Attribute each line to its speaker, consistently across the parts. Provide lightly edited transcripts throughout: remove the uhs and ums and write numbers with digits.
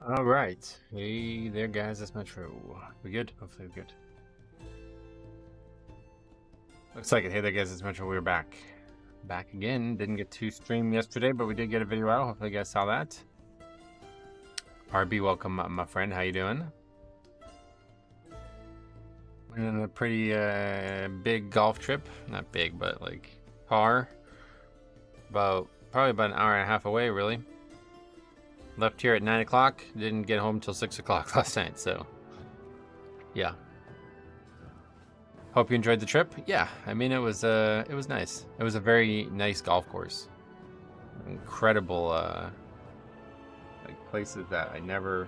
Speaker 1: All right. Hey there, guys. It's Metro. We good? Hopefully we're good. Looks like it. Hey there, guys. It's Metro. We're back. Back again. Didn't get to stream yesterday, but we did get a video out. Hopefully you guys saw that. RB, welcome, my friend. How you doing? Went on a pretty big golf trip. Not big, but like car. Probably about an hour and a half away, really. Left here at 9 o'clock. Didn't get home till 6 o'clock last night, so yeah. Hope you enjoyed the trip. Yeah, I mean it was nice. It was a very nice golf course. Incredible like places that I never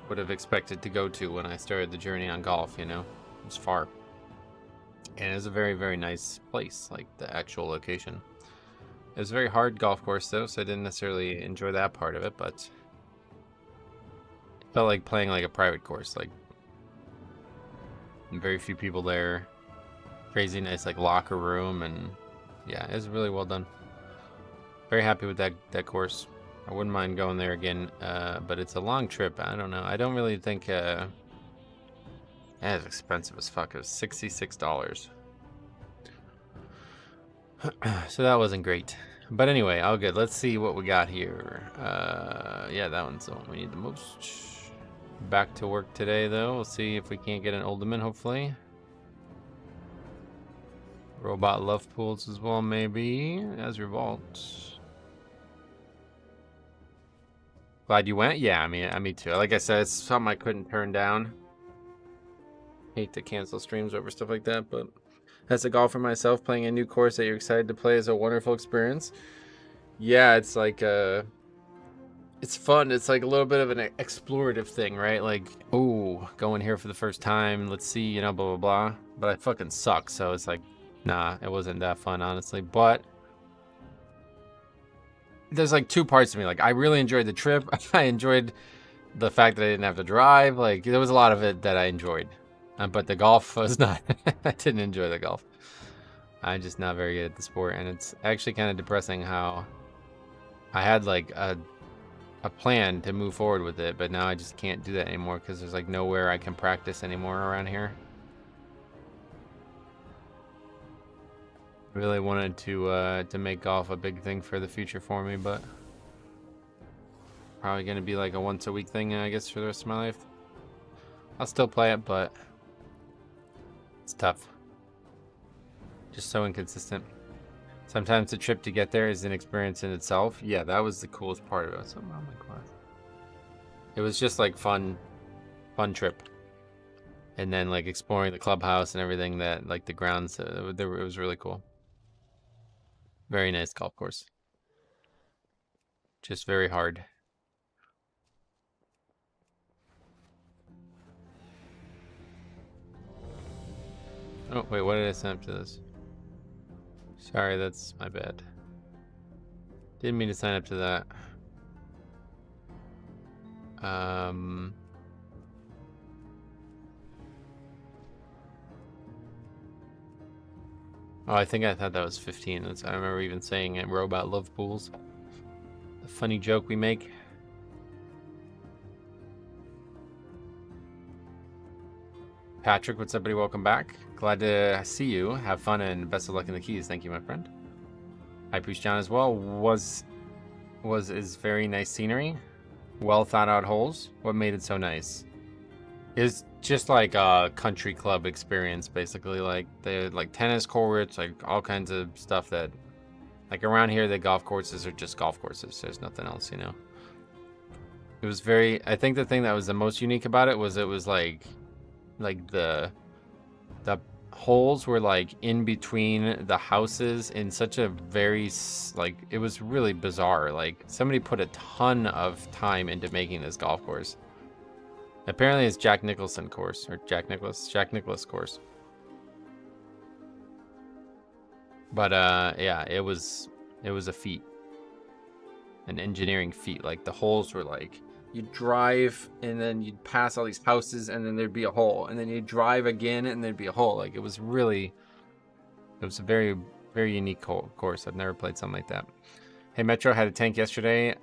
Speaker 1: would have expected to go to when I started the journey on golf, you know. It was far. And it was a very, very nice place, like the actual location. It was a very hard golf course though, so I didn't necessarily enjoy that part of it, but it felt like playing like a private course, like very few people there. Crazy nice like locker room, and yeah, it was really well done. Very happy with that course. I wouldn't mind going there again, but it's a long trip. I don't know. I don't really think it's expensive as fuck. It was $66. So that wasn't great. But anyway, all good. Let's see what we got here. Yeah, that one's the one we need the most. Back to work today, though. We'll see if we can't get an Ultimate, hopefully. Robot love pools as well, maybe. As Revolt. Glad you went? Yeah, I mean, me too. Like I said, it's something I couldn't turn down. Hate to cancel streams over stuff like that, but as a golfer myself, playing a new course that you're excited to play is a wonderful experience. Yeah, it's like it's fun. It's like a little bit of an explorative thing, right? Like, oh, going here for the first time. Let's see, you know, blah, blah, blah. But I fucking suck. So it's like, nah, it wasn't that fun, honestly. But there's like two parts to me. Like, I really enjoyed the trip. I enjoyed the fact that I didn't have to drive. Like, there was a lot of it that I enjoyed. But the golf was not. I didn't enjoy the golf. I'm just not very good at the sport. And it's actually kind of depressing how I had like a plan to move forward with it, but now I just can't do that anymore because there's like nowhere I can practice anymore around here. Really wanted to make golf a big thing for the future for me, but probably gonna be like a once a week thing, I guess, for the rest of my life. I'll still play it, but it's tough. Just so inconsistent. Sometimes the trip to get there is an experience in itself. Yeah, that was the coolest part of it. Something wrong with my class. It was just like fun trip. And then like exploring the clubhouse and everything that like the grounds, it was really cool. Very nice golf course. Just very hard. Oh, wait, what did I sign up to this? Sorry, that's my bad. Didn't mean to sign up to that. Oh, I think I thought that was 15. I remember even saying it. Robot love pools. A funny joke we make. Patrick, what's up, buddy? Welcome back. Glad to see you. Have fun and best of luck in the keys. Thank you, my friend. High Priest John as well. Is very nice scenery. Well thought out holes. What made it so nice? It's just like a country club experience, basically. Like they like tennis courts, like all kinds of stuff that, like around here, the golf courses are just golf courses. There's nothing else, you know. It was very. I think the thing that was the most unique about it was like the holes were like in between the houses in such a very like it was really bizarre. Like somebody put a ton of time into making this golf course. Apparently it's Jack Nicholson course, or Jack Nicklaus course. But yeah, it was a feat, an engineering feat. Like the holes were like, you'd drive and then you'd pass all these houses and then there'd be a hole, and then you'd drive again and there'd be a hole. Like it was a very, very unique course. I've never played something like that. Hey, Metro had a tank yesterday.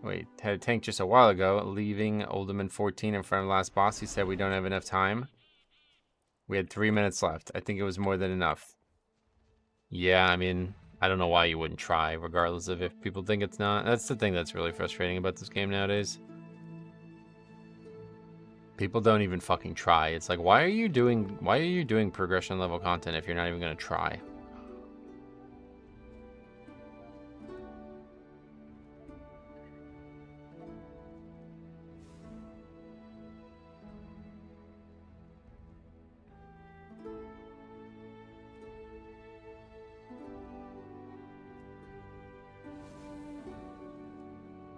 Speaker 1: Wait, had a tank just a while ago, leaving Olderman 14 in front of the last boss. He said we don't have enough time. We had 3 minutes left. I think it was more than enough. Yeah, I mean, I don't know why you wouldn't try, regardless of if people think it's not. That's the thing that's really frustrating about this game nowadays. People don't even fucking try. It's like, why are you doing progression level content if you're not even gonna try?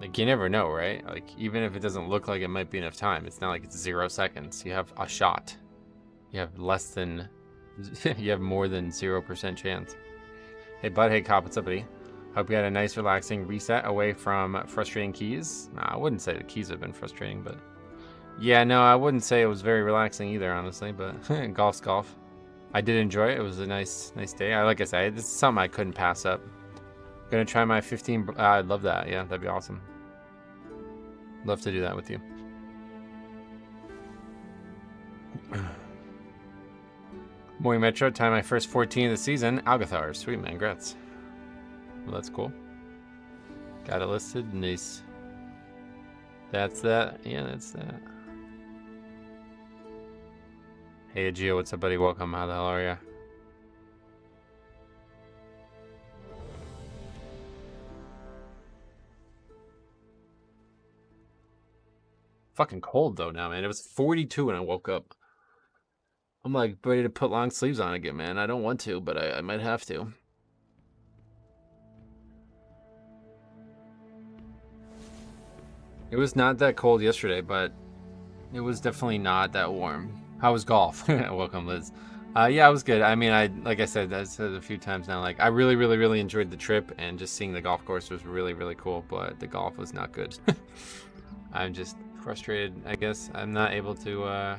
Speaker 1: Like, you never know, right? Like, even if it doesn't look like it might be enough time, it's not like it's 0 seconds. You have a shot. You have less than... you have more than 0% chance. Hey, bud. Hey, Cop. What's up, buddy? Hope you had a nice, relaxing reset away from frustrating keys. Nah, I wouldn't say the keys have been frustrating, but... Yeah, no, I wouldn't say it was very relaxing either, honestly, but golf's golf. I did enjoy it. It was a nice day. Like I said, this is something I couldn't pass up. Gonna try my 15... I'd love that. Yeah, that'd be awesome. Love to do that with you. Morning Metro, time my first 14 of the season. Algathar, sweet man, congrats. Well, that's cool. Got it listed, nice. That's that, yeah, that's that. Hey Gio, what's up, buddy? Welcome, how the hell are ya? Fucking cold though now, man. It was 42 when I woke up. I'm like ready to put long sleeves on again, man. I don't want to, but I might have to. It was not that cold yesterday, but it was definitely not that warm. How was golf? Welcome, Liz. Yeah, it was good. I mean, like I said, I said it a few times now. Like, I really enjoyed the trip, and just seeing the golf course was really cool. But the golf was not good. I'm just frustrated. I guess I'm not able to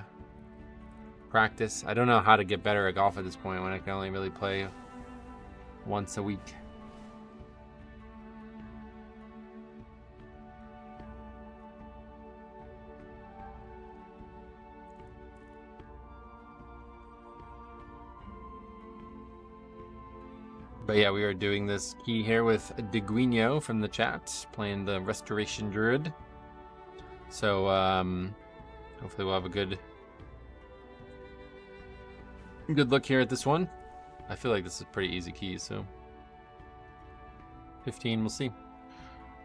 Speaker 1: practice. I don't know how to get better at golf at this point when I can only really play once a week. But yeah, we are doing this key here with Deguino from the chat, playing the Restoration Druid. So hopefully we'll have a good look here at this one. I feel like this is pretty easy keys, so 15, we'll see.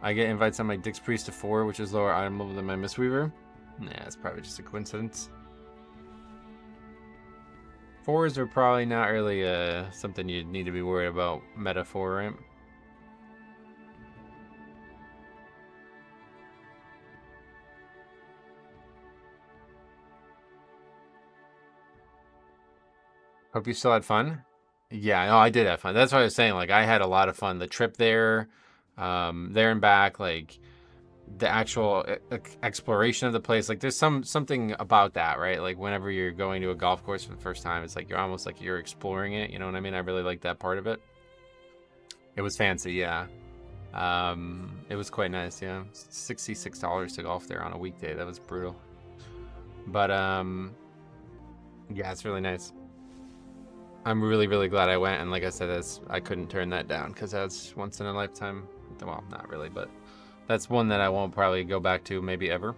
Speaker 1: I get invites on my Dix Priest to 4, which is lower item level than my Mistweaver. Nah, it's probably just a coincidence. 4s are probably not really something you need to be worried about meta for, right? Hope you still had fun. Yeah, no, I did have fun. That's what I was saying. Like, I had a lot of fun. The trip there, there and back, like the actual exploration of the place. Like, there's something about that, right? Like, whenever you're going to a golf course for the first time, it's like you're almost like you're exploring it. You know what I mean? I really like that part of it. It was fancy, yeah. It was quite nice, yeah. $66 to golf there on a weekday. That was brutal. But yeah, it's really nice. I'm really glad I went, and like I said, I couldn't turn that down because that's once in a lifetime. Well, not really, but that's one that I won't probably go back to maybe ever.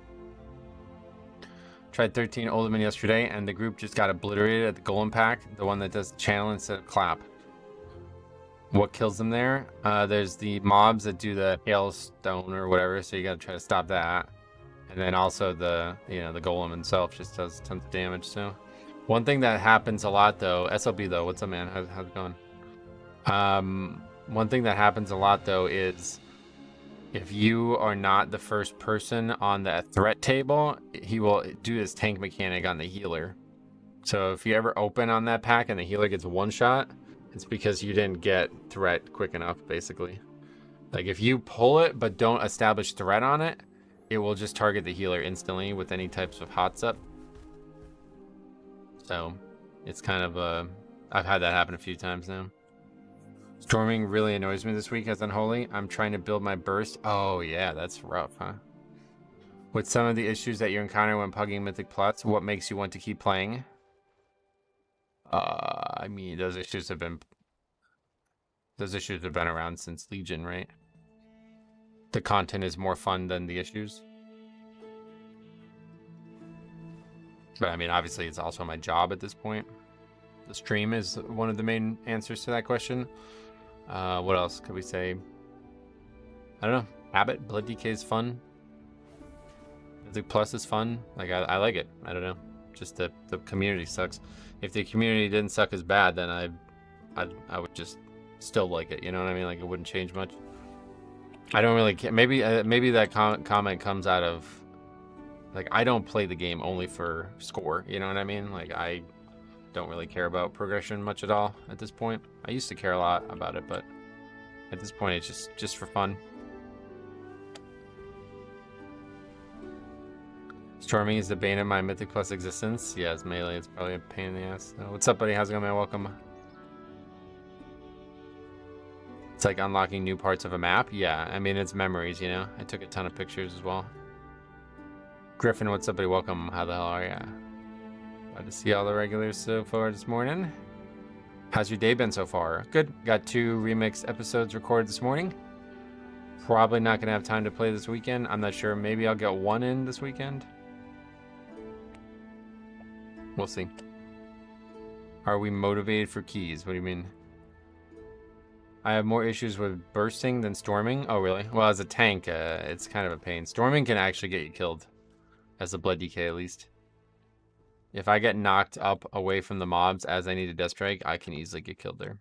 Speaker 1: Tried 13 Olderman yesterday, and the group just got obliterated at the Golem Pack, the one that does channel instead of clap. What kills them there? There's the mobs that do the hailstone or whatever, so you gotta try to stop that. And then also the Golem himself just does tons of damage, so. One thing that happens a lot though, SLB though, what's up man, how's it going? One thing that happens a lot though is if you are not the first person on the threat table, he will do his tank mechanic on the healer. So if you ever open on that pack and the healer gets one shot, it's because you didn't get threat quick enough, basically. Like if you pull it but don't establish threat on it, it will just target the healer instantly with any types of hots up. So it's kind of I've had that happen a few times now. Storming really annoys me this week as Unholy. I'm trying to build my burst. Oh yeah, that's rough, huh? With some of the issues that you encounter when pugging Mythic Plus, what makes you want to keep playing? I mean, those issues have been around since Legion, right? The content is more fun than the issues. But I mean, obviously it's also my job at this point. The stream is one of the main answers to that question. What else could we say? I don't know. Habit, Blood DK is fun. Mythic Plus is fun. Like, I like it. I don't know. Just the community sucks. If the community didn't suck as bad, then I would just still like it. You know what I mean? Like, it wouldn't change much. I don't really care. Maybe that comment comes out of, like, I don't play the game only for score. You know what I mean? Like, I don't really care about progression much at all at this point. I used to care a lot about it, but at this point it's just for fun. Storming is the bane of my Mythic Plus existence. Yes, melee is probably a pain in the ass. What's up, buddy? How's it going, man? Welcome. It's like unlocking new parts of a map. Yeah, I mean, it's memories, you know? I took a ton of pictures as well. Griffin, what's up, buddy? Welcome. How the hell are ya? Glad to see all the regulars so far this morning. How's your day been so far? Good. Got 2 remix episodes recorded this morning. Probably not going to have time to play this weekend. I'm not sure. Maybe I'll get 1 in this weekend. We'll see. Are we motivated for keys? What do you mean? I have more issues with bursting than storming. Oh, really? Well, as a tank, it's kind of a pain. Storming can actually get you killed. As a blood DK, at least. If I get knocked up away from the mobs as I need a death strike, I can easily get killed there.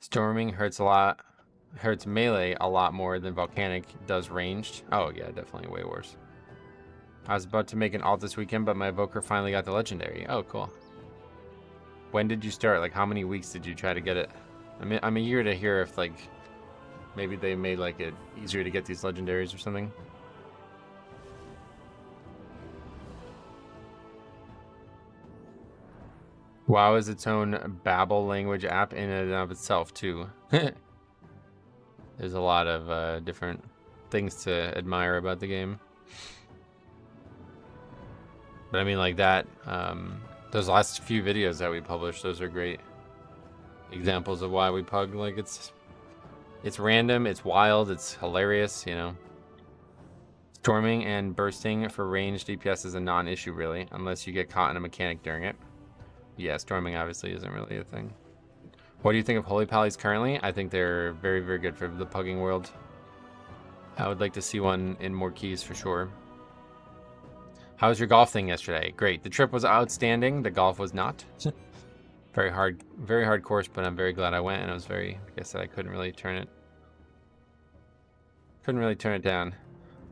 Speaker 1: Storming hurts a lot. Hurts melee a lot more than volcanic does ranged. Oh, yeah, definitely way worse. I was about to make an alt this weekend, but my evoker finally got the legendary. Oh, cool. When did you start? Like, how many weeks did you try to get it? I mean, I'm eager to hear if, like, maybe they made, like, it easier to get these legendaries or something. WoW is its own Babel language app in and of itself, too. There's a lot of different things to admire about the game. But I mean, like that, those last few videos that we published, those are great examples of why we pug. Like, it's random, it's wild, it's hilarious, you know. Storming and bursting for ranged DPS is a non-issue, really, unless you get caught in a mechanic during it. Yeah, storming obviously isn't really a thing. What do you think of Holy Pallies currently? I think they're very, very good for the pugging world. I would like to see one in more keys for sure. How was your golf thing yesterday? Great. The trip was outstanding. The golf was not. Very hard course, but I'm very glad I went, and I was very, like I said, I couldn't really turn it down.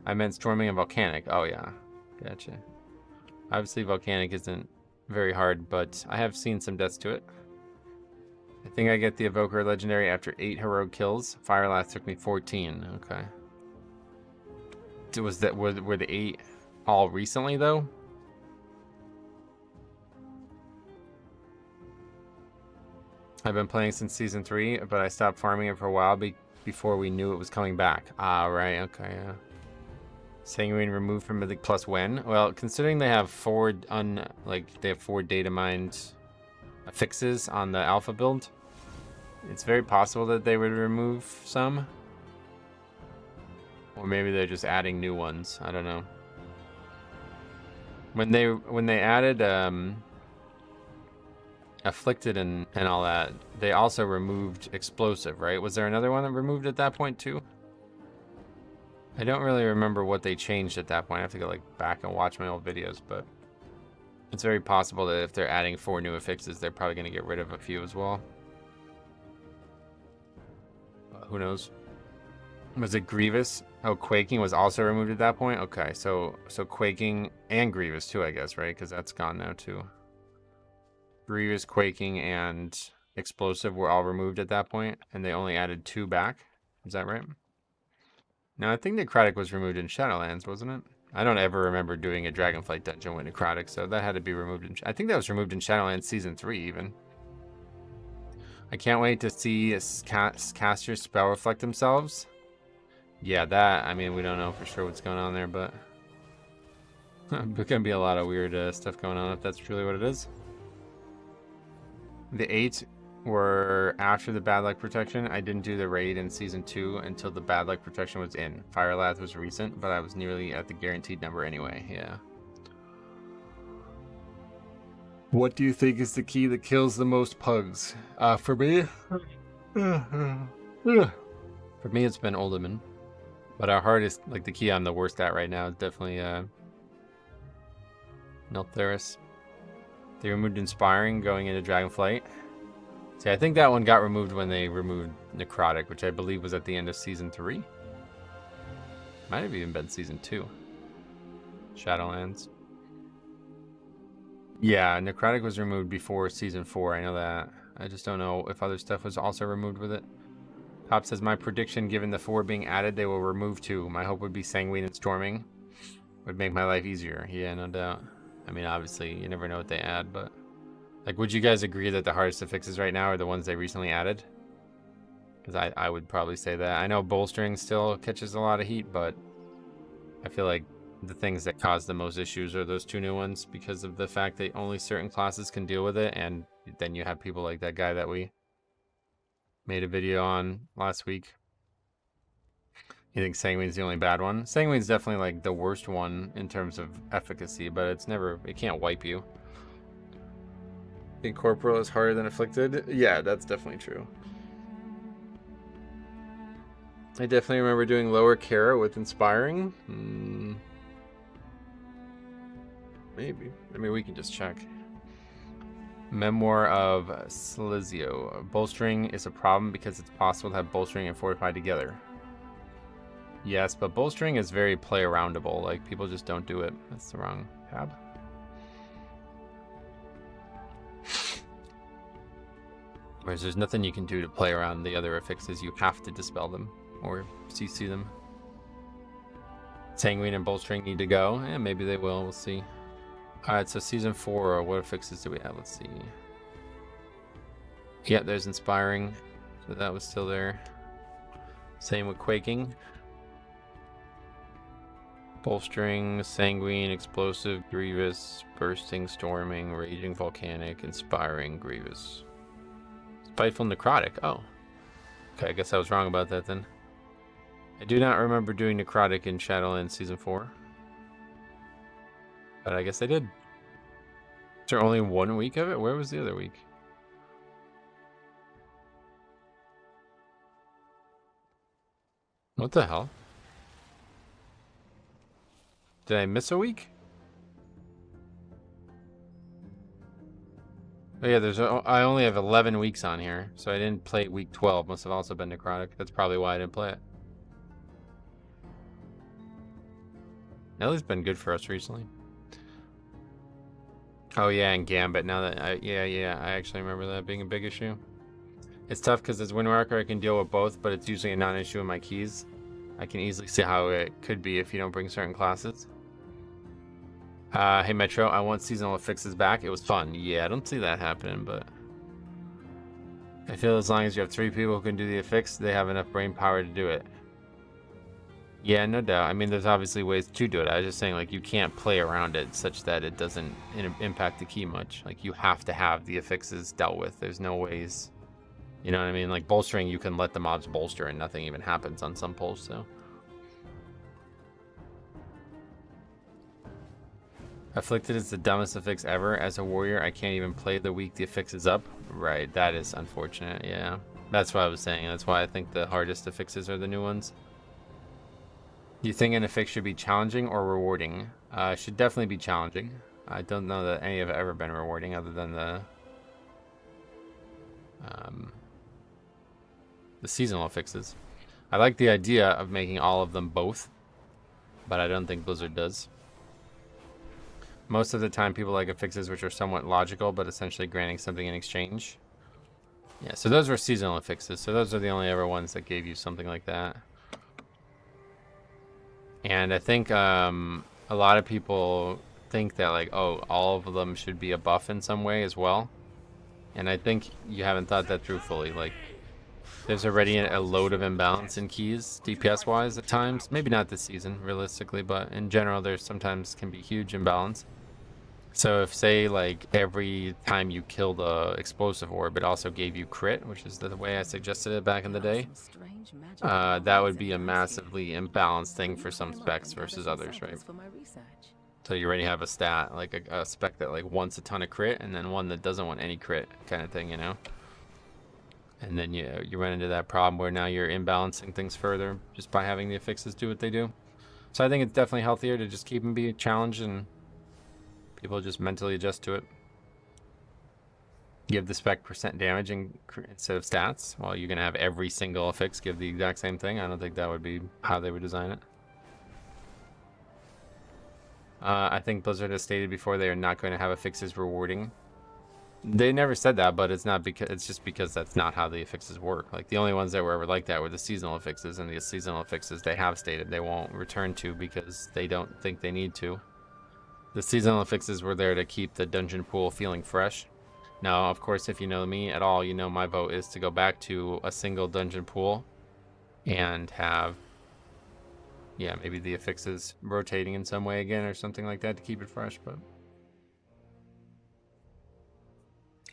Speaker 1: I meant storming and volcanic. Oh yeah, gotcha. Obviously volcanic isn't very hard, but I have seen some deaths to it. I think I get the evoker legendary after 8 heroic kills. Fire last took me 14. Okay. Were the 8 all recently though? I've been playing since season 3, but I stopped farming it for a while before we knew it was coming back. Ah, right. Okay. Yeah. Sanguine removed from Mythic Plus when? Well, considering they have 4 data mined affixes on the alpha build, it's very possible that they would remove some. Or maybe they're just adding new ones. I don't know. When they added afflicted and all that, they also removed explosive, right? Was there another one that removed at that point too? I don't really remember what they changed at that point. I have to go back and watch my old videos, but it's very possible that if they're adding 4 new affixes, they're probably going to get rid of a few as well. Who knows? Was it Grievous? Oh, Quaking was also removed at that point? Okay, so Quaking and Grievous too, I guess, right? Because that's gone now too. Grievous, Quaking, and Explosive were all removed at that point, and they only added 2 back. Is that right? Now, I think Necrotic was removed in Shadowlands, wasn't it? I don't ever remember doing a Dragonflight dungeon with Necrotic, so that had to be removed I think that was removed in Shadowlands Season 3, even. I can't wait to see casters spell reflect themselves. Yeah, that, I mean, we don't know for sure what's going on there, but there's gonna be a lot of weird stuff going on if that's truly what it is. The 8 were after the bad luck protection. I didn't do the raid in season 2 until the bad luck protection was in. Firelath was recent, but I was nearly at the guaranteed number anyway. Yeah. What do you think is the key that kills the most pugs? For me, it's been Uldaman. But our hardest, like the key I'm the worst at right now, is definitely Niltheris. They removed Inspiring going into Dragonflight. See, I think that one got removed when they removed Necrotic, which I believe was at the end of season 3. Might have even been season 2. Shadowlands. Yeah, Necrotic was removed before season 4. I know that. I just don't know if other stuff was also removed with it. Top says, my prediction, given the 4 being added, they will remove 2. My hope would be Sanguine and Storming. Would make my life easier. Yeah, no doubt. I mean, obviously, you never know what they add, but... Like, would you guys agree that the hardest affixes right now are the ones they recently added? Because I would probably say that. I know Bolstering still catches a lot of heat, but... I feel like the things that cause the most issues are those 2 new ones because of the fact that only certain classes can deal with it, and then you have people like that guy that we made a video on last week. You think Sanguine's the only bad one? Sanguine's definitely like the worst one in terms of efficacy, but it's never, it can't wipe you. Think Corporal is harder than Afflicted? Yeah, that's definitely true. I definitely remember doing lower Kara with Inspiring. Maybe. I mean, we can just check. Memoir of Silizio. Bolstering is a problem because it's possible to have Bolstering and Fortify together. Yes, but Bolstering is very play-aroundable. Like, people just don't do it. That's the wrong tab. Whereas there's nothing you can do to play around the other affixes. You have to dispel them or CC them. Sanguine and Bolstering need to go. Yeah, maybe they will. We'll see. Alright, so season 4, what affixes do we have? Let's see. Yeah, there's Inspiring. So that was still there. Same with Quaking. Bolstering, Sanguine, Explosive, Grievous, Bursting, Storming, Raging, Volcanic, Inspiring, Grievous. Spiteful, Necrotic. Oh. Okay, I guess I was wrong about that then. I do not remember doing Necrotic in Shadowlands Season 4. But I guess I did. Is there only 1 week of it? Where was the other week? What the hell? Did I miss a week? Oh yeah, I only have 11 weeks on here, so I didn't play week 12. Must have also been Necrotic. That's probably why I didn't play it. Nellie's been good for us recently. Oh yeah, and Gambit. Now that I actually remember that being a big issue. It's tough because as Windwalker I can deal with both, but it's usually a non-issue in my keys. I can easily see how it could be if you don't bring certain classes. Hey Metro, I want seasonal affixes back. It was fun. Yeah, I don't see that happening, but I feel as long as you have 3 people who can do the affix, they have enough brain power to do it. Yeah, no doubt. I mean, there's obviously ways to do it. I was just saying, like, you can't play around it such that it doesn't impact the key much. Like, you have to have the affixes dealt with. There's no ways. You know what I mean? Like, bolstering, you can let the mobs bolster and nothing even happens on some pulls, so. Afflicted is the dumbest affix ever. As a warrior, I can't even play the week the affix is up. Right, that is unfortunate, yeah. That's what I was saying. That's why I think the hardest affixes are the new ones. Do you think an affix should be challenging or rewarding? Should definitely be challenging. I don't know that any have ever been rewarding other than the seasonal affixes. I like the idea of making all of them both, but I don't think Blizzard does. Most of the time people like affixes which are somewhat logical but essentially granting something in exchange. Yeah, so those were seasonal affixes, so those are the only ever ones that gave you something like that. And I think a lot of people think that, like, oh, all of them should be a buff in some way as well. And I think you haven't thought that through fully. Like, there's already a load of imbalance in keys, DPS-wise at times. Maybe not this season, realistically, but in general, there's sometimes can be huge imbalance. So if, say, like, every time you killed a explosive orb, it also gave you crit, which is the way I suggested it back in the day, that would be a massively imbalanced thing for some specs versus others, right? So you already have a stat, like a spec that like wants a ton of crit, and then one that doesn't want any crit kind of thing, you know? And then you run into that problem where now you're imbalancing things further just by having the affixes do what they do. So I think it's definitely healthier to just keep them be a challenge and people just mentally adjust to it. Give the spec percent damage instead of stats. Well, you're going to have every single affix give the exact same thing. I don't think that would be how they would design it. I think Blizzard has stated before they are not going to have affixes rewarding. They never said that, but it's not because it's just because that's not how the affixes work. Like the only ones that were ever like that were the seasonal affixes, and the seasonal affixes they have stated they won't return to because they don't think they need to. The seasonal affixes were there to keep the dungeon pool feeling fresh. Now, of course, if you know me at all, you know my vote is to go back to a single dungeon pool and have, yeah, maybe the affixes rotating in some way again or something like that to keep it fresh. But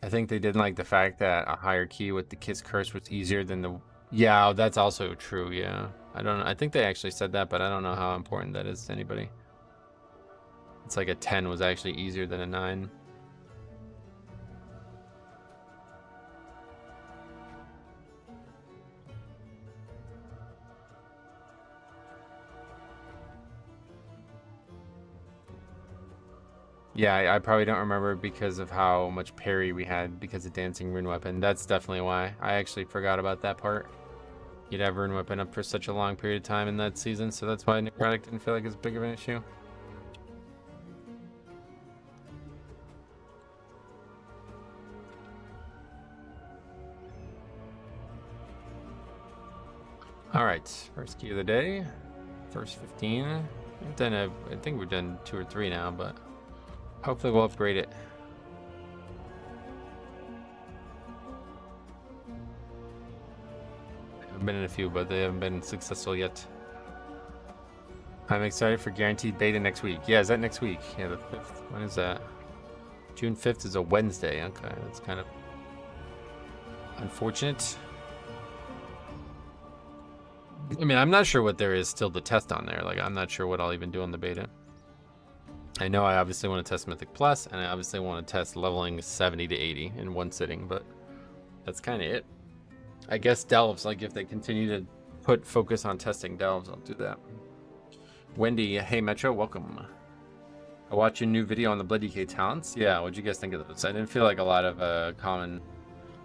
Speaker 1: I think they didn't like the fact that a higher key with the Kiss Curse was easier than the... Yeah, that's also true, yeah. I don't know. I think they actually said that, but I don't know how important that is to anybody. It's like a 10 was actually easier than a 9. Yeah, I probably don't remember because of how much parry we had because of Dancing Rune Weapon. That's definitely why. I actually forgot about that part. You'd have Rune Weapon up for such a long period of time in that season, so that's why Necrotic didn't feel like as big of an issue. Alright, first key of the day. First 15. I think we've done 2 or 3 now, but hopefully we'll upgrade it. I've been in a few, but they haven't been successful yet. I'm excited for guaranteed beta next week. Yeah, is that next week? Yeah, the 5th. When is that? June 5th is a Wednesday. Okay, that's kind of unfortunate. I mean, I'm not sure what there is still to test on there. Like, I'm not sure what I'll even do on the beta. I know I obviously want to test Mythic Plus, and I obviously want to test leveling 70 to 80 in one sitting, but that's kind of it. I guess Delves, like if they continue to put focus on testing Delves, I'll do that. Wendy, hey Metro, welcome. I watched your new video on the Blood DK talents. Yeah, what'd you guys think of those? I didn't feel like a lot of common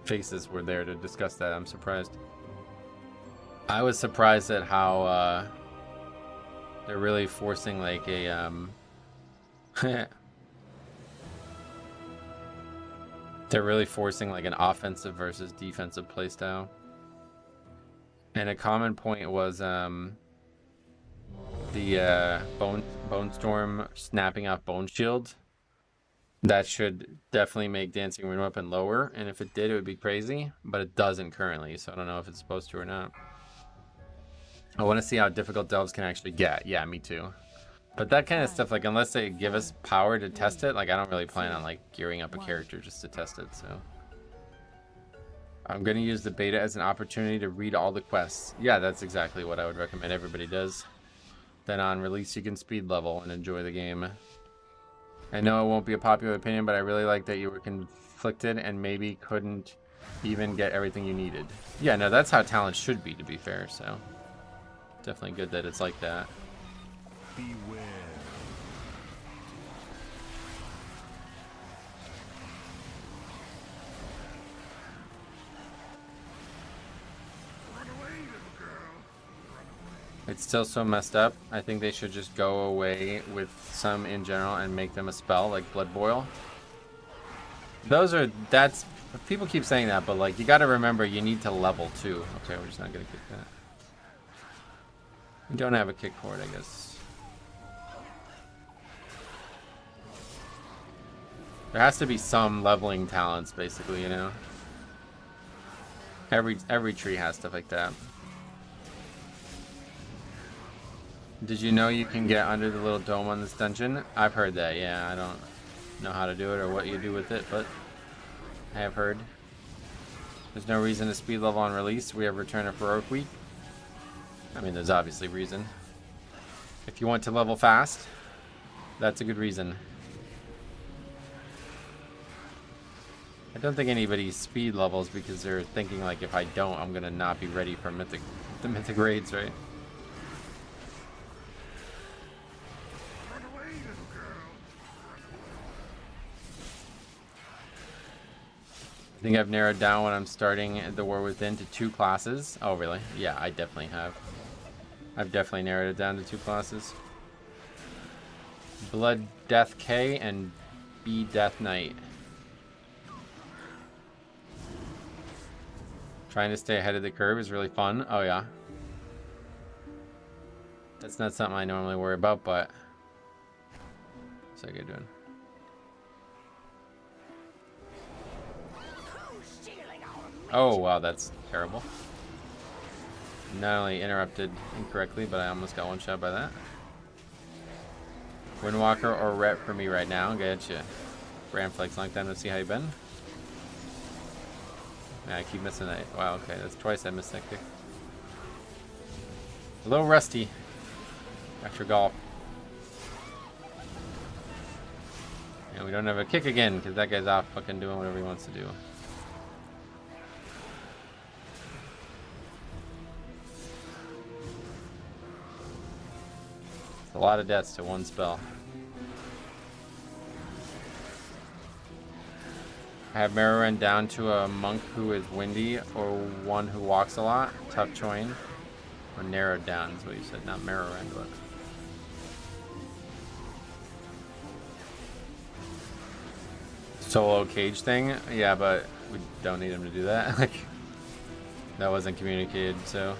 Speaker 1: faces were there to discuss that. I'm surprised. I was surprised at how they're really forcing like a they're really forcing like an offensive versus defensive playstyle. And a common point was the Bone Storm snapping off Bone Shield. That should definitely make Dancing Rune Weapon lower, and if it did, it would be crazy, but it doesn't currently, so I don't know if it's supposed to or not. I want to see how difficult Delves can actually get. Yeah, me too. But that kind of stuff, like, unless they give us power to test it, like, I don't really plan on, like, gearing up a character just to test it, so. I'm going to use the beta as an opportunity to read all the quests. Yeah, that's exactly what I would recommend everybody does. Then on release, you can speed level and enjoy the game. I know it won't be a popular opinion, but I really like that you were conflicted and maybe couldn't even get everything you needed. Yeah, no, that's how talent should be, to be fair, so. Definitely good that it's like that.
Speaker 2: Beware. Run away, little girl.
Speaker 1: It's still so messed up. I think they should just go away with some in general and make them a spell like Blood Boil. That's people keep saying that, but like you got to remember you need to level too. Okay, we're just not gonna kick that. We don't have a kick for it, I guess. There has to be some leveling talents, basically, you know? Every tree has stuff like that. Did you know you can get under the little dome on this dungeon? I've heard that, yeah. I don't know how to do it or what you do with it, but I have heard. There's no reason to speed level on release. We have Return of Heroic Week. I mean, there's obviously reason. If you want to level fast, that's a good reason. I don't think anybody speed levels because they're thinking like, if I don't, I'm gonna not be ready for the mythic raids, right?
Speaker 2: Run away, little girl.
Speaker 1: I think I've narrowed down when I'm starting the War Within to 2 classes. Oh, really? Yeah, I definitely have. I've definitely narrowed it down to 2 classes. Blood Death K and B Death Knight. Trying to stay ahead of the curve is really fun. Oh, yeah. That's not something I normally worry about, but... What's that guy doing? Oh, wow, that's terrible. Not only interrupted incorrectly, but I almost got one shot by that. Windwalker or Rep for me right now. Getcha. Brand Flex, long time to see how you been. Yeah, I keep missing that. Wow, okay, that's twice I missed that kick. A little rusty after golf. And we don't have a kick again because that guy's off fucking doing whatever he wants to do. It's a lot of deaths to one spell. I have Mirror Run down to a monk who is windy or one who walks a lot. Tough choin. Or narrowed down is what you said, not Mirror Run, but. Solo cage thing? Yeah, but we don't need him to do that. Like, that wasn't communicated, so.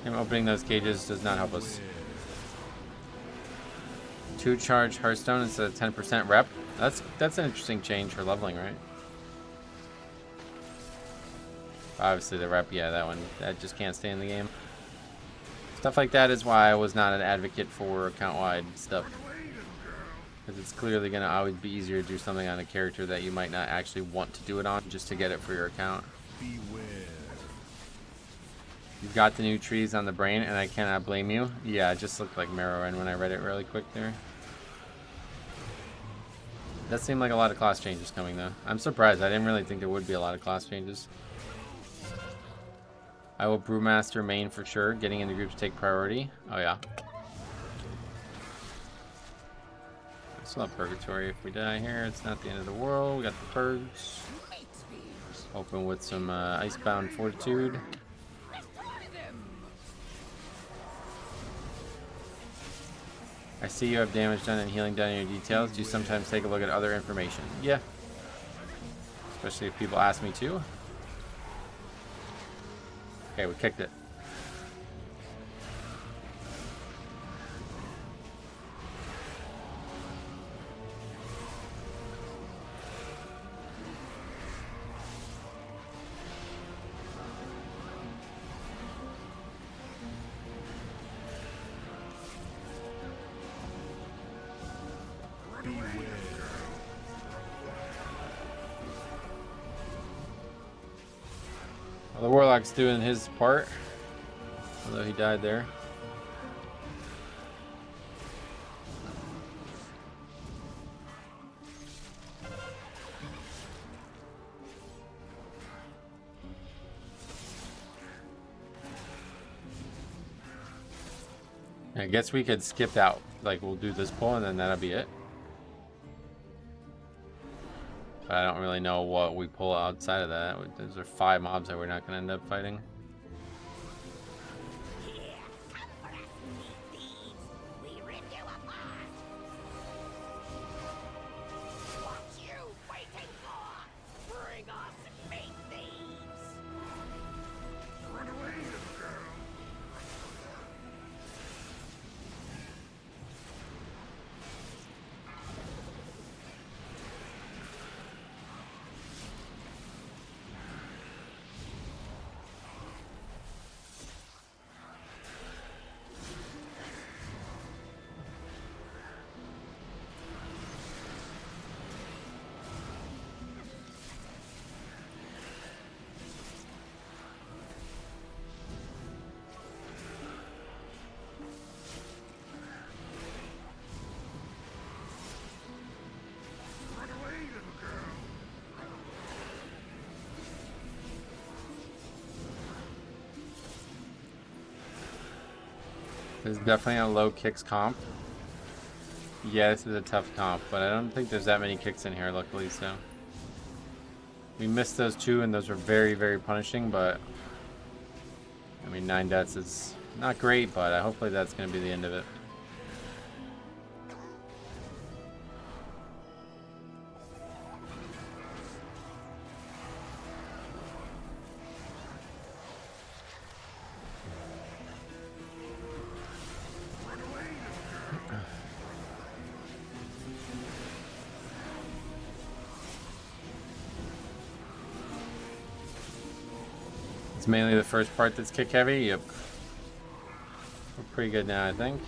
Speaker 1: Him opening those cages does not help us. 2 charge Hearthstone instead of 10% rep. That's an interesting change for leveling, right? Obviously the rep, yeah, that just can't stay in the game. Stuff like that is why I was not an advocate for account-wide stuff. Because it's clearly going to always be easier to do something on a character that you might not actually want to do it on just to get it for your account.
Speaker 2: Beware.
Speaker 1: You've got the new trees on the brain, and I cannot blame you. Yeah, it just looked like Marrowrun when I read it really quick there. That seemed like a lot of class changes coming, though. I'm surprised. I didn't really think there would be a lot of class changes. I will Brewmaster main for sure. Getting into groups take priority. Oh, yeah. I still have Purgatory. If we die here, it's not the end of the world. We got the Purgs. Open with some Icebound Fortitude. I see you have damage done and healing done in your details. Do you sometimes take a look at other information? Yeah. Especially if people ask me to. Okay, we kicked it. Well, the Warlock's doing his part, although he died there. I guess we could skip out. Like, we'll do this pull and then that'll be it. But I don't really know what we pull outside of that. Those are 5 mobs that we're not going to end up fighting. This is definitely a low kicks comp. Yeah, this is a tough comp, but I don't think there's that many kicks in here, luckily, so. We missed those two, and those were very, very punishing, but... I mean, 9 deaths is not great, but hopefully that's going to be the end of it. It's mainly the first part that's kick heavy. Yep. We're pretty good now, I think.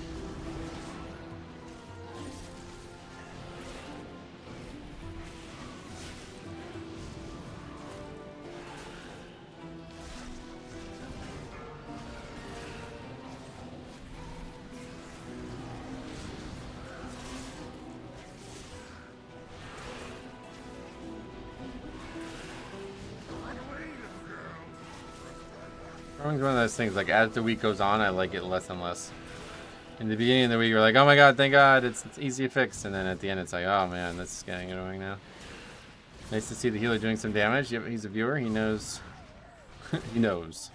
Speaker 1: It's one of those things, like, as the week goes on, I like it less and less. In the beginning of the week, you're like, oh my god, thank god, it's easy to fix. And then at the end, it's like, oh man, this is getting annoying now. Nice to see the healer doing some damage. Yep, he's a viewer. He knows. He knows.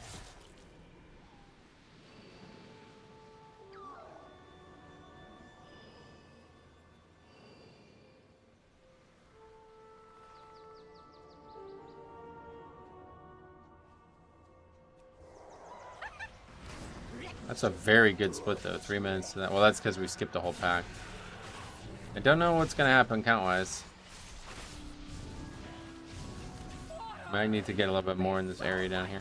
Speaker 1: That's a very good split, though. 3 minutes to that. Well, that's because we skipped the whole pack. I don't know what's going to happen count-wise. Might need to get a little bit more in this area down here.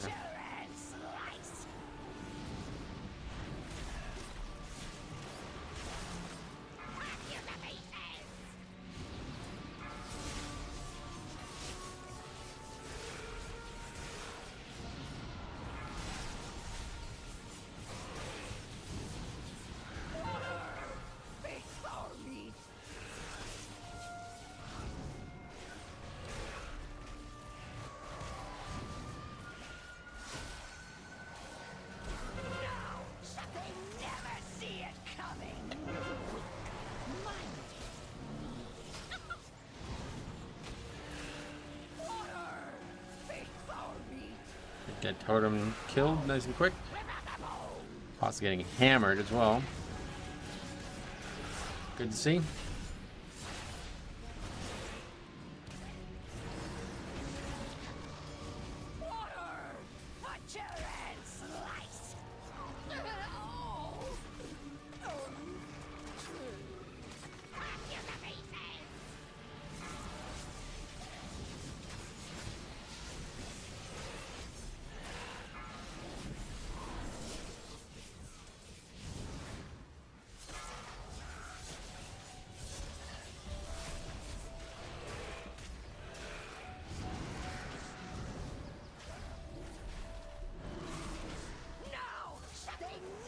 Speaker 1: Get totem killed nice and quick. Boss getting hammered as well. Good to see.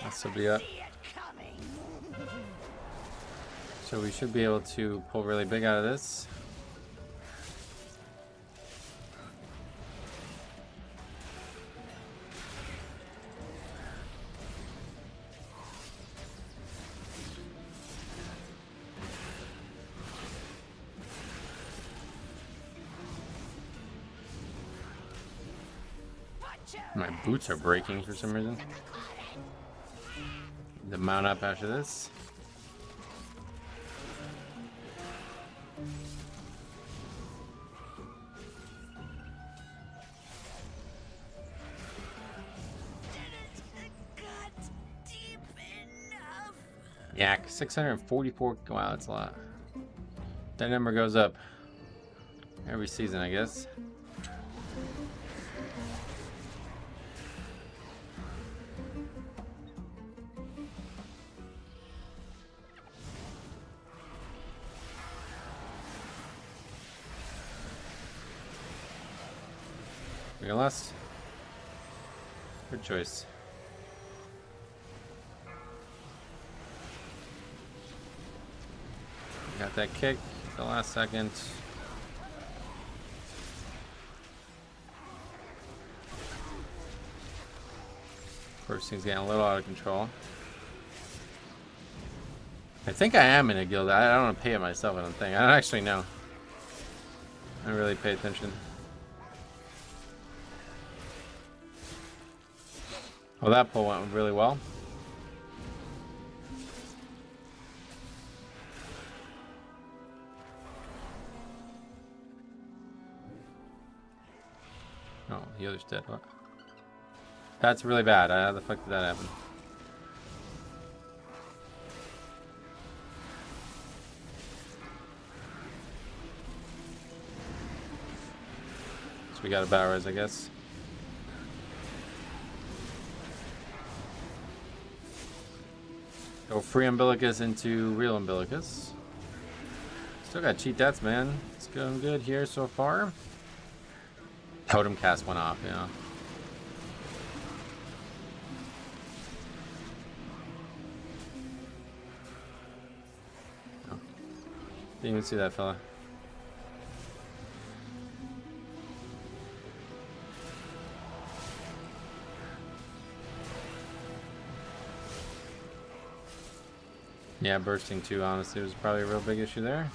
Speaker 1: This will be up. So we should be able to pull really big out of this. My boots are breaking for some reason. The mount up after this. Yak, 644. Wow, that's a lot. That number goes up every season, I guess. We go last. Good choice. Got that kick at the last second. First thing's getting a little out of control. I think I am in a guild. I don't want to pay it myself, I don't think. I don't actually know. I don't really pay attention. Well, that pull went really well. Oh, the other's dead. What? That's really bad. How the fuck did that happen? So we got a battle res, I guess. Go free umbilicus into real umbilicus. Still got cheat deaths, man. It's going good here so far. Totem cast went off, yeah. Oh. Didn't even see that fella. Yeah, bursting too, honestly, was probably a real big issue there.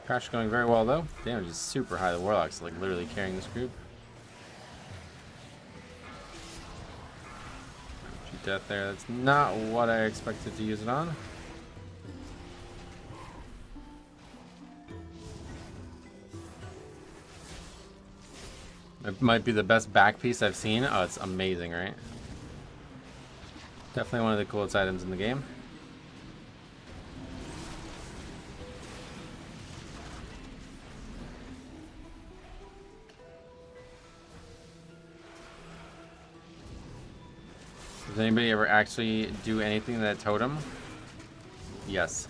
Speaker 1: Crash going very well though. Damage is super high. The Warlock's like literally carrying this group. Cheat death there. That's not what I expected to use it on. It might be the best back piece I've seen. Oh, it's amazing, right? Definitely one of the coolest items in the game. Does anybody ever actually do anything to that totem? Yes.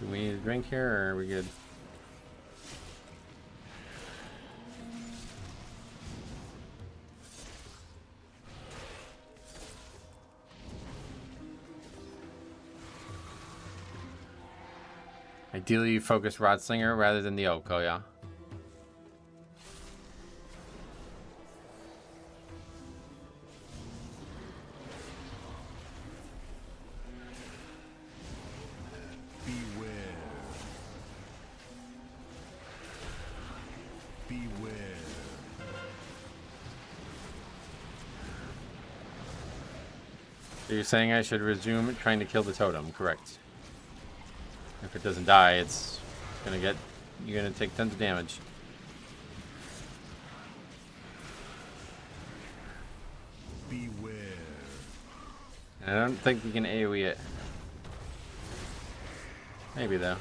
Speaker 1: Do we need a drink here, or are we good? Ideally, you focus Rod Slinger rather than the Oko, yeah. So you're saying I should resume trying to kill the totem, correct? If it doesn't die, it's gonna get, you're gonna take tons of damage.
Speaker 2: Beware.
Speaker 1: And I don't think we can AoE it. Maybe though.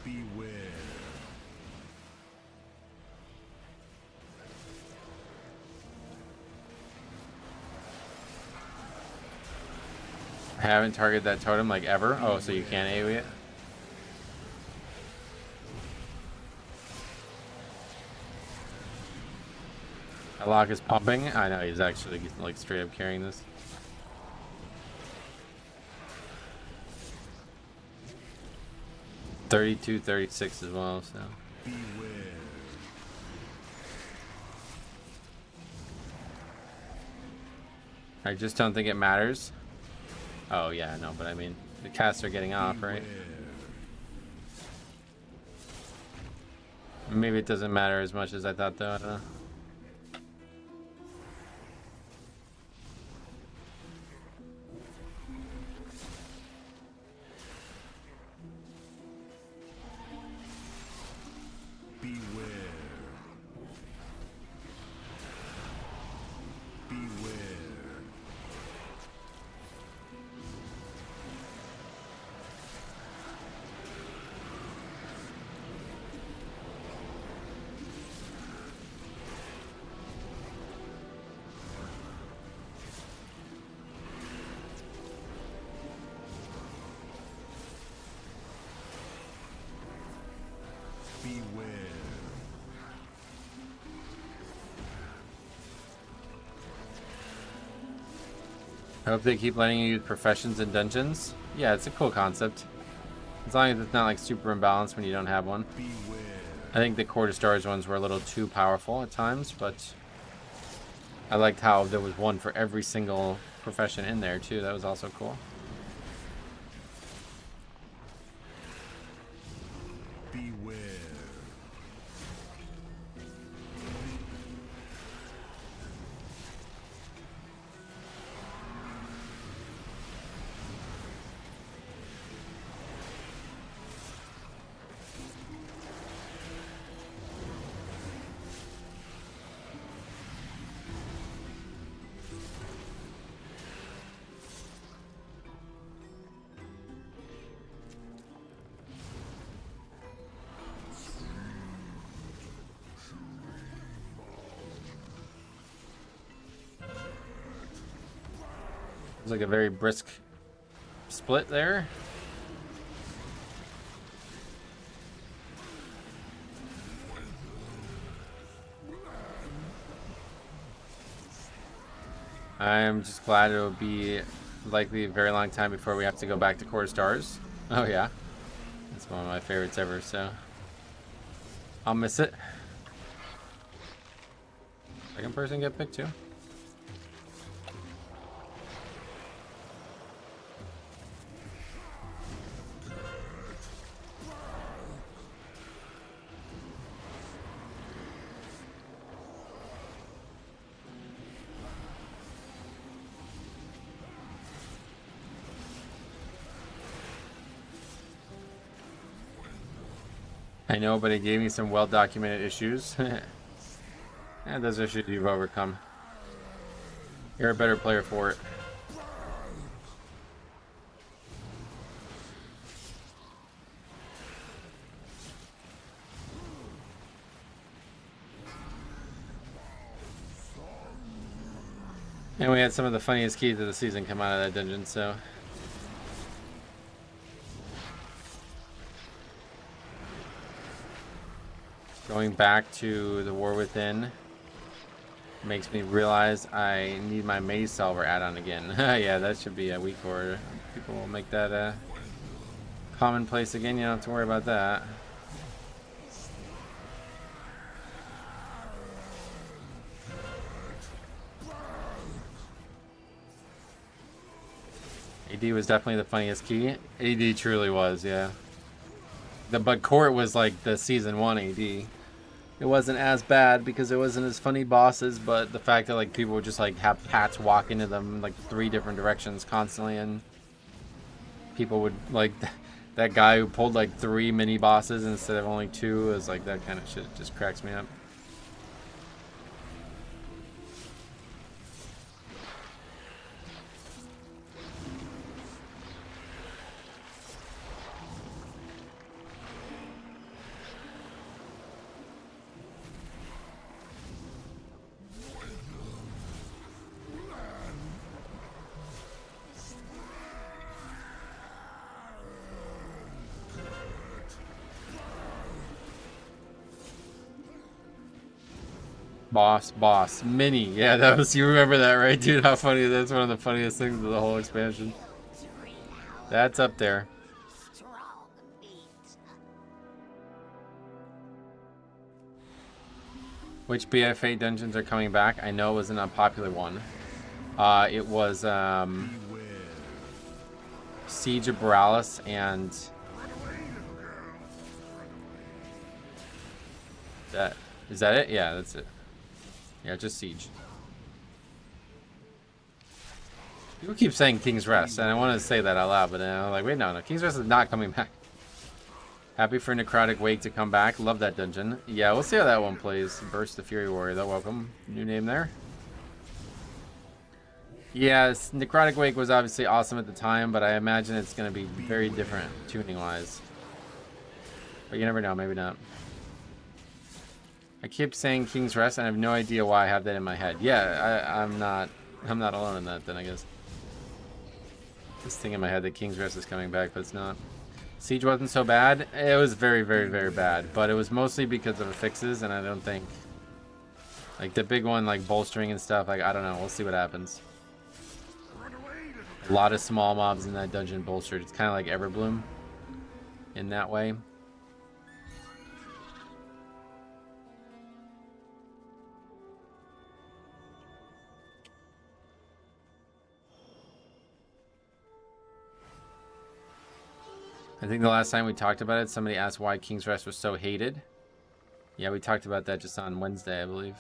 Speaker 2: Beware.
Speaker 1: I haven't targeted that totem like ever. Oh, so you can't AoE it? That lock is pumping. I know he's actually like straight up carrying this. $32, $36 as well, so.
Speaker 2: Beware.
Speaker 1: I just don't think it matters. Oh yeah, no, but I mean, the casts are getting off, right? Maybe it doesn't matter as much as I thought, though. I don't know. I hope they keep letting you use professions in dungeons. Yeah, it's a cool concept. As long as it's not like super imbalanced when you don't have one.
Speaker 2: Beware.
Speaker 1: I think the Court of Stars ones were a little too powerful at times, but I liked how there was one for every single profession in there too. That was also cool.
Speaker 2: Beware.
Speaker 1: It's like a very brisk split there. I'm just glad it'll be likely a very long time before we have to go back to Court of Stars. Oh yeah, that's one of my favorites ever, so I'll miss it. Second person get picked too. I know, but it gave me some well-documented issues. And those issues you've overcome. You're a better player for it. And we had some of the funniest keys of the season come out of that dungeon, so... Going back to the War Within makes me realize I need my Maze Solver add-on again. Yeah, that should be a week order. People will make that commonplace again. You don't have to worry about that. AD was definitely the funniest key. AD truly was, yeah. But Court was like the season 1 AD. It wasn't as bad because it wasn't as funny bosses, but the fact that like people would just like have Pats walk into them like 3 different directions constantly, and people would like that guy who pulled like 3 mini bosses instead of only 2 is like that kind of shit just cracks me up. Boss, mini. Yeah, that was, you remember that, right, dude? How funny, that's one of the funniest things of the whole expansion. That's up there. Which BF8 dungeons are coming back? I know it was an unpopular one. It was Siege of Borealis and that. Is that it? Yeah, that's it. Yeah, just Siege. People keep saying King's Rest, and I wanted to say that out loud, but then I'm like, wait, no, King's Rest is not coming back. Happy for Necrotic Wake to come back. Love that dungeon. Yeah, we'll see how that one plays. Burst the Fury Warrior, though. Welcome. New name there. Yes, Necrotic Wake was obviously awesome at the time, but I imagine it's going to be very different tuning-wise. But you never know, maybe not. I keep saying King's Rest, and I have no idea why I have that in my head. Yeah, I'm not alone in that, then, I guess. This thing in my head that King's Rest is coming back, but it's not. Siege wasn't so bad. It was very, very, very bad, but it was mostly because of affixes, and I don't think... Like, the big one, like, bolstering and stuff, like, I don't know. We'll see what happens. A lot of small mobs in that dungeon bolstered. It's kind of like Everbloom in that way. I think the last time we talked about it, somebody asked why King's Rest was so hated. Yeah, we talked about that just on Wednesday, I believe.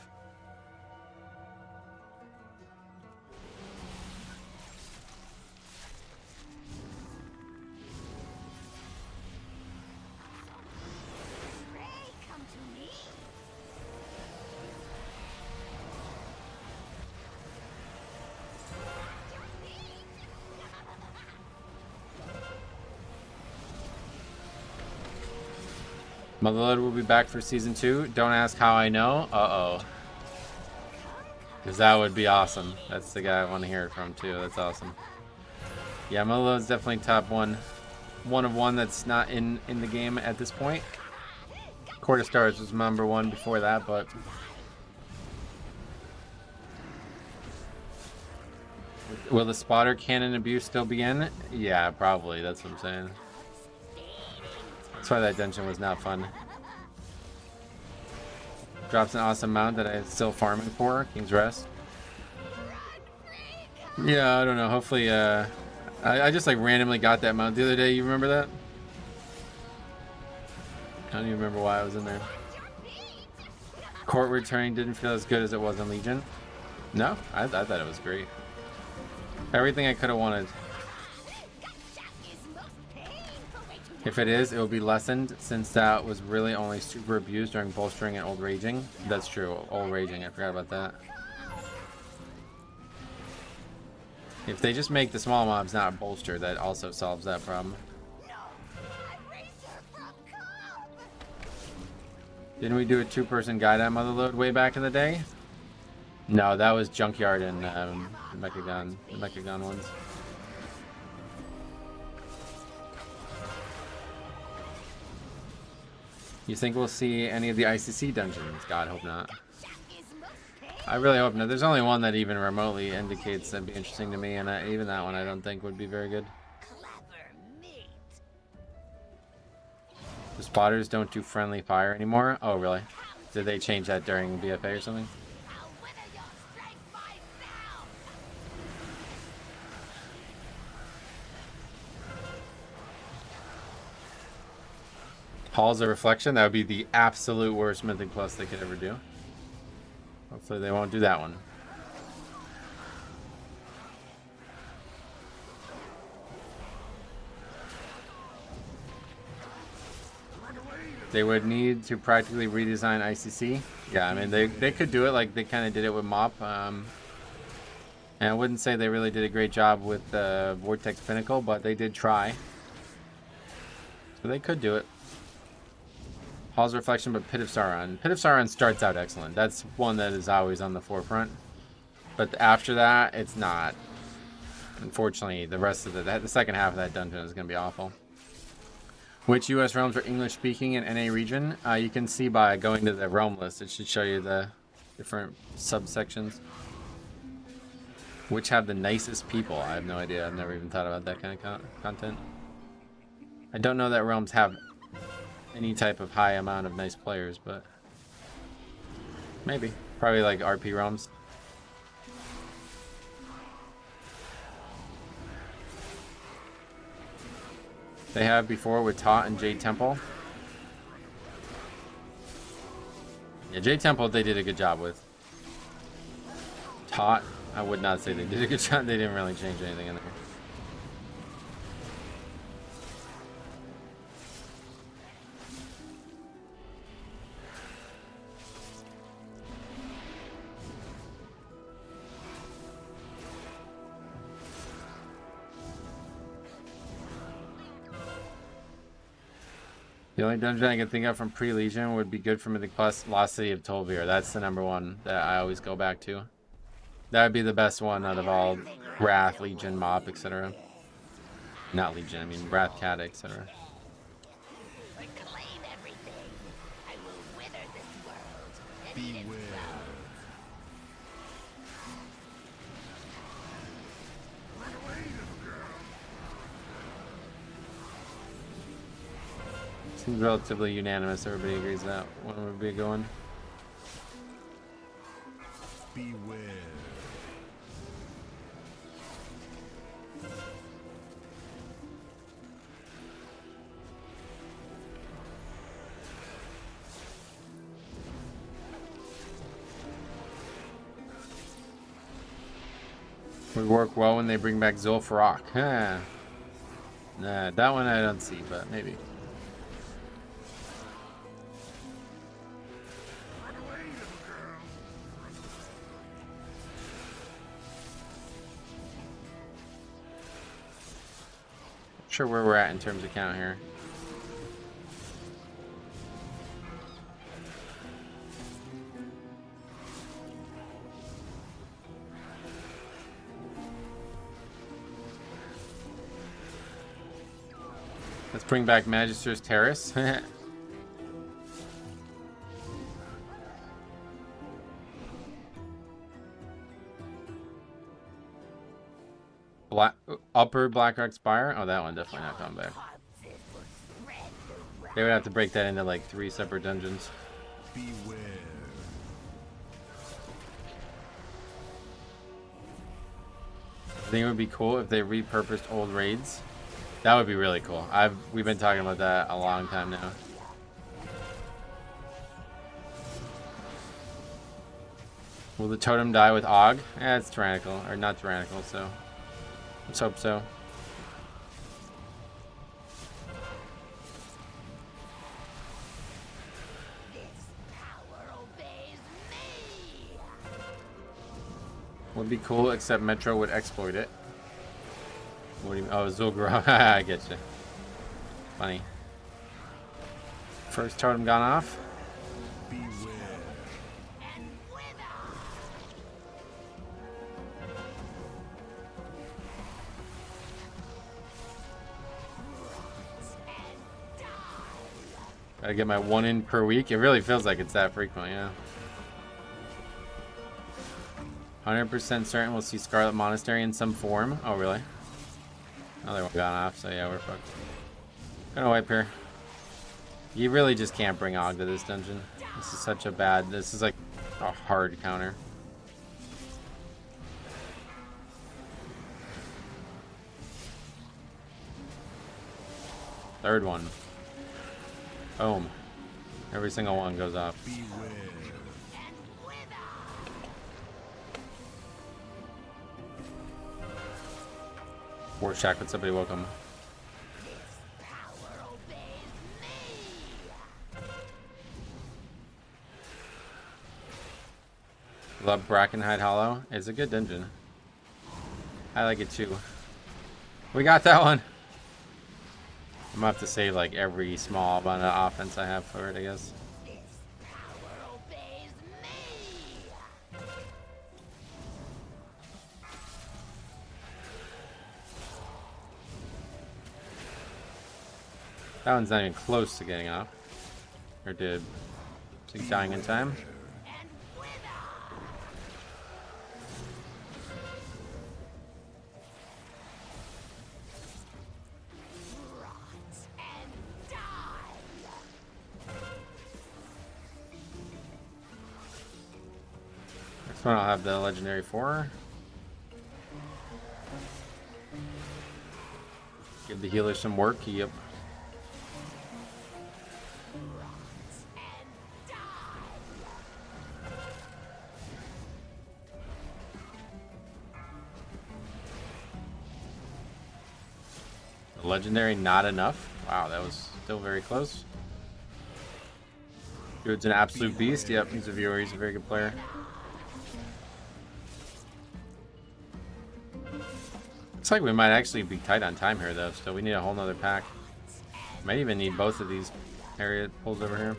Speaker 1: Motherload will be back for season 2. Don't ask how I know. Uh-oh. Because that would be awesome. That's the guy I want to hear it from, too. That's awesome. Yeah, Motherload's definitely top one. One of one that's not in the game at this point. Court of Stars was number 1 before that, but... Will the spotter cannon abuse still be in? Yeah, probably. That's what I'm saying. That's why that dungeon was not fun. Drops an awesome mount that I'm still farming for. King's Rest. Yeah, I don't know. Hopefully, I just like randomly got that mount the other day. You remember that? I don't even remember why I was in there. Court returning didn't feel as good as it was in Legion. No, I thought it was great. Everything I could have wanted. If it is, it will be lessened since that was really only super abused during bolstering and old raging. That's true, old raging, I forgot about that. If they just make the small mobs not bolster, that also solves that problem. Didn't we do a 2-person guide on Motherload way back in the day? No, that was Junkyard and Mechagon, the Mechagon ones. You think we'll see any of the ICC dungeons? God, hope not. I really hope not. There's only one that even remotely indicates that'd be interesting to me, and even that one I don't think would be very good. The spotters don't do friendly fire anymore? Oh, really? Did they change that during BFA or something? Halls of Reflection, that would be the absolute worst Mythic Plus they could ever do. Hopefully they won't do that one. They would need to practically redesign ICC. Yeah, I mean, they could do it like they kind of did it with MOP. And I wouldn't say they really did a great job with Vortex Pinnacle, but they did try. So they could do it. Hall's Reflection, but Pit of Sauron. Pit of Sauron starts out excellent. That's one that is always on the forefront. But after that, it's not. Unfortunately, the rest of the second half of that dungeon is going to be awful. Which U.S. realms are English-speaking in NA region? You can see by going to the realm list. It should show you the different subsections. Which have the nicest people? I have no idea. I've never even thought about that kind of content. I don't know that realms have any type of high amount of nice players, but maybe. Probably like RP realms. They have before with Tot and Jade Temple. Yeah, Jade Temple they did a good job with. Tot, I would not say they did a good job. They didn't really change anything in there. The only dungeon I can think of from pre-Legion would be good for Mythic Plus, Lost City of Tolvir. That's the number one that I always go back to. That would be the best one out of all Wrath, Legion, Mob, etc. Not Legion, I mean Wrath, Cat, etc.
Speaker 2: Beware. Run away
Speaker 1: Relatively unanimous. Everybody agrees that one would be a good one.
Speaker 2: Beware.
Speaker 1: Would work well when they bring back Zul'Farrak. Huh. Nah, that one I don't see, but maybe. Not sure where we're at in terms of count here. Let's bring back Magister's Terrace. Upper Blackrock Spire? Oh, that one definitely not coming back. They would have to break that into like 3 separate dungeons.
Speaker 2: Beware.
Speaker 1: I think it would be cool if they repurposed old raids. That would be really cool. We've been talking about that a long time now. Will the totem die with Og? Eh, it's tyrannical. Or not tyrannical, so let's hope so. Would be cool, except Metro would exploit it. What do you mean? Oh, Zul'Farrak. I get you. Funny. First totem gone off.
Speaker 2: Beware.
Speaker 1: Gotta get my 1 in per week. It really feels like it's that frequent, yeah. 100% certain we'll see Scarlet Monastery in some form. Oh, really? Another one gone off, so yeah, we're fucked. Gonna wipe here. You really just can't bring Og to this dungeon. This is such a bad... This is like a hard counter. Third one. Boom. Every single one goes off.
Speaker 2: Beware.
Speaker 1: Warshak, what's up, buddy? Welcome. Love Brackenhide Hollow. It's a good dungeon. I like it too. We got that one. I'm gonna have to save like every small amount of offense I have for it, I guess. That one's not even close to getting off. Or did. Is he dying in time? Next one I'll have the legendary 4. Give the healer some work. Yep. Legendary not enough. Wow, that was still very close. Dude's an absolute beast. Yep, he's a viewer. He's a very good player. Looks like we might actually be tight on time here, though. So we need a whole nother pack. Might even need both of these area pulls over here.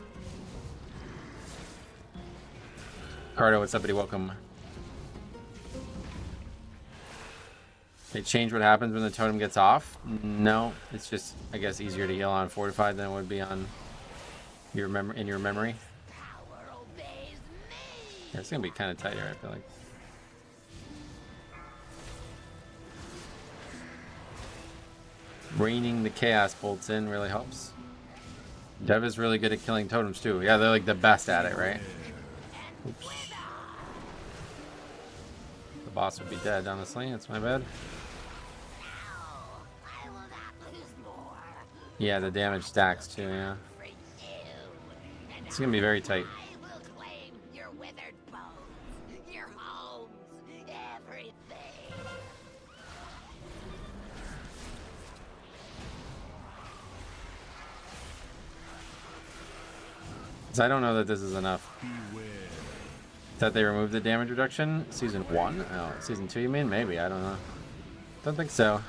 Speaker 1: Cardo, what's up, buddy? Welcome. They change what happens when the totem gets off? No, it's just, I guess, easier to heal on Fortified than it would be on your in your memory. Yeah, it's gonna be kind of tight here, I feel like. Raining the Chaos Bolts in really helps. Dev is really good at killing totems too. Yeah, they're like the best at it, right? Oops. The boss would be dead, honestly. That's my bad. Yeah, the damage stacks too, yeah. It's gonna be very tight. So I don't know that this is enough. That they removed the damage reduction? Season 1? Oh, Season 2 you mean? Maybe, I don't know. Don't think so.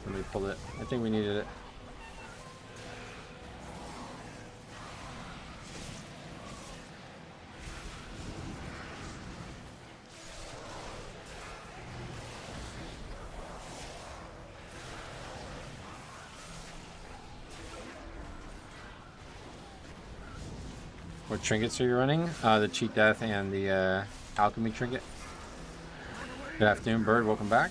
Speaker 1: Somebody pulled it. I think we needed it. What trinkets are you running? The Cheat Death and the Alchemy trinket. Good afternoon, Bird. Welcome back.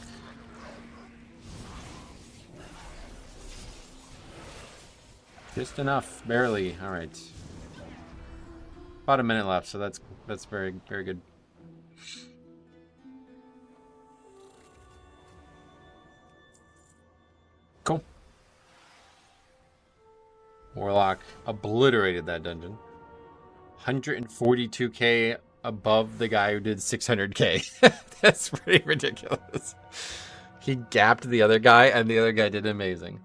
Speaker 1: Just enough, barely. All right. About a minute left, so that's very, very good. Cool. Warlock obliterated that dungeon. 142k above the guy who did 600k. That's pretty ridiculous. He gapped the other guy, and the other guy did amazing.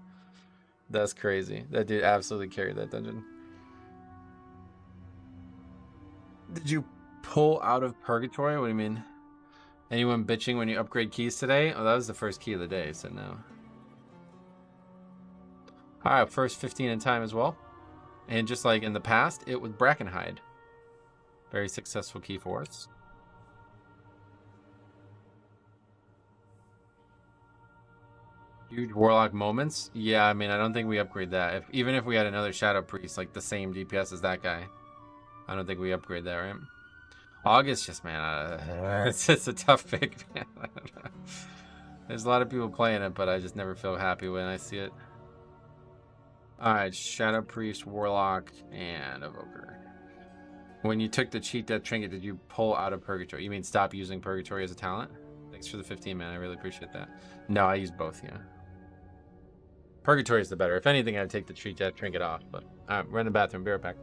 Speaker 1: That's crazy. That dude absolutely carried that dungeon. Did you pull out of purgatory? What do you mean? Anyone bitching when you upgrade keys today? Oh, that was the first key of the day, so no. Alright, first 15 in time as well. And just like in the past, it was Brackenhide. Very successful key for us. Huge Warlock moments? Yeah, I mean, I don't think we upgrade that. Even if we had another Shadow Priest, like the same DPS as that guy, I don't think we upgrade that, right? August, just, man, it's a tough pick, man. There's a lot of people playing it, but I just never feel happy when I see it. Alright, Shadow Priest, Warlock, and Evoker. When you took the Cheat Death trinket, did you pull out of Purgatory? You mean stop using Purgatory as a talent? Thanks for the 15, man. I really appreciate that. No, I use both, yeah. Purgatory is the better. If anything, I'd take the Cheat Death trinket off. But alright, we're in the bathroom. Be right back.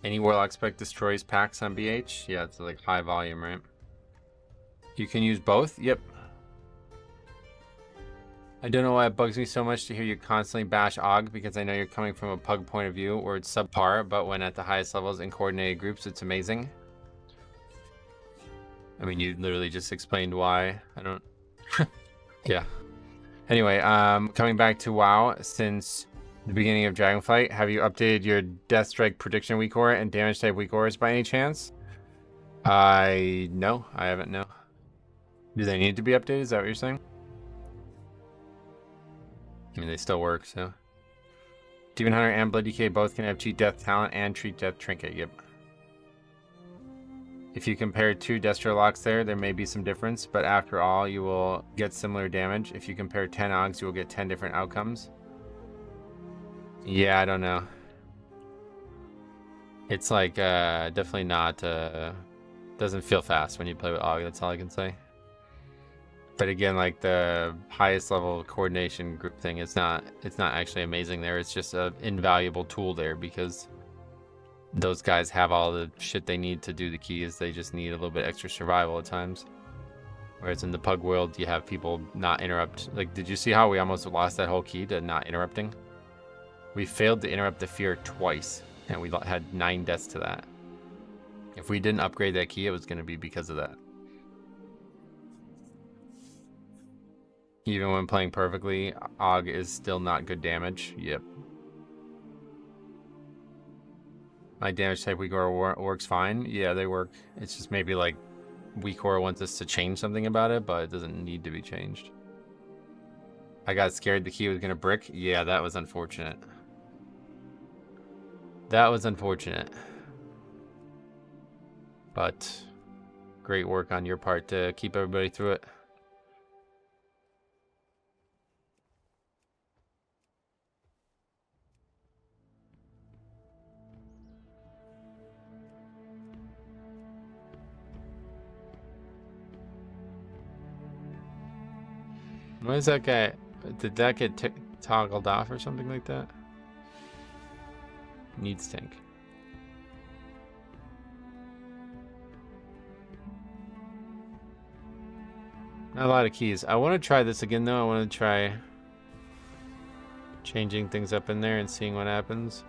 Speaker 1: Any Warlock spec destroys packs on BH? Yeah, it's like high volume, right? You can use both? Yep. I don't know why it bugs me so much to hear you constantly bash AUG, because I know you're coming from a pug point of view where it's subpar, but when at the highest levels in coordinated groups, it's amazing. I mean, you literally just explained why. I don't... Yeah. Anyway, coming back to WoW, since the beginning of Dragonflight, have you updated your Death Strike prediction weak aura and damage type weak auras by any chance? No, I haven't, no. Do they need to be updated? Is that what you're saying? I mean, they still work, so. Demon Hunter and Blood DK both can have cheat death talent and treat death trinket, yep. If you compare 2 Destro locks there may be some difference, but after all, you will get similar damage. If you compare 10 Ogs, you will get 10 different outcomes. Yeah, I don't know. It's like, definitely not, doesn't feel fast when you play with Og, that's all I can say. But again, like the highest level coordination group thing, it's not actually amazing there. It's just an invaluable tool there because those guys have all the shit they need to do the keys. They just need a little bit extra survival at times. Whereas in the Pug world, you have people not interrupt. Like, did you see how we almost lost that whole key to not interrupting? We failed to interrupt the fear twice, and we had 9 deaths to that. If we didn't upgrade that key, it was going to be because of that. Even when playing perfectly, Og is still not good damage. Yep. My damage type weak aura works fine. Yeah, they work. It's just maybe like weak aura wants us to change something about it, but it doesn't need to be changed. I got scared the key was gonna brick. Yeah, that was unfortunate. That was unfortunate. But great work on your part to keep everybody through it. What is that guy? Did that get toggled off or something like that? Needs tank. Not a lot of keys. I want to try this again though. I want to try changing things up in there and seeing what happens.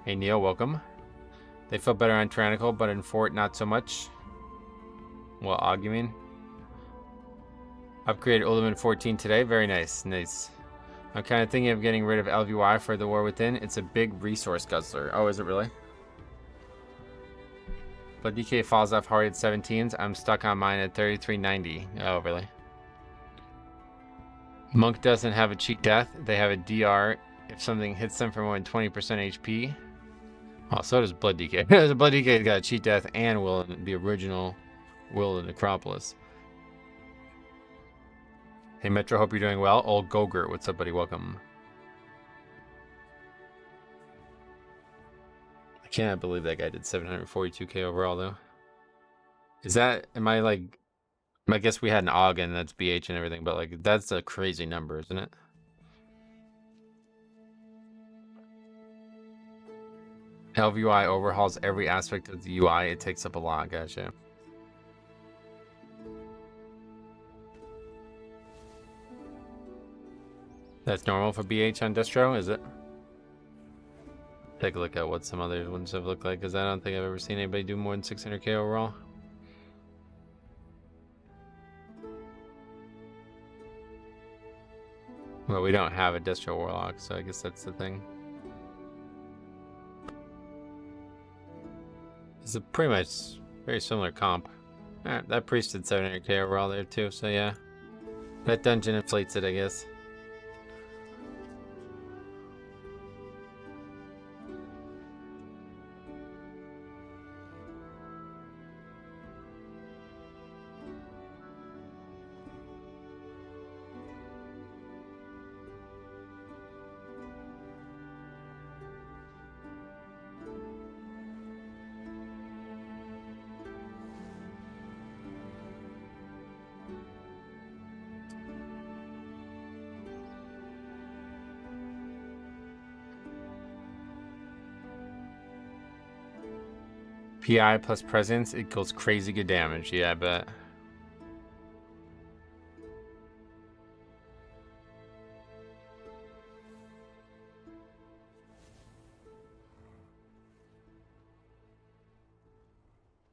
Speaker 1: Hey Neil, welcome. They feel better on Tyrannical, but in Fort not so much. Well, Og, you mean? Upgraded Ultimate 14 today. Very nice. Nice. I'm kind of thinking of getting rid of LVY for the War Within. It's a big resource guzzler. Oh, is it really? But DK falls off hard at 17s. I'm stuck on mine at 3390. Oh, really? Monk doesn't have a cheat death. They have a DR if something hits them for more than 20% HP. Oh, so does Blood DK. Blood DK got a cheat death and Will, the original Will of the Necropolis. Hey Metro, hope you're doing well. Old Gogurt, what's up, buddy? Welcome. I cannot believe that guy did 742k overall, though. Is that, am I like, I guess we had an AUG and that's BH and everything, but like, that's a crazy number, isn't it? LVUI overhauls every aspect of the UI. It takes up a lot, gotcha. That's normal for BH on Destro, is it? Take a look at what some other ones have looked like, because I don't think I've ever seen anybody do more than 600k overall. Well, we don't have a Destro Warlock, so I guess that's the thing. It's a pretty much very similar comp. Alright, that priest did 700k overall there too, so yeah. That dungeon inflates it, I guess. PI plus presence equals crazy good damage. Yeah, I bet.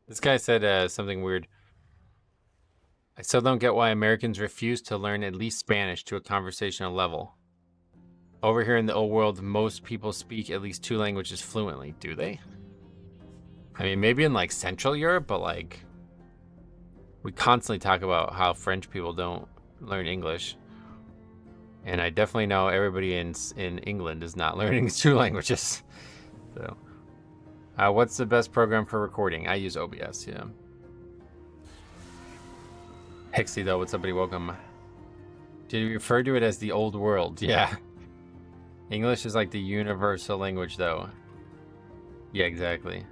Speaker 1: This guy said something weird. I still don't get why Americans refuse to learn at least Spanish to a conversational level. Over here in the old world, most people speak at least 2 languages fluently. Do they? I mean, maybe in like Central Europe, but like we constantly talk about how French people don't learn English. And I definitely know everybody in England is not learning 2 languages. So, what's the best program for recording? I use OBS, yeah. Hixie, though, what's up, buddy? Welcome. Did you refer to it as the old world? Yeah. English is like the universal language, though. Yeah, exactly.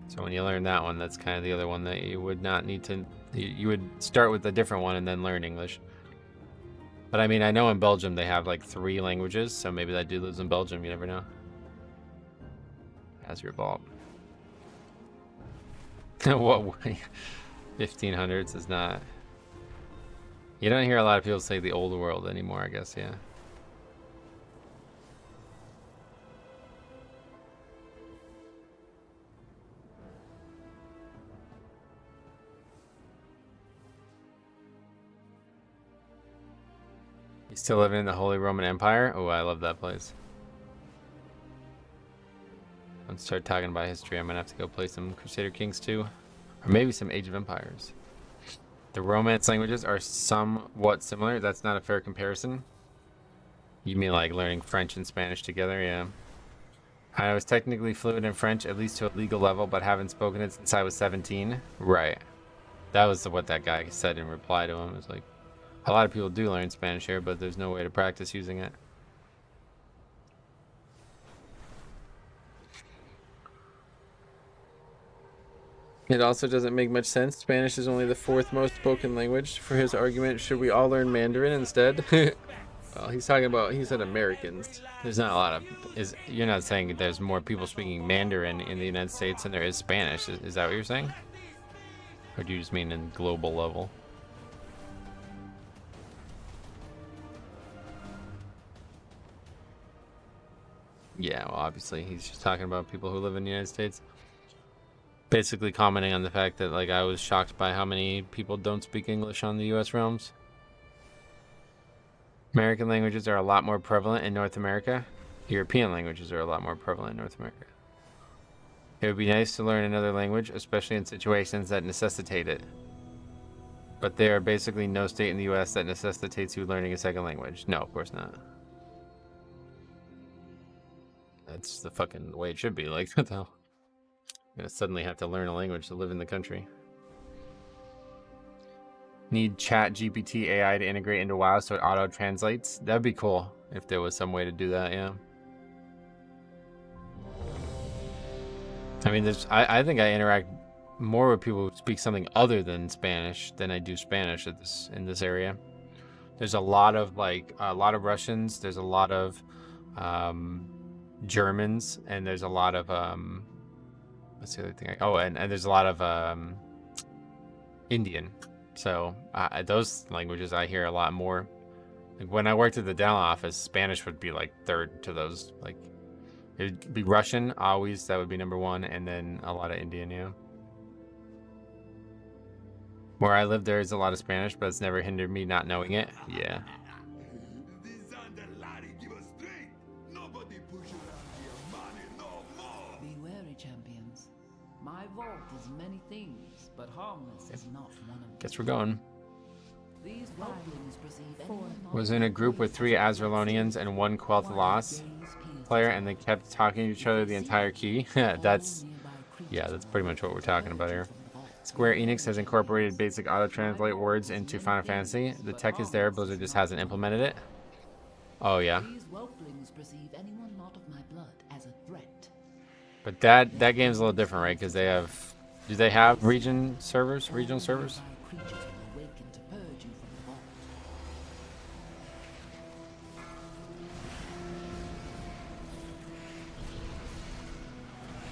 Speaker 1: So when you learn that one, that's kind of the other one that you would not need to... You would start with a different one and then learn English. But I mean, I know in Belgium they have like 3 languages, so maybe that dude lives in Belgium, you never know. As your vault. What way? 1500s is not... You don't hear a lot of people say the old world anymore, I guess, yeah. You still living in the Holy Roman Empire? Oh, I love that place. Let's start talking about history. I'm gonna have to go play some Crusader Kings 2. Or maybe some Age of Empires. The Romance languages are somewhat similar. That's not a fair comparison. You mean like learning French and Spanish together? Yeah. I was technically fluent in French, at least to a legal level, but haven't spoken it since I was 17. Right. That was what that guy said in reply to him. It was like, a lot of people do learn Spanish here, but there's no way to practice using it. It also doesn't make much sense. Spanish is only the 4th most spoken language. For his argument, should we all learn Mandarin instead? Well, he said Americans. There's not a lot of... You're not saying there's more people speaking Mandarin in the United States than there is Spanish. Is that what you're saying? Or do you just mean in global level? Yeah, well, obviously, he's just talking about people who live in the United States. Basically commenting on the fact that, like, I was shocked by how many people don't speak English on the U.S. realms. American languages are a lot more prevalent in North America. European languages are a lot more prevalent in North America. It would be nice to learn another language, especially in situations that necessitate it. But there are basically no state in the U.S. that necessitates you learning a second language. No, of course not. That's the fucking way it should be. Like, what the hell? I'm gonna suddenly have to learn a language to live in the country. Need Chat GPT AI to integrate into WoW so it auto translates. That'd be cool if there was some way to do that. Yeah. I mean, I think I interact more with people who speak something other than Spanish than I do Spanish in this area. There's a lot of Russians. There's a lot of Germans, and there's a lot of what's the other thing? And there's a lot of Indian. So those languages I hear a lot more. Like when I worked at the dental office, Spanish would be like 3rd to those. Like it'd be Russian always. That would be number 1, and then a lot of Indian. Yeah. Where I live, there is a lot of Spanish, but it's never hindered me not knowing it. Yeah.
Speaker 3: My vault is many things, but harmless is not one of them.
Speaker 1: Guess we're going.
Speaker 3: These vaultlings perceive
Speaker 1: Was in a group with 3 Azerlonians and 1 Quel'Thalas player, and they kept talking to each other the entire key. That's pretty much what we're talking about here. Square Enix has incorporated basic auto-translate words into Final Fantasy. The tech is there, Blizzard just hasn't implemented it. Oh yeah.
Speaker 3: These vaultlings perceive anyone not of my blood as a threat.
Speaker 1: But that game's a little different, right? Because do they have regional servers?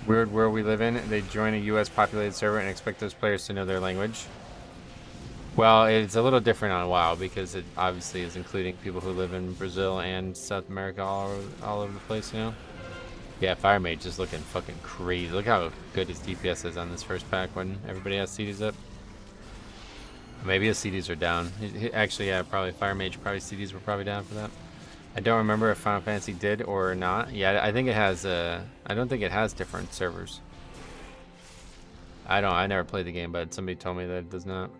Speaker 1: Weird world we live in. They join a U.S. populated server and expect those players to know their language. Well, it's a little different on WoW because it obviously is including people who live in Brazil and South America all over the place, you know? Yeah, Fire Mage is looking fucking crazy. Look how good his DPS is on this first pack when everybody has CDs up. Maybe his CDs are down. Actually, yeah, probably Fire Mage, probably CDs were probably down for that. I don't remember if Final Fantasy did or not. Yeah, I think it has, I don't think it has different servers. I never played the game, but somebody told me that it does not.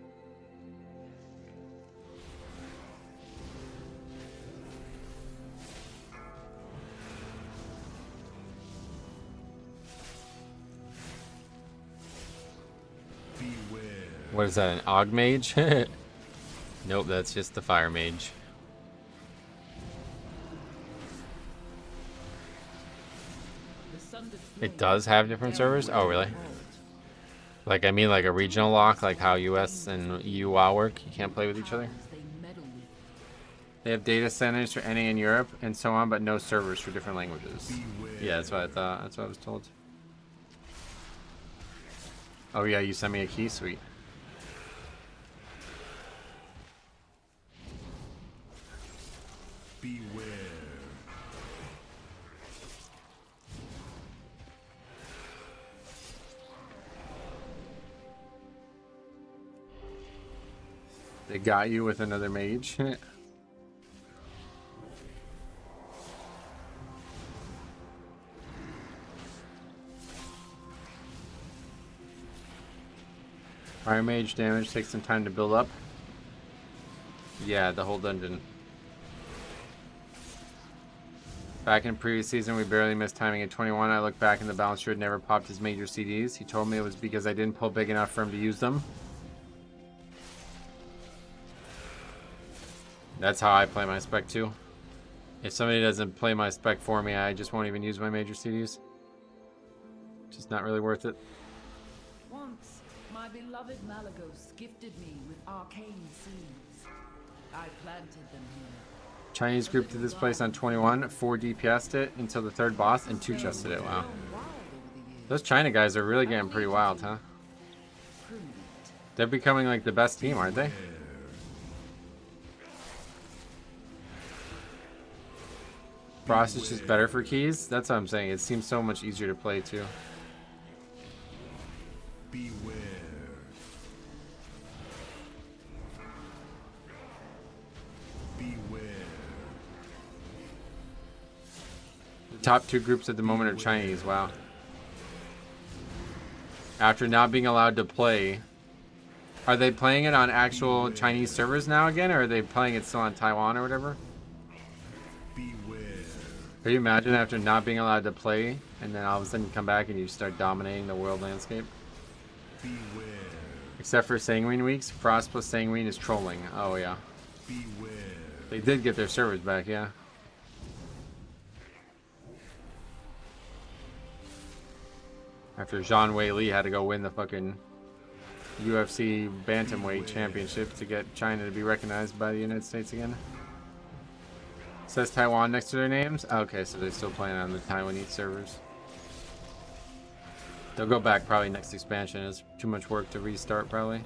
Speaker 2: Beware.
Speaker 1: What is that, an Og Mage? Nope, that's just the Fire Mage. It does have different servers? Oh, really? Like, I mean, like a regional lock, like how US and EU WoW work. You can't play with each other. They have data centers for NA in Europe and so on, but no servers for different languages. Yeah, that's what I thought. That's what I was told. Oh yeah, you sent me a key? Sweet.
Speaker 2: Beware.
Speaker 1: They got you with another mage. Fire Mage damage takes some time to build up. Yeah, the whole dungeon. Back in previous season, we barely missed timing at 21. I looked back and the balancer had never popped his major CDs. He told me it was because I didn't pull big enough for him to use them. That's how I play my spec too. If somebody doesn't play my spec for me, I just won't even use my major CDs. Just not really worth it.
Speaker 3: Once, my beloved Malagos gifted me with arcane seeds. I planted them here.
Speaker 1: Chinese group did this place on 21, 4 DPS'd it until the third boss, and 2 chested it. Wow. Those China guys are really getting pretty wild, huh? They're becoming like the best team, aren't they? Frost is just better for keys? That's what I'm saying. It seems so much easier to play too.
Speaker 2: Beware. Beware.
Speaker 1: The top 2 groups at the moment are Chinese. Wow. After not being allowed to play, are they playing it on actual Chinese servers now again, or are they playing it still on Taiwan or whatever? Can you imagine after not being allowed to play, and then all of a sudden you come back and you start dominating the world landscape?
Speaker 2: Beware.
Speaker 1: Except for Sanguine weeks, Frost plus Sanguine is trolling. Oh yeah.
Speaker 2: Beware.
Speaker 1: They did get their servers back, yeah. After Zhang Wei Li had to go win the fucking UFC Bantamweight Championship to get China to be recognized by the United States again. Says Taiwan next to their names? Okay, so they're still playing on the Taiwanese servers. They'll go back probably next expansion. It's too much work to restart probably.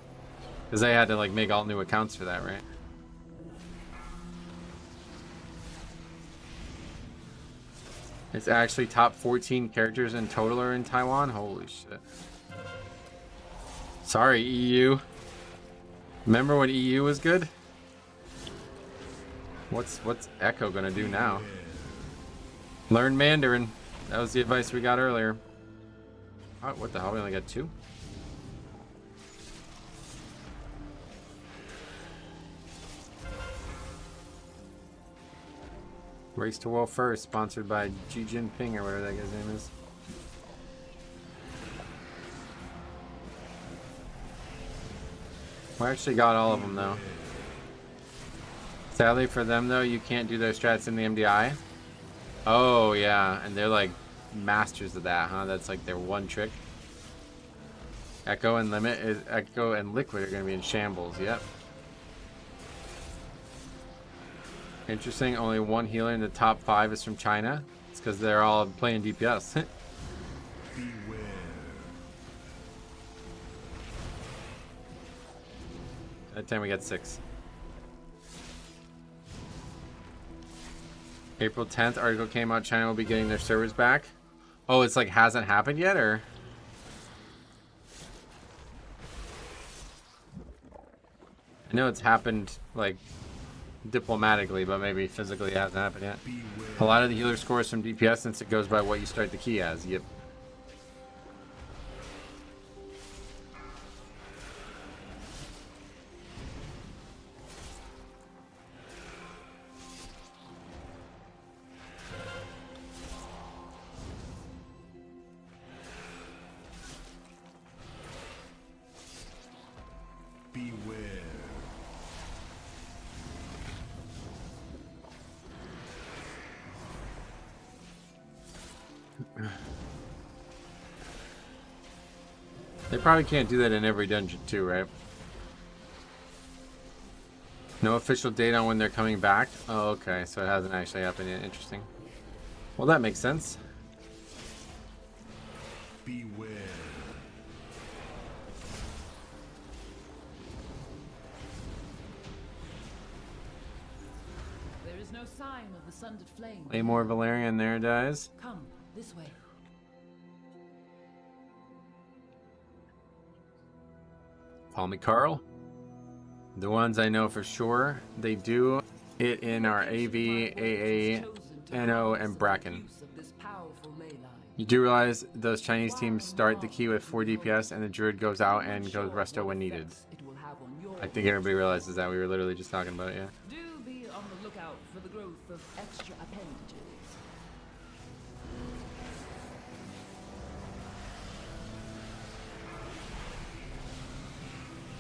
Speaker 1: Because they had to like make all new accounts for that, right? It's actually top 14 characters in total are in Taiwan? Holy shit. Sorry, EU. Remember when EU was good? What's Echo gonna do now? Learn Mandarin. That was the advice we got earlier. Oh, what the hell? We only got 2? Race to World First, sponsored by Xi Jinping or whatever that guy's name is. We actually got all of them though. Sadly for them though, you can't do their strats in the MDI. Oh yeah, and they're like masters of that, huh? That's like their one trick. Echo and Echo and Liquid are gonna be in shambles. Yep. Interesting. Only one healer in the top 5 is from China. It's because they're all playing DPS.
Speaker 2: Beware.
Speaker 1: That time we got 6. April 10th, article came out. China will be getting their servers back. Oh, it's like hasn't happened yet, or? I know it's happened like diplomatically, but maybe physically it hasn't happened yet. A lot of the healer scores from DPS since it goes by what you start the key as. Yep.
Speaker 2: Beware.
Speaker 1: They probably can't do that in every dungeon too, right? No official date on when they're coming back. Oh, okay, so it hasn't actually happened yet. Interesting. Well, that makes sense.
Speaker 2: Beware.
Speaker 3: There is no sign of the sundered flame.
Speaker 1: Amor Valerian there dies.
Speaker 3: Come this way.
Speaker 1: Call me Carl. The ones I know for sure, they do it in our AV, AA, NO, and Bracken. You do realize those Chinese teams start the key with 4 DPS and the Druid goes out and goes resto when needed. I think everybody realizes that. We were literally just talking about it, yeah.
Speaker 3: Do be on the lookout for the growth of extra appendages.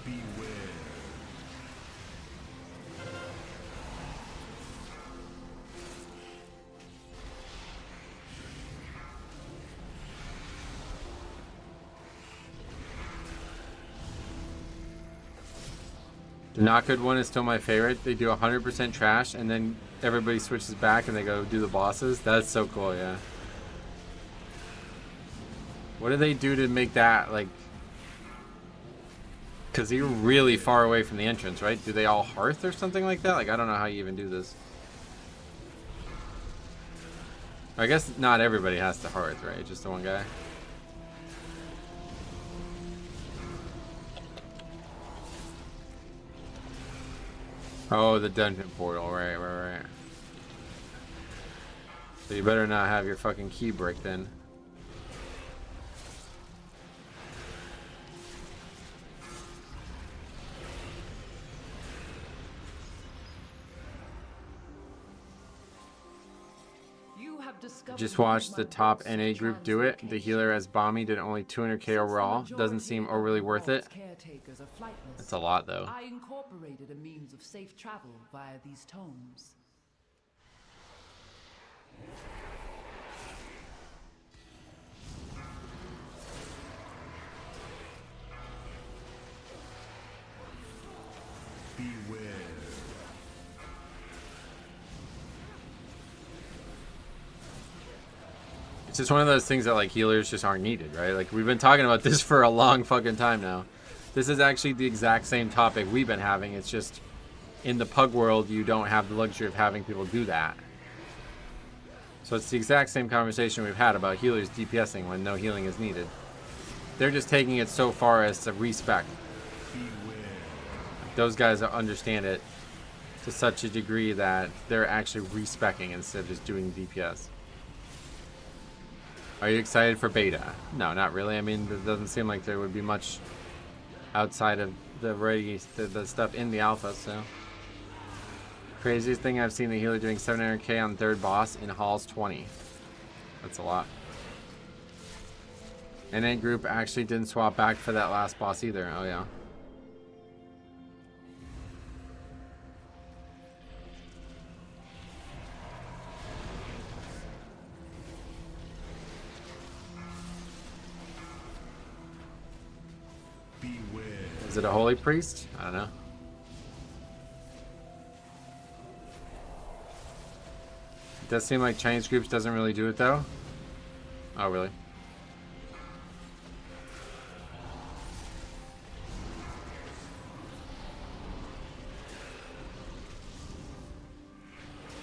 Speaker 2: Beware.
Speaker 1: The not good one is still my favorite. They do 100% trash and then everybody switches back and they go do the bosses. That's so cool, yeah. What do they do to make that, like... Because you're really far away from the entrance, right? Do they all hearth or something like that? Like, I don't know how you even do this. I guess not everybody has to hearth, right? Just the one guy. Oh, the dungeon portal, right. So you better not have your fucking key brick then. Just watched the top NA group do it. The healer as Bommy did only 200k overall. Doesn't seem overly worth it. That's a lot though.
Speaker 3: I incorporated a means of safe travel via these tomes.
Speaker 2: Beware.
Speaker 1: It's just one of those things that like healers just aren't needed, right? Like we've been talking about this for a long fucking time now. This is actually the exact same topic we've been having. It's just in the pug world, you don't have the luxury of having people do that. So it's the exact same conversation we've had about healers DPSing when no healing is needed. They're just taking it so far as to respec. Those guys understand it to such a degree that they're actually respecing instead of just doing DPS. Are you excited for beta? No, not really. I mean, it doesn't seem like there would be much outside of the stuff in the alpha, so. Craziest thing I've seen the healer doing 700k on third boss in Halls 20. That's a lot. NA group actually didn't swap back for that last boss either. Oh yeah.
Speaker 2: Beware.
Speaker 1: Is it a holy priest? I don't know. It does seem like Chinese groups doesn't really do it though. Oh really?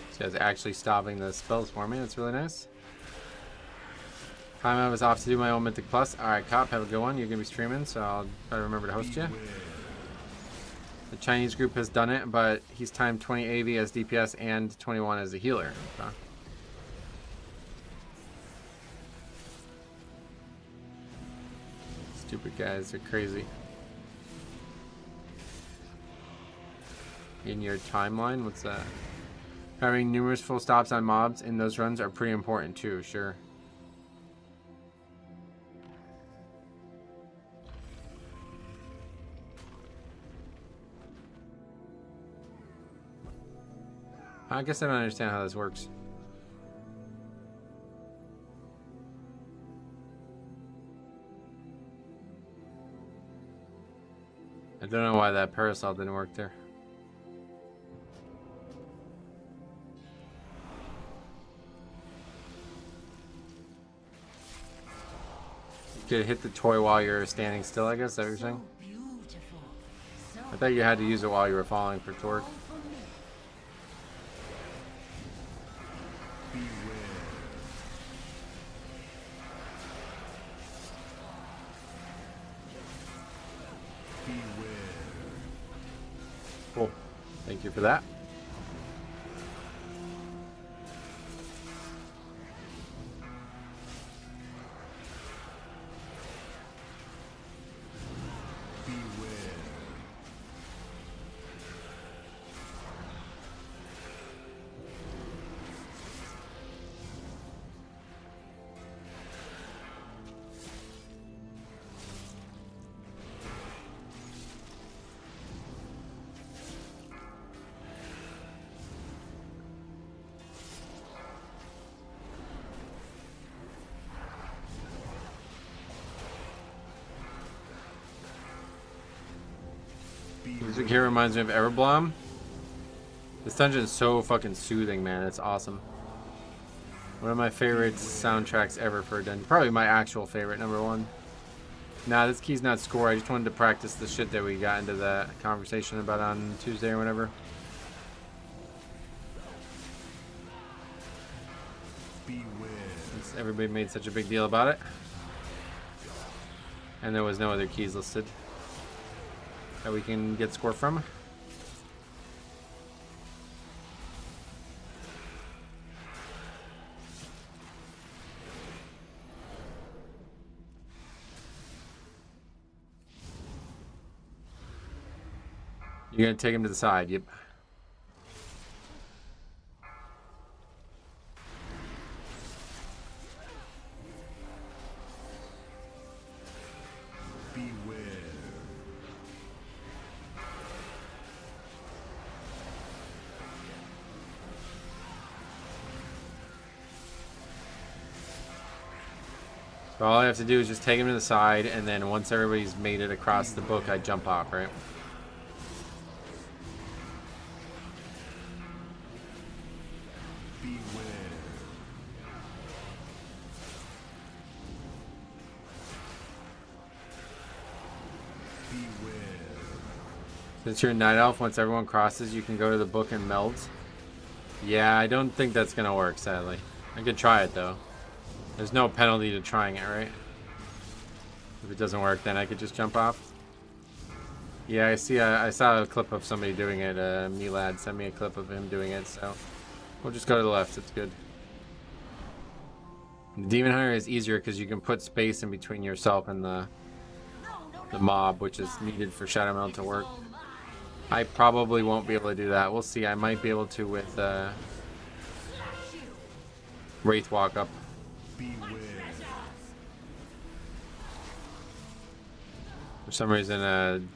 Speaker 1: This guy's actually stopping the spells for me. That's really nice. I was off to do my own Mythic Plus. Alright, Cop, have a good one. You're going to be streaming, so I'll try to remember to host you. The Chinese group has done it, but he's timed 20 AV as DPS and 21 as a healer. Okay. Stupid guys are crazy. In your timeline, what's that? Having numerous full stops on mobs in those runs are pretty important too, sure. I guess I don't understand how this works. I don't know why that parasol didn't work there. You could hit the toy while you're standing still, I guess, is that what you're saying?
Speaker 3: Beautiful. So
Speaker 1: I thought you had to use it while you were falling for torque. Cool. Thank you for that. Music here reminds me of Everblom. This dungeon is so fucking soothing, man. It's awesome. One of my favorite soundtracks ever for a dungeon. Probably my actual favorite, #1. Nah, this key's not score. I just wanted to practice the shit that we got into that conversation about on Tuesday or whatever. Since everybody made such a big deal about it. And there was no other keys listed that we can get score from. You're gonna take him to the side, yep. So all I have to do is just take him to the side, and then once everybody's made it across the book, I jump off, right? Since you're a night elf, once everyone crosses, you can go to the book and meld. Yeah, I don't think that's gonna work, sadly. I could try it though. There's no penalty to trying it, right? If it doesn't work, then I could just jump off. Yeah, I saw a clip of somebody doing it. Milad sent me a clip of him doing it, so we'll just go to the left. It's good. The Demon Hunter is easier because you can put space in between yourself and the mob, which is needed for Shadow Meld to work. I probably won't be able to do that. We'll see. I might be able to with Wraith Walk up. For some reason,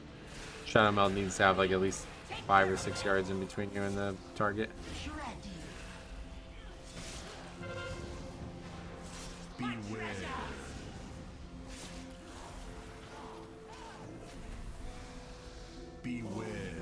Speaker 1: Shadow Meld needs to have like at least 5 or 6 yards in between you and the target.
Speaker 2: Beware.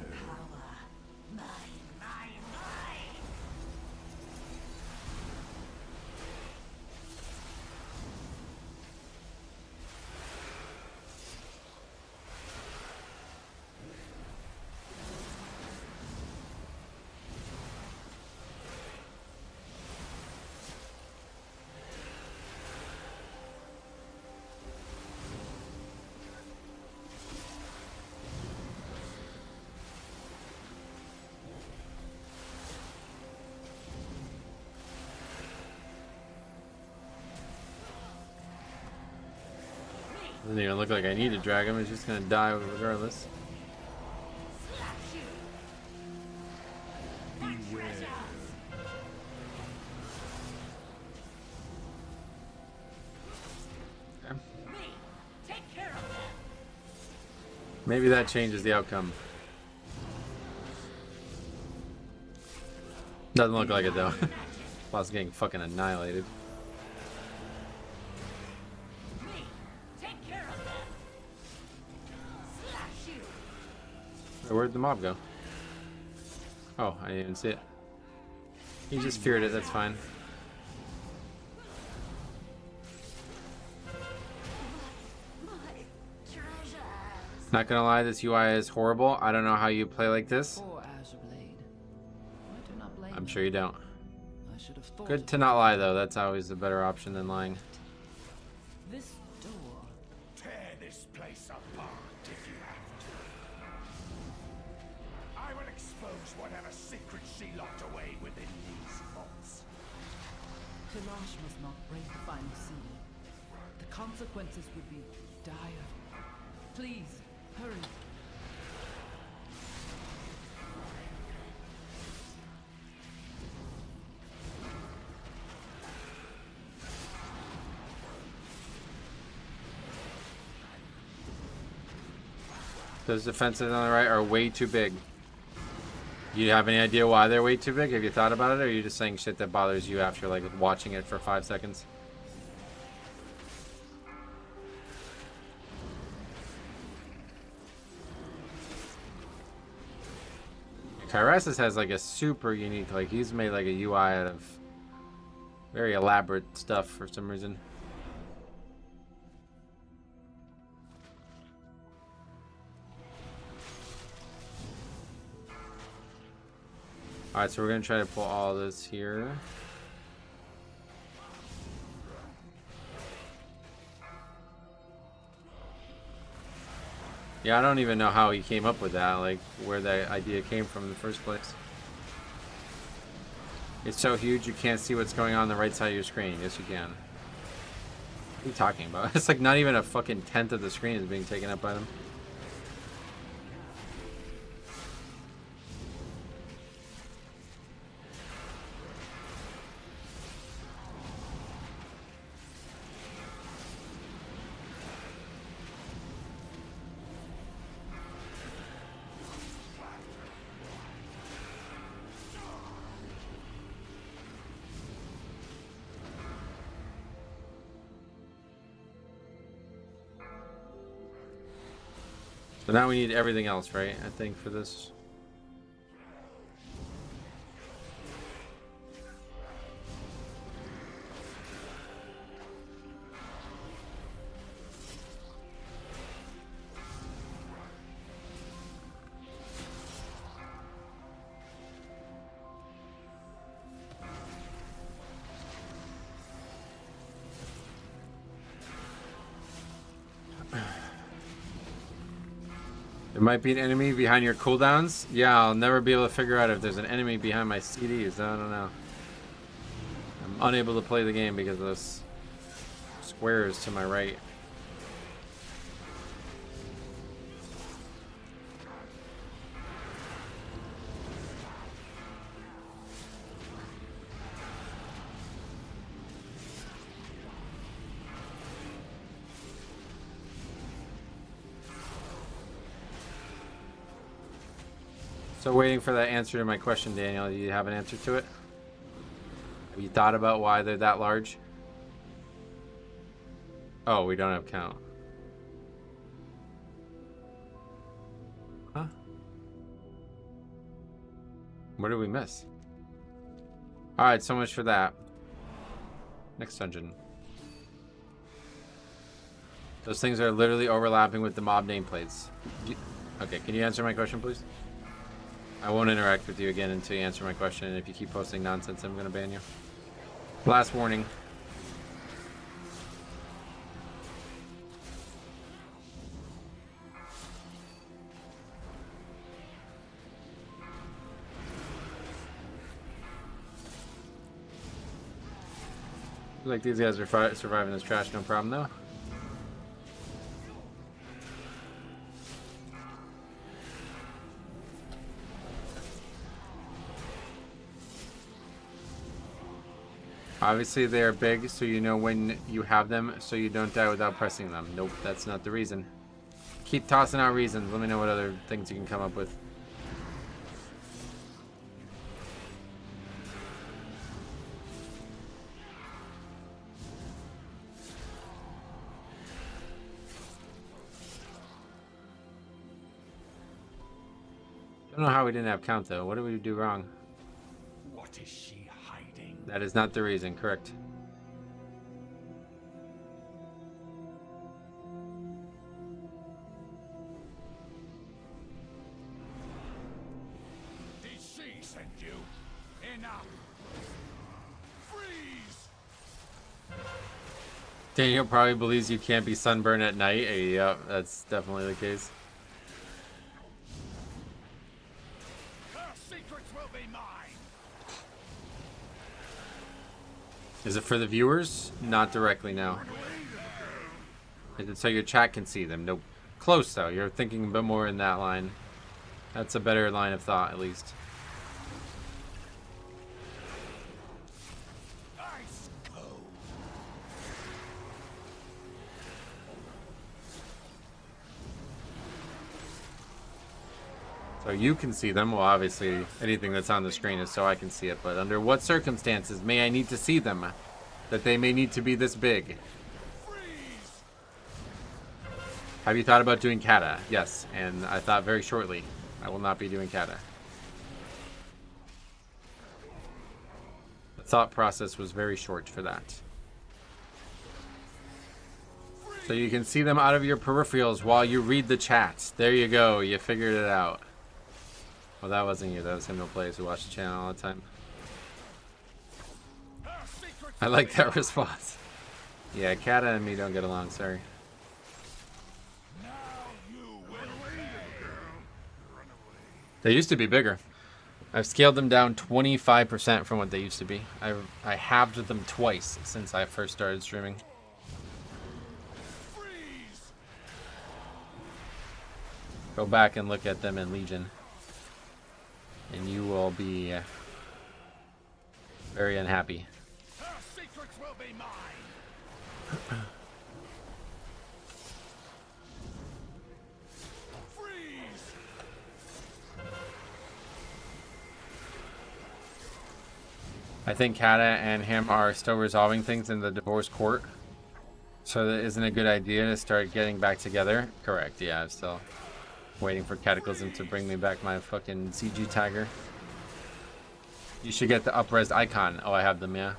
Speaker 1: Doesn't even look like I need to drag him. He's just gonna die regardless.
Speaker 2: Beware.
Speaker 1: Maybe that changes the outcome. Doesn't look like it though. Boss getting fucking annihilated. Where'd the mob go? Oh, I didn't even see it. He just feared it, that's fine. Not gonna lie, this UI is horrible. I don't know how you play like this. I'm sure you don't. Good to not lie though, that's always a better option than lying.
Speaker 3: This door.
Speaker 2: Tear this place apart if you have to. I will expose whatever secrets she locked away within these vaults.
Speaker 3: Telash must not break the final seal. The consequences would be dire. Please, hurry.
Speaker 1: Those defenses on the right are way too big. Do you have any idea why they're way too big? Have you thought about it, or are you just saying shit that bothers you after like watching it for 5 seconds? Kairesis has like a super unique, like he's made like a UI out of very elaborate stuff for some reason. Alright, so we're gonna try to pull all this here. Yeah, I don't even know how he came up with that, like where that idea came from in the first place. It's so huge you can't see what's going on the right side of your screen. Yes, you can. What are you talking about? It's like not even a fucking tenth of the screen is being taken up by them. So now we need everything else, right? I think for this. There might be an enemy behind your cooldowns. Yeah, I'll never be able to figure out if there's an enemy behind my CDs. I don't know. I'm unable to play the game because of those squares to my right. So waiting for that answer to my question, Daniel. Do you have an answer to it? Have you thought about why they're that large? Oh, we don't have count. Huh? What did we miss? Alright, so much for that. Next dungeon. Those things are literally overlapping with the mob nameplates. Okay, can you answer my question, please? I won't interact with you again until you answer my question, and if you keep posting nonsense, I'm gonna ban you. Last warning. Like these guys are surviving this trash, no problem though. Obviously they are big, so you know when you have them, so you don't die without pressing them. Nope, that's not the reason. Keep tossing out reasons. Let me know what other things you can come up with. Don't know how we didn't have count though. What did we do wrong?
Speaker 2: What is she hiding?
Speaker 1: That is not the reason, correct.
Speaker 2: Did she send you? Enough! Freeze!
Speaker 1: Daniel probably believes you can't be sunburned at night. Yep, that's definitely the case.
Speaker 2: Her secrets will be mine!
Speaker 1: Is it for the viewers? Not directly, no. Is it so your chat can see them? Nope. Close though. You're thinking a bit more in that line. That's a better line of thought, at least.
Speaker 2: Ice cold!
Speaker 1: So you can see them. Well, obviously, anything that's on the screen is so I can see it. But under what circumstances may I need to see them? That they may need to be this big?
Speaker 2: Freeze!
Speaker 1: Have you thought about doing kata? Yes, and I thought very shortly. I will not be doing kata. The thought process was very short for that. So you can see them out of your peripherals while you read the chat. There you go. You figured it out. Well, that wasn't you. That was him no players who watch the channel all the time.
Speaker 2: Her secrets
Speaker 1: I
Speaker 2: will
Speaker 1: like
Speaker 2: be
Speaker 1: that
Speaker 2: mine.
Speaker 1: response. Yeah, Kata and me don't get along. Sorry.
Speaker 2: Now you will
Speaker 1: They used to be bigger. I've scaled them down 25% from what they used to be. I halved them twice since I first started streaming.
Speaker 2: freeze!
Speaker 1: Go back and look at them in Legion. And you will be very unhappy.
Speaker 2: Her secrets will be mine! Freeze!
Speaker 1: I think Kata and him are still resolving things in the divorce court. So that isn't a good idea to start getting back together. Correct, yeah, I'm still waiting for Cataclysm to bring me back my fucking CG Tiger. You should get the up-res icon. Oh, I have them, yeah.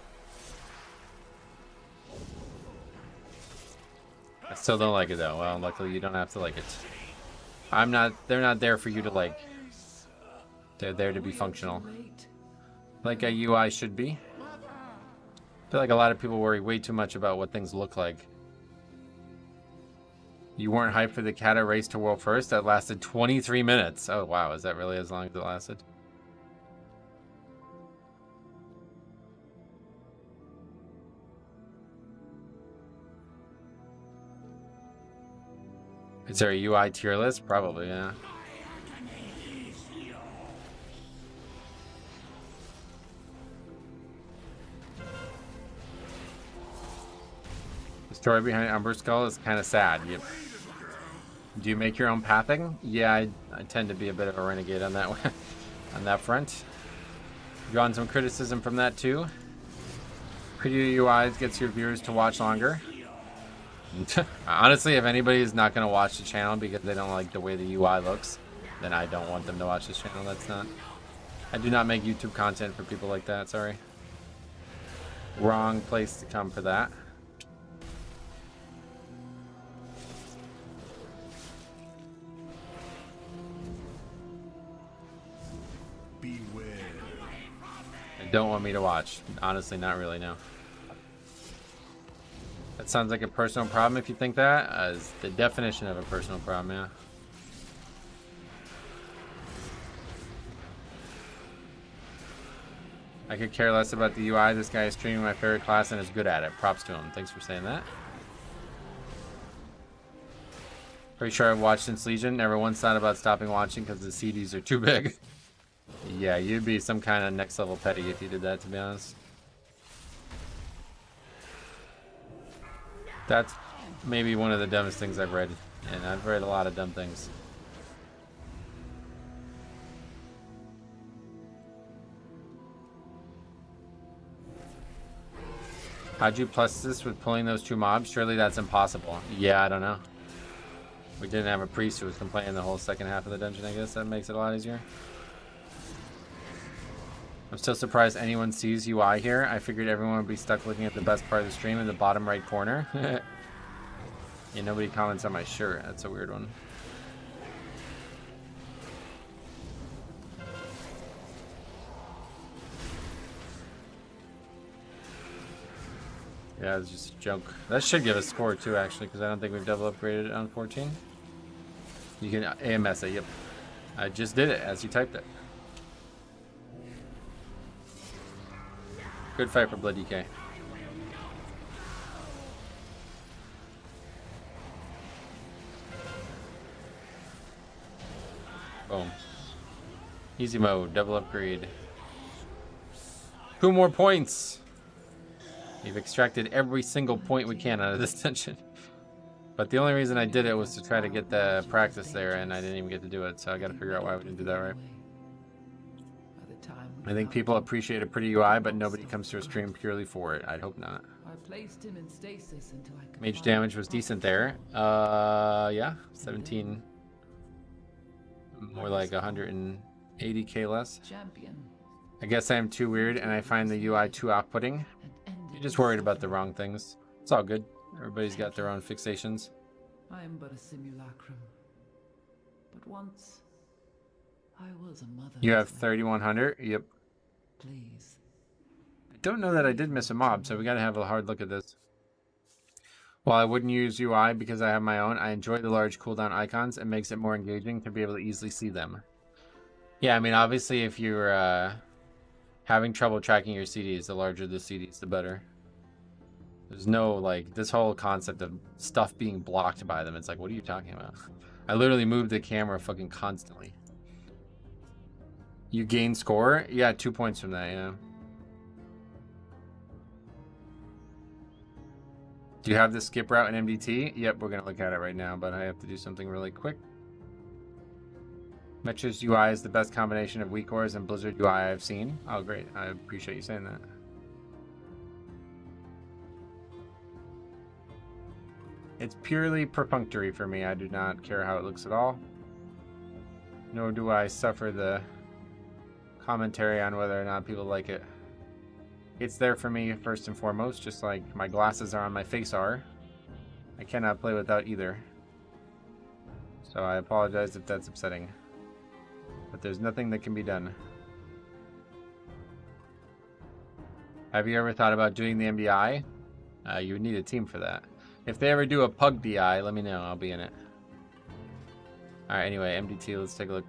Speaker 1: I still don't like it though. Well, luckily you don't have to like it. They're not there for you to like. They're there to be functional.
Speaker 3: Late.
Speaker 1: Like a UI should be. I feel like a lot of people worry way too much about what things look like. You weren't hyped for the Kata race to world first? That lasted 23 minutes. Oh wow, is that really as long as it lasted? Is there a UI tier list? Probably, yeah. The story behind Umber Skull is kind of sad. Do you make your own pathing? Yeah, I tend to be a bit of a renegade on that one, on that front. Gotten some criticism from that too. Prettier UIs gets your viewers to watch longer. Honestly, if anybody is not going to watch the channel because they don't like the way the UI looks, then I don't want them to watch this channel. I do not make YouTube content for people like that, sorry. Wrong place to come for that.
Speaker 2: Beware.
Speaker 1: And don't want me to watch. Honestly, not really, no. That sounds like a personal problem if you think that. Is the definition of a personal problem, yeah. I could care less about the UI. This guy is streaming my favorite class and is good at it. Props to him. Thanks for saying that. Pretty sure I've watched since Legion. Never once thought about stopping watching because the CDs are too big. Yeah, you'd be some kind of next level petty if you did that, to be honest. That's maybe one of the dumbest things I've read, and I've read a lot of dumb things. How'd you plus this with pulling those 2 mobs? Surely that's impossible. Yeah, I don't know. We didn't have a priest who was complaining the whole second half of the dungeon, I guess. That makes it a lot easier. I'm still surprised anyone sees UI here. I figured everyone would be stuck looking at the best part of the stream in the bottom right corner. Yeah, nobody comments on my shirt. That's a weird one. Yeah, it's just a joke. That should give us a score too, actually, because I don't think we've double upgraded on 14. You can AMS it, yep. I just did it as you typed it. Good fight for Blood DK. Boom. Easy mode, double upgrade. 2 more points! We've extracted every single point we can out of this dungeon. But the only reason I did it was to try to get the practice there, and I didn't even get to do it, so I gotta figure out why we didn't do that right. I think people appreciate a pretty UI, but nobody comes to a stream purely for it. I'd hope not. Mage damage was decent there. Yeah, 17. More like 180k less. I guess I am too weird, and I find the UI too off-putting. You're just worried about the wrong things. It's all good. Everybody's got their own fixations.
Speaker 3: I am but a simulacrum. But once I was a mother.
Speaker 1: You have 3100? Yep.
Speaker 3: Please.
Speaker 1: I don't know that I did miss a mob, so we gotta have a hard look at this. While I wouldn't use UI because I have my own, I enjoy the large cooldown icons. It makes it more engaging to be able to easily see them. Yeah, I mean, obviously, if you're having trouble tracking your CDs, the larger the CDs, the better. There's no, like, this whole concept of stuff being blocked by them. It's like, what are you talking about? I literally move the camera fucking constantly. You gain score? Yeah, 2 points from that, yeah. Do you have the skip route in MDT? Yep, we're going to look at it right now, but I have to do something really quick. Metro's UI is the best combination of weak ores and Blizzard UI I've seen. Oh, great. I appreciate you saying that. It's purely perfunctory for me. I do not care how it looks at all. Nor do I suffer the commentary on whether or not people like it. It's there for me first and foremost, just like my glasses are on my face are. I cannot play without either. So I apologize if that's upsetting. But there's nothing that can be done. Have you ever thought about doing the MDI? You would need a team for that. If they ever do a Pug DI, let me know. I'll be in it. Alright, anyway, MDT, let's take a look.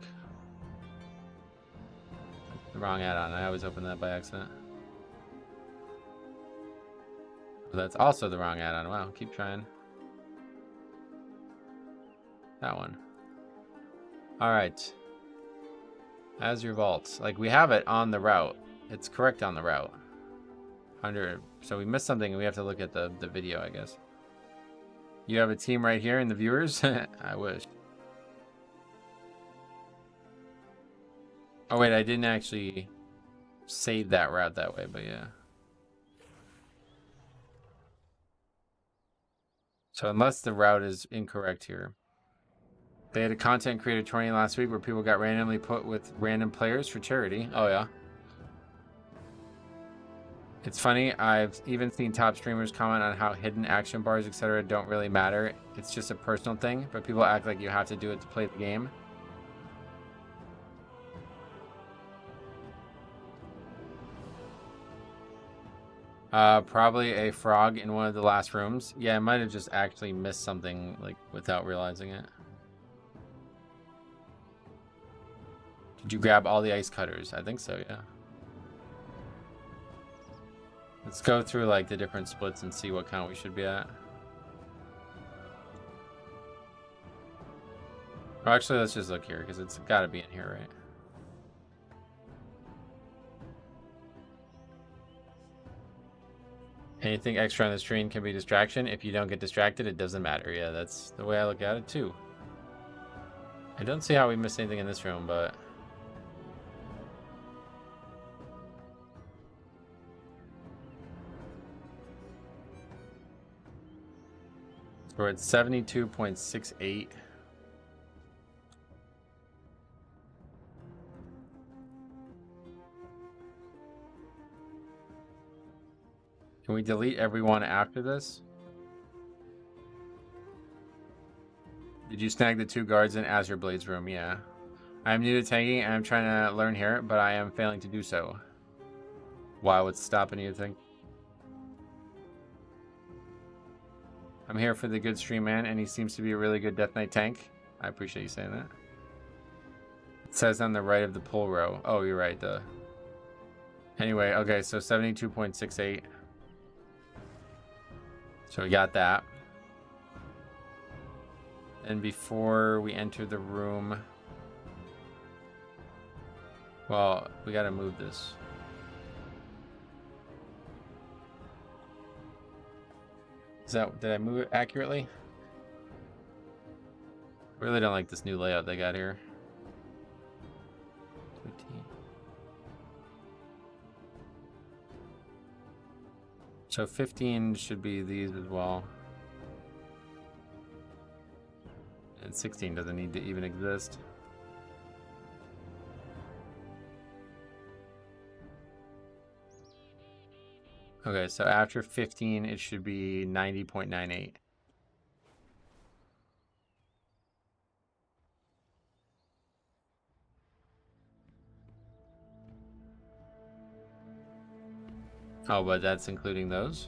Speaker 1: The wrong add-on. I always open that by accident. That's also the wrong add-on. Wow, keep trying. That one. Alright. As your vaults. Like, we have it on the route. It's correct on the route. So we missed something and we have to look at the video, I guess. You have a team right here in the viewers? I wish. Oh wait, I didn't actually save that route that way, but yeah. So unless the route is incorrect here. They had a content creator tourney last week where people got randomly put with random players for charity. Oh yeah. It's funny, I've even seen top streamers comment on how hidden action bars, etc. don't really matter. It's just a personal thing, but people act like you have to do it to play the game. Probably a frog in one of the last rooms. Yeah, I might have just actually missed something, like, without realizing it. Did you grab all the ice cutters? I think so, yeah. Let's go through, like, the different splits and see what count we should be at. Or actually, let's just look here, because it's got to be in here, right? Anything extra on the screen can be distraction. If you don't get distracted, it doesn't matter. Yeah, that's the way I look at it too. I don't see how we missed anything in this room, but... we're at 72.68. Can we delete everyone after this? Did you snag the 2 guards in Azure Blade's room? Yeah. I am new to tanking and I'm trying to learn here, but I am failing to do so. Why? What's stopping you, think? I'm here for the good stream man, and he seems to be a really good Death Knight tank. I appreciate you saying that. It says on the right of the pull row. Oh, you're right, duh. Anyway, okay, so 72.68. So we got that. And before we enter the room... well, we gotta move this. Did I move it accurately? I really don't like this new layout they got here. 15. So 15 should be these as well. And 16 doesn't need to even exist. Okay, so after 15, it should be 90.98. Oh, but that's including those?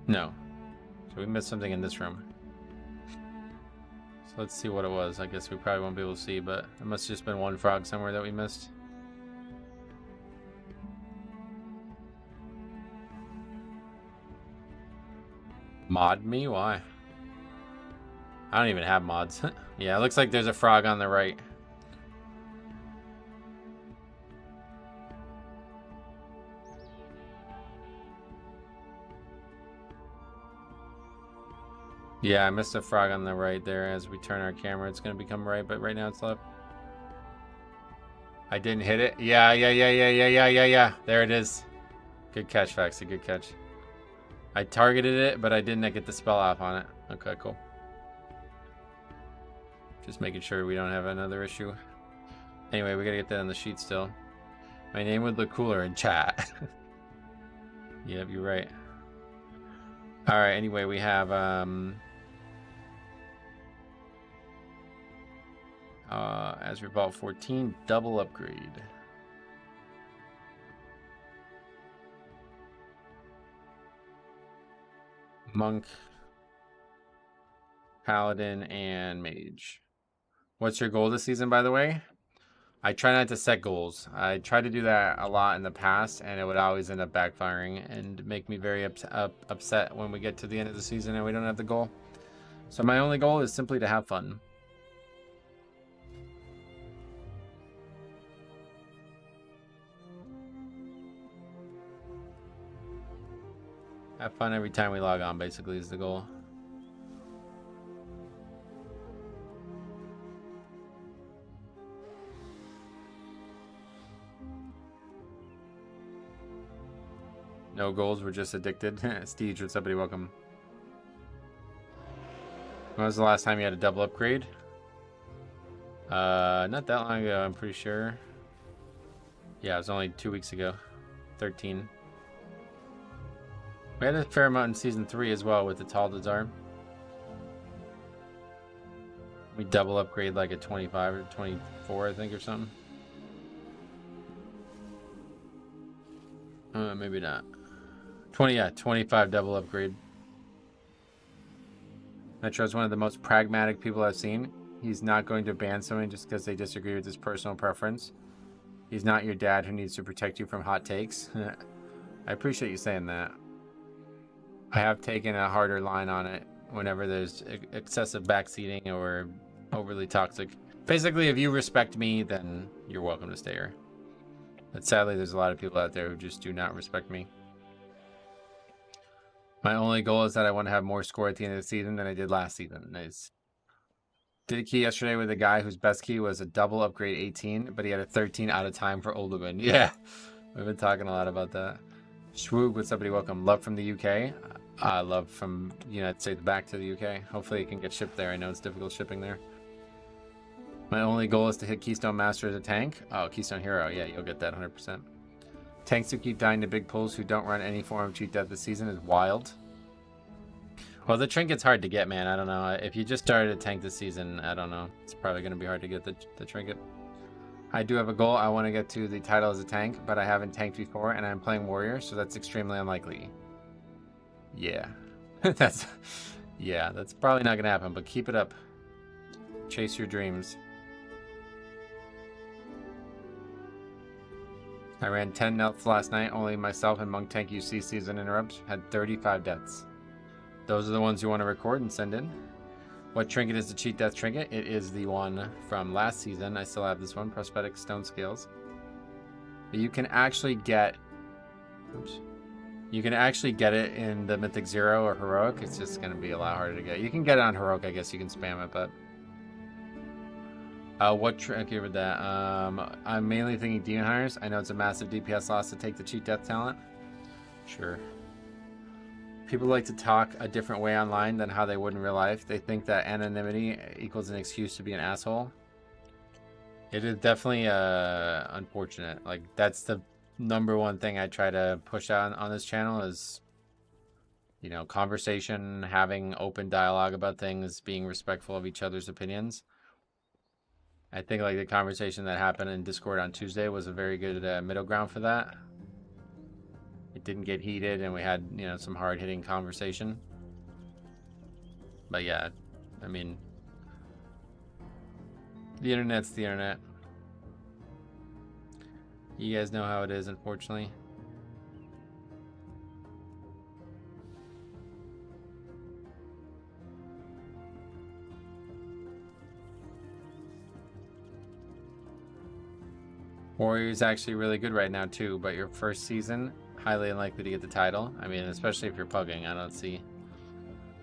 Speaker 1: No. So we missed something in this room. So let's see what it was. I guess we probably won't be able to see, but it must have just been one frog somewhere that we missed. Mod me? Why? I don't even have mods. Yeah, it looks like there's a frog on the right. Yeah, I missed a frog on the right there. As we turn our camera, it's going to become right, but right now it's left. I didn't hit it. Yeah. There it is. Good catch, Faxy. Good catch. I targeted it, but I didn't get the spell off on it. Okay, cool. Just making sure we don't have another issue. Anyway, we gotta get that on the sheet still. My name would look cooler in chat. Yep, you're right. Alright, anyway, we have Azure Vault 14 double upgrade. Monk, Paladin, and Mage. What's your goal this season, by the way? I try not to set goals. I tried to do that a lot in the past, and it would always end up backfiring and make me very upset when we get to the end of the season and we don't have the goal. So my only goal is simply to have fun. Have fun every time we log on, basically, is the goal. No goals, we're just addicted. Steege, what's up, buddy? Welcome. When was the last time you had a double upgrade? Not that long ago, I'm pretty sure. Yeah, it was only 2 weeks ago. 13. We had a fair amount in Season 3 as well with the Talda's arm. We double upgrade like a 25 or 24, I think, or something. Maybe not. 25 double upgrade. Metro's one of the most pragmatic people I've seen. He's not going to ban someone just because they disagree with his personal preference. He's not your dad who needs to protect you from hot takes. I appreciate you saying that. I have taken a harder line on it whenever there's excessive backseating or overly toxic. Basically, if you respect me, then you're welcome to stay here. But sadly, there's a lot of people out there who just do not respect me. My only goal is that I want to have more score at the end of the season than I did last season. Nice. Did a key yesterday with a guy whose best key was a double upgrade 18, but he had a 13 out of time for Olderman. Yeah, we've been talking a lot about that. Schwoog, what's up, buddy? Welcome. Love from the UK. Love from United States back to the UK. Hopefully it can get shipped there. I know it's difficult shipping there. My only goal is to hit Keystone Master as a tank. Oh, Keystone Hero. Yeah, you'll get that 100%. Tanks who keep dying to big pulls who don't run any form of cheat death this season is wild. Well, the trinket's hard to get, man. I don't know. If you just started a tank this season, I don't know. It's probably going to be hard to get the trinket. I do have a goal. I want to get to the title as a tank, but I haven't tanked before, and I'm playing warrior, so that's extremely unlikely. Yeah. that's probably not going to happen, but keep it up. Chase your dreams. I ran 10 nelts last night. Only myself and Monk Tank UC season interrupts had 35 deaths. Those are the ones you want to record and send in. What trinket is the cheat death trinket? It is the one from last season. I still have this one, prosthetic stone scales. But you can actually get, you can actually get it in the Mythic Zero or Heroic. It's just going to be a lot harder to get. You can get it on Heroic, I guess you can spam it, but what trinket with that? I'm mainly thinking Demon Hunters. I know it's a massive DPS loss to take the cheat death talent. Sure. People like to talk a different way online than how they would in real life. They think that anonymity equals an excuse to be an asshole. It is definitely unfortunate. Like, that's the number one thing I try to push out on this channel is, you know, conversation, having open dialogue about things, being respectful of each other's opinions. I think like the conversation that happened in Discord on Tuesday was a very good middle ground for that. It didn't get heated, and we had, you know, some hard-hitting conversation. But yeah, I mean, the internet's the internet. You guys know how it is, unfortunately. Warrior's actually really good right now too, but your first season, highly unlikely to get the title. I mean, especially if you're pugging, I don't see.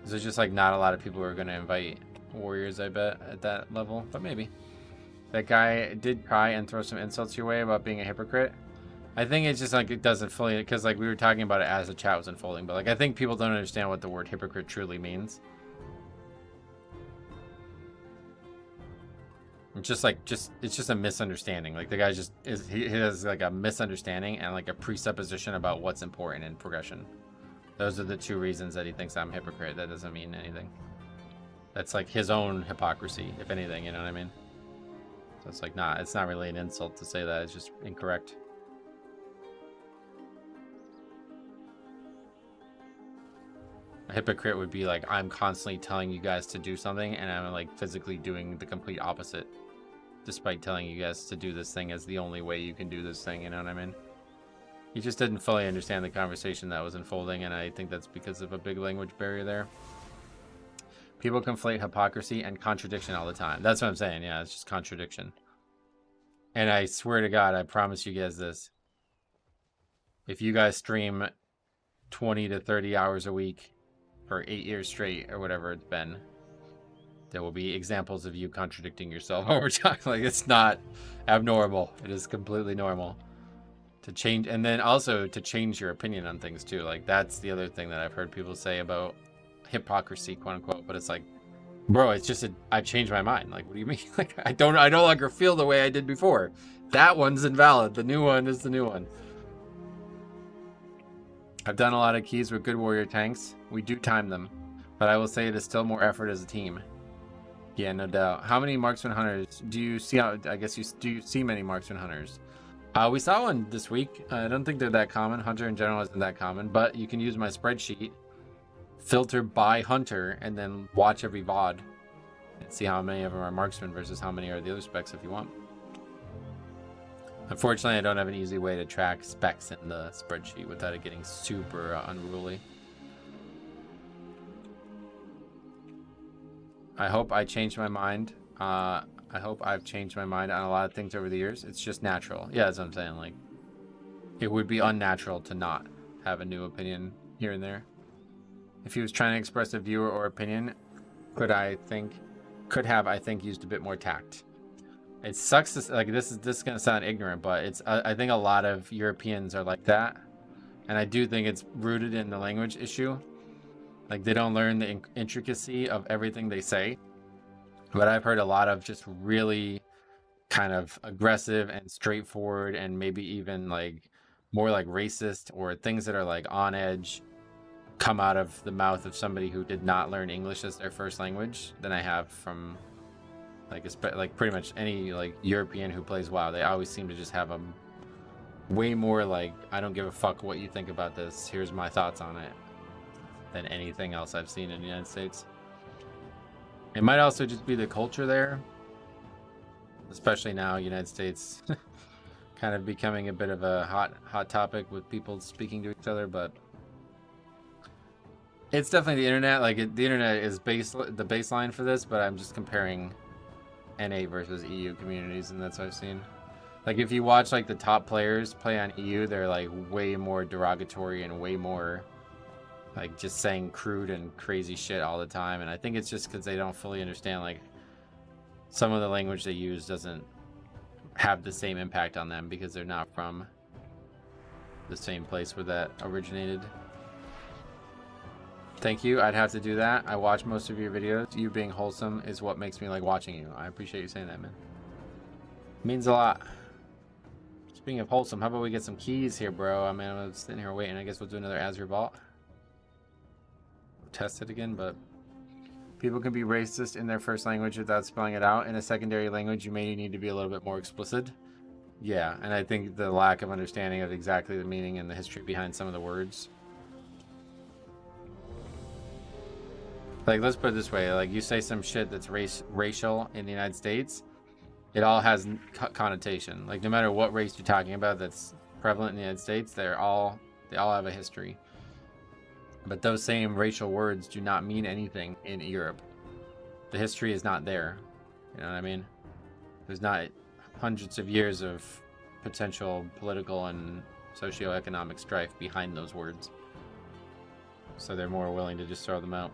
Speaker 1: There's just like not a lot of people who are going to invite warriors, I bet, at that level, but maybe. That guy did try and throw some insults your way about being a hypocrite. I think it's just like it doesn't fully, because like we were talking about it as the chat was unfolding, but like I think people don't understand what the word hypocrite truly means. It's just like it's just a misunderstanding. Like the guy just is he has like a misunderstanding and like a presupposition about what's important in progression. Those are the two reasons that he thinks I'm a hypocrite. That doesn't mean anything. That's like his own hypocrisy, if anything, you know what I mean? So it's like it's not really an insult to say that, it's just incorrect. A hypocrite would be like, I'm constantly telling you guys to do something and I'm like physically doing the complete opposite, despite telling you guys to do this thing as the only way you can do this thing, you know what I mean? He just didn't fully understand the conversation that was unfolding, and I think that's because of a big language barrier there. People conflate hypocrisy and contradiction all the time. That's what I'm saying, yeah, it's just contradiction. And I swear to God, I promise you guys this. If you guys stream 20 to 30 hours a week for 8 years straight, or whatever it's been, there will be examples of you contradicting yourself over time. Like, it's not abnormal. It is completely normal to change, and then also to change your opinion on things too. Like, that's the other thing that I've heard people say about hypocrisy, quote unquote. But it's like, bro, it's just I changed my mind. Like, what do you mean? Like, I no longer feel the way I did before. That one's invalid. The new one is the new one. I've done a lot of keys with good warrior tanks. We do time them, but I will say it is still more effort as a team. Yeah, no doubt. How many marksman hunters do you see? I guess do you see many marksman hunters? We saw one this week. I don't think they're that common. Hunter in general isn't that common, but you can use my spreadsheet, filter by hunter, and then watch every VOD and see how many of them are marksman versus how many are the other specs if you want. Unfortunately, I don't have an easy way to track specs in the spreadsheet without it getting super unruly. I hope I changed my mind. I hope I've changed my mind on a lot of things over the years. It's just natural. Yeah, that's what I'm saying. Like, it would be unnatural to not have a new opinion here and there. If he was trying to express a view or opinion, could have, I think, used a bit more tact. It sucks to, like, this is gonna sound ignorant, but it's I think a lot of Europeans are like that, and I do think it's rooted in the language issue. Like, they don't learn the intricacy of everything they say. But I've heard a lot of just really kind of aggressive and straightforward, and maybe even like more like racist or things that are like on edge, come out of the mouth of somebody who did not learn English as their first language than I have from like pretty much any like European who plays WoW. They always seem to just have a way more like, I don't give a fuck what you think about this, here's my thoughts on it, than anything else I've seen in the United States. It might also just be the culture there, especially now, United States kind of becoming a bit of a hot topic with people speaking to each other, but it's definitely the internet. Like, the internet is the baseline for this, but I'm just comparing NA versus EU communities, and that's what I've seen. Like, if you watch like the top players play on EU, they're like way more derogatory and way more like just saying crude and crazy shit all the time. And I think it's just because they don't fully understand, like, some of the language they use doesn't have the same impact on them because they're not from the same place where that originated. Thank you. I'd have to do that. I watch most of your videos. You being wholesome is what makes me like watching you. I appreciate you saying that, man. Means a lot. Speaking of wholesome, how about we get some keys here, bro? I mean, I'm sitting here waiting. I guess we'll do another Azure Vault. We'll test it again, but people can be racist in their first language without spelling it out. In a secondary language, you may need to be a little bit more explicit. Yeah, and I think the lack of understanding of exactly the meaning and the history behind some of the words. Like, let's put it this way. Like, you say some shit that's racial in the United States, it all has connotation. Like, no matter what race you're talking about that's prevalent in the United States, they all have a history. But those same racial words do not mean anything in Europe. The history is not there. You know what I mean? There's not hundreds of years of potential political and socioeconomic strife behind those words. So they're more willing to just throw them out.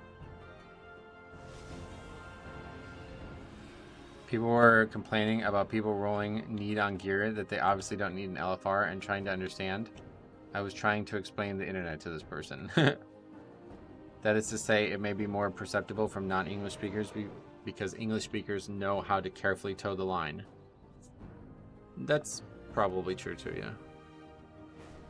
Speaker 1: People were complaining about people rolling need on gear that they obviously don't need an LFR and trying to understand. I was trying to explain the internet to this person. That is to say, it may be more perceptible from non-English speakers because English speakers know how to carefully toe the line. That's probably true too, yeah.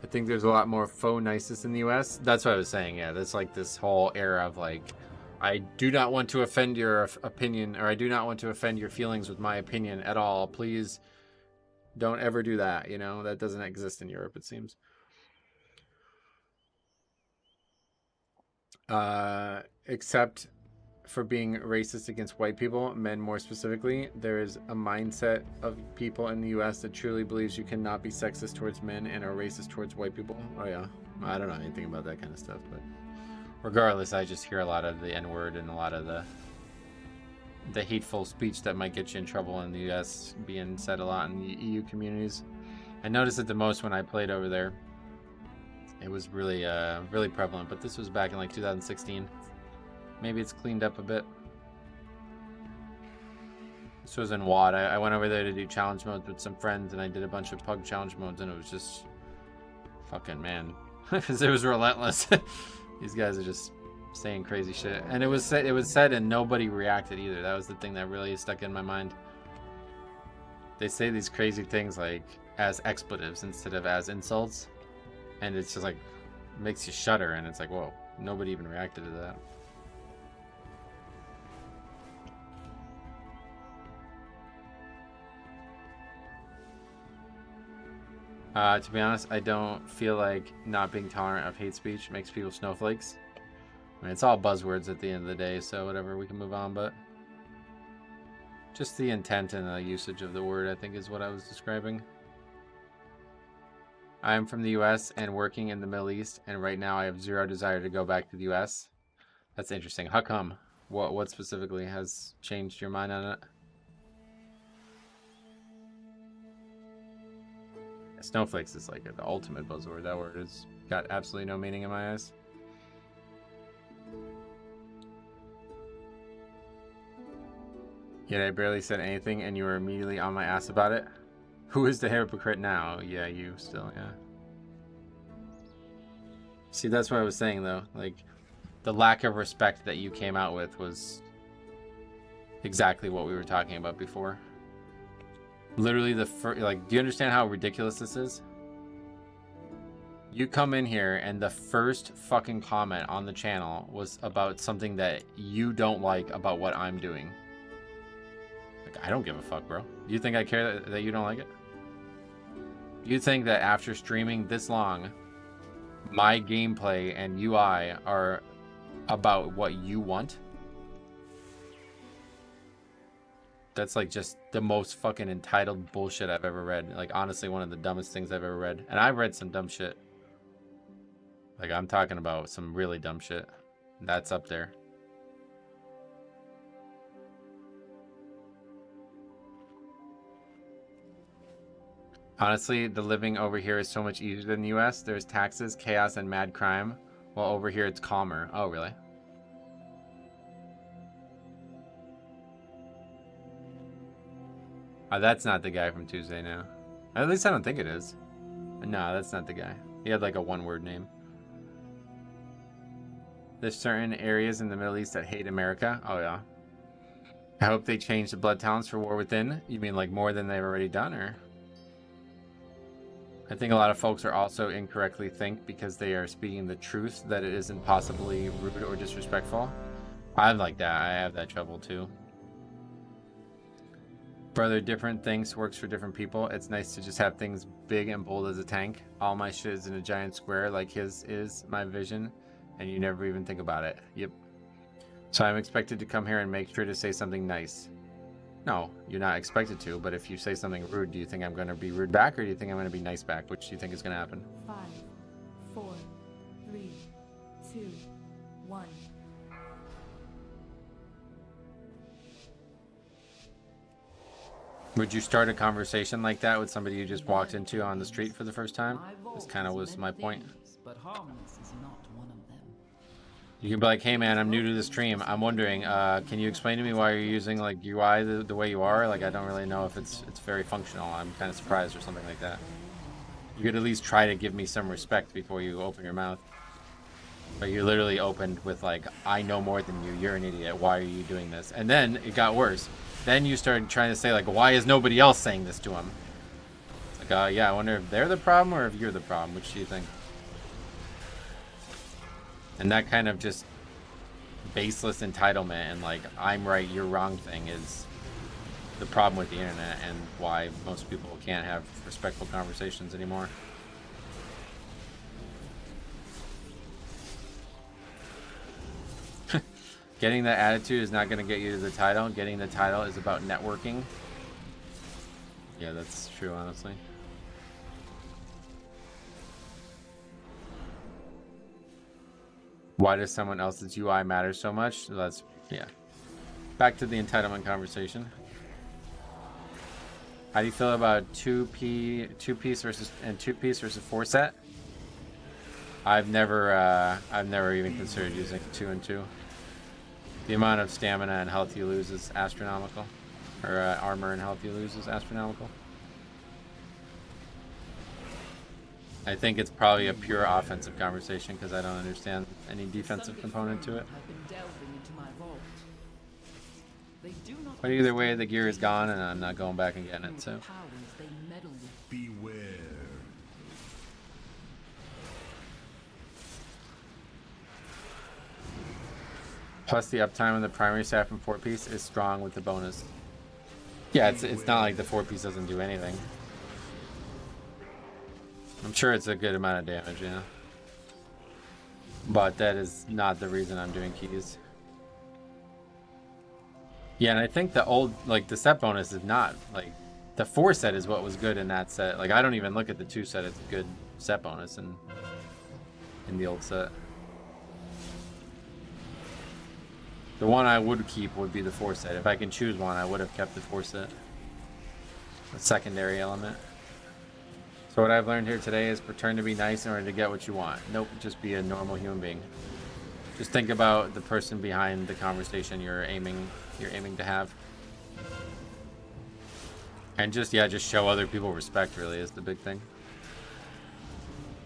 Speaker 1: I think there's a lot more faux niceness in the US. That's what I was saying, yeah. That's like this whole era of like, I do not want to offend your opinion, or I do not want to offend your feelings with my opinion at all. Please don't ever do that, you know? That doesn't exist in Europe, it seems. Except for being racist against white people, men more specifically, there is a mindset of people in the US that truly believes you cannot be sexist towards men and are racist towards white people. Oh yeah, I don't know anything about that kind of stuff, but regardless, I just hear a lot of the N-word and a lot of the hateful speech that might get you in trouble in the US being said a lot in the EU communities. I noticed it the most when I played over there. It was really really prevalent, but this was back in like 2016. Maybe it's cleaned up a bit. This was in WOD. I went over there to do challenge modes with some friends, and I did a bunch of pug challenge modes, and it was just fucking, man, because it was relentless. These guys are just saying crazy shit, and it was said and nobody reacted either. That was the thing that really stuck in my mind. They say these crazy things like as expletives instead of as insults, and it's just like makes you shudder, and it's like, whoa, nobody even reacted to that. To be honest, I don't feel like not being tolerant of hate speech makes people snowflakes. I mean, it's all buzzwords at the end of the day, so whatever, we can move on, but just the intent and the usage of the word, I think, is what I was describing. I am from the US and working in the Middle East, and right now I have zero desire to go back to the US. That's interesting. How come? What specifically has changed your mind on it? Snowflakes is like the ultimate buzzword. That word has got absolutely no meaning in my eyes. Yet I barely said anything and you were immediately on my ass about it. Who is the hypocrite now? Yeah, you still, yeah. See, that's what I was saying though. Like, the lack of respect that you came out with was exactly what we were talking about before. Literally the first, like, do you understand how ridiculous this is? You come in here and the first fucking comment on the channel was about something that you don't like about what I'm doing. Like, I don't give a fuck, bro. Do you think I care that you don't like it? Do you think that after streaming this long, my gameplay and UI are about what you want? That's like just the most fucking entitled bullshit I've ever read. Like, honestly, one of the dumbest things I've ever read. And I've read some dumb shit. Like, I'm talking about some really dumb shit. That's up there. Honestly, the living over here is so much easier than the US. There's taxes, chaos, and mad crime. While over here it's calmer. Oh, really? Oh, that's not the guy from Tuesday now. At least I don't think it is. No, that's not the guy. He had like a one-word name. There's certain areas in the Middle East that hate America. Oh, yeah. I hope they change the blood talents for War Within. You mean like more than they've already done, or? I think a lot of folks are also incorrectly think because they are speaking the truth that it isn't possibly rude or disrespectful. I'm like that. I have that trouble too. Brother, different things works for different people. It's nice to just have things big and bold as a tank. All my shit is in a giant square like his is my vision, and you never even think about it. Yep. So I'm expected to come here and make sure to say something nice. No, you're not expected to, but if you say something rude, do you think I'm going to be rude back, or do you think I'm going to be nice back? Which do you think is going to happen?
Speaker 4: 5, 4, 3, 2, 1.
Speaker 1: Would you start a conversation like that with somebody you just walked into on the street for the first time? This kind of was my point.
Speaker 3: But harmless is not one of them.
Speaker 1: You can be like, hey man, I'm new to the stream. I'm wondering, can you explain to me why you're using like UI the way you are? Like, I don't really know if it's very functional. I'm kind of surprised or something like that. You could at least try to give me some respect before you open your mouth. But you literally opened with like, I know more than you. You're an idiot. Why are you doing this? And then it got worse. Then you started trying to say like, why is nobody else saying this to him? It's like, yeah, I wonder if they're the problem or if you're the problem. Which do you think? And that kind of just baseless entitlement and like, I'm right, you're wrong thing is the problem with the internet and why most people can't have respectful conversations anymore. Getting that attitude is not going to get you to the title. Getting the title is about networking. Yeah, that's true, honestly. Why does someone else's UI matter so much? That's, yeah. Back to the entitlement conversation. How do you feel about two piece versus 4 set? I've never even considered using 2 and 2. The amount of stamina and health you lose is astronomical, or armor and health you lose is astronomical. I think it's probably a pure offensive conversation because I don't understand any defensive component to it. But either way, the gear is gone and I'm not going back and getting it, so.
Speaker 2: Beware.
Speaker 1: Plus the uptime of the primary staff and 4-piece is strong with the bonus. Yeah, it's not like the 4-piece doesn't do anything. I'm sure it's a good amount of damage, yeah. But that is not the reason I'm doing keys. Yeah, and I think the old, like, the set bonus is not, like, the 4 set is what was good in that set. Like, I don't even look at the 2 set, it's a good set bonus in the old set. The one I would keep would be the 4 set. If I can choose one, I would have kept the 4 set. The secondary element. So what I've learned here today is pretend to be nice in order to get what you want. Nope, just be a normal human being. Just think about the person behind the conversation you're aiming to have. And just show other people respect really is the big thing.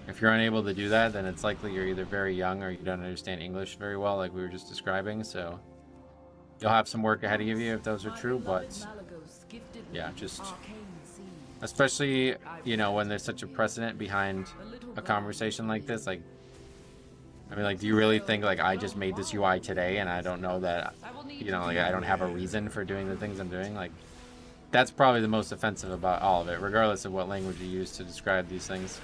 Speaker 1: If you're unable to do that, then it's likely you're either very young or you don't understand English very well, like we were just describing. So you'll have some work ahead of you if those are true, but yeah, just especially, you know, when there's such a precedent behind a conversation like this, like, I mean, like, do you really think, like, I just made this UI today and I don't know that, you know, like, I don't have a reason for doing the things I'm doing? Like, that's probably the most offensive about all of it, regardless of what language you use to describe these things.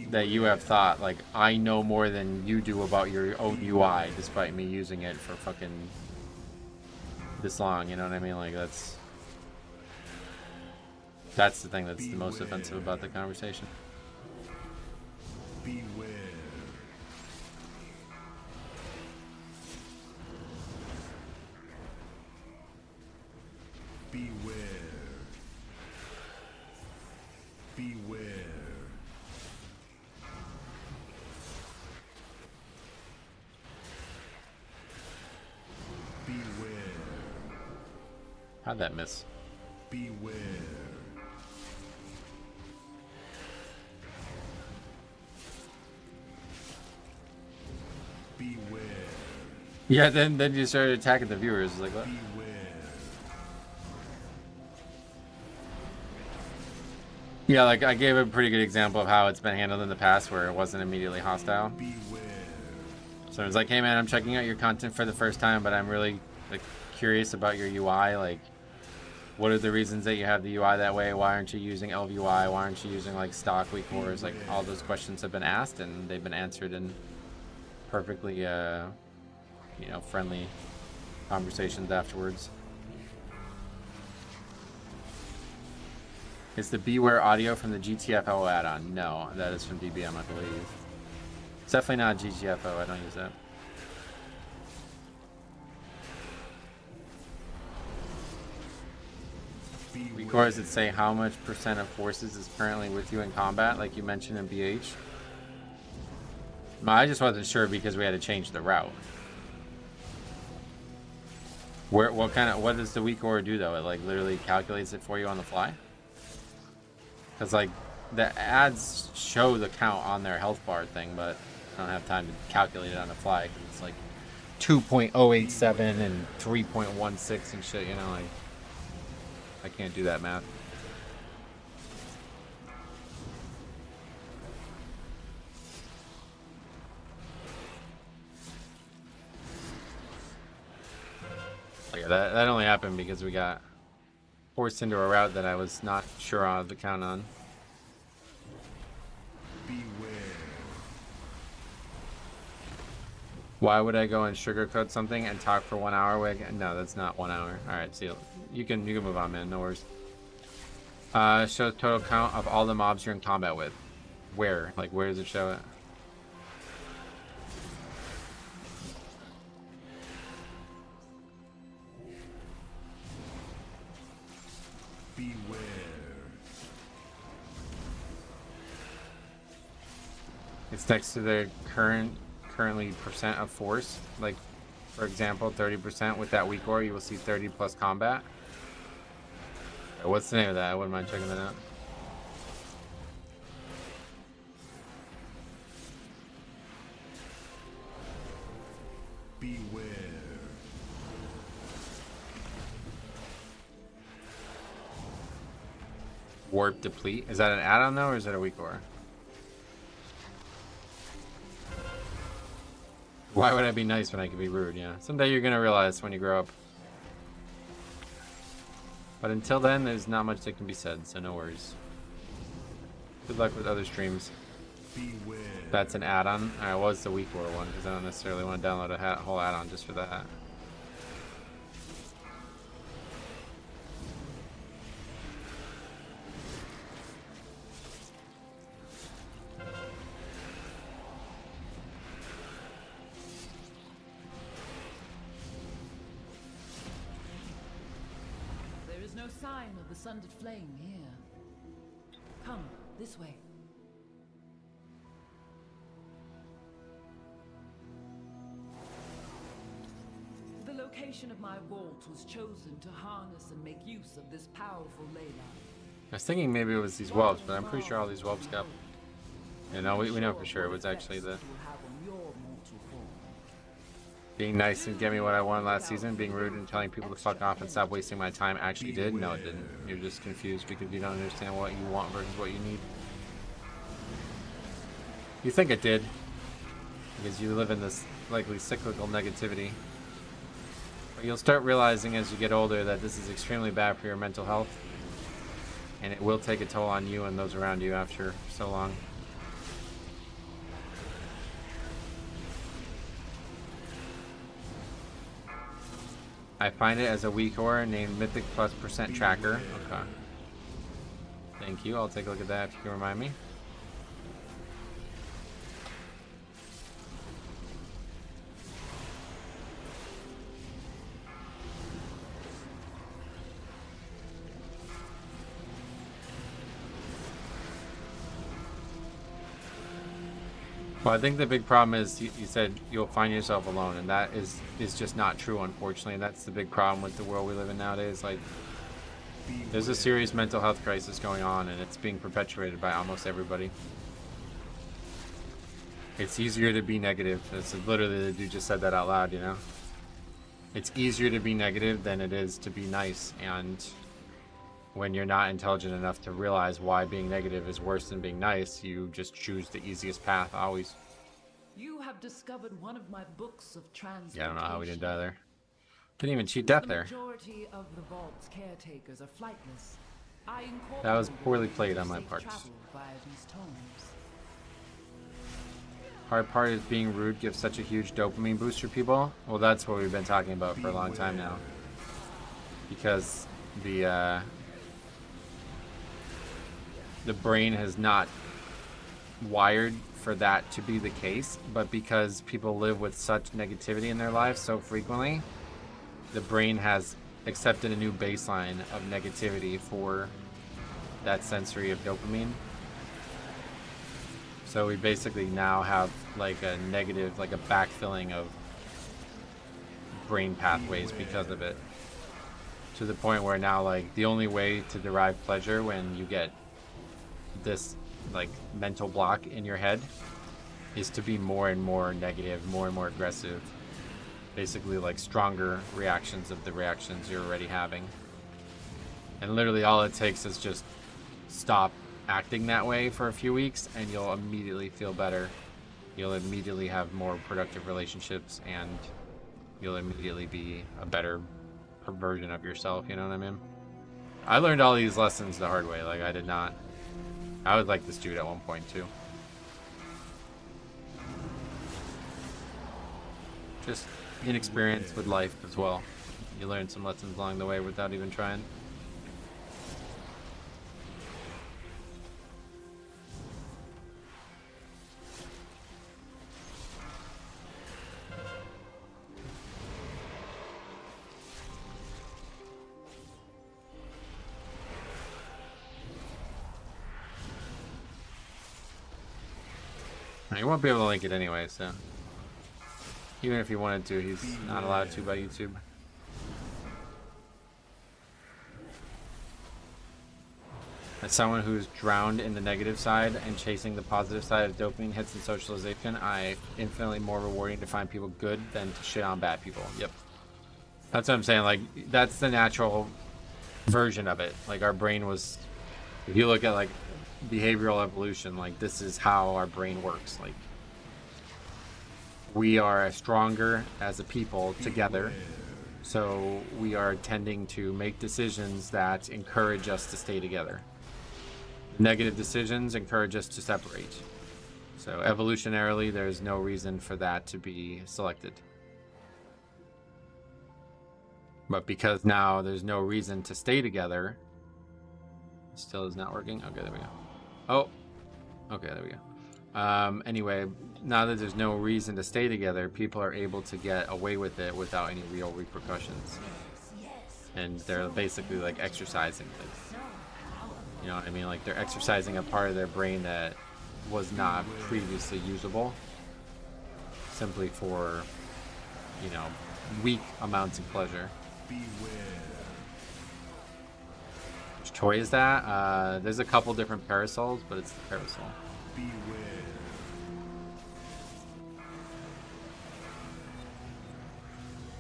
Speaker 1: That you have thought, like, I know more than you do about your own UI, despite me using it for fucking this long, you know what I mean? Like, that's the thing that's the most offensive about the conversation.
Speaker 2: Beware. Beware. Beware. Beware.
Speaker 1: How'd that miss?
Speaker 2: Beware. Beware.
Speaker 1: Yeah, then you started attacking the viewers. Like, what?
Speaker 2: Beware.
Speaker 1: Yeah, like, I gave a pretty good example of how it's been handled in the past where it wasn't immediately hostile.
Speaker 2: Beware.
Speaker 1: So it was like, hey man, I'm checking out your content for the first time, but I'm really, like, curious about your UI. Like, what are the reasons that you have the UI that way? Why aren't you using LVUI? Why aren't you using, like, stock weak cores? Like, all those questions have been asked and they've been answered in perfectly, you know, friendly conversations afterwards. Is the Beware audio from the GTFO add-on? No, that is from DBM, I believe. It's definitely not GTFO, I don't use that. Recores that say how much % of forces is currently with you in combat, like you mentioned in BH. I just wasn't sure because we had to change the route. What does the weak aura do though? It like literally calculates it for you on the fly? Because like the ads show the count on their health bar thing, but I don't have time to calculate it on the fly because it's like 2.087 and 3.16 and shit, you know, like I can't do that math. Yeah, that only happened because we got forced into a route that I was not sure of the count on.
Speaker 2: Beware.
Speaker 1: Why would I go and sugarcoat something and talk for 1 hour? No, that's not 1 hour. All right, see you can move on, man. No worries. Show total count of all the mobs you're in combat with. Where? Like, where does it show it?
Speaker 2: Beware.
Speaker 1: It's next to the currently % of force. Like, for example, 30% with that weak aura, you will see 30 plus combat. What's the name of that? I wouldn't mind checking that out.
Speaker 2: Beware.
Speaker 1: Warp deplete. Is that an add-on though, or is that a weak aura? Why would I be nice when I could be rude? Yeah. Someday you're gonna realize when you grow up. But until then, there's not much that can be said, so no worries. Good luck with other streams.
Speaker 2: Beware.
Speaker 1: That's an add-on. Alright, what was the weak aura one? Because I don't necessarily want to download a whole add-on just for that.
Speaker 3: There is no sign of the sundered flame here. Come, This way. The location of my vault was chosen to harness and make use of this powerful ley line.
Speaker 1: I was thinking maybe it was these whelps, but I'm pretty sure all these whelps got... You know, we know for sure it was actually the... Being nice and get me what I wanted last season, being rude and telling people to fuck off and stop wasting my time actually did? No, it didn't. You're just confused because you don't understand what you want versus what you need. You think it did, because you live in this likely cyclical negativity. But you'll start realizing as you get older that this is extremely bad for your mental health, and it will take a toll on you and those around you after so long. I find it as a weak horror named Mythic Plus % Tracker. Okay. Thank you. I'll take a look at that if you can remind me. Well, I think the big problem is you said you'll find yourself alone, and that is just not true, unfortunately. And that's the big problem with the world we live in nowadays. Like, there's a serious mental health crisis going on, and it's being perpetuated by almost everybody. It's easier to be negative. It's literally, the dude just said that out loud, you know? It's easier to be negative than it is to be nice, and when you're not intelligent enough to realize why being negative is worse than being nice, you just choose the easiest path, always.
Speaker 3: You have discovered one of my books of translation.
Speaker 1: Yeah, I don't know how we didn't die there. Didn't even cheat death there.
Speaker 3: The majority of the vault's caretakers are flightless.
Speaker 1: That was poorly played on my part. Hard part is being rude gives such a huge dopamine boost for people. Well, that's what we've been talking about for a long time now. Because the brain has not wired for that to be the case, but because people live with such negativity in their lives so frequently, the brain has accepted a new baseline of negativity for that sensory of dopamine. So we basically now have like a negative, like a backfilling of brain pathways because of it, to the point where now, like, the only way to derive pleasure when you get this like mental block in your head is to be more and more negative, more and more aggressive, basically like stronger reactions of the reactions you're already having. And literally all it takes is just stop acting that way for a few weeks and you'll immediately feel better. You'll immediately have more productive relationships, and you'll immediately be a better version of yourself, you know what I mean? I learned all these lessons the hard way. Like, I did not. I was like this dude at one point too. Just inexperience with life as well. You learn some lessons along the way without even trying. You won't be able to link it anyway, so even if he wanted to, he's not allowed to by YouTube. As someone who's drowned in the negative side and chasing the positive side of dopamine hits and socialization, I infinitely more rewarding to find people good than to shit on bad people. Yep. That's what I'm saying. Like, that's the natural version of it. Like, our brain was, if you look at like behavioral evolution, like, this is how our brain works. Like, we are stronger as a people together, so we are tending to make decisions that encourage us to stay together. Negative decisions encourage us to separate. So evolutionarily, there's no reason for that to be selected. But because now there's no reason to stay together, it still is not working. Okay, there we go. Oh, okay, there we go. Anyway, now that there's no reason to stay together, people are able to get away with it without any real repercussions. And they're basically like exercising it. You know what I mean? Like they're exercising a part of their brain that was not previously usable, simply for, you know, weak amounts of pleasure. Which toy is that? There's a couple different parasols, but it's the parasol.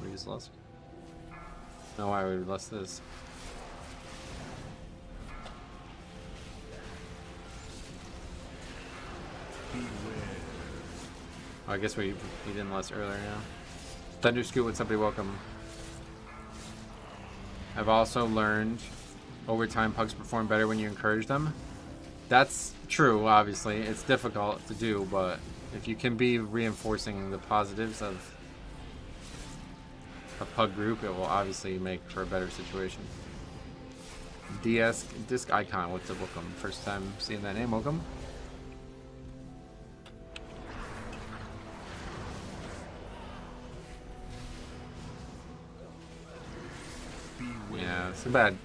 Speaker 1: We just lost. No, why would we lost this? Oh, I guess we didn't last earlier now. Thunderscoot, what's up? Welcome. I've also learned over time pugs perform better when you encourage them. That's true, obviously. It's difficult to do, but if you can be reinforcing the positives of a pug group, it will obviously make for a better situation. Disc Icon, what's up? Welcome. First time seeing that name, welcome. Yeah, it's a bad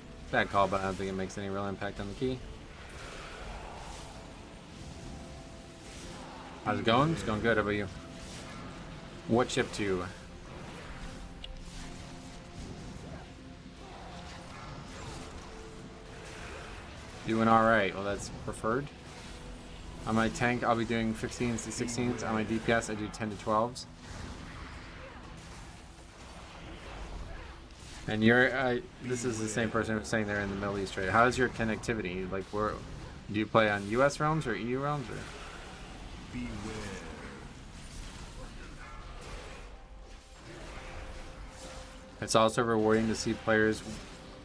Speaker 1: call, but I don't think it makes any real impact on the key. How's it going? It's going good. How about you? What chip to? Doing alright. Well, that's preferred. On my tank, I'll be doing 15s to 16s. On my DPS, I do 10 to 12s. And you're, this is the same person who was saying they're in the Middle East, right? How's your connectivity? Like, where do you play on US realms or EU realms? Or? It's also rewarding to see players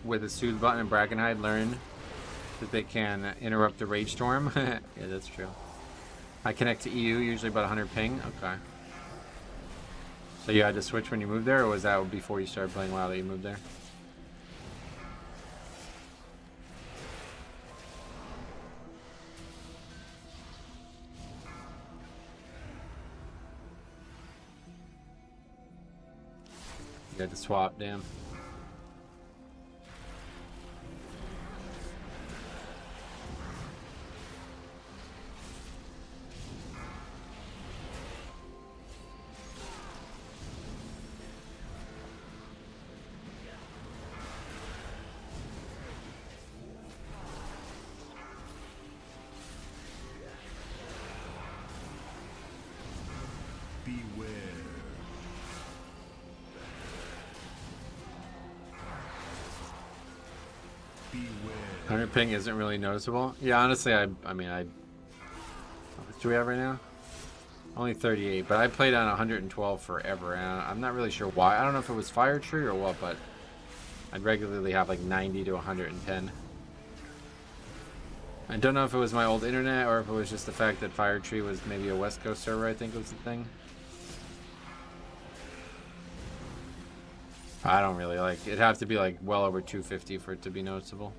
Speaker 1: with a soothe button and bracken hide learn that they can interrupt the rage storm. Yeah, that's true. I connect to EU, usually about 100 ping. Okay. So you had to switch when you moved there, or was that before you started playing WoW that you moved there? You had to swap, damn.
Speaker 2: Beware.
Speaker 1: 100 ping isn't really noticeable. Yeah, honestly, I mean, how much do we have right now? Only 38, but I played on 112 forever, and I'm not really sure why. I don't know if it was Fire Tree or what, but I'd regularly have like 90 to 110. I don't know if it was my old internet or if it was just the fact that Fire Tree was maybe a West Coast server, I think was the thing. I don't really like, it'd have to be like well over 250 for it to be noticeable.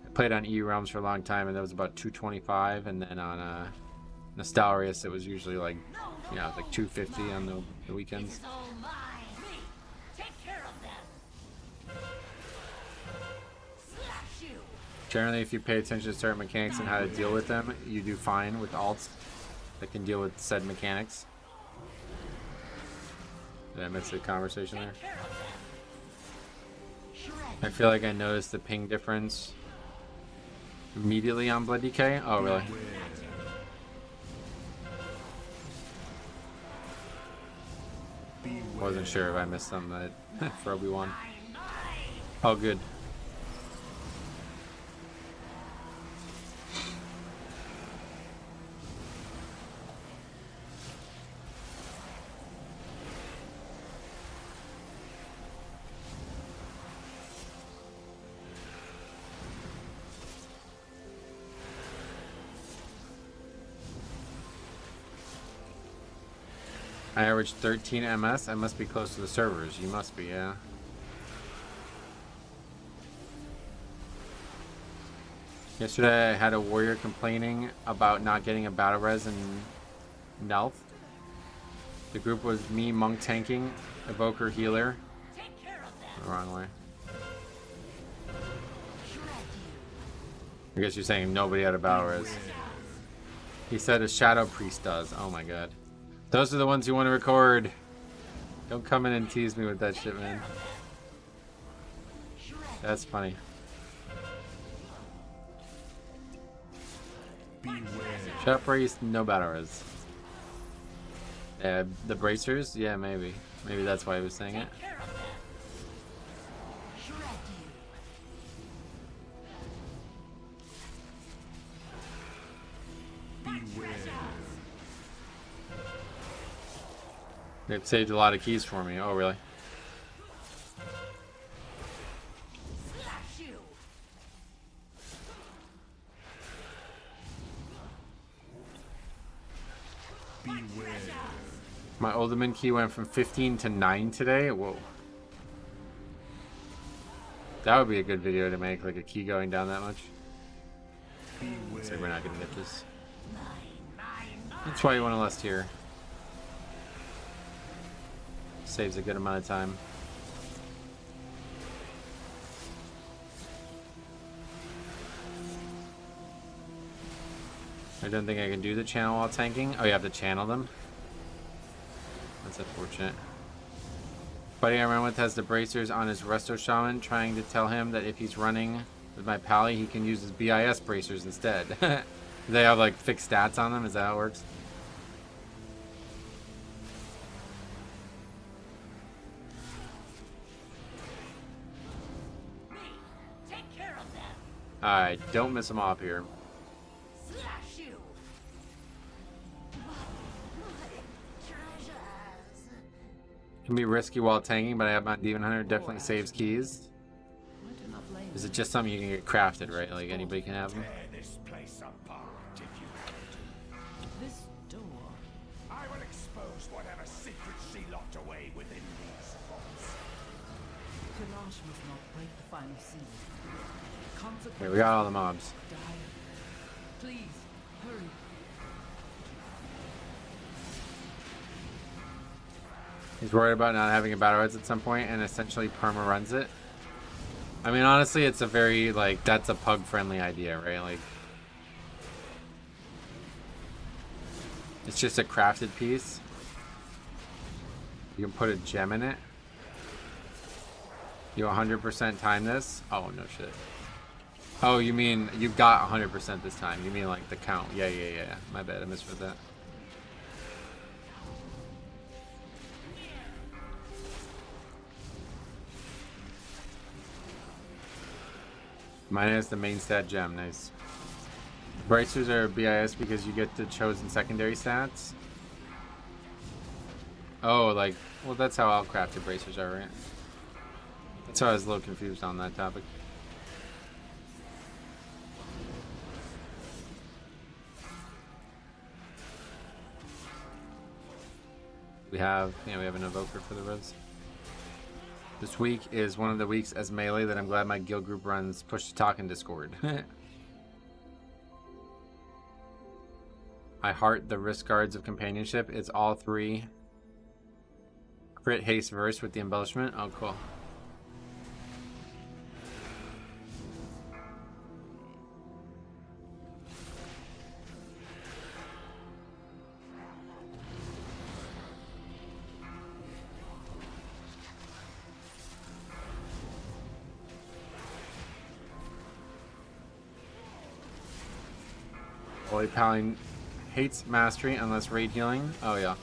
Speaker 1: I played on EU realms for a long time, and that was about 225, and then on Nostalrius it was usually like, you know, like 250 on the weekends. Generally, if you pay attention to certain mechanics and how to deal with them, you do fine with alts that can deal with said mechanics. Did I miss the conversation there? I feel like I noticed the ping difference immediately on Blood DK. Oh, really? Wasn't sure if I missed something that for Obi-Wan. Oh, good. I averaged 13 MS. I must be close to the servers. You must be, yeah. Yesterday I had a warrior complaining about not getting a battle res in Nelth. The group was me monk tanking, evoker healer. The wrong way. I guess you're saying nobody had a battle res. He said a Shadow Priest does. Oh my god. Those are the ones you want to record. Don't come in and tease me with that shit, man. That's funny. Shadow Priest, no battle res. The bracers? Yeah, maybe. Maybe that's why he was saying it. They've saved a lot of keys for me. Oh, really? My Ultimate key went from 15 to 9 today. Whoa. That would be a good video to make, like a key going down that much. So we're not gonna get this. That's why you want a less tier. Saves a good amount of time. I don't think I can do the channel while tanking. Oh, you have to channel them? That's unfortunate. Buddy I run with has the bracers on his Resto Shaman, trying to tell him that if he's running with my pally, he can use his BIS bracers instead. They have like fixed stats on them? Is that how it works? Alright, don't miss them off here. Can be risky while tanking, but I have my Demon Hunter, definitely saves keys. Is it just something you can get crafted, right? Like anybody can have them?
Speaker 2: This place apart if you
Speaker 3: This door.
Speaker 2: I will expose whatever secrets she locked away within these vaults.
Speaker 3: Tanash must not break the final seal.
Speaker 1: Okay, we got all the mobs.
Speaker 3: Dire. Please, hurry.
Speaker 1: He's worried about not having a battle res at some point and essentially perma runs it. I mean, honestly, it's a very, like, that's a pug friendly idea, right? Like, it's just a crafted piece. You can put a gem in it. You 100% time this? Oh, no shit. Oh, you mean you got 100% this time. You mean like the count. Yeah. My bad, I misread that. Mine is the main stat gem. Nice. Bracers are BIS because you get the chosen secondary stats. Oh, like, well, that's how all crafted bracers are, right? That's why I was a little confused on that topic. We have an evoker for the res. This week is one of the weeks as melee that I'm glad my guild group runs push to talk in Discord. I heart the risk guards of companionship. It's all 3 crit haste verse with the embellishment. Oh, cool. Holy Paladin hates mastery unless raid healing. Oh yeah.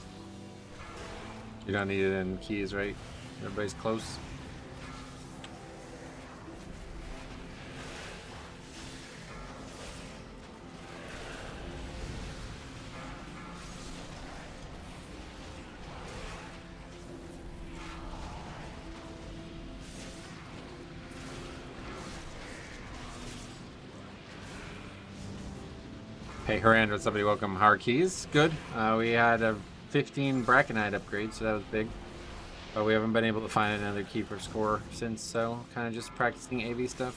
Speaker 1: You don't need it in keys, right? Everybody's close. Hey, Harand, what's up, buddy? Welcome. How are keys? Good. We had a 15 Brackenite upgrade, so that was big. But we haven't been able to find another key for score since, so kind of just practicing AV stuff.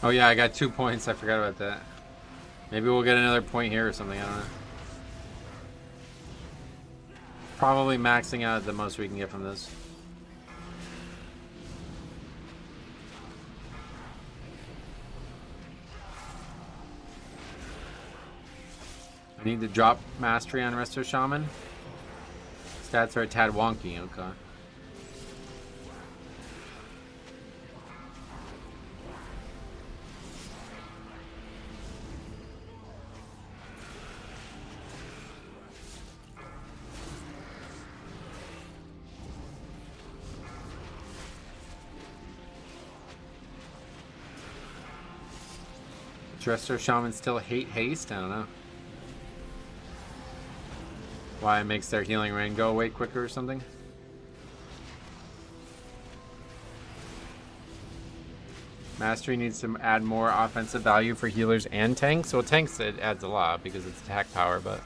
Speaker 1: Oh yeah, I got 2 points. I forgot about that. Maybe we'll get another point here or something. I don't know. Probably maxing out the most we can get from this. I need to drop mastery on Resto Shaman. Stats are a tad wonky. Okay. Does Resto Shaman still hate haste? I don't know. Why it makes their healing rain go away quicker or something? Mastery needs to add more offensive value for healers and tanks. Well, tanks it adds a lot because it's attack power, but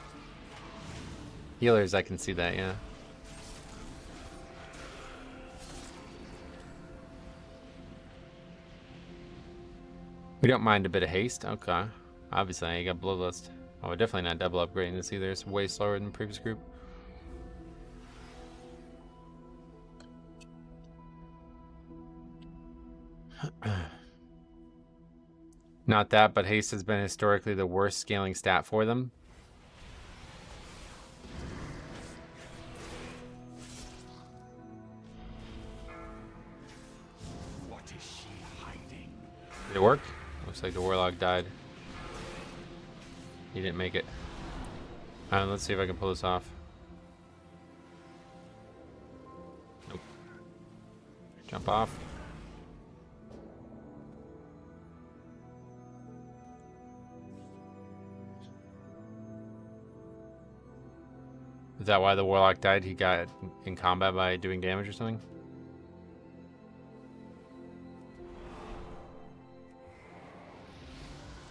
Speaker 1: healers I can see that, yeah. We don't mind a bit of haste. Okay. Obviously, I got Bloodlust. Oh, we're definitely not double upgrading this either. It's way slower than the previous group. Not that, but haste has been historically the worst scaling stat for them.
Speaker 2: What is she hiding?
Speaker 1: Did it work? Looks like the Warlock died. He didn't make it. Let's see if I can pull this off. Nope. Jump off. Is that why the Warlock died? He got in combat by doing damage or something?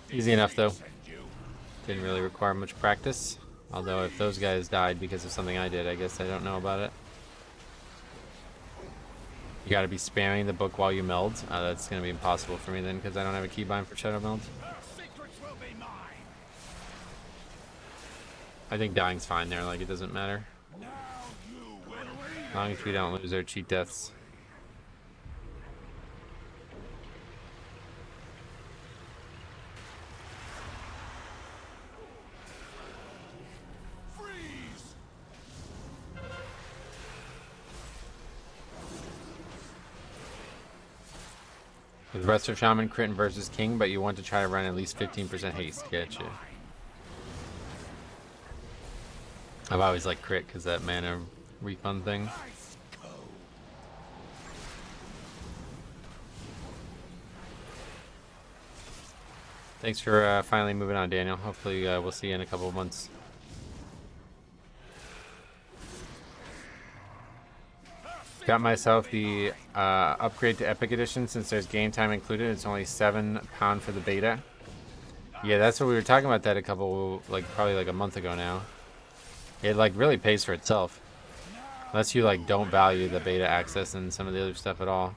Speaker 1: Easy enough though. Didn't really require much practice. Although if those guys died because of something I did, I guess I don't know about it. You gotta be spamming the book while you meld. That's gonna be impossible for me then because I don't have a keybind for shadow meld.
Speaker 2: Secrets will be mine.
Speaker 1: I think dying's fine there, like it doesn't matter.
Speaker 2: Now you will
Speaker 1: As long as we don't lose our cheat deaths.
Speaker 2: freeze.
Speaker 1: With Resto Shaman, crit versus King, but you want to try to run at least 15% haste. Get you. I've always liked crit because that mana refund thing.
Speaker 2: Nice go.
Speaker 1: Thanks for finally moving on, Daniel. Hopefully we'll see you in a couple of months. Got myself the upgrade to Epic Edition since there's game time included. It's only £7 for the beta. Yeah, that's what we were talking about that a couple, probably like a month ago now. It like really pays for itself. Unless you like don't value the beta access and some of the other stuff at all.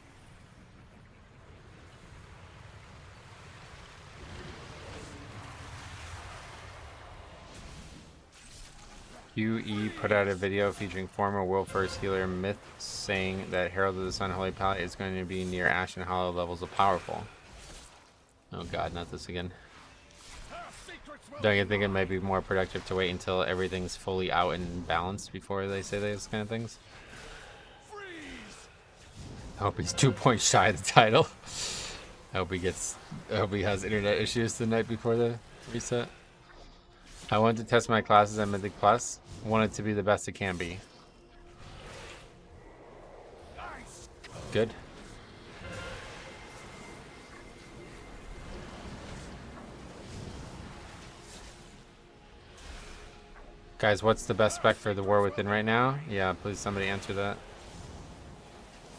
Speaker 1: QE put out a video featuring former world first healer Myth saying that Herald of the Sun Holy Palette is going to be near Ashen Hollow levels of powerful. Oh god, not this again. Don't you think it might be more productive to wait until everything's fully out and balanced before they say those kind of things? I hope he's 2 points shy of the title. I hope he has internet issues the night before the reset. I wanted to test my classes at Mythic Plus. Want it to be the best it can be. Good. Guys, what's the best spec for the War Within right now? Yeah, please somebody answer that.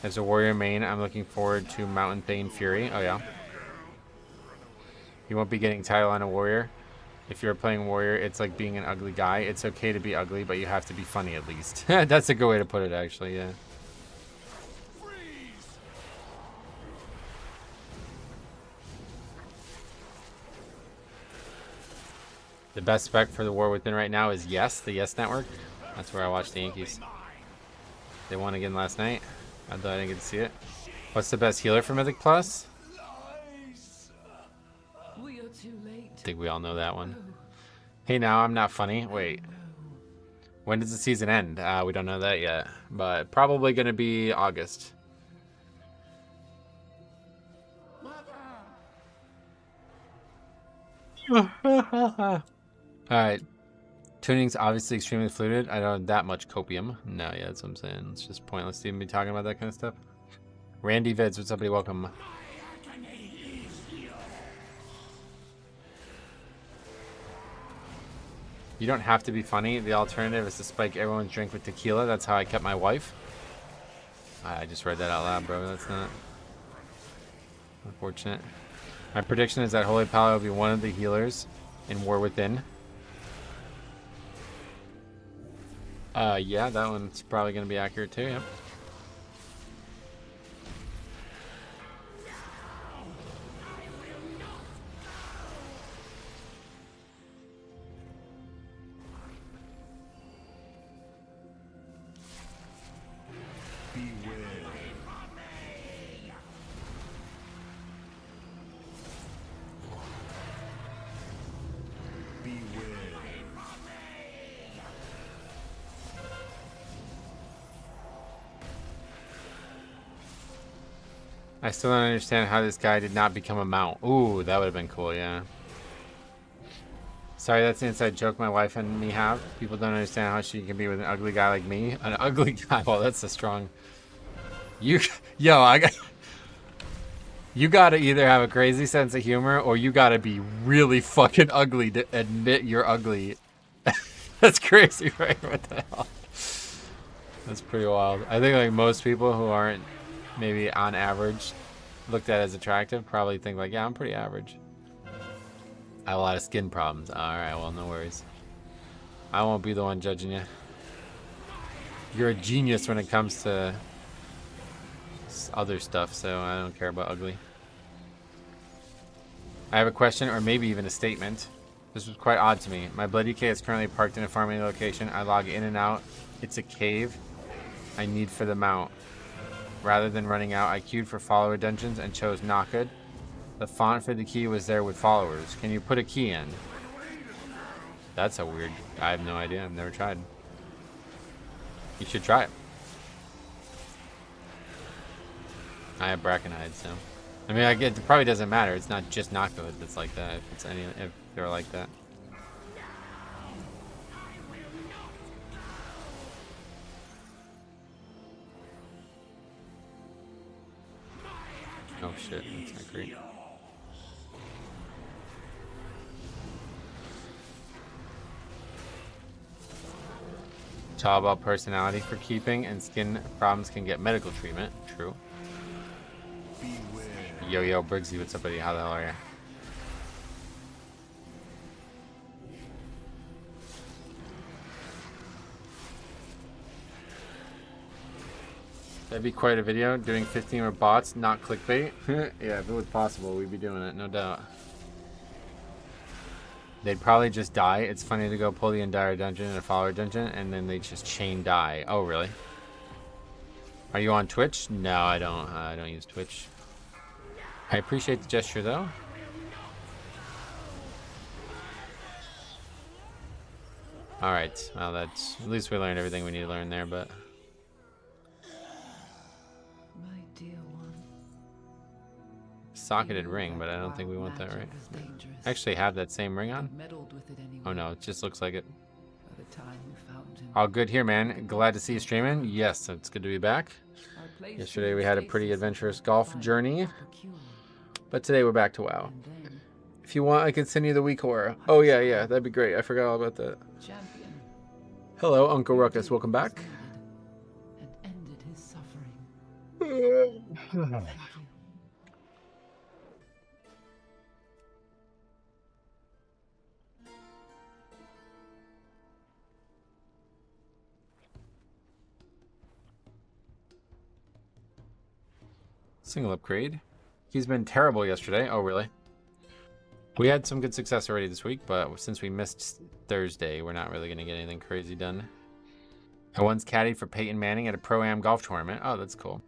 Speaker 1: As a warrior main, I'm looking forward to Mountain Thane Fury. Oh yeah. You won't be getting title on a warrior. If you're playing warrior, it's like being an ugly guy. It's okay to be ugly, but you have to be funny at least. That's a good way to put it, actually, yeah. The best spec for the War Within right now is Yes, the Yes Network. That's where I watch the Yankees. They won again last night. I thought I didn't get to see it. What's the best healer for Mythic Plus?
Speaker 3: We are too late.
Speaker 1: I think we all know that one. Hey, now I'm not funny. Wait. When does the season end? We don't know that yet. But probably going to be August. Alright. Tuning's obviously extremely fluid. I don't have that much copium. No, yeah, that's what I'm saying. It's just pointless to even be talking about that kind of stuff. Randy Vids, what's up, buddy? Welcome. You don't have to be funny. The alternative is to spike everyone's drink with tequila. That's how I kept my wife. I just read that out loud, bro. That's not unfortunate. My prediction is that Holy Pally will be one of the healers in War Within. Yeah, that one's probably going to be accurate too, yep. I still don't understand how this guy did not become a mount. Ooh, that would have been cool, yeah. Sorry, that's an inside joke my wife and me have. People don't understand how she can be with an ugly guy like me. An ugly guy? Well, that's a strong... You gotta either have a crazy sense of humor or you gotta be really fucking ugly to admit you're ugly. That's crazy, right? What the hell? That's pretty wild. I think like most people who aren't maybe on average looked at as attractive probably think like, yeah, I'm pretty average. I have a lot of skin problems. Alright, well, no worries. I won't be the one judging you. You're a genius when it comes to other stuff, so I don't care about ugly. I have a question or maybe even a statement. This was quite odd to me. My Bloody K is currently parked in a farming location. I log in and out. It's a cave I need for the mount. Rather than running out, I queued for follower dungeons and chose not good. The font for the key was there with followers. Can you put a key in? That's a weird... I have no idea. I've never tried. You should try it. I have Brackenhide, so... I mean, it probably doesn't matter. It's not just not good that's like that. If it's any... if they're like that. Oh shit, that's not great. It's all about personality for keeping, and skin problems can get medical treatment. True. Yo, Briggsy, what's up, buddy? How the hell are you? That'd be quite a video, doing 15 more bots, not clickbait. Yeah, if it was possible, we'd be doing it, no doubt. They'd probably just die. It's funny to go pull the Endire dungeon and a follower dungeon, and then they just chain die. Oh, really? Are you on Twitch? No, I don't use Twitch. I appreciate the gesture, though. Alright, well, that's... at least we learned everything we need to learn there, but... Socketed ring, but I don't think we want that, right? I actually have that same ring on. Oh no, it just looks like it. All good here, man. Glad to see you streaming. Yes, it's good to be back. Yesterday we had a pretty adventurous golf journey, but today we're back to WoW. If you want, I can send you the week horror. Oh yeah, that'd be great. I forgot all about that. Hello, Uncle Ruckus. Welcome back. Single upgrade. He's been terrible yesterday. Oh, really? We had some good success already this week, but since we missed Thursday, we're not really going to get anything crazy done. I once caddied for Peyton Manning at a Pro-Am golf tournament. Oh, that's cool.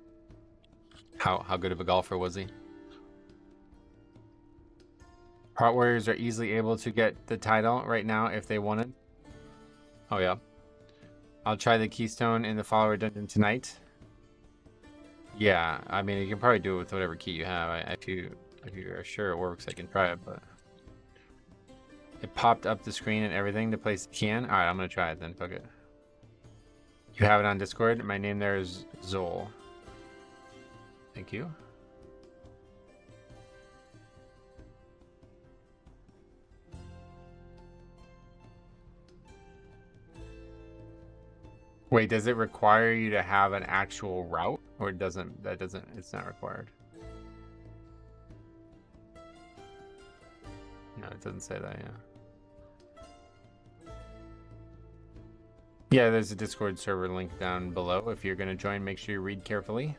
Speaker 1: How good of a golfer was he? Heart Warriors are easily able to get the title right now if they wanted. Oh, yeah. I'll try the Keystone in the follower dungeon tonight. Yeah, I mean, you can probably do it with whatever key you have. If you are sure it works, I can try it, but... It popped up the screen and everything to place the key in. Alright, I'm going to try it then. Fuck it. You have it on Discord. My name there is Zol. Thank you. Wait, does it require you to have an actual route, or it doesn't? That doesn't. It's not required. No, it doesn't say that. Yeah. Yeah, there's a Discord server link down below. If you're gonna join, make sure you read carefully.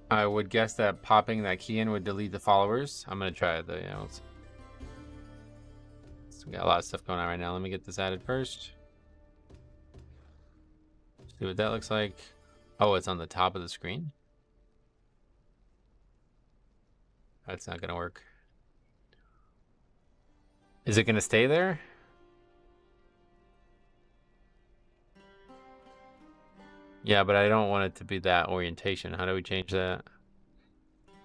Speaker 1: I would guess that popping that key in would delete the followers. I'm gonna try it though. Yeah, we got a lot of stuff going on right now. Let me get this added first. See what that looks like. Oh, it's on the top of the screen. That's not gonna work. Is it gonna stay there? Yeah, but I don't want it to be that orientation. How do we change that?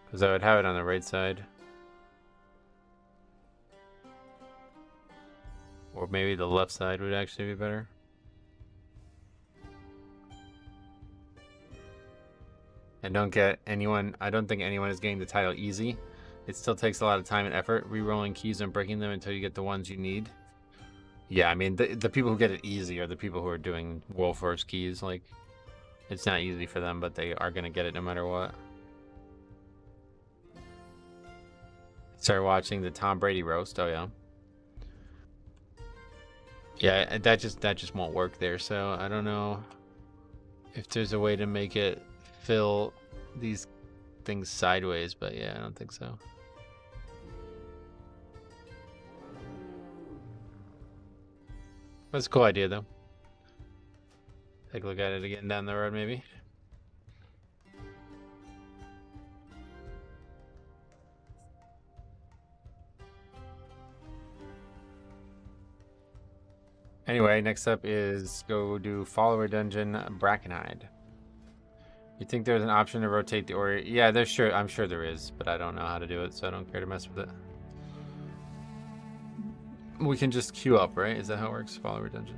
Speaker 1: Because I would have it on the right side. Or maybe the left side would actually be better. And don't get anyone, I don't think anyone is getting the title easy. It still takes a lot of time and effort, re-rolling keys and breaking them until you get the ones you need. Yeah, I mean, the people who get it easy are the people who are doing Wolfverse keys. Like, it's not easy for them, but they are going to get it no matter what. Started watching the Tom Brady roast. Oh, yeah. Yeah, that just won't work there. So I don't know if there's a way to make it fill these things sideways, but yeah, I don't think so. That's a cool idea, though. Take a look at it again down the road, maybe. Anyway, next up is go do follower dungeon Brackenhide. You think there's an option to rotate the order? Yeah, there's sure. I'm sure there is, but I don't know how to do it, so I don't care to mess with it. We can just queue up, right? Is that how it works? Follower dungeon.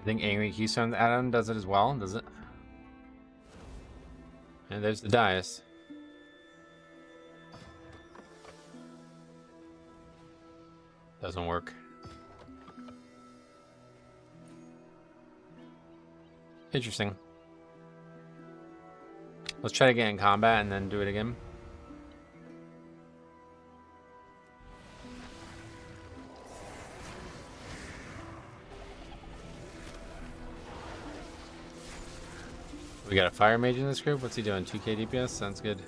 Speaker 1: I think Angry Keystone add-on does it as well, does it? And there's the dais. Doesn't work. Interesting. Let's try to get in combat and then do it again. We got a fire mage in this group. What's he doing? 2k DPS? Sounds good.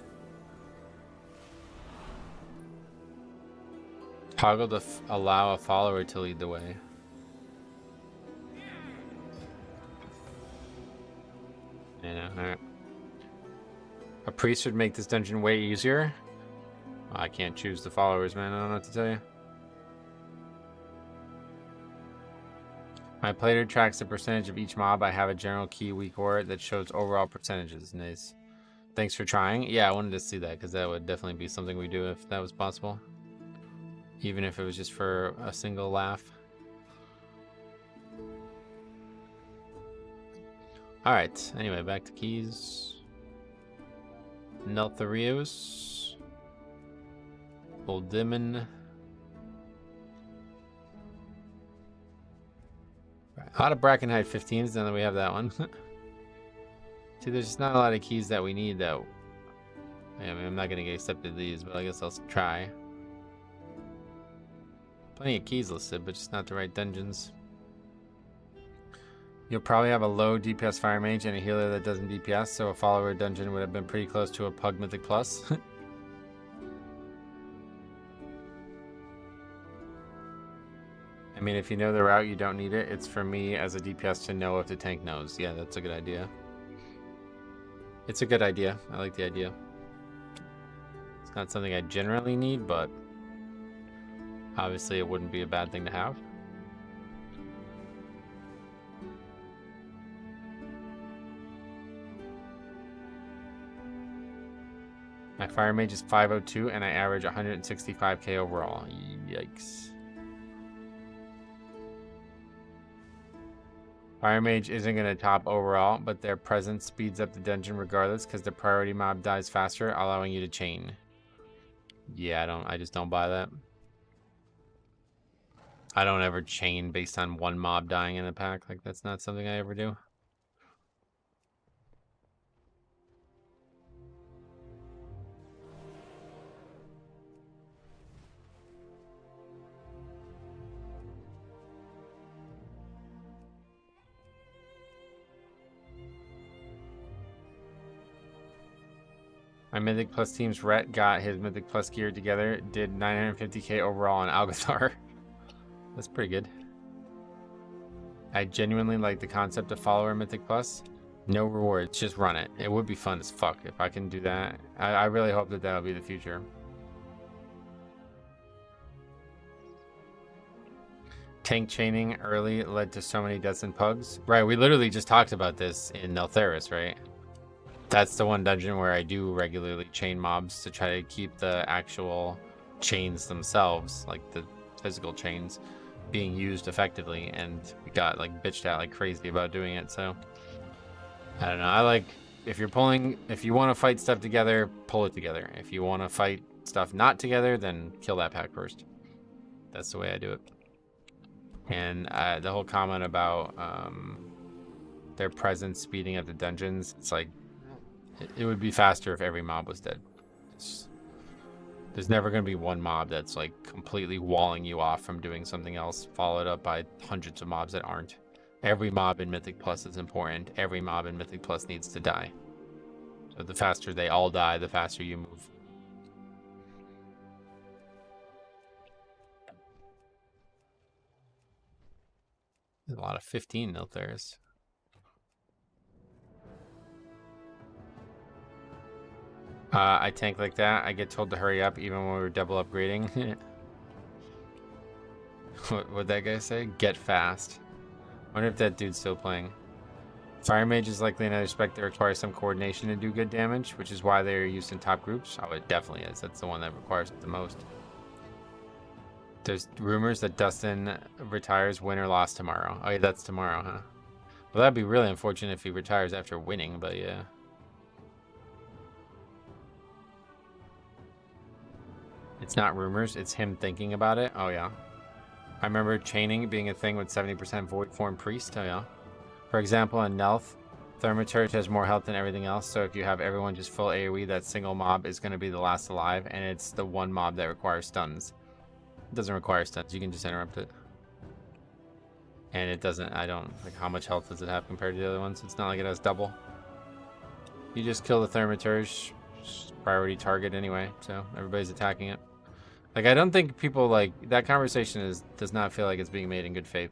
Speaker 1: Toggle to allow a follower to lead the way. I know, alright. A priest would make this dungeon way easier. Well, I can't choose the followers, man. I don't know what to tell you. My player tracks the percentage of each mob. I have a general key weak or that shows overall percentages. Nice. Thanks for trying. Yeah, I wanted to see that because that would definitely be something we do if that was possible. Even if it was just for a single laugh. Alright, anyway, back to keys. Neltharios. Boldimon. A lot of Brackenhide 15s, now that we have that one. See, there's just not a lot of keys that we need, though. I mean, I'm not gonna get accepted these, but I guess I'll try. Plenty of keys listed, but just not the right dungeons. You'll probably have a low DPS fire mage and a healer that doesn't DPS, so a follower dungeon would have been pretty close to a Pug Mythic Plus. I mean, if you know the route, you don't need it. It's for me as a DPS to know if the tank knows. Yeah, that's a good idea. It's a good idea. I like the idea. It's not something I generally need, but obviously it wouldn't be a bad thing to have. My fire mage is 502 and I average 165k overall. Yikes. Fire mage isn't going to top overall, but their presence speeds up the dungeon regardless because the priority mob dies faster, allowing you to chain. Yeah, I just don't buy that. I don't ever chain based on one mob dying in a pack. Like, that's not something I ever do. My Mythic Plus team's Rhett got his Mythic Plus gear together, did 950k overall on Algazar. That's pretty good. I genuinely like the concept of follower Mythic Plus. No rewards, just run it. It would be fun as fuck if I can do that. I really hope that that'll be the future. Tank chaining early led to so many deaths and pugs. Right, we literally just talked about this in Neltheris, right? That's the one dungeon where I do regularly chain mobs to try to keep the actual chains themselves, like the physical chains, being used effectively, and we got like bitched out like crazy about doing it. So I don't know. I like, if you want to fight stuff together, pull it together. If you want to fight stuff not together, then kill that pack first. That's the way I do it. And the whole comment about their presence speeding up the dungeons, it's like, it would be faster if every mob was dead. There's never going to be one mob that's like completely walling you off from doing something else, followed up by hundreds of mobs that aren't. Every mob in Mythic Plus is important. Every mob in Mythic Plus needs to die. So the faster they all die, the faster you move. There's a lot of 15 Nilthers. I tank like that. I get told to hurry up even when we're double upgrading. What'd that guy say? Get fast. Wonder if that dude's still playing. Fire Mage is likely another spec that requires some coordination to do good damage, which is why they're used in top groups. Oh, it definitely is. That's the one that requires it the most. There's rumors that Dustin retires, win or loss tomorrow. Oh yeah, that's tomorrow, huh? Well, that'd be really unfortunate if he retires after winning, but yeah. It's not rumors, it's him thinking about it. Oh yeah. I remember chaining being a thing with 70% void form priest. Oh yeah. For example, in Nelth, Thaumaturge has more health than everything else, so if you have everyone just full AoE, that single mob is going to be the last alive, and it's the one mob that requires stuns. It doesn't require stuns, you can just interrupt it. And it doesn't, I don't, like, how much health does it have compared to the other ones? It's not like it has double. You just kill the Thaumaturge, priority target anyway, so everybody's attacking it. Like, I don't think people, like, that conversation does not feel like it's being made in good faith.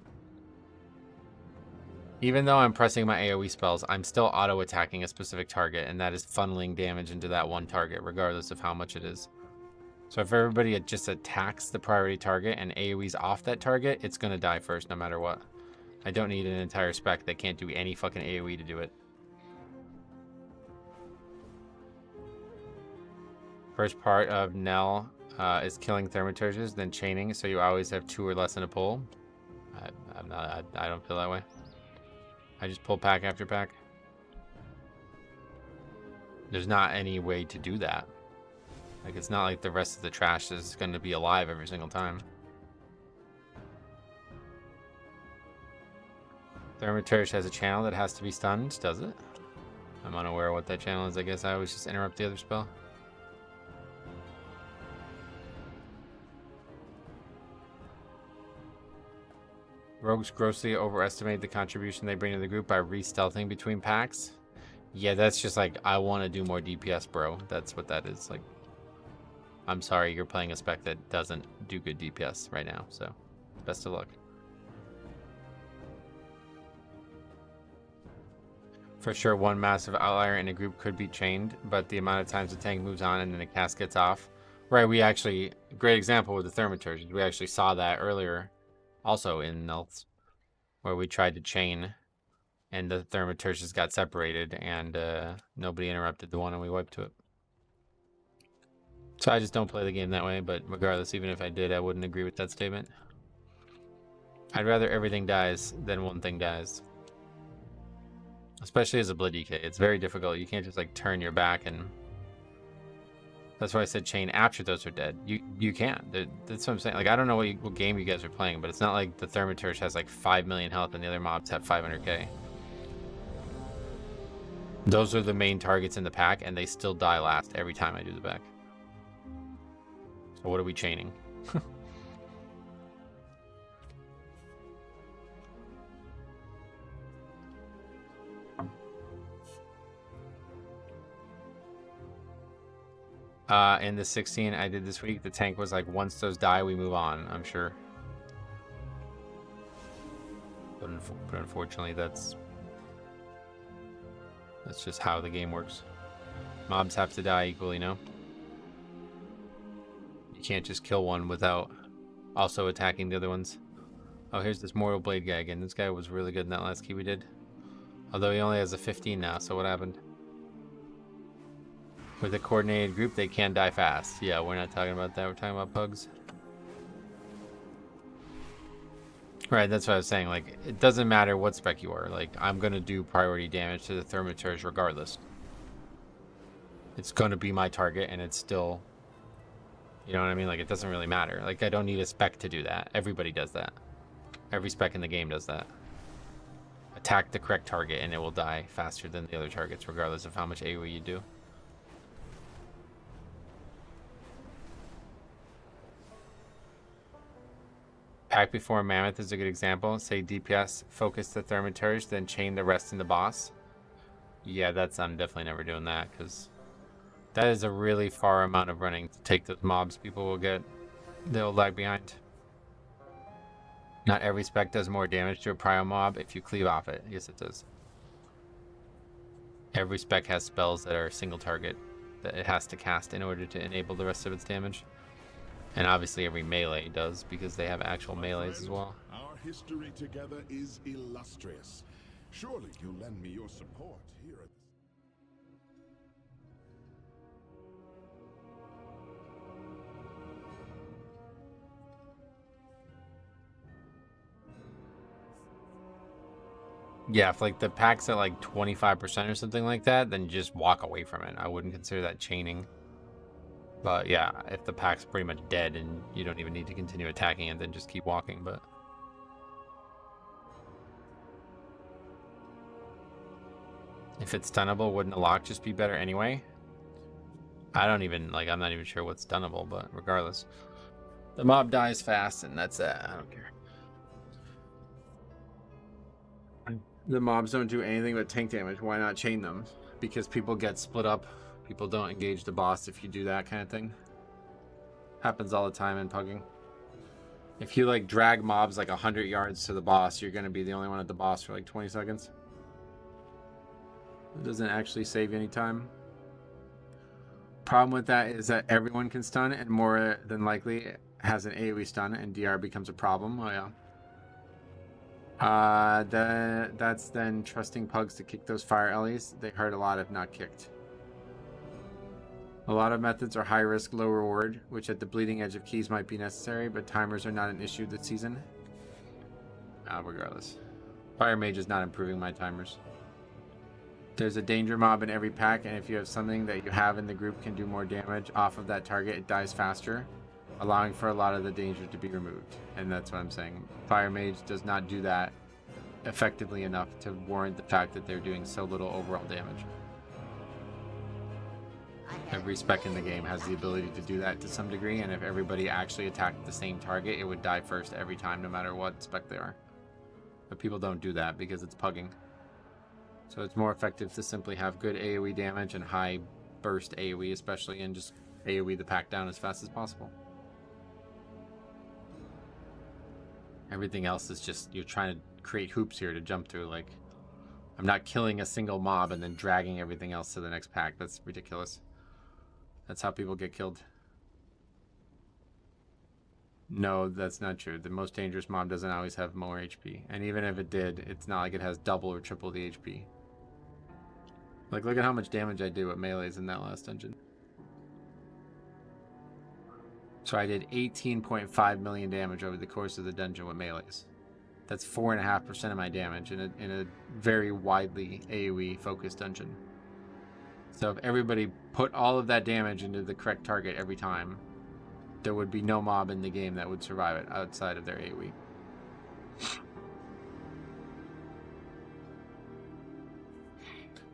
Speaker 1: Even though I'm pressing my AoE spells, I'm still auto-attacking a specific target, and that is funneling damage into that one target, regardless of how much it is. So if everybody just attacks the priority target and AoE's off that target, it's going to die first no matter what. I don't need an entire spec that can't do any fucking AoE to do it. First part of Nell is killing Thaumaturges, then chaining, so you always have 2 or less in a pull. I don't feel that way. I just pull pack after pack. There's not any way to do that. Like, it's not like the rest of the trash is going to be alive every single time. Thaumaturge has a channel that has to be stunned, does it? I'm unaware of what that channel is. I guess I always just interrupt the other spell. Rogues grossly overestimate the contribution they bring to the group by re-stealthing between packs. Yeah, that's just like, I want to do more DPS, bro. That's what that is. Like, I'm sorry, you're playing a spec that doesn't do good DPS right now, so best of luck. For sure, one massive outlier in a group could be chained, but the amount of times the tank moves on and then the cast gets off. Right, we actually, great example with the Thaumaturges. We actually saw that earlier, also in Nulths, where we tried to chain and the Thaumaturges got separated and nobody interrupted the one and we wiped to it. So I just don't play the game that way, but regardless, even if I did, I wouldn't agree with that statement. I'd rather everything dies than one thing dies. Especially as a Blood DK, it's very difficult. You can't just like turn your back, and that's why I said chain after those are dead. You can't. That's what I'm saying. Like, I don't know what game you guys are playing, but it's not like the Thaumaturge has like 5 million health and the other mobs have 500k. Those are the main targets in the pack, and they still die last every time I do the back. So what are we chaining? In the 16 I did this week, the tank was like, once those die, we move on, I'm sure. But unfortunately, that's just how the game works. Mobs have to die equally, no? You can't just kill one without also attacking the other ones. Oh, here's this Mortal Blade guy again. This guy was really good in that last key we did. Although he only has a 15 now, so what happened? With a coordinated group, they can die fast. Yeah, we're not talking about that. We're talking about pugs. Right, that's what I was saying. Like, it doesn't matter what spec you are. Like, I'm going to do priority damage to the Thaumaturge regardless. It's going to be my target, and it's still... You know what I mean? Like, it doesn't really matter. Like, I don't need a spec to do that. Everybody does that. Every spec in the game does that. Attack the correct target, and it will die faster than the other targets, regardless of how much AoE you do. Pack before Mammoth is a good example. Say DPS, focus the Thaumaturge, then chain the rest in the boss. Yeah, I'm definitely never doing that, because that is a really far amount of running to take those mobs. They'll lag behind. Not every spec does more damage to a prio mob if you cleave off it. Yes, it does. Every spec has spells that are single target that it has to cast in order to enable the rest of its damage. And obviously every melee does, because they have actual melees as well.
Speaker 2: Our history together is illustrious. Surely you'll lend me your support here at...
Speaker 1: Yeah, if like the pack's at like 25% or something like that, then just walk away from it. I wouldn't consider that chaining. But yeah, if the pack's pretty much dead and you don't even need to continue attacking it, then just keep walking. But if it's stunnable, wouldn't a lock just be better anyway? I'm not even sure what's stunnable, but regardless. The mob dies fast and that's it. I don't care. The mobs don't do anything but tank damage. Why not chain them? Because people get split up. People don't engage the boss if you do that kind of thing. Happens all the time in pugging. If you like drag mobs like 100 yards to the boss, you're going to be the only one at the boss for like 20 seconds. It doesn't actually save any time. Problem with that is that everyone can stun, and more than likely has an AoE stun, and DR becomes a problem. Oh yeah. That's then trusting pugs to kick those fire ellies. They hurt a lot if not kicked. A lot of methods are high risk, low reward, which at the bleeding edge of keys might be necessary, but timers are not an issue this season. Regardless. Fire Mage is not improving my timers. There's a danger mob in every pack, and if you have something that you have in the group can do more damage off of that target, it dies faster, allowing for a lot of the danger to be removed. And that's what I'm saying. Fire Mage does not do that effectively enough to warrant the fact that they're doing so little overall damage. Every spec in the game has the ability to do that to some degree, and if everybody actually attacked the same target, it would die first every time, no matter what spec they are. But people don't do that because it's pugging. So it's more effective to simply have good AoE damage and high burst AoE, especially, and just AoE the pack down as fast as possible. Everything else is just, you're trying to create hoops here to jump through. Like, I'm not killing a single mob and then dragging everything else to the next pack. That's ridiculous. That's how people get killed. No, that's not true. The most dangerous mob doesn't always have more HP. And even if it did, it's not like it has double or triple the HP. Like, look at how much damage I did with melees in that last dungeon. So I did 18.5 million damage over the course of the dungeon with melees. That's 4.5% of my damage in a very widely AoE focused dungeon. So if everybody put all of that damage into the correct target every time, there would be no mob in the game that would survive it outside of their AoE.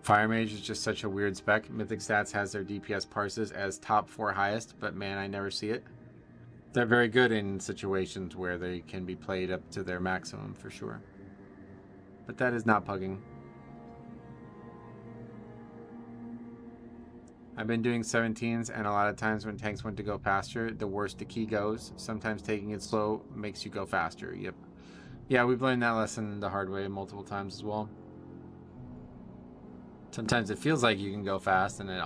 Speaker 1: Fire Mage is just such a weird spec. Mythic Stats has their DPS parses as top 4 highest, but man, I never see it. They're very good in situations where they can be played up to their maximum for sure. But that is not pugging. I've been doing 17s, and a lot of times when tanks want to go faster, the worse the key goes. Sometimes taking it slow makes you go faster. Yep. Yeah, we've learned that lesson the hard way multiple times as well. Sometimes it feels like you can go fast, and then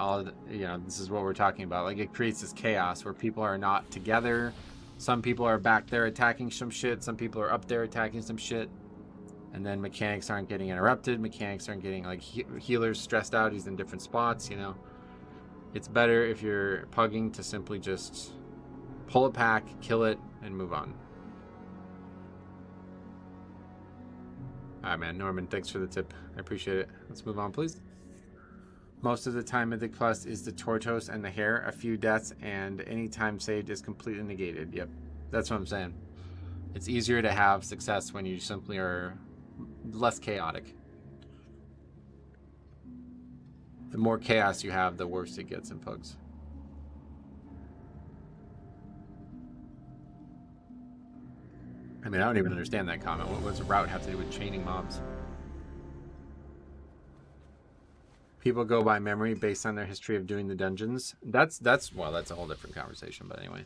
Speaker 1: this is what we're talking about. Like, it creates this chaos where people are not together. Some people are back there attacking some shit. Some people are up there attacking some shit. And then mechanics aren't getting interrupted. Mechanics aren't getting, like, healers stressed out. He's in different spots, you know. It's better if you're pugging to simply just pull a pack, kill it, and move on. Alright, man. Norman, thanks for the tip. I appreciate it. Let's move on, please. Most of the time, Mythic Plus is the Tortoise and the Hare. A few deaths, and any time saved is completely negated. Yep. That's what I'm saying. It's easier to have success when you simply are less chaotic. The more chaos you have, the worse it gets in pugs. I mean, I don't even understand that comment. What does a route have to do with chaining mobs? People go by memory based on their history of doing the dungeons. That's well, that's a whole different conversation, but anyway.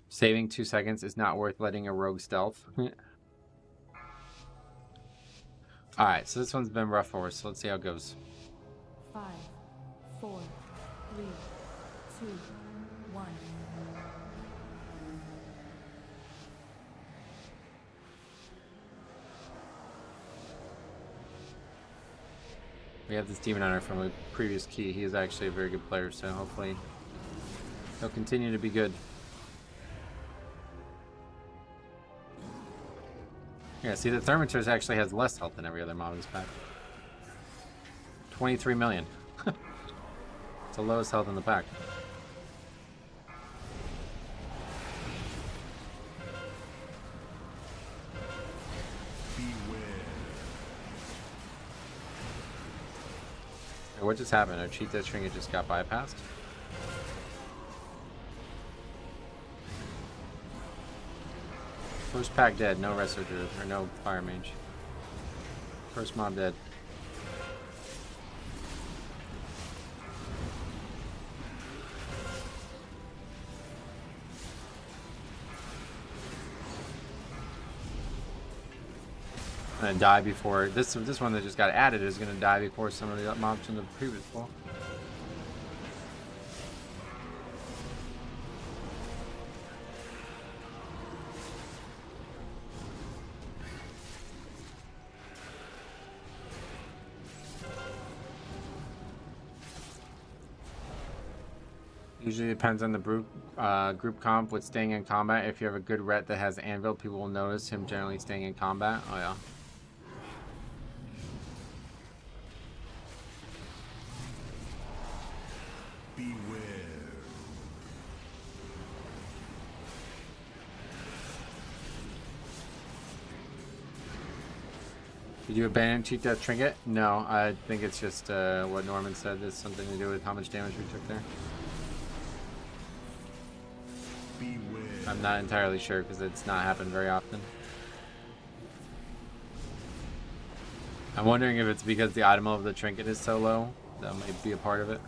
Speaker 1: Saving 2 seconds is not worth letting a rogue stealth. Alright, so this one's been rough for us, so let's see how it goes.
Speaker 4: 5, 4, 3, 2, 1.
Speaker 1: We have this Demon Hunter from a previous key. He is actually a very good player, so hopefully he'll continue to be good. Yeah, see, the Thermitors actually has less health than every other mob in this pack. 23 million. It's the lowest health in the pack. Hey, what just happened? Our cheat death trinket just got bypassed? First pack dead, no Resto Druid, or no Fire Mage. First mob dead. Gonna die before this one that just got added is gonna die before some of the mobs from the previous wall. Usually depends on the group comp with staying in combat. If you have a good ret that has anvil, people will notice him generally staying in combat. Oh yeah.
Speaker 2: Beware.
Speaker 1: Did you abandon cheat death trinket? No, I think it's just what Norman said. It's something to do with how much damage we took there.
Speaker 2: Beware.
Speaker 1: I'm not entirely sure because it's not happened very often. I'm wondering if it's because the item of the trinket is so low. That might be a part of it.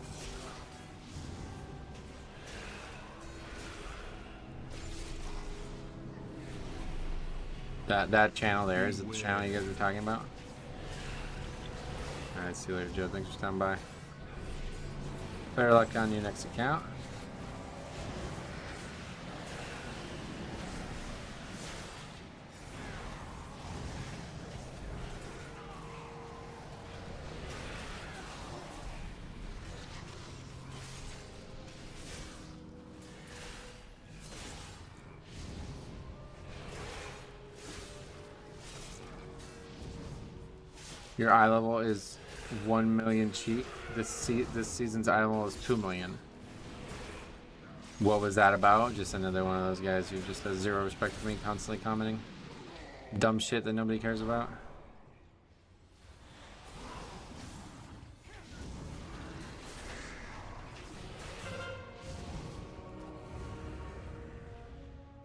Speaker 1: That channel there, is it the channel you guys were talking about? Alright, see you later, Joe. Thanks for stopping by. Better luck on your next account. Your eye level is 1 million cheat. This season's eye level is 2 million. What was that about? Just another one of those guys who just has zero respect for me, constantly commenting dumb shit that nobody cares about.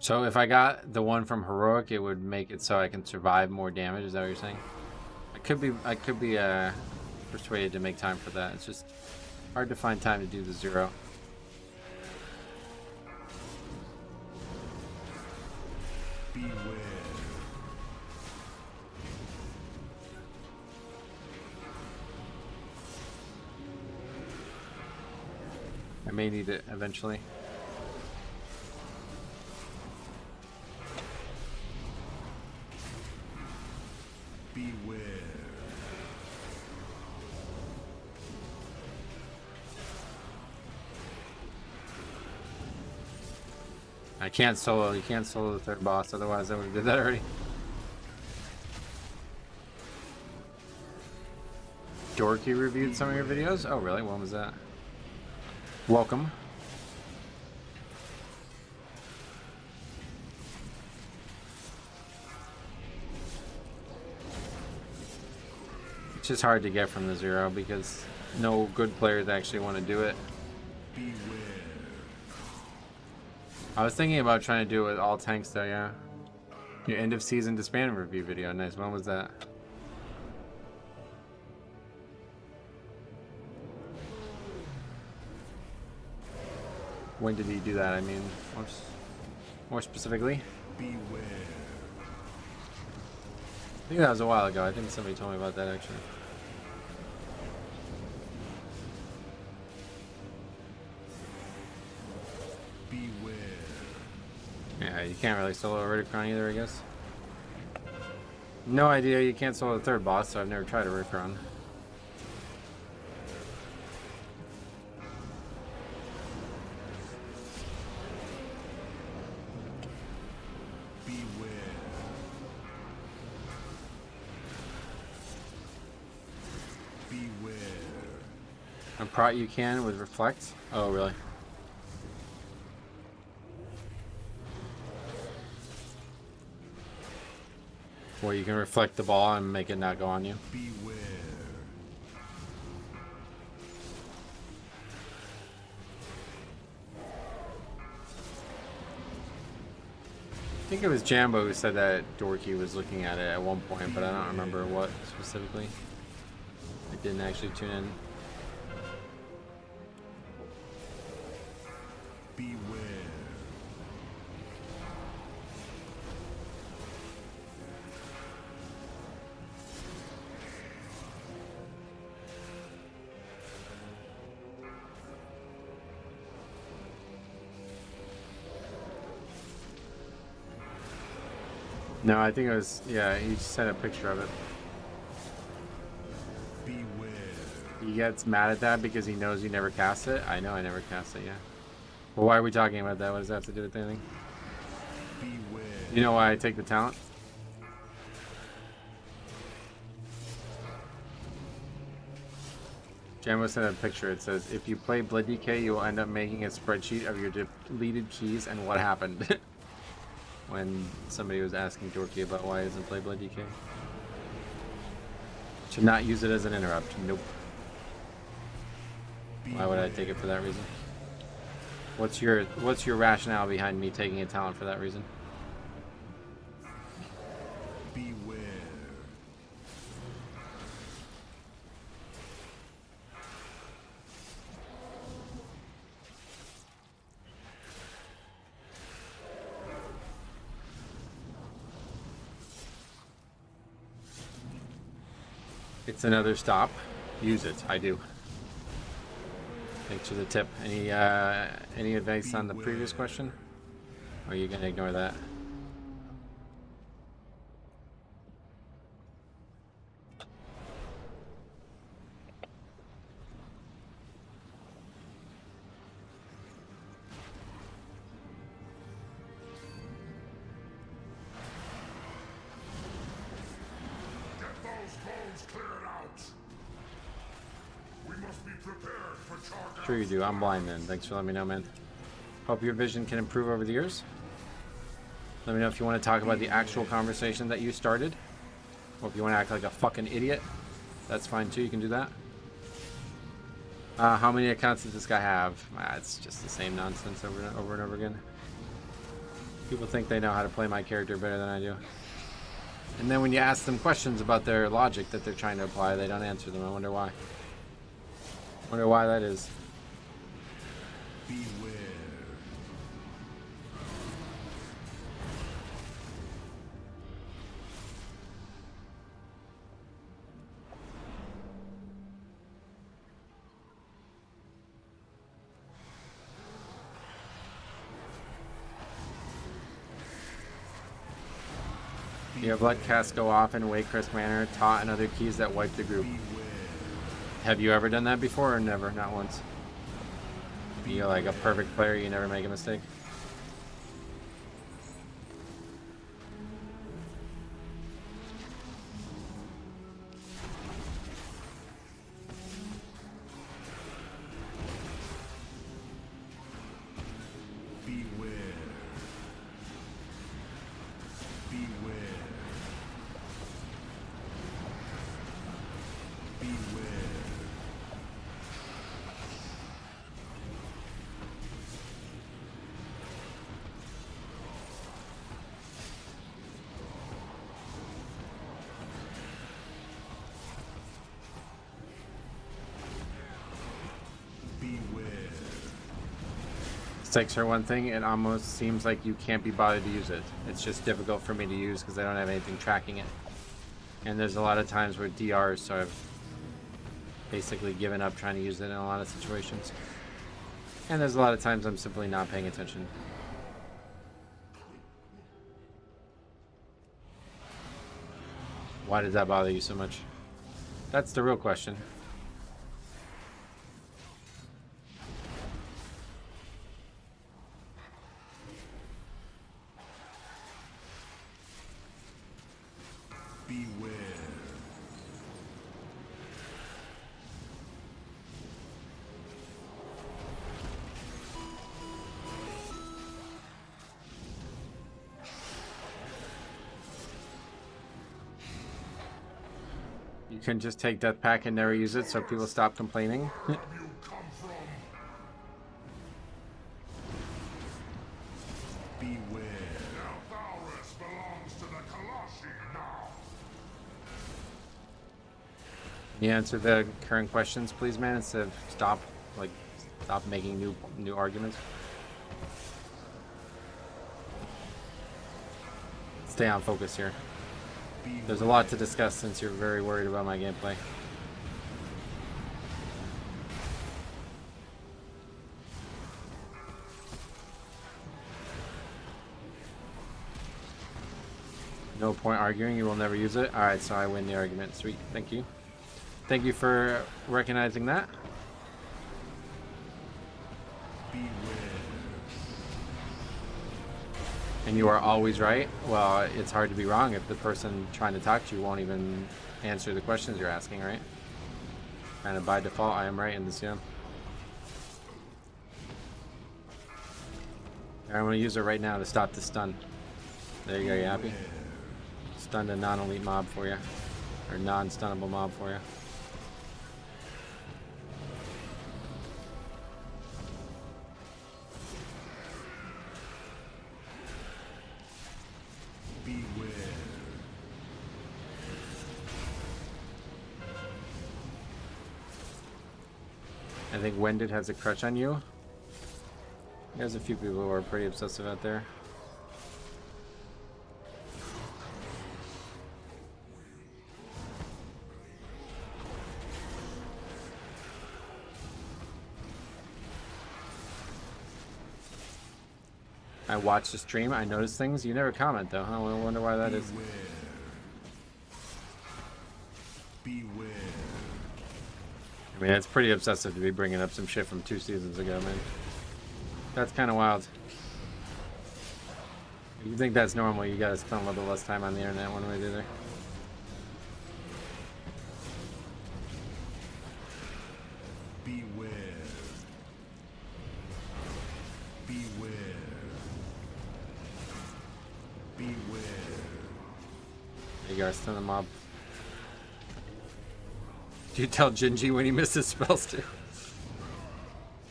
Speaker 1: So if I got the one from Heroic, it would make it so I can survive more damage. Is that what you're saying? I could be persuaded to make time for that. It's just hard to find time to do the 0.
Speaker 2: Beware.
Speaker 1: I may need it eventually.
Speaker 2: Beware.
Speaker 1: I can't solo. You can't solo the 3rd boss, otherwise I would have did that already. Dorky reviewed some of your videos? Oh really? When was that? Welcome. It's just hard to get from the 0 because no good players actually want to do it.
Speaker 2: Beware.
Speaker 1: I was thinking about trying to do it with all tanks though, yeah. Your end of season disband review video, nice. When was that? When did he do that? I mean, more specifically.
Speaker 2: Beware.
Speaker 1: I think that was a while ago. I think somebody told me about that actually.
Speaker 2: Beware.
Speaker 1: Yeah, you can't really solo a Rethinking either, I guess. No idea. You can't solo the 3rd boss, so I've never tried a Rethinking. A prot you can with reflect? Oh, really? Well, you can reflect the ball and make it not go on you.
Speaker 2: Beware.
Speaker 1: I think it was Jambo who said that Dorky was looking at it at one point, but I don't remember what specifically. I didn't actually tune in.
Speaker 2: Beware.
Speaker 1: No, I think it was, yeah, he just sent a picture of it.
Speaker 2: Beware.
Speaker 1: He gets mad at that because he knows you never cast it. I know I never cast it, yeah. Well, why are we talking about that? What does that have to do with anything?
Speaker 2: Beware.
Speaker 1: You know why I take the talent? Jambo sent a picture. It says, if you play Blood DK, you will end up making a spreadsheet of your deleted keys and what happened. When somebody was asking Dorky about why he doesn't play Blood DK. To not use it as an interrupt. Nope. Why would I take it for that reason? What's your rationale behind me taking a talent for that reason?
Speaker 2: Beware.
Speaker 1: It's another stop. Use it. I do. Thanks for the tip. Any advice on the previous question? Or are you gonna ignore that?
Speaker 2: Get those bones cleared out. We must be prepared for charge.
Speaker 1: Sure you do. I'm blind then. Thanks for letting me know, man. Hope your vision can improve over the years. Let me know if you want to talk about the actual conversation that you started. Or if you want to act like a fucking idiot. That's fine too. You can do that. How many accounts does this guy have? It's just the same nonsense over and over again. People think they know how to play my character better than I do. And then when you ask them questions about their logic that they're trying to apply, they don't answer them. I wonder why. Wonder why that is.
Speaker 2: Beware.
Speaker 1: You have let cast go off in Waycrest manner, taught and other keys that wipe the group. Have you ever done that before or never? Not once. You're like a perfect player, you never make a mistake.
Speaker 2: Beware. Beware. Beware. Beware.
Speaker 1: Takes her one thing, it almost seems like you can't be bothered to use it. It's just difficult for me to use because I don't have anything tracking it. And there's a lot of times where DRs, so I've basically given up trying to use it in a lot of situations. And there's a lot of times I'm simply not paying attention. Why does that bother you so much? That's the real question.
Speaker 2: Beware.
Speaker 1: You can just take Death Pack and never use it so people stop complaining.
Speaker 2: Where you come from? Beware. Alvarus belongs to the Colossi now.
Speaker 1: Can you answer the current questions, please, man, instead of stop making new arguments. Stay on focus here. There's a lot to discuss since you're very worried about my gameplay. No point arguing, you will never use it. Alright, so I win the argument. Sweet, thank you. Thank you for recognizing that.
Speaker 2: Beware.
Speaker 1: And you are always right. Well, it's hard to be wrong if the person trying to talk to you won't even answer the questions you're asking, right? Kind of by default, I am right in this, yeah. I'm going to use it right now to stop the stun. There you go, you happy? Stunned a non-elite mob for you. or non-stunnable mob for you.
Speaker 2: Beware.
Speaker 1: I think Wendit has a crush on you. There's a few people who are pretty obsessive out there. I watch the stream, I notice things. You never comment though, huh? I wonder why that is.
Speaker 2: Beware.
Speaker 1: I mean, it's pretty obsessive to be bringing up some shit from 2 seasons ago, man. That's kind of wild. If you think that's normal, you gotta spend a little bit less time on the internet one way or the other.
Speaker 2: Beware. Beware. Beware.
Speaker 1: You guys stun the mob. Do you tell Gingy when he misses spells too?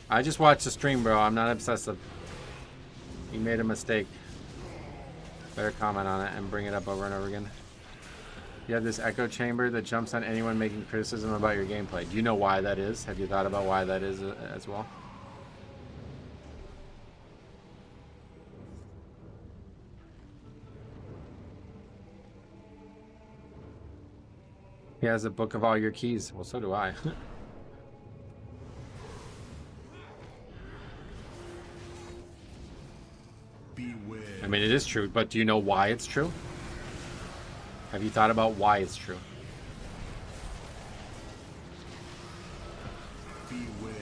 Speaker 1: I just watched the stream, bro. I'm not obsessive. You made a mistake. Better comment on it and bring it up over and over again. You have this echo chamber that jumps on anyone making criticism about your gameplay. Do you know why that is? Have you thought about why that is as well? He has a book of all your keys. Well, so do I.
Speaker 2: Beware.
Speaker 1: I mean, it is true, but do you know why it's true? Have you thought about why it's true?
Speaker 2: Beware.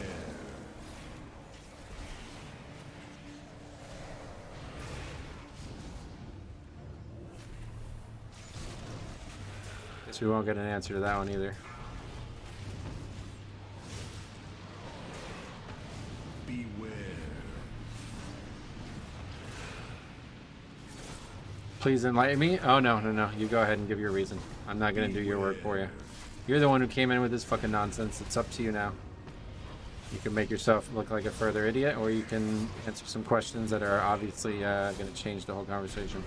Speaker 1: Guess we won't get an answer to that one either.
Speaker 2: Beware.
Speaker 1: Please enlighten me. Oh, no, no, no. You go ahead and give your reason. I'm not going to do your work for you. You're the one who came in with this fucking nonsense. It's up to you now. You can make yourself look like a further idiot, or you can answer some questions that are obviously going to change the whole conversation.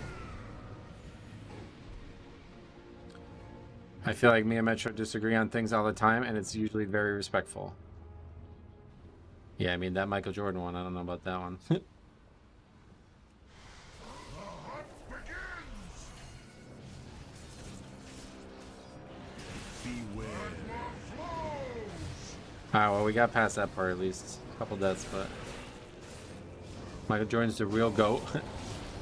Speaker 1: I feel like me and Metro disagree on things all the time, and it's usually very respectful. Yeah, I mean, that Michael Jordan one, I don't know about that one. Alright, well, we got past that part at least. A couple deaths, but... Michael Jordan's the real GOAT.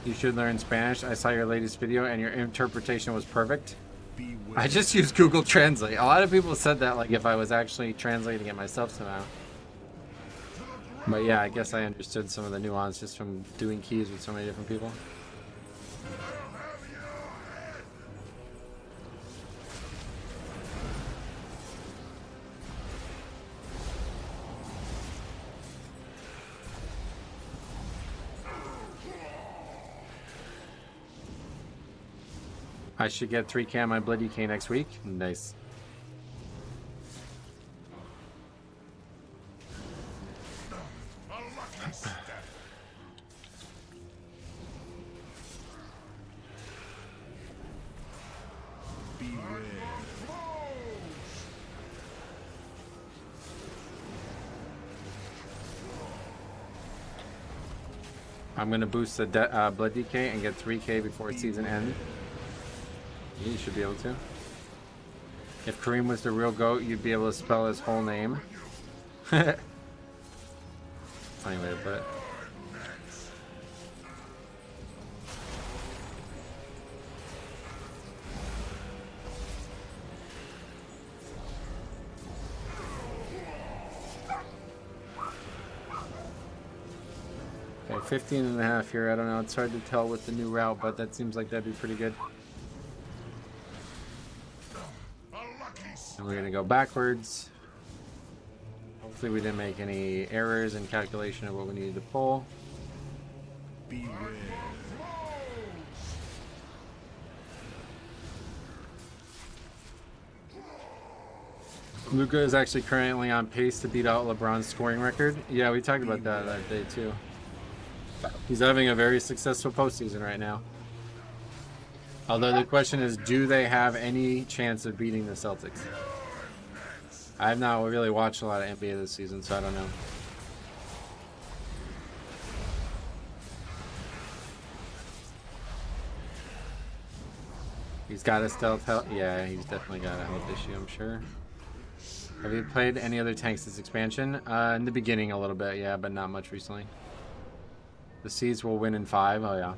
Speaker 1: You should learn Spanish. I saw your latest video and your interpretation was perfect.
Speaker 2: Beware.
Speaker 1: I just used Google Translate. A lot of people said that, like, if I was actually translating it myself somehow. But yeah, I guess I understood some of the nuance just from doing keys with so many different people. I should get 3K on my Bloody K next week. Nice. I'm gonna boost the Blood DK and get 3K before season end. You should be able to. If Kareem was the real GOAT, you'd be able to spell his whole name. Funny way to put it. Okay, 15 and a half here. I don't know. It's hard to tell with the new route, but that seems like that'd be pretty good. And we're going to go backwards. Hopefully we didn't make any errors in calculation of what we needed to pull.
Speaker 2: Beware.
Speaker 1: Luka is actually currently on pace to beat out LeBron's scoring record. Yeah, we talked about that day too. He's having a very successful postseason right now. Although the question is, do they have any chance of beating the Celtics? I have not really watched a lot of NBA this season, so I don't know. He's got a stealth health. Yeah, he's definitely got a health issue, I'm sure. Have you played any other tanks this expansion? In the beginning a little bit, yeah, but not much recently. The Seeds will win in 5. Oh, yeah.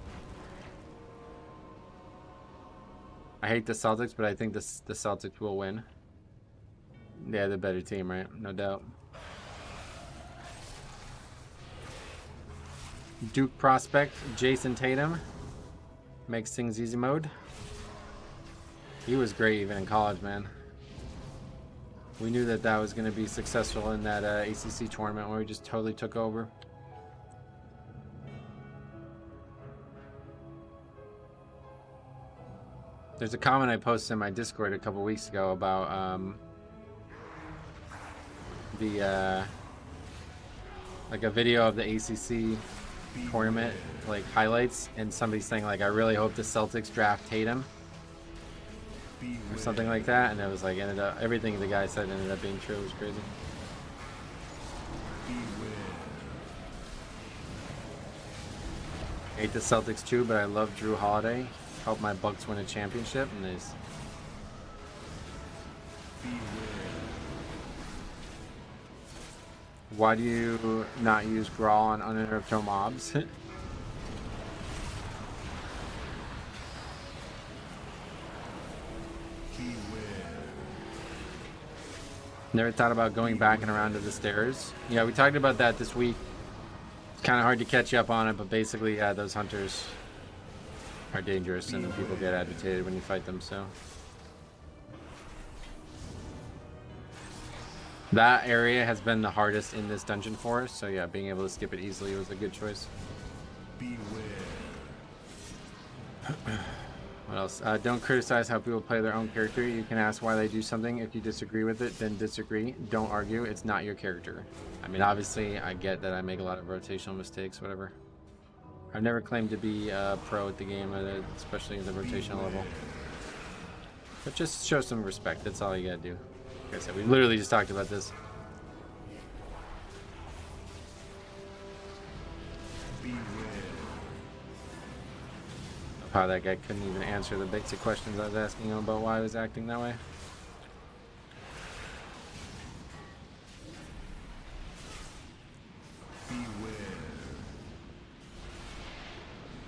Speaker 1: I hate the Celtics, but I think the Celtics will win. Yeah, the better team, right? No doubt. Duke prospect, Jason Tatum. Makes things easy mode. He was great even in college, man. We knew that that was going to be successful in that ACC tournament where we just totally took over. There's a comment I posted in my Discord a couple weeks ago about like a video of the ACC tournament like highlights, and somebody saying like, I really hope the Celtics draft Tatum or something like that, and it was like ended up everything the guy said ended up being true. It was crazy. Hate the Celtics too, but I love Drew Holiday. Help my Bucks win a championship, and there's why do you not use Grawl on uninterrupted mobs? Never thought about going back and around to the stairs. Yeah, we talked about that this week. It's kind of hard to catch you up on it, but basically, yeah, those hunters are dangerous and people get agitated when you fight them, so. That area has been the hardest in this dungeon for us, so yeah, being able to skip it easily was a good choice. What else? Don't criticize how people play their own character. You can ask why they do something. If you disagree with it, then disagree. Don't argue. It's not your character. I mean, obviously, I get that I make a lot of rotational mistakes, whatever. I've never claimed to be a pro at the game, especially at the rotational level. But just show some respect. That's all you gotta do. Like I said, we literally just talked about this. How that guy couldn't even answer the basic questions I was asking him about why I was acting that way.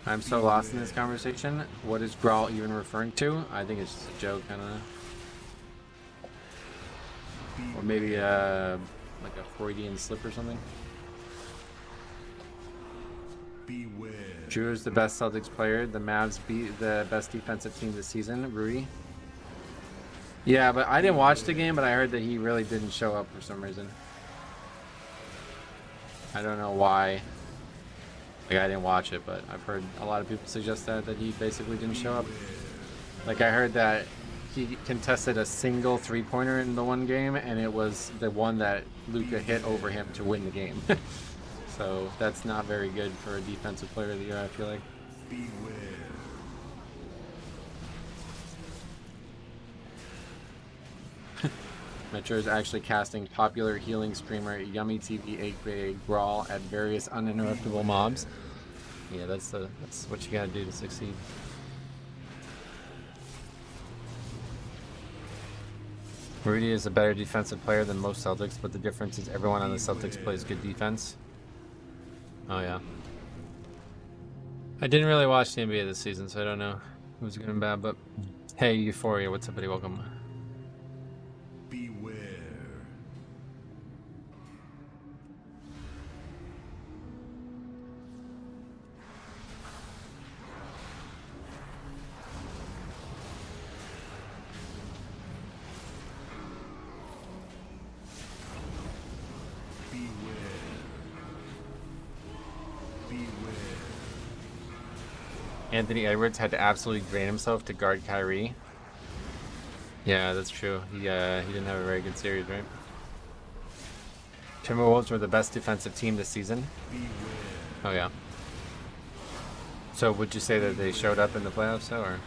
Speaker 1: I'm so lost in this conversation. What is Grawl even referring to? I think it's just a joke, kind of. Or maybe like a Freudian slip or something. Beware. Drew is the best Celtics player. The Mavs beat the best defensive team this season. Rudy. Yeah, but I didn't watch the game, but I heard that he really didn't show up for some reason. I don't know why. Like, I didn't watch it, but I've heard a lot of people suggest that he basically didn't show up. Like, I heard that he contested a single three-pointer in the one game, and it was the one that Luka hit over him to win the game. So that's not very good for a defensive player of the year, I feel like. Metro is actually casting popular healing streamer Yummy TV 8-Bay Grawl at various uninterruptible mobs. Yeah, that's what you gotta do to succeed. Rudy is a better defensive player than most Celtics, but the difference is everyone on the Celtics plays good defense. Oh yeah. I didn't really watch the NBA this season, so I don't know who's good and bad, but hey, Euphoria, what's up, buddy? Welcome.
Speaker 2: Beware.
Speaker 1: Anthony Edwards had to absolutely drain himself to guard Kyrie. Yeah, that's true. He didn't have a very good series, right? Timberwolves were the best defensive team this season. Oh yeah. So would you say that they showed up in the playoffs though, or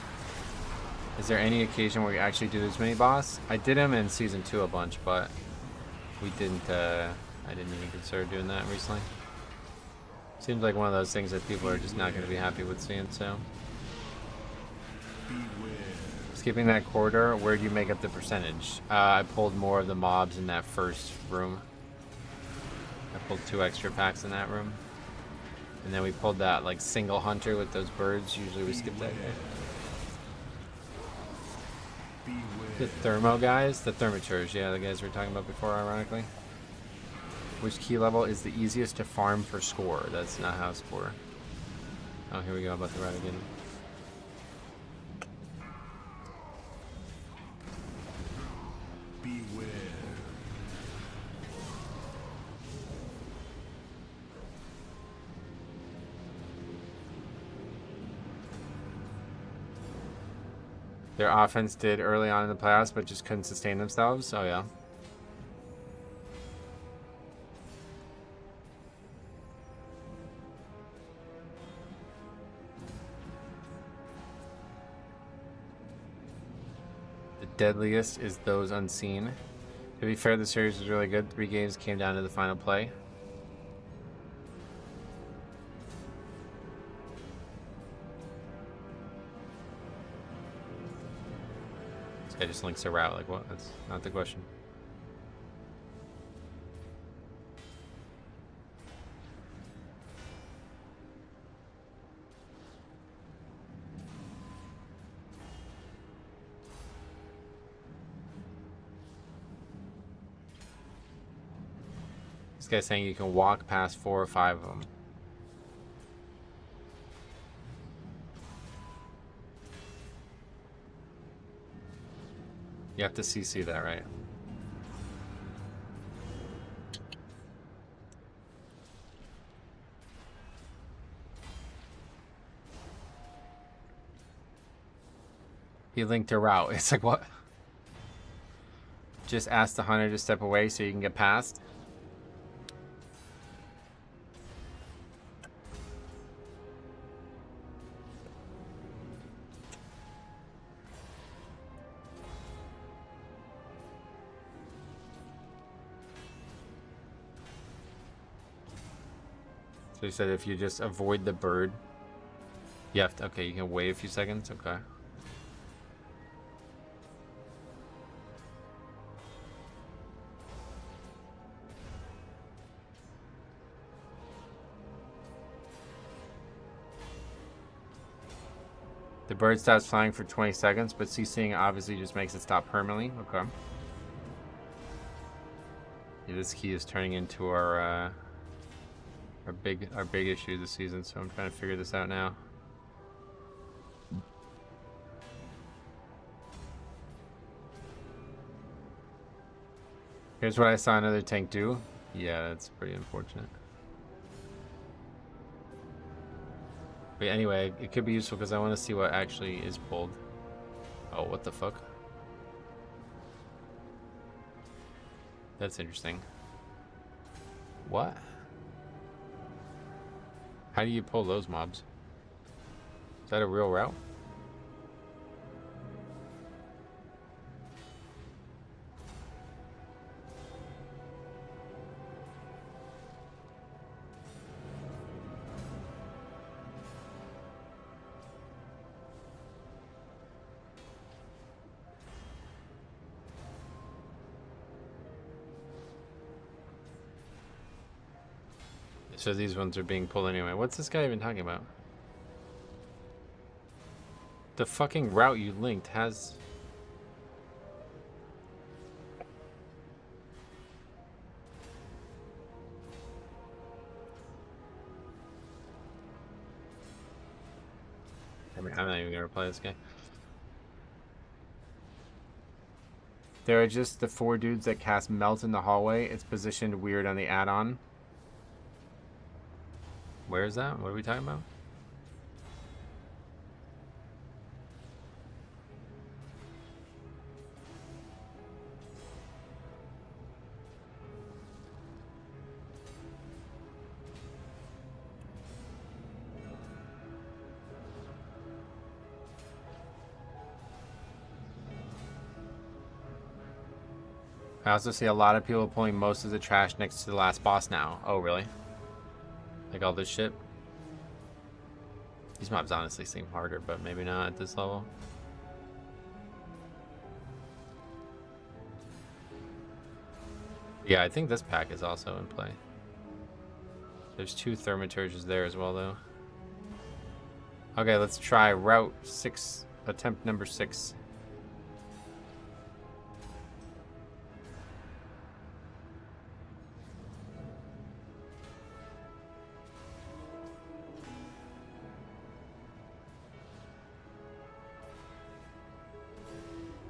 Speaker 1: is there any occasion where you actually do this mini boss? I did him in season 2 a bunch, but we didn't. I didn't even consider doing that recently. Seems like one of those things that people are just not going to be happy with seeing. So skipping that corridor, where do you make up the percentage? I pulled more of the mobs in that first room. I pulled 2 extra packs in that room. And then we pulled that like single hunter with those birds. Usually we skip that guy. The thermo guys? The thermitures, yeah, the guys we were talking about before, ironically. Which key level is the easiest to farm for score? That's not how score. Oh, here we go, about the route again. Their offense did early on in the playoffs, but just couldn't sustain themselves. Oh, yeah. The deadliest is those unseen. To be fair, the series was really good. 3 games came down to the final play. I just links a route, like what? That's not the question. This guy's saying you can walk past 4 or 5 of them. You have to CC that, right? He linked a route. It's like, what? Just ask the hunter to step away so you can get past. So he said if you just avoid the bird, you have to, okay, you can wait a few seconds, okay. The bird stops flying for 20 seconds, but CCing obviously just makes it stop permanently, okay. Yeah, this key is turning into our big issue this season, so I'm trying to figure this out now. Here's what I saw another tank do. Yeah, that's pretty unfortunate. But anyway, it could be useful because I want to see what actually is pulled. Oh, what the fuck? That's interesting. What? How do you pull those mobs? Is that a real route? So these ones are being pulled anyway. What's this guy even talking about? The fucking route you linked has... I mean, I'm not even gonna reply to this guy. There are just the 4 dudes that cast Melt in the hallway. It's positioned weird on the add-on. Where is that? What are we talking about? I also see a lot of people pulling most of the trash next to the last boss now. Oh, really? Like all this shit? These mobs honestly seem harder, but maybe not at this level. Yeah, I think this pack is also in play. There's 2 Thaumaturges there as well, though. Okay, let's try Route 6, attempt number 6.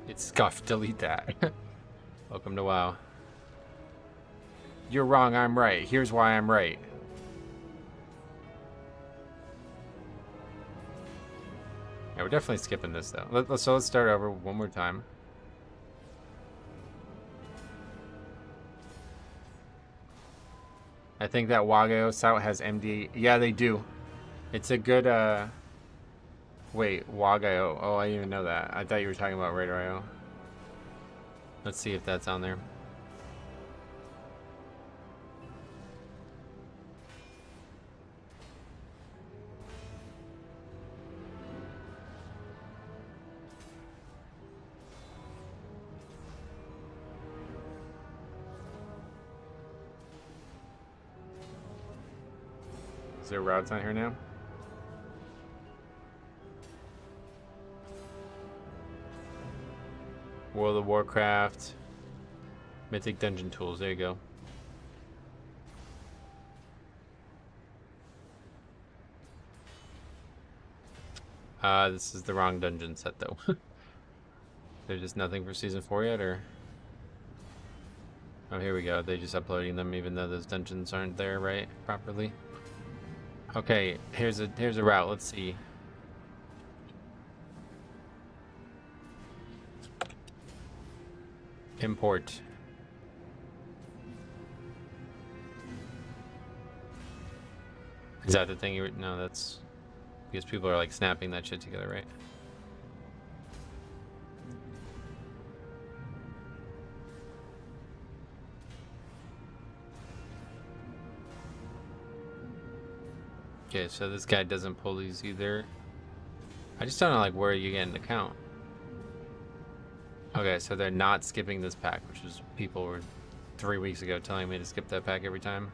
Speaker 1: It's scuffed, delete that. Welcome to WoW. You're wrong, I'm right. Here's why I'm right. Yeah, we're definitely skipping this though. So let's start over one more time. I think that Wagayo Sout has MD. Yeah, they do. It's a good, wait, Wagayo. Oh, I didn't even know that. I thought you were talking about Radar.io. Let's see if that's on there. Is there routes on here now? World of Warcraft. Mythic Dungeon Tools. There you go. This is the wrong dungeon set though. There's just nothing for season 4 yet, or? Oh, here we go. They're just uploading them even though those dungeons aren't there right properly. Okay, here's a route. Let's see. Import. Is that the thing you were? No, that's because people are like snapping that shit together, right? Okay, so this guy doesn't pull these either. I just don't know like where you get an account. Okay, so they're not skipping this pack, which is people were 3 weeks ago telling me to skip that pack every time.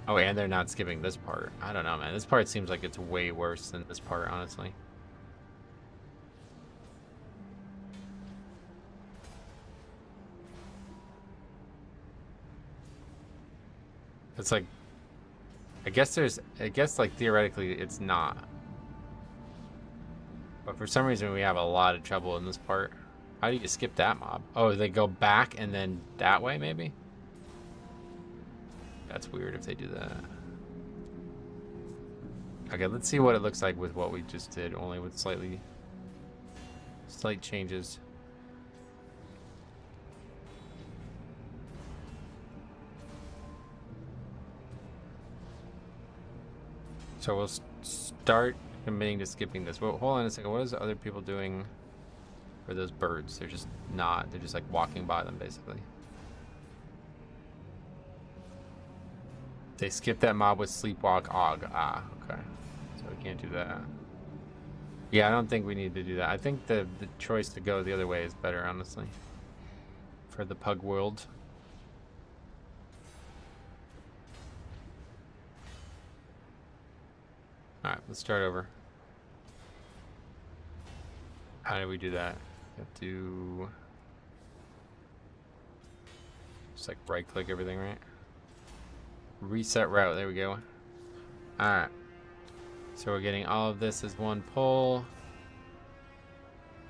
Speaker 1: Oh, and they're not skipping this part. I don't know, man. This part seems like it's way worse than this part, honestly. It's like, I guess like theoretically it's not. But for some reason we have a lot of trouble in this part. How do you skip that mob? Oh, they go back and then that way maybe? That's weird if they do that. Okay, let's see what it looks like with what we just did, only with slight changes. So we'll start committing to skipping this. Well, hold on a second. What is the other people doing for those birds? They're just not. They're just like walking by them, basically. They skip that mob with Sleepwalk Og. Ah, okay. So we can't do that. Yeah, I don't think we need to do that. I think the choice to go the other way is better, honestly. For the pug world. Alright, let's start over. How do we do that? You have to just like right click everything, right? Reset route, there we go. Alright. So we're getting all of this as one pull.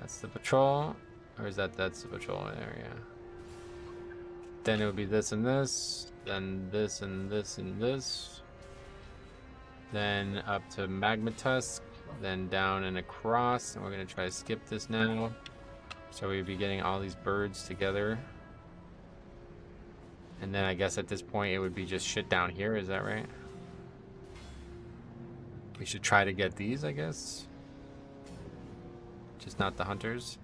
Speaker 1: That's the patrol. Or is that's the patrol area? Then it would be this and this. Then this and this and this. Then up to Magma Tusk. Then down and across. And we're going to try to skip this now. So we'd be getting all these birds together. And then I guess at this point it would be just shit down here. Is that right? We should try to get these, I guess. Just not the hunters.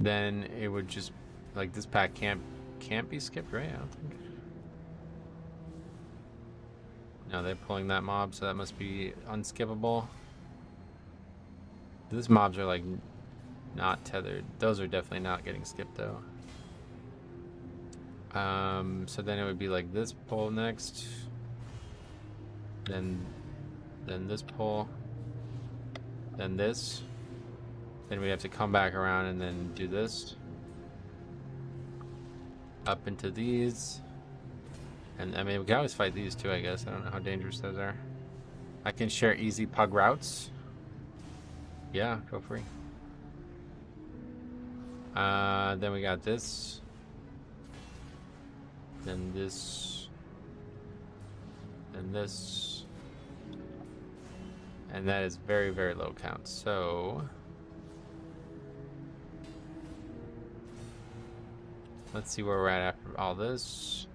Speaker 1: then it would just, like, this pack can't be skipped, right? I don't think. No, they're pulling that mob, so that must be unskippable. These mobs are like not tethered. Those are definitely not getting skipped though. So then it would be like this pull next, then this pull, then this, then we have to come back around and then do this up into these, and I mean we can always fight these too, I guess. I don't know how dangerous those are. I can share easy pug routes. Yeah, go free. Then we got this. Then this. Then this. And that is very, very low count. So let's see where we're at after all this.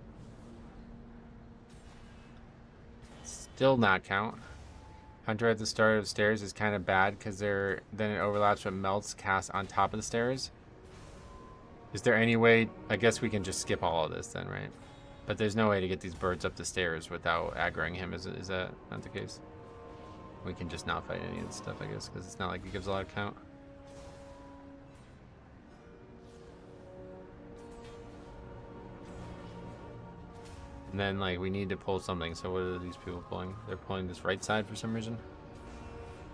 Speaker 1: Still not count. Hunter at the start of stairs is kind of bad because then it overlaps with melts cast on top of the stairs. Is there any way? I guess we can just skip all of this then, right? But there's no way to get these birds up the stairs without aggroing him. Is that not the case? We can just not fight any of this stuff, I guess, because it's not like it gives a lot of count. And then, like, we need to pull something. So what are these people pulling? They're pulling this right side for some reason.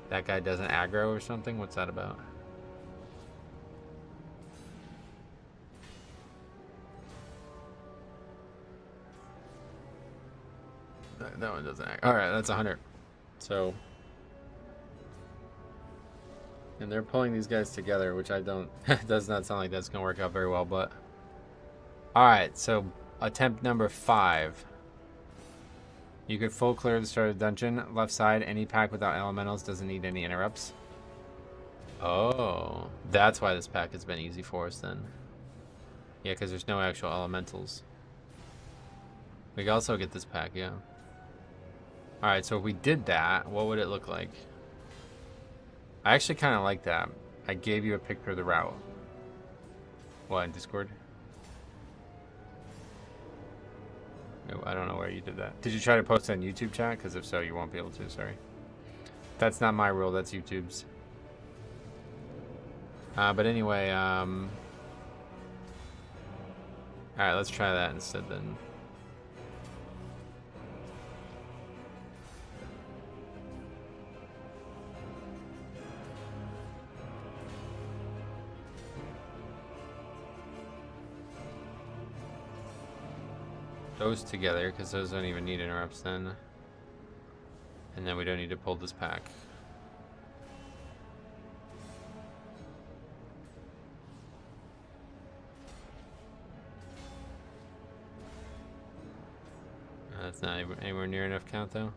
Speaker 1: That guy doesn't aggro or something? What's that about? That one doesn't aggro. Alright, that's 100. So... And they're pulling these guys together, which I don't... does not sound like that's going to work out very well, but... Alright, so... Attempt number 5. You could full clear the start of the dungeon. Left side, any pack without elementals doesn't need any interrupts. Oh, that's why this pack has been easy for us then. Yeah, because there's no actual elementals. We could also get this pack, yeah. Alright, so if we did that, what would it look like? I actually kind of like that. I gave you a picture of the route. What, in Discord? I don't know where you did that. Did you try to post it on YouTube chat? Because if so, you won't be able to. Sorry. That's not my rule. That's YouTube's. But anyway, alright, let's try that instead then. Those together, because those don't even need interrupts then. And then we don't need to pull this pack. That's not anywhere near enough count though.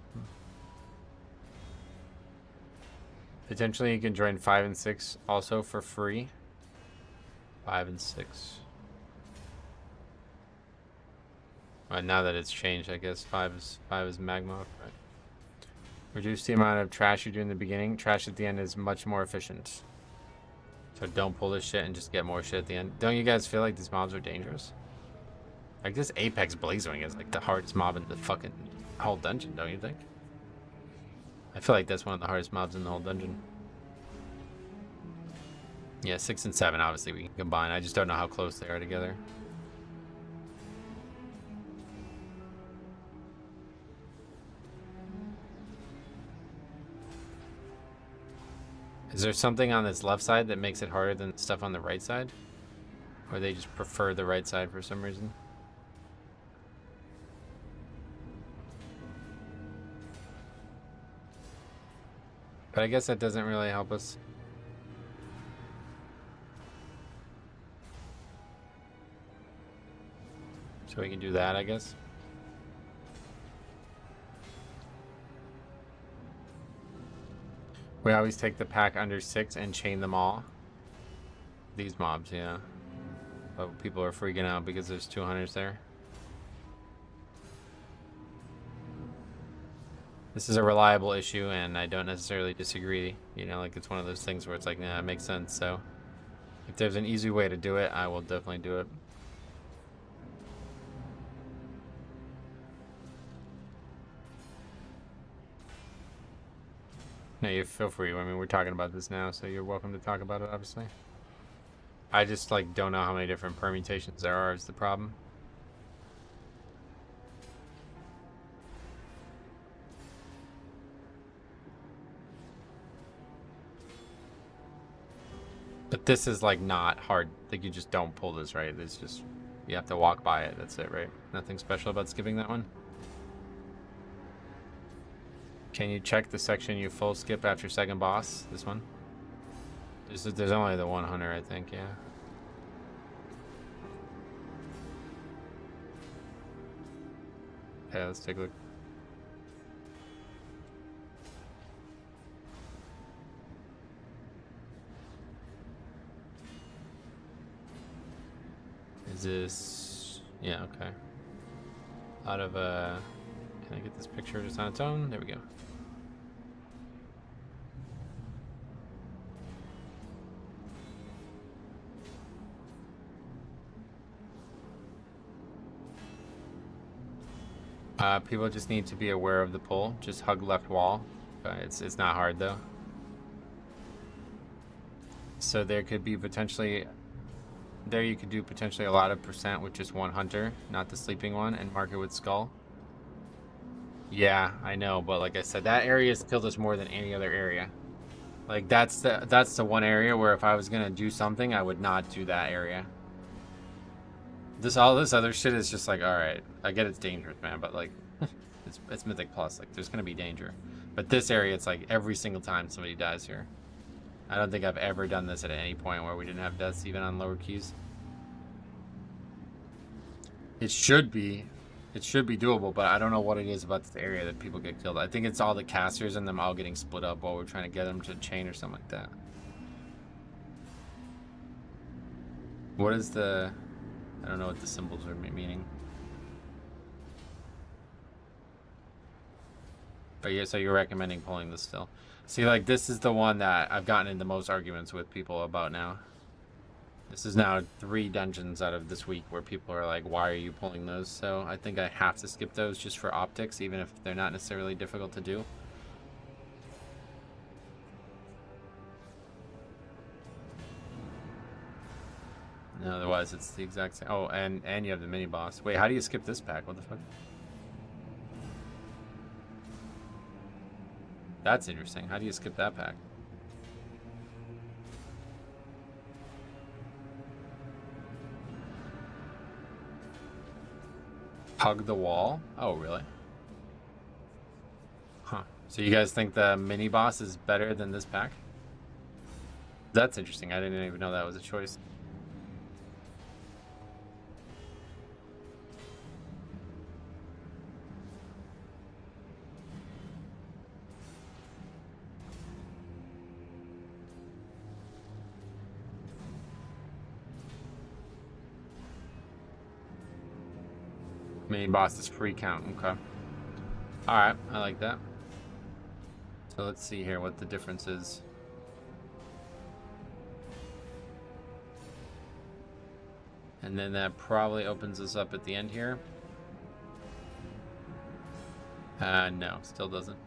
Speaker 1: Potentially you can join 5 and 6 also for free. 5 and 6. Well, now that it's changed, I guess 5 is magma. Right? Reduce the amount of trash you do in the beginning. Trash at the end is much more efficient. So don't pull this shit and just get more shit at the end. Don't you guys feel like these mobs are dangerous? Like this Apex Blazewing is like the hardest mob in the fucking whole dungeon, don't you think? I feel like that's one of the hardest mobs in the whole dungeon. Yeah, 6 and 7 obviously we can combine. I just don't know how close they are together. Is there something on this left side that makes it harder than stuff on the right side? Or they just prefer the right side for some reason? But I guess that doesn't really help us. So we can do that, I guess. We always take the pack under 6 and chain them all. These mobs, yeah. But people are freaking out because there's 2 hunters there. This is a reliable issue, and I don't necessarily disagree. You know, like it's one of those things where it's like, nah, it makes sense. So If there's an easy way to do it, I will definitely do it. No, you feel free. I mean, we're talking about this now, so you're welcome to talk about it, obviously. I just, like, don't know how many different permutations there are is the problem. But this is, like, not hard. Like, you just don't pull this, right? It's just, you have to walk by it. That's it, right? Nothing special about skipping that one. Can you check the section you full skip after second boss? This one? There's only the 100, I think, yeah. Okay, let's take a look. Is this... Yeah, okay. Out of, can I get this picture just on its own? There we go. People just need to be aware of the pull. Just hug left wall. It's not hard though. So there could be potentially... There you could do potentially a lot of percent with just one hunter, not the sleeping one, and mark it with skull. Yeah, I know, but like I said, that area has killed us more than any other area. Like that's the one area where if I was gonna do something, I would not do that area. All this other shit is just like, all right, I get it's dangerous, man, but like, it's Mythic Plus. Like, there's gonna be danger. But this area, it's like every single time somebody dies here. I don't think I've ever done this at any point where we didn't have deaths even on lower keys. It should be doable, but I don't know what it is about this area that people get killed. I think it's all the casters and them all getting split up while we're trying to get them to chain or something like that. What is the... I don't know what the symbols are meaning. But yeah, so you're recommending pulling this still. See, like, this is the one that I've gotten into most arguments with people about now. This is now 3 dungeons out of this week where people are like, why are you pulling those? So I think I have to skip those just for optics, even if they're not necessarily difficult to do. No, otherwise it's the exact same. Oh, and you have the mini boss. Wait, how do you skip this pack? What the fuck? That's interesting. How do you skip that pack? Hug the wall? Oh, really? Huh. So you guys think the mini boss is better than this pack? That's interesting. I didn't even know that was a choice. Mini boss is free count. Okay. Alright, I like that. So let's see here what the difference is. And then that probably opens us up at the end here. No, still doesn't.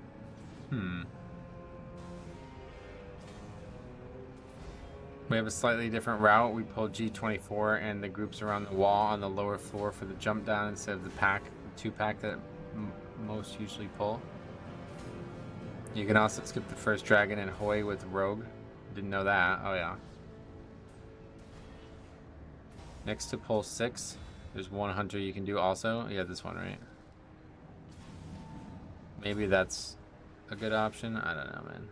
Speaker 1: We have a slightly different route. We pull G24 and the groups around the wall on the lower floor for the jump down instead of the pack, the 2-pack that most usually pull. You can also skip the first dragon and Hoy with Rogue. Didn't know that. Oh yeah. Next to pull 6, there's one hunter you can do also. Yeah, this one, right? Maybe that's a good option. I don't know, man.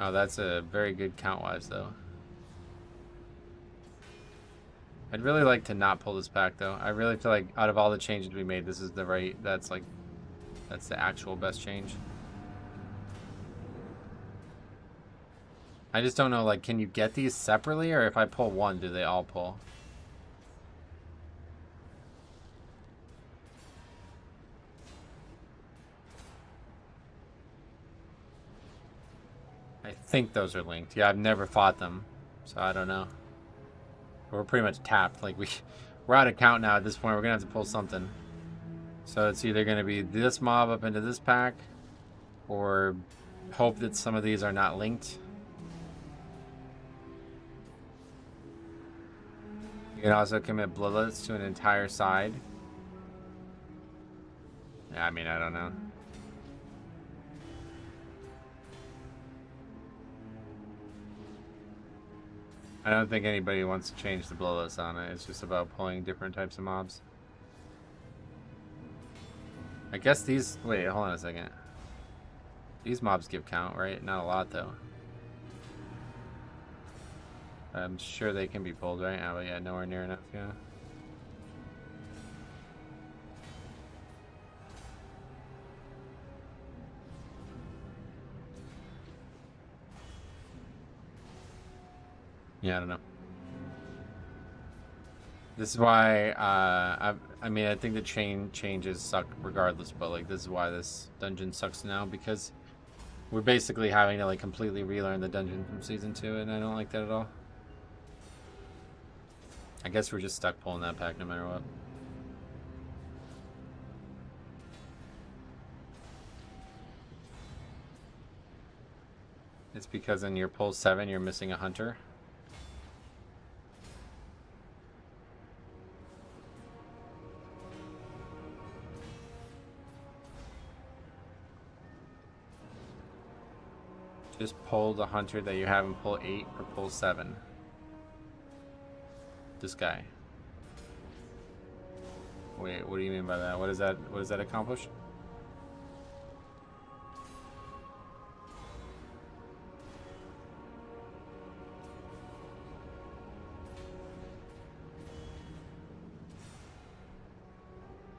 Speaker 1: Oh, that's a very good count-wise, though. I'd really like to not pull this pack, though. I really feel like out of all the changes we made, this is the right... That's the actual best change. I just don't know, like, can you get these separately? Or if I pull one, do they all pull? I think those are linked. Yeah, I've never fought them, so I don't know. We're pretty much tapped. Like we're out of count now at this point. We're gonna have to pull something. So it's either gonna be this mob up into this pack, or hope that some of these are not linked. You can also commit bloodlets to an entire side. Yeah, I mean, I don't know. I don't think anybody wants to change the bloodlets on it. It's just about pulling different types of mobs. I guess these... Wait, hold on a second. These mobs give count, right? Not a lot, though. I'm sure they can be pulled, right? Oh, yeah, nowhere near enough, yeah. Yeah, I don't know. This is why, I mean, I think the changes suck regardless, but, like, this is why this dungeon sucks now, because we're basically having to, like, completely relearn the dungeon from Season 2, and I don't like that at all. I guess we're just stuck pulling that pack no matter what. It's because in your pull 7, you're missing a hunter. Just pull the hunter that you have in pull 8 or pull 7. This guy. Wait, what do you mean by that? What does that accomplish?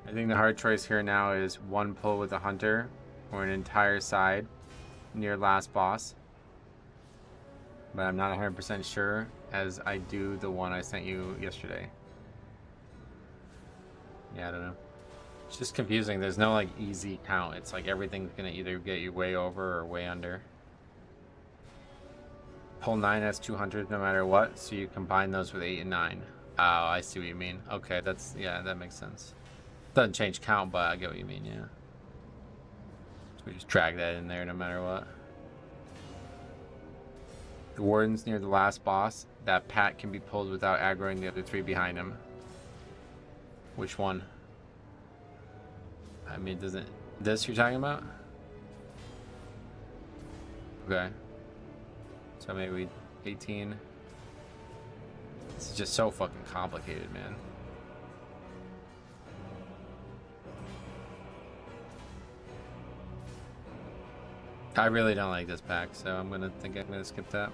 Speaker 1: I think the hard choice here now is one pull with a hunter or an entire side near last boss. But I'm not 100% sure, as I do the one I sent you yesterday. Yeah, I don't know. It's just confusing. There's no, like, easy count. It's like everything's gonna either get you way over or way under. Pull 9 has 200 no matter what, so you combine those with 8 and 9. Oh, I see what you mean. Okay, that's, yeah, that makes sense. Doesn't change count, but I get what you mean, yeah. So we just drag that in there no matter what. The warden's near the last boss. That pat can be pulled without aggroing the other 3 behind him. Which one? I mean, doesn't... This you're talking about? Okay. So maybe 18. This is just so fucking complicated, man. I really don't like this pack, so I'm gonna skip that.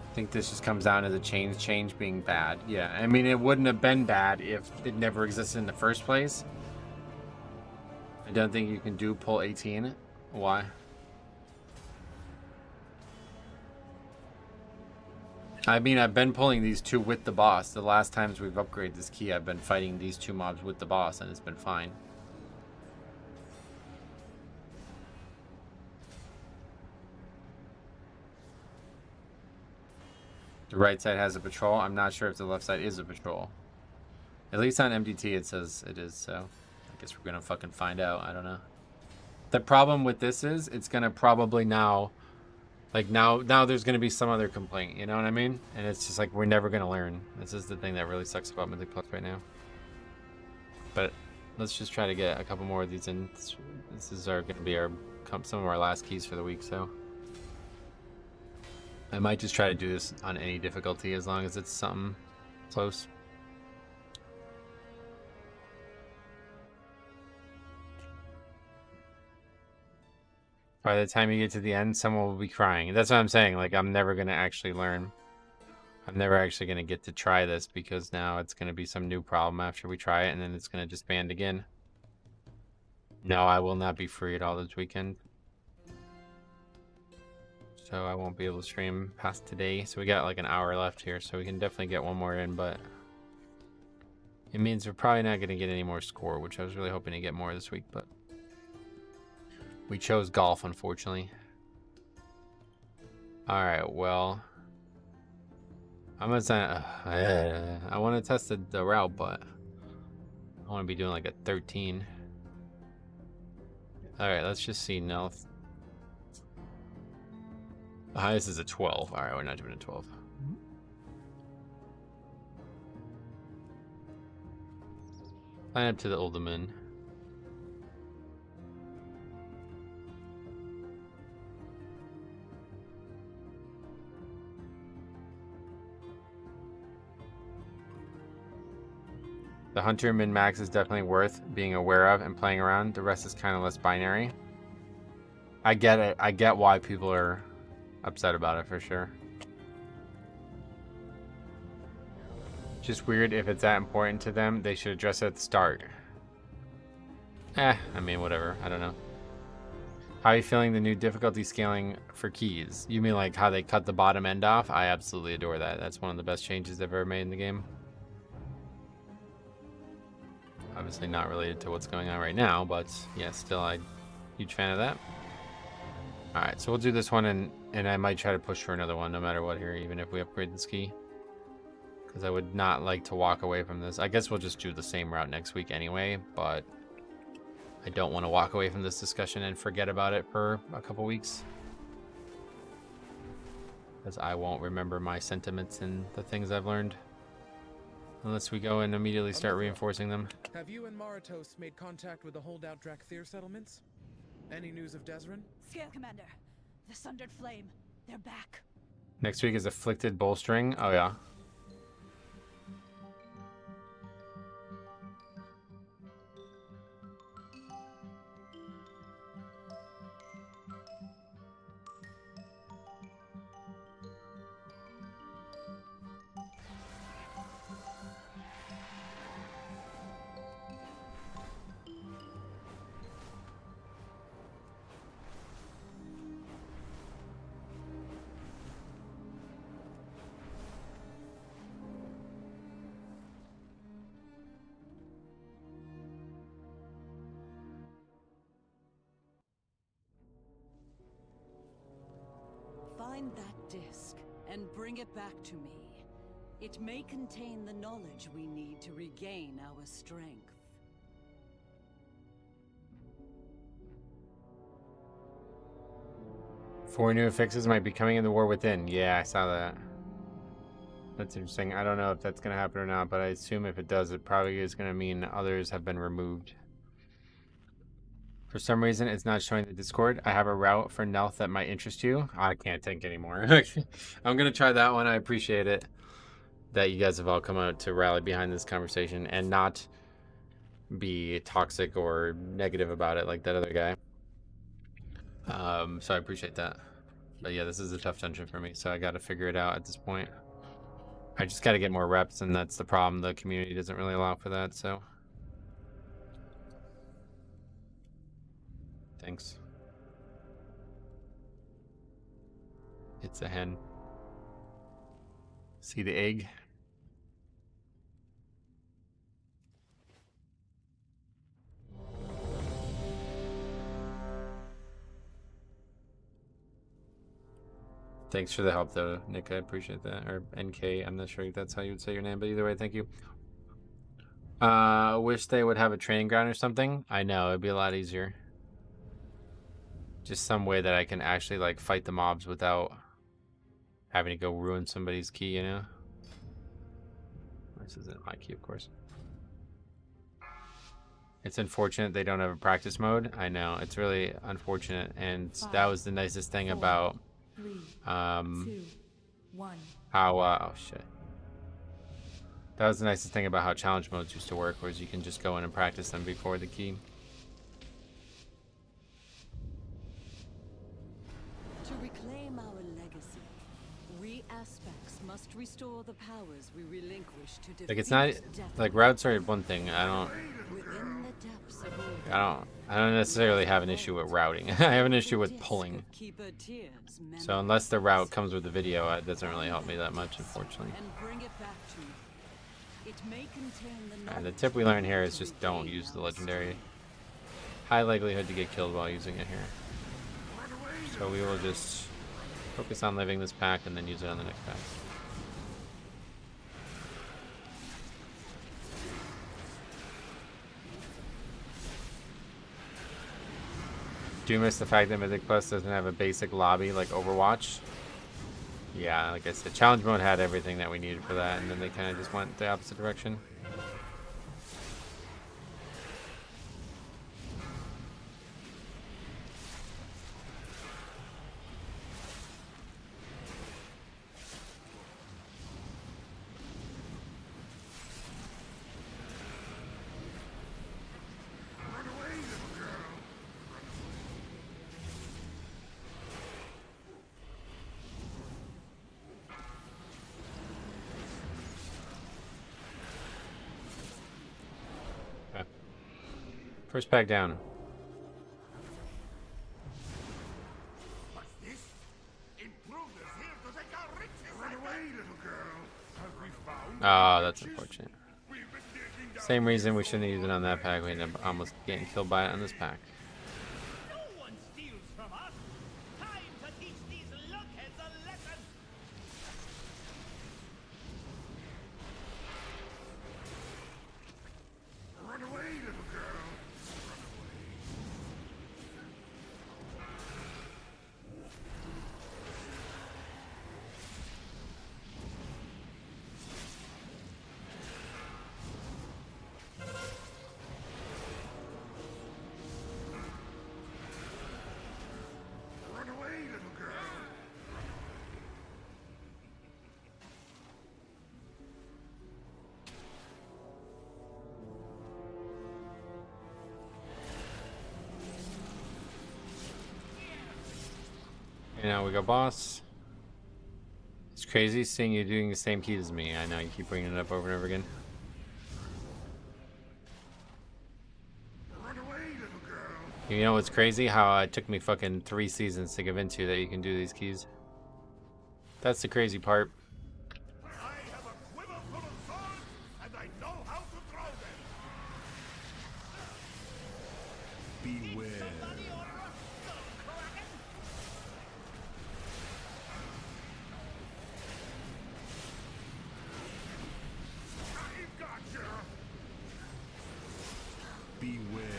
Speaker 1: I think this just comes down to the change being bad. Yeah, I mean, it wouldn't have been bad if it never existed in the first place. I don't think you can do pull 18. Why? I mean, I've been pulling these 2 with the boss. The last times we've upgraded this key, I've been fighting these 2 mobs with the boss, and it's been fine. The right side has a patrol. I'm not sure if the left side is a patrol. At least on MDT it says it is, so I guess we're gonna fucking find out. I don't know. The problem with this is it's gonna probably now, like now there's gonna be some other complaint, you know what I mean? And it's just like we're never gonna learn. This is the thing that really sucks about Mythic Plus right now. But let's just try to get a couple more of these in. This is gonna be some of our last keys for the week, so. I might just try to do this on any difficulty as long as it's something close. By the time you get to the end, someone will be crying. That's what I'm saying. Like, I'm never going to actually learn. I'm never actually going to get to try this because now it's going to be some new problem after we try it, and then it's going to disband again. No, I will not be free at all this weekend. So I won't be able to stream past today. So we got like an hour left here, so we can definitely get one more in, but it means we're probably not going to get any more score, which I was really hoping to get more this week, but we chose golf, unfortunately. Alright, well. I'm gonna say, I want to test the route, but I want to be doing like a 13. Alright, let's just see. No. The highest is a 12. Alright, we're not doing a 12. Line up to the Uldaman. The Hunter min-max is definitely worth being aware of and playing around. The rest is kind of less binary. I get it. I get why people are upset about it for sure. Just weird if it's that important to them. They should address it at the start. I mean, whatever. I don't know. How are you feeling the new difficulty scaling for keys? You mean like how they cut the bottom end off? I absolutely adore that. That's one of the best changes they've ever made in the game. Obviously not related to what's going on right now, but yeah, still I'm a huge fan of that. Alright, so we'll do this one and I might try to push for another one no matter what here, even if we upgrade this key. Because I would not like to walk away from this. I guess we'll just do the same route next week anyway, but I don't want to walk away from this discussion and forget about it for a couple weeks. Because I won't remember my sentiments and the things I've learned. Unless we go and immediately start reinforcing them.
Speaker 5: Have you and Maratos made contact with the holdout Drakthir settlements? Any news of Desrin?
Speaker 4: Scale Commander. The Sundered Flame. They're back.
Speaker 1: Next week is Afflicted Bolstering. Oh yeah.
Speaker 6: Find that disc and bring it back to me. It may contain the knowledge we need to regain our strength.
Speaker 1: Four new affixes might be coming in the War Within. Yeah, I saw that. That's interesting. I don't know if that's going to happen or not, but I assume if it does, it probably is going to mean others have been removed. For some reason, it's not showing the Discord. I have a route for Nelth that might interest you. I can't think anymore. I'm going to try that one. I appreciate it that you guys have all come out to rally behind this conversation and not be toxic or negative about it like that other guy. So I appreciate that. But yeah, this is a tough dungeon for me, so I got to figure it out at this point. I just got to get more reps, and that's the problem. The community doesn't really allow for that, so... Thanks. It's a hen. See the egg? Thanks for the help though, Nick. I appreciate that. Or NK, I'm not sure if that's how you would say your name, but either way, thank you. Wish they would have a training ground or something. I know, it'd be a lot easier. Just some way that I can actually like fight the mobs without having to go ruin somebody's key, you know? This isn't my key, of course. It's unfortunate they don't have a practice mode. I know, it's really unfortunate, and that was the nicest thing about how oh shit. That was the nicest thing about how challenge modes used to work, whereas you can just go in and practice them before the key.
Speaker 6: To reclaim our legacy, we aspects must restore the powers we relinquish to defeat
Speaker 1: Like it's not like routes are one thing. I don't necessarily have an issue with routing. I have an issue with pulling. So unless the route comes with the video, it doesn't really help me that much, unfortunately. And the tip we learned here is just don't use the legendary. High likelihood to get killed while using it here. So we will just Focus on living this pack and then use it on the next pack. Do miss the fact that Mythic Plus doesn't have a basic lobby like Overwatch. Yeah, like I said, challenge mode had everything that we needed for that, and then they kind of just went the opposite direction. First pack down.
Speaker 2: What's this? Intruders here to take our riches. Run away, little girl. Have we found
Speaker 1: Oh,
Speaker 2: the
Speaker 1: that's
Speaker 2: riches?
Speaker 1: unfortunate.
Speaker 2: We've been digging down
Speaker 1: Same reason we shouldn't use it on that pack. We ended up almost getting killed by it on this pack.
Speaker 7: No one steals from us. Time to teach these lunkheads a lesson.
Speaker 2: Run away, little girl. Run away, little girl.
Speaker 1: Okay, now we go boss. It's crazy seeing you doing the same keys as me. I know you keep bringing it up over and over again.
Speaker 2: Run away, little girl.
Speaker 1: You know what's crazy? How it took me fucking 3 seasons to give into that you can do these keys. That's the crazy part.
Speaker 2: I have a quiver full of swords, and I know how to throw them.
Speaker 7: Beware. Somebody order a skull kraken.
Speaker 2: I've got you.
Speaker 7: Beware.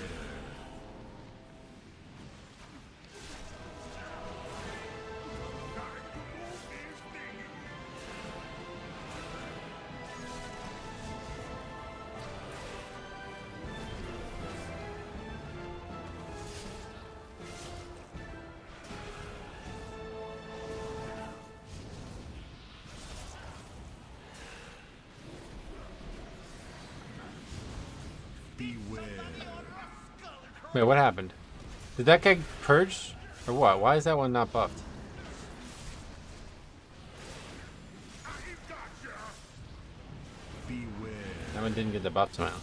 Speaker 2: Time to move these things.
Speaker 7: Beware.
Speaker 1: Wait, what happened? Did that guy purge? Or what? Why is that one not buffed?
Speaker 2: I've got you.
Speaker 7: Beware.
Speaker 1: That one didn't get the buff somehow.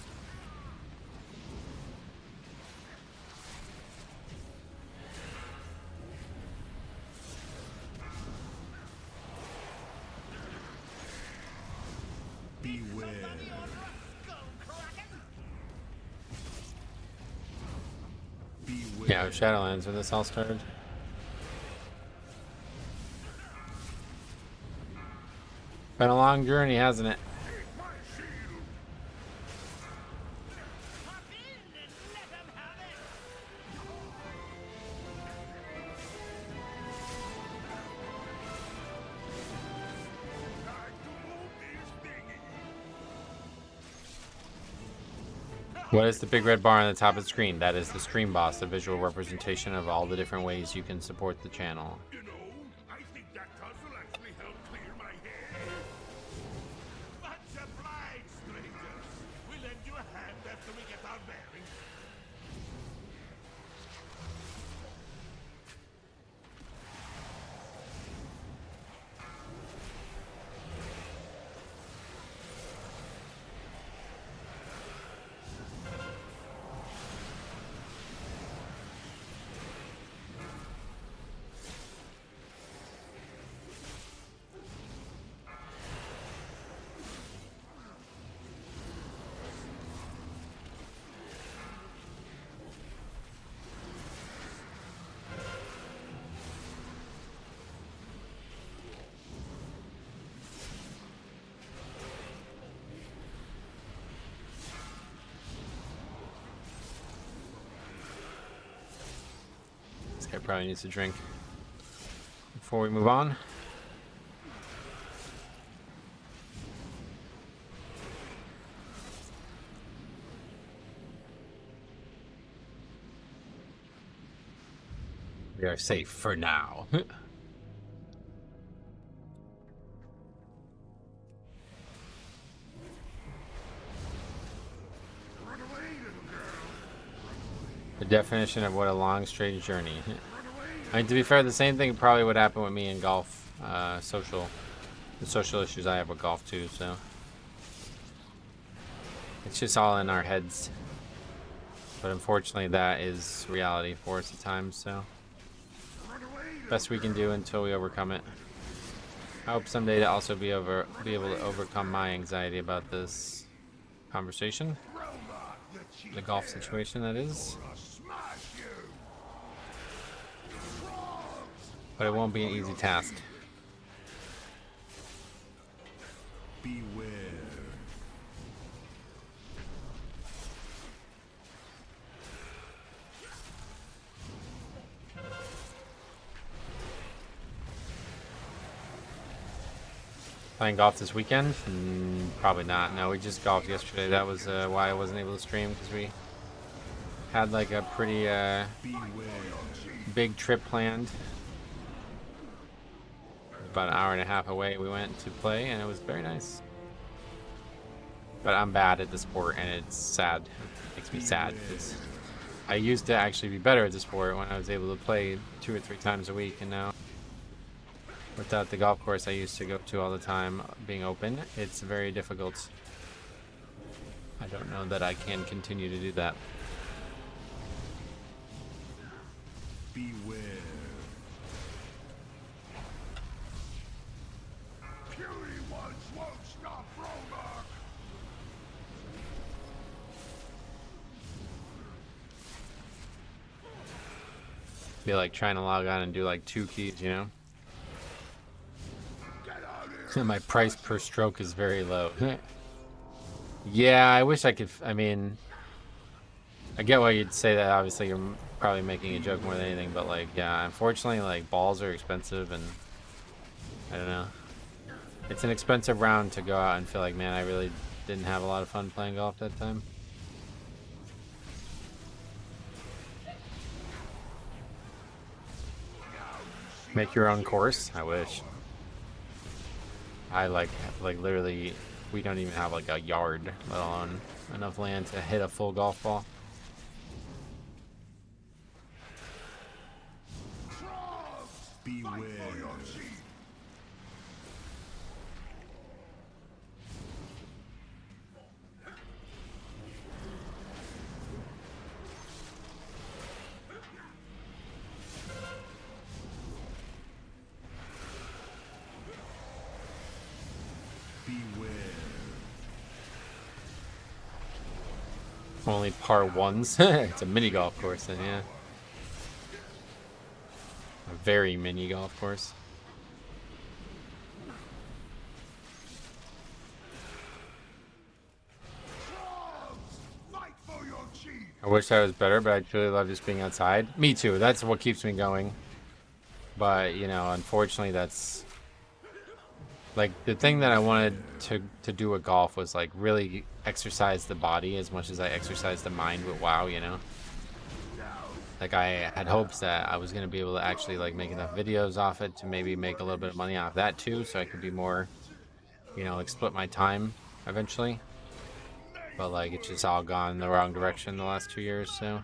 Speaker 7: Beware. Beware.
Speaker 1: Yeah, Shadowlands when this all started. Been a long journey, hasn't it?
Speaker 2: My shield.
Speaker 7: Hop in and let 'em have it.
Speaker 2: Time to move these thingies.
Speaker 1: What is the big red bar on the top of the screen? That is the stream boss, a visual representation of all the different ways you can support the channel.
Speaker 2: You know, I think that tussle actually helped clear my head. Much obliged, strangers. We lend you a hand after we get our bearings.
Speaker 1: guy probably needs a drink before we move on. We are safe for now. The definition of what a long, straight journey. I mean, to be fair, the same thing probably would happen with me in golf. The social issues I have with golf too, so. It's just all in our heads. But unfortunately, that is reality for us at times, so. Best we can do until we overcome it. I hope someday to also be able to overcome my anxiety about this conversation. The golf situation, that is. But it won't be an easy task.
Speaker 2: Beware.
Speaker 1: Playing golf this weekend? Probably not. No, we just golfed yesterday. That was why I wasn't able to stream, because we had like a pretty big trip planned. About an hour and a half away we went to play, and it was very nice. But I'm bad at the sport, and it's sad. It makes me sad, because I used to actually be better at the sport when I was able to play 2 or 3 times a week, and now without the golf course I used to go to all the time being open, it's very difficult. I don't know that I can continue to do that.
Speaker 2: Beware. Fury ones won't stop Romark.
Speaker 1: Be like trying to log on and do like 2 keys, you know? My price per stroke is very low. Yeah, I wish I could. I mean, I get why you'd say that. Obviously, you're probably making a joke more than anything, but like, yeah, unfortunately, like balls are expensive, and I don't know. It's an expensive round to go out and feel like, man, I really didn't have a lot of fun playing golf that time. Make your own course? I wish. I like literally, we don't even have like a yard, let alone enough land to hit a full golf ball.
Speaker 2: Beware.
Speaker 1: Only par 1s. It's a mini golf course then, yeah. A very mini golf course. I wish I was better, but I truly love just being outside. Me too. That's what keeps me going. But, you know, unfortunately that's... Like, the thing that I wanted to do with golf was, like, really exercise the body as much as I exercise the mind with WoW, you know? Like, I had hopes that I was going to be able to actually, like, make enough videos off it to maybe make a little bit of money off that, too, so I could be more, you know, like, split my time eventually. But, like, it's just all gone in the wrong direction the last 2 years, so...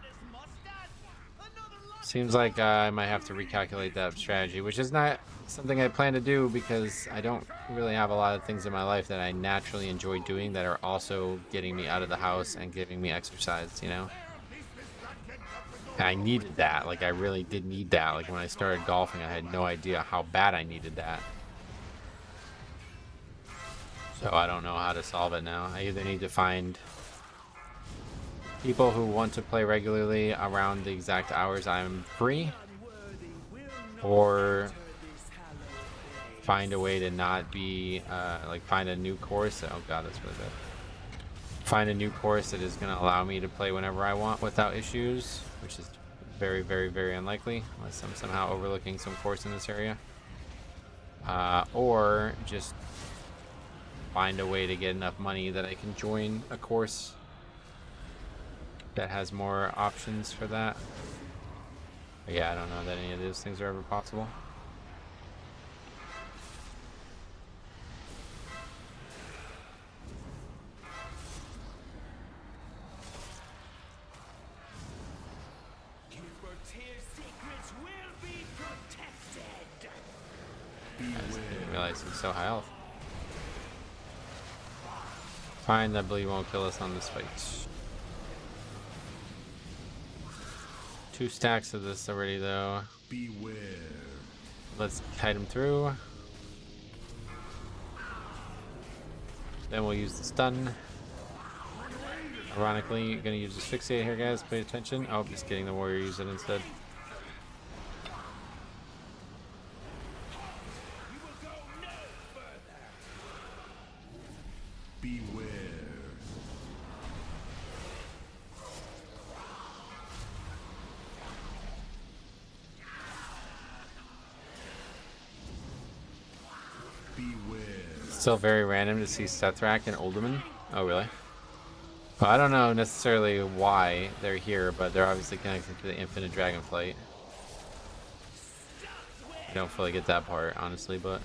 Speaker 1: Seems like I might have to recalculate that strategy, which is not something I plan to do because I don't really have a lot of things in my life that I naturally enjoy doing that are also getting me out of the house and giving me exercise, you know? And I needed that. Like, I really did need that. Like, when I started golfing, I had no idea how bad I needed that. So I don't know how to solve it now. I either need to find people who want to play regularly around the exact hours I'm free, or find a way to not be, like, find a new course. Oh god, that's really bad. Find a new course that is going to allow me to play whenever I want without issues, which is Very, very, very unlikely, unless I'm somehow overlooking some course in this area. Or just find a way to get enough money that I can join a course that has more options for that. But yeah, I don't know that any of those things are ever possible.
Speaker 7: Secrets will be protected.
Speaker 1: I just didn't realize he's so high health. Fine, that bleed won't kill us on this fight. 2 stacks of this already, though.
Speaker 2: Beware.
Speaker 1: Let's kite him through. Then we'll use the stun. Ironically, gonna use this fixate here, guys. Pay attention. Oh, just kidding. The warrior used it instead.
Speaker 2: You will go no further. Beware. Beware.
Speaker 1: Still very random to see Sethrak and Olderman. Oh, really? Well, I don't know necessarily why they're here, but they're obviously connected to the Infinite Dragonflight. I don't fully get that part, honestly, but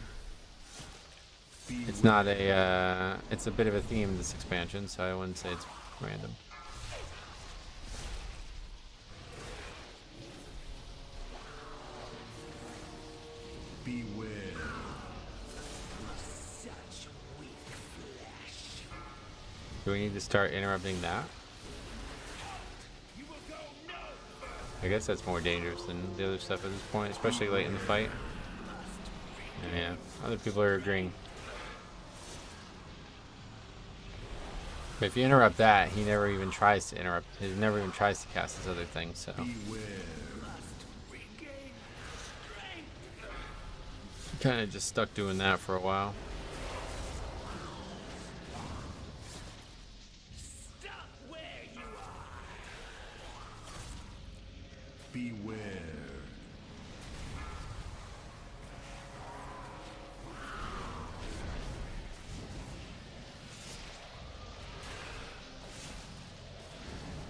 Speaker 1: it's not a, it's a bit of a theme, this expansion, so I wouldn't say it's random.
Speaker 2: Beware.
Speaker 7: Such weak flesh.
Speaker 1: Do we need to start interrupting that?
Speaker 2: You will go no further.
Speaker 1: I guess that's more dangerous than the other stuff at this point, especially late in the fight. Yeah, other people are agreeing. But if you interrupt that, he never even tries to interrupt. He never even tries to cast this other thing, so.
Speaker 2: Beware.
Speaker 1: Kind of just stuck doing that for a while.
Speaker 7: Stop where you are.
Speaker 2: Beware.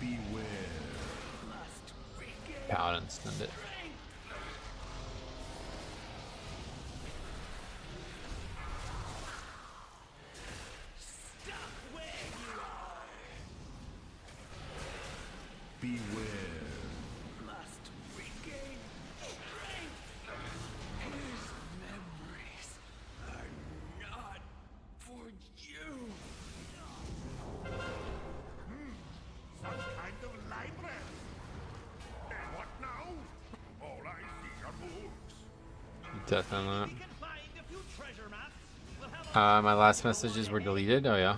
Speaker 2: Beware.
Speaker 1: Paladin stunned it.
Speaker 7: Stop where you are.
Speaker 2: Beware.
Speaker 7: Must regain strength. His memories are not for you.
Speaker 2: Some kind of library. And what now? All I see are books.
Speaker 1: Death on that.
Speaker 7: We can find a few treasure maps. We'll have
Speaker 1: My last messages were deleted. Oh yeah.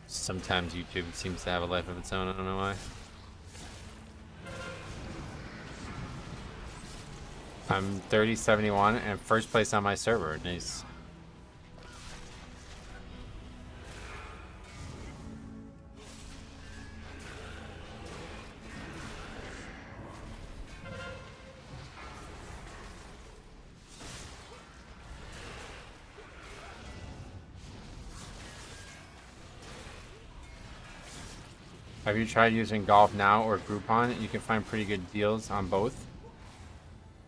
Speaker 1: Sometimes YouTube seems to have a life of its own. I don't know why. I'm 3071 and first place on my server. Nice. Have you tried using Golf Now or Groupon? You can find pretty good deals on both.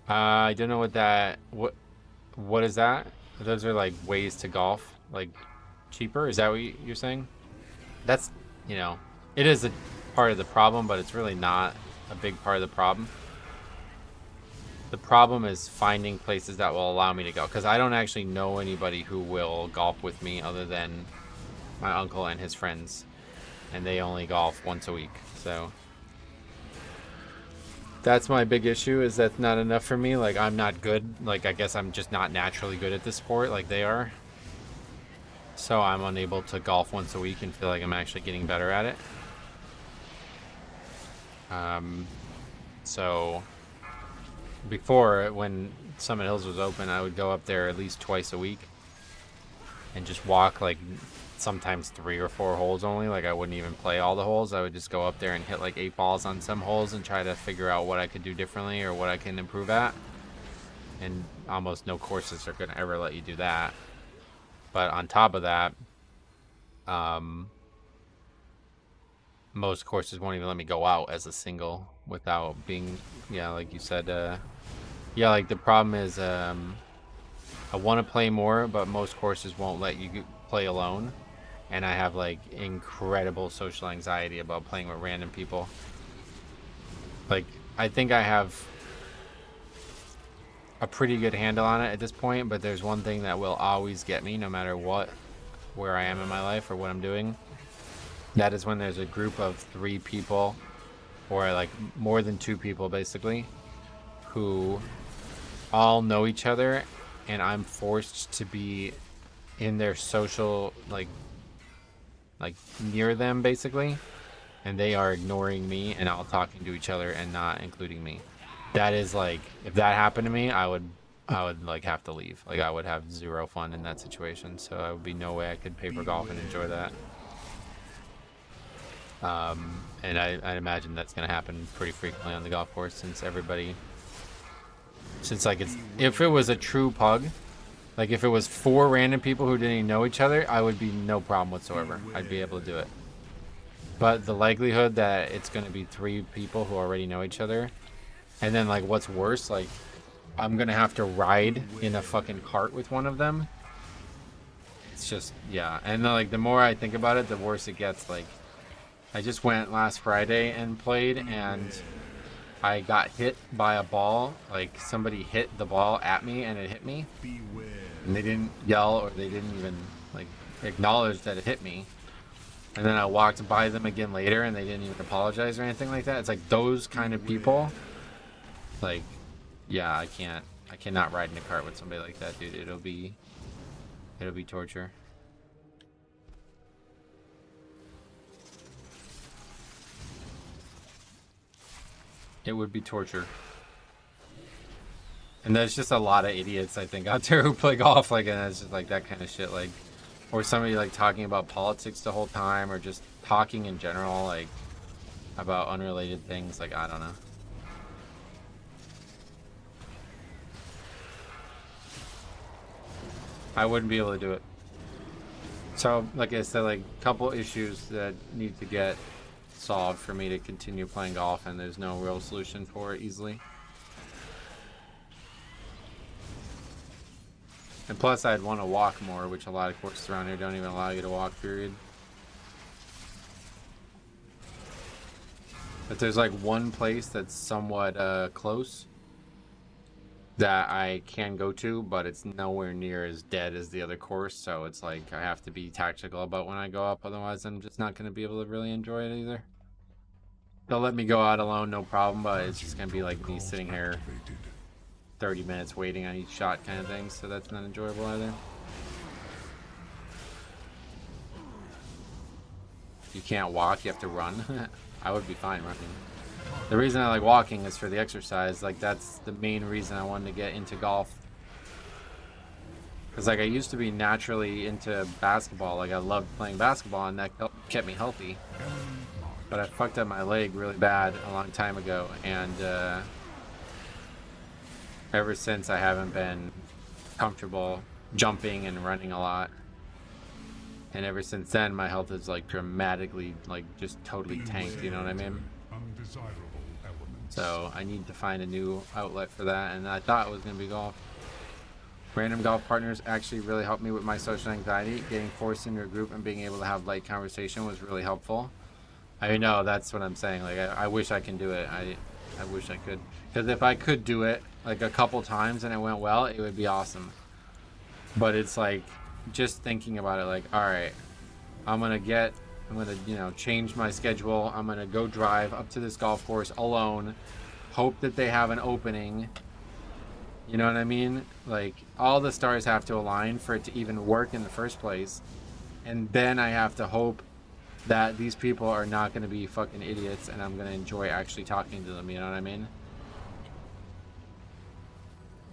Speaker 1: I don't know what that. What is that? Those are like ways to golf, like cheaper. Is that what you're saying? That's, you know, it is a part of the problem, but it's really not a big part of the problem. The problem is finding places that will allow me to go, because I don't actually know anybody who will golf with me other than my uncle and his friends, and they only golf once a week. So that's my big issue, is that's not enough for me. Like, I'm not good. Like, I guess I'm just not naturally good at this sport like they are. So I'm unable to golf once a week and feel like I'm actually getting better at it. So before, when Summit Hills was open, I would go up there at least twice a week and just walk like sometimes 3 or 4 holes only. Like, I wouldn't even play all the holes. I would just go up there and hit like 8 balls on some holes and try to figure out what I could do differently or what I can improve at. And almost no courses are going to ever let you do that. But on top of that, most courses won't even let me go out as a single without being, yeah, like you said, yeah, like the problem is, I want to play more, but most courses won't let you play alone. And I have like incredible social anxiety about playing with random people. Like, I think I have a pretty good handle on it at this point, but there's one thing that will always get me no matter what, where I am in my life or what I'm doing. That is when there's a group of 3 people, or like more than 2 people basically, who all know each other, and I'm forced to be in their social, like near them basically, and they are ignoring me and all talking to each other and not including me. That is like, if that happened to me, I would like have to leave. Like, I would have 0 fun in that situation. So I would be no way I could paper golf and enjoy that. And I imagine that's going to happen pretty frequently on the golf course, since like it's, if it was a true pug, like if it was 4 random people who didn't even know each other, I would be no problem whatsoever. I'd be able to do it. But the likelihood that it's going to be 3 people who already know each other, and then like what's worse, like I'm going to have to ride in a fucking cart with one of them. It's just, yeah. And then, like, the more I think about it, the worse it gets. Like, I just went last Friday and played, and I got hit by a ball. Like, somebody hit the ball at me and it hit me. And they didn't yell, or they didn't even like acknowledge that it hit me. And then I walked by them again later and they didn't even apologize or anything like that. It's like those kind of people, like, yeah, I cannot ride in a cart with somebody like that, dude. It'll be torture. It would be torture. And there's just a lot of idiots, I think, out there who play golf, like, and it's just like that kind of shit, like, or somebody like talking about politics the whole time, or just talking in general, like, about unrelated things. Like, I don't know. I wouldn't be able to do it. So, like I said, like, a couple issues that need to get solved for me to continue playing golf, and there's no real solution for it easily. And plus, I'd want to walk more, which a lot of courses around here don't even allow you to walk, period. But there's like one place that's somewhat close that I can go to, but it's nowhere near as dead as the other course, so it's like I have to be tactical about when I go up, otherwise I'm just not going to be able to really enjoy it either. They'll let me go out alone, no problem, but it's just going to be like me sitting here 30 minutes waiting on each shot kind of thing, so that's not enjoyable either. You can't walk, you have to run. I would be fine running. The reason I like walking is for the exercise. Like, that's the main reason I wanted to get into golf. Because, like, I used to be naturally into basketball. Like, I loved playing basketball, and that kept me healthy. But I fucked up my leg really bad a long time ago, and ever since I haven't been comfortable jumping and running a lot. And ever since then, my health is like dramatically, like, just totally tanked, you know what I mean? So I need to find a new outlet for that, and I thought it was going to be golf. Random golf partners actually really helped me with my social anxiety. Getting forced into a group and being able to have light conversation was really helpful. I know, that's what I'm saying. Like, I wish I can do it. I wish I could. Because if I could do it, like, a couple times and it went well, it would be awesome. But it's like, just thinking about it, like, all right, I'm gonna, you know, change my schedule. I'm gonna go drive up to this golf course alone, hope that they have an opening. You know what I mean? Like, all the stars have to align for it to even work in the first place. And then I have to hope that these people are not gonna be fucking idiots and I'm gonna enjoy actually talking to them, you know what I mean?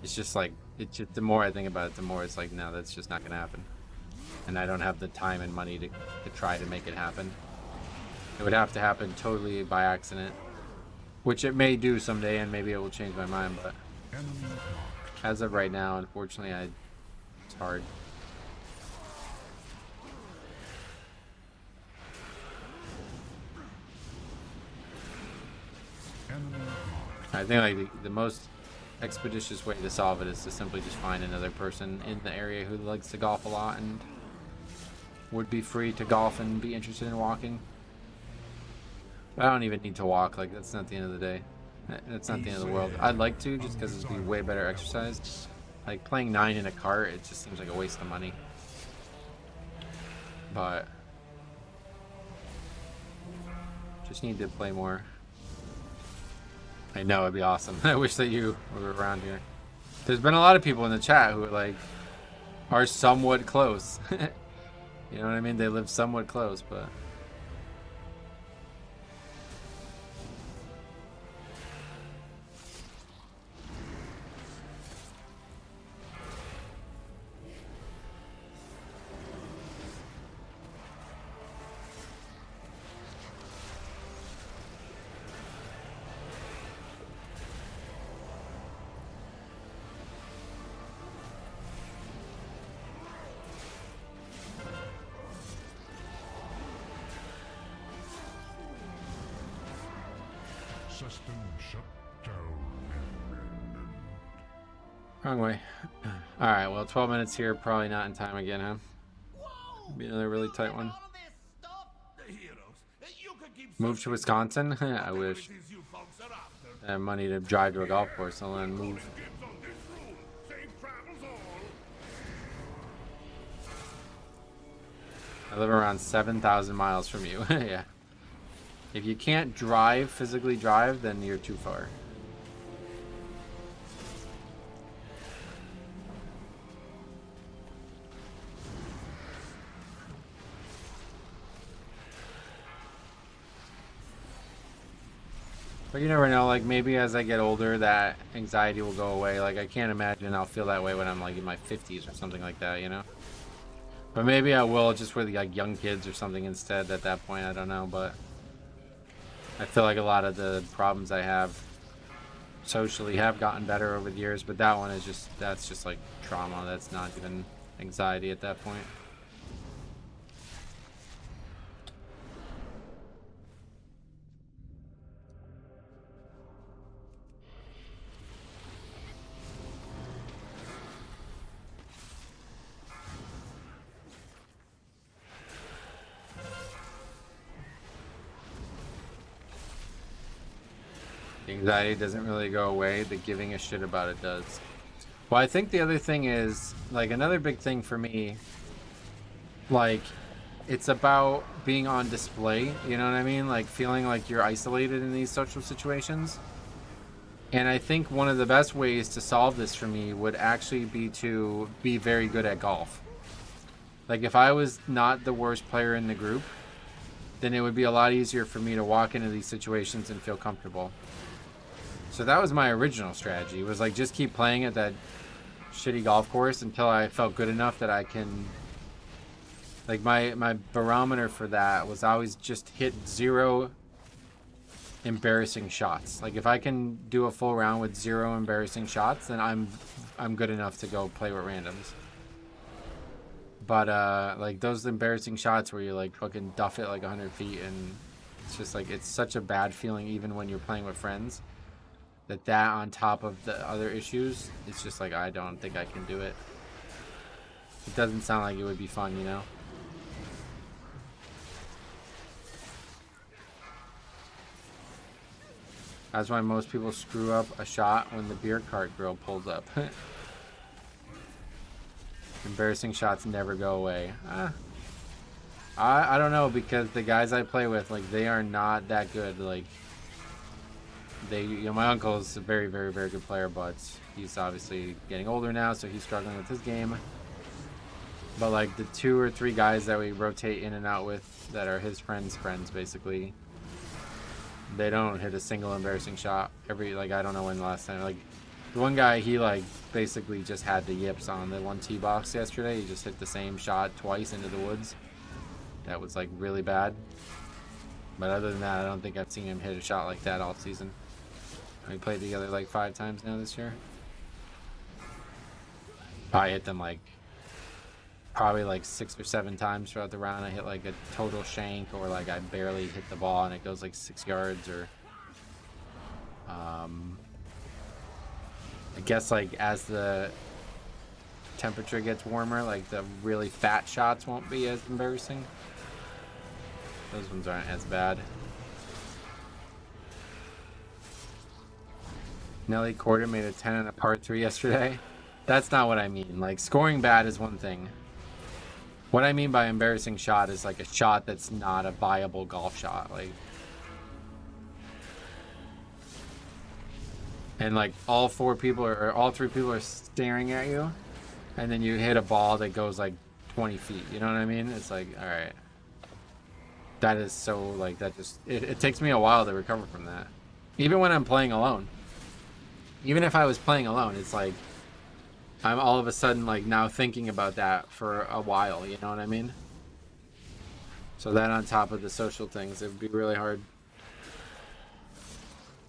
Speaker 1: It's just like, it's just, the more I think about it, the more it's like, no, that's just not gonna happen. and I don't have the time and money to try to make it happen. It would have to happen totally by accident, which it may do someday, and maybe it will change my mind, but as of right now, unfortunately, it's hard. I think like the most expeditious way to solve it is to simply just find another person in the area who likes to golf a lot and would be free to golf and be interested in walking. I don't even need to walk, like that's not the end of the day. That's not the end of the world. I'd like to, just because it'd be way better exercise. Like playing 9 in a cart, it just seems like a waste of money. But just need to play more. I know, it'd be awesome. I wish that you were around here. There's been a lot of people in the chat who like are somewhat close. You know what I mean? They live somewhat close, but
Speaker 2: System shut down.
Speaker 1: wrong way. Alright, well 12 minutes here, probably not in time again, huh?
Speaker 7: Whoa!
Speaker 1: Be another really tight one.
Speaker 7: All of this stuff?
Speaker 2: The heroes. You could keep
Speaker 1: Move to Wisconsin? I wish.
Speaker 2: abilities you folks are after.
Speaker 1: I have money to drive to a golf course and then move.
Speaker 2: Gives on this rule. Safe travels all.
Speaker 1: I live around 7,000 miles from you. Yeah. If you can't drive, physically drive, then you're too far. But you never know, like maybe as I get older that anxiety will go away. Like I can't imagine I'll feel that way when I'm like in my 50s or something like that, you know? But maybe I will just with like young kids or something instead at that point, I don't know, but I feel like a lot of the problems I have socially have gotten better over the years, but that one is that's just like trauma. That's not even anxiety at that point. The anxiety doesn't really go away. The giving a shit about it does. Well, I think the other thing is, like, another big thing for me, like, it's about being on display, you know what I mean? Like, feeling like you're isolated in these social situations. And I think one of the best ways to solve this for me would actually be to be very good at golf. Like, if I was not the worst player in the group, then it would be a lot easier for me to walk into these situations and feel comfortable. So that was my original strategy, was like just keep playing at that shitty golf course until I felt good enough that I can, like my barometer for that was always just hit 0 embarrassing shots. Like if I can do a full round with 0 embarrassing shots, then I'm good enough to go play with randoms. But like those embarrassing shots where you like fucking duff it like 100 feet, and it's just like, it's such a bad feeling even when you're playing with friends. That on top of the other issues, it's just like, I don't think I can do it. It doesn't sound like it would be fun, you know? That's why most people screw up a shot when the beer cart girl pulls up. Embarrassing shots never go away. I don't know, because the guys I play with, like, they are not that good. Like, my uncle is a very, very, very good player, but he's obviously getting older now, so he's struggling with his game. But like the 2 or 3 guys that we rotate in and out with that are his friends, basically, they don't hit a single embarrassing shot. Like, I don't know when the last time, like, The one guy, he like basically just had the yips on the 1T box yesterday. He just hit the same shot twice into the woods. That was like really bad. But other than that, I don't think I've seen him hit a shot like that all season. We played together like 5 times now this year. I hit them like probably like 6 or 7 times throughout the round. I hit like a total shank, or like I barely hit the ball and it goes like 6 yards, or I guess like as the temperature gets warmer, like the really fat shots won't be as embarrassing. Those ones aren't as bad. Nelly Corder made a 10 on a par 3 yesterday. That's not what I mean. Like, scoring bad is one thing. What I mean by embarrassing shot is like a shot that's not a viable golf shot. Like, and like all 4 people or all 3 people are staring at you, and then you hit a ball that goes like 20 feet. You know what I mean? It's like, all right. That is so, like, that just, it takes me a while to recover from that. Even when I'm playing alone. Even if I was playing alone, it's like, I'm all of a sudden, like, now thinking about that for a while, you know what I mean? So that on top of the social things, it would be really hard.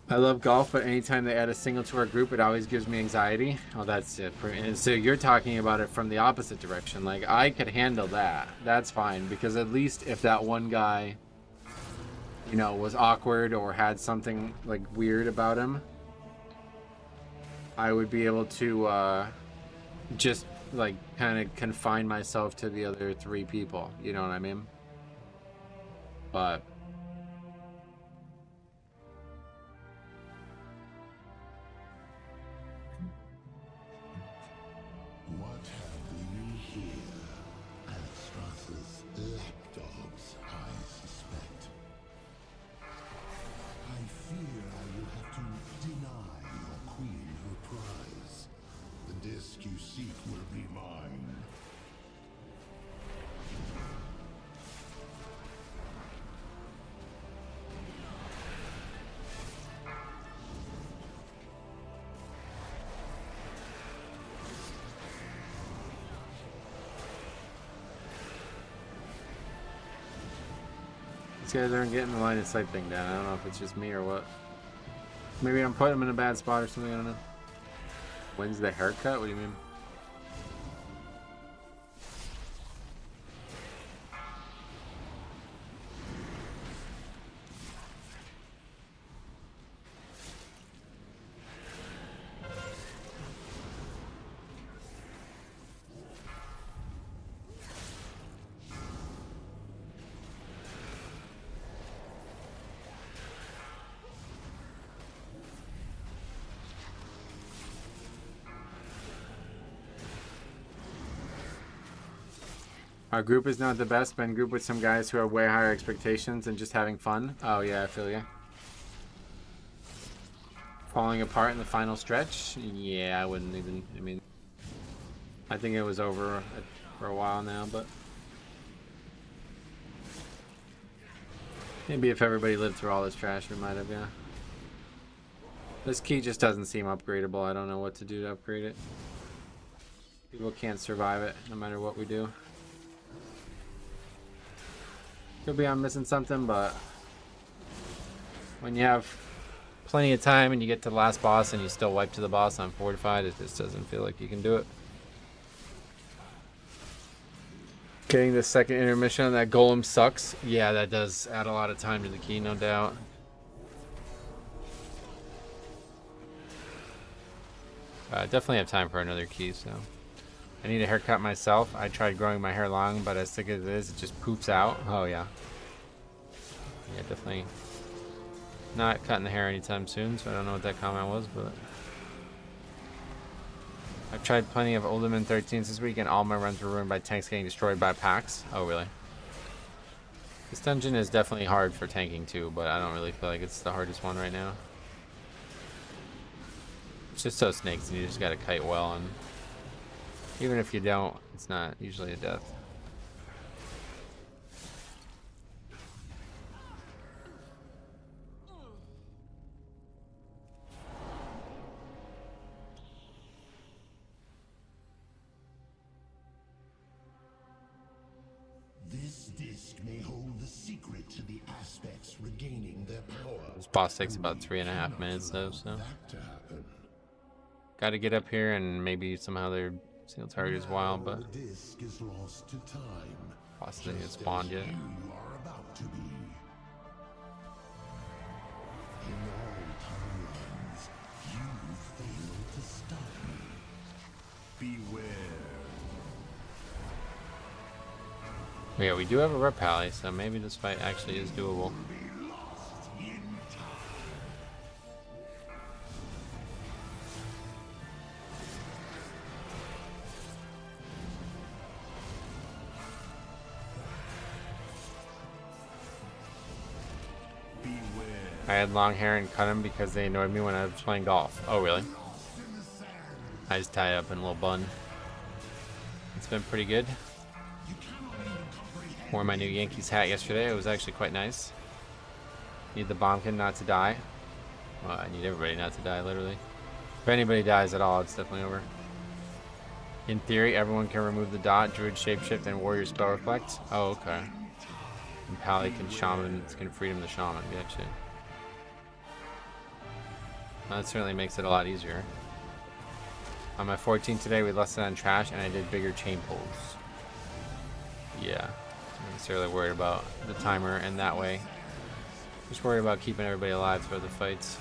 Speaker 1: I love golf, but anytime they add a single to our group, it always gives me anxiety. Oh, that's it. And so you're talking about it from the opposite direction. Like, I could handle that. That's fine, because at least if that one guy, you know, was awkward or had something, like, weird about him, I would be able to just, like, kind of confine myself to the other 3 people. You know what I mean? But
Speaker 2: What have we here? Anastras's lapdogs, I suspect. I fear I will have to deny your queen her prize. The disc you seek will be mine.
Speaker 1: these guys aren't getting the line of sight thing down. I don't know if it's just me or what. Maybe I'm putting them in a bad spot or something. I don't know. When's the haircut? What do you mean? Our group is not the best. Been grouped with some guys who have way higher expectations and just having fun. Oh yeah, I feel ya. Falling apart in the final stretch? Yeah, I wouldn't even, I mean, I think it was over for a while now, but maybe if everybody lived through all this trash, we might have, yeah. This key just doesn't seem upgradable. I don't know what to do to upgrade it. People can't survive it no matter what we do. Could be I'm missing something, but when you have plenty of time and you get to the last boss and you still wipe to the boss on fortified, it just doesn't feel like you can do it. Getting the second intermission on that golem sucks. Yeah, that does add a lot of time to the key, no doubt. Definitely have time for another key, so. I need a haircut myself. I tried growing my hair long, but as thick as it is, it just poofs out. Oh, yeah. Yeah, definitely not cutting the hair anytime soon, so I don't know what that comment was, but I've tried plenty of Ultimate 13s this week, and all my runs were ruined by tanks getting destroyed by packs. Oh, really? This dungeon is definitely hard for tanking, too, but I don't really feel like it's the hardest one right now. It's just so snakes, and you just gotta kite well, and even if you don't, it's not usually a death.
Speaker 2: disc may hold the secret to the aspects regaining their power.
Speaker 1: This boss takes about 3.5 minutes though, so
Speaker 2: That to happen.
Speaker 1: got to get up here and maybe somehow their single target is wild, but
Speaker 2: The disc is lost to time.
Speaker 1: boss doesn't get spawned yet.
Speaker 2: You are about to be. In all timelines, you failed to stop me. Beware.
Speaker 1: Yeah, we do have a rep pally, so maybe this fight actually is doable.
Speaker 2: Be lost in time.
Speaker 1: I had long hair and cut them because they annoyed me when I was playing golf. Oh, really? I just tie it up in a little bun. It's been pretty good. Wore my new Yankees hat yesterday. It was actually quite nice. Need the bombkin not to die. Well, I need everybody not to die, literally. If anybody dies at all, it's definitely over. In theory, everyone can remove the dot, druid shapeshift, and warrior spell reflect. Oh, okay. And Pally can shaman, can freedom the shaman. Gotcha. That certainly makes it a lot easier. On my 14 today, we lessened on trash, and I did bigger chain pulls. Yeah, not necessarily worried about the timer in that way. Just worried about keeping everybody alive throughout the fights.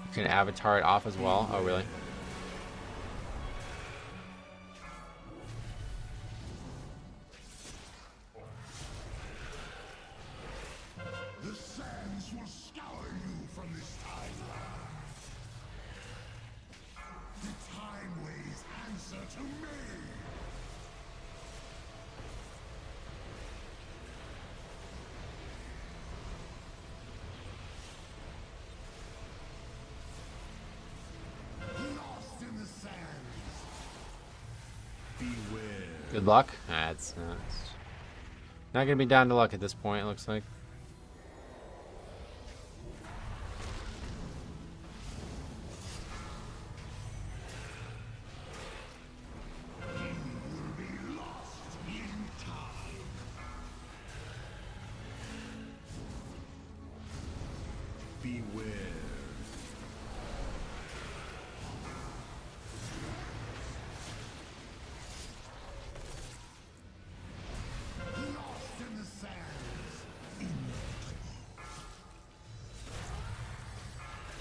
Speaker 1: You can avatar it off as well. Oh, really?
Speaker 2: The sands will scour you from this timeline. The time ways answer to me. Lost in the sands. Beware.
Speaker 1: Good luck. It's not gonna be down to luck at this point, it looks like.
Speaker 2: Beware. Lost in the sands.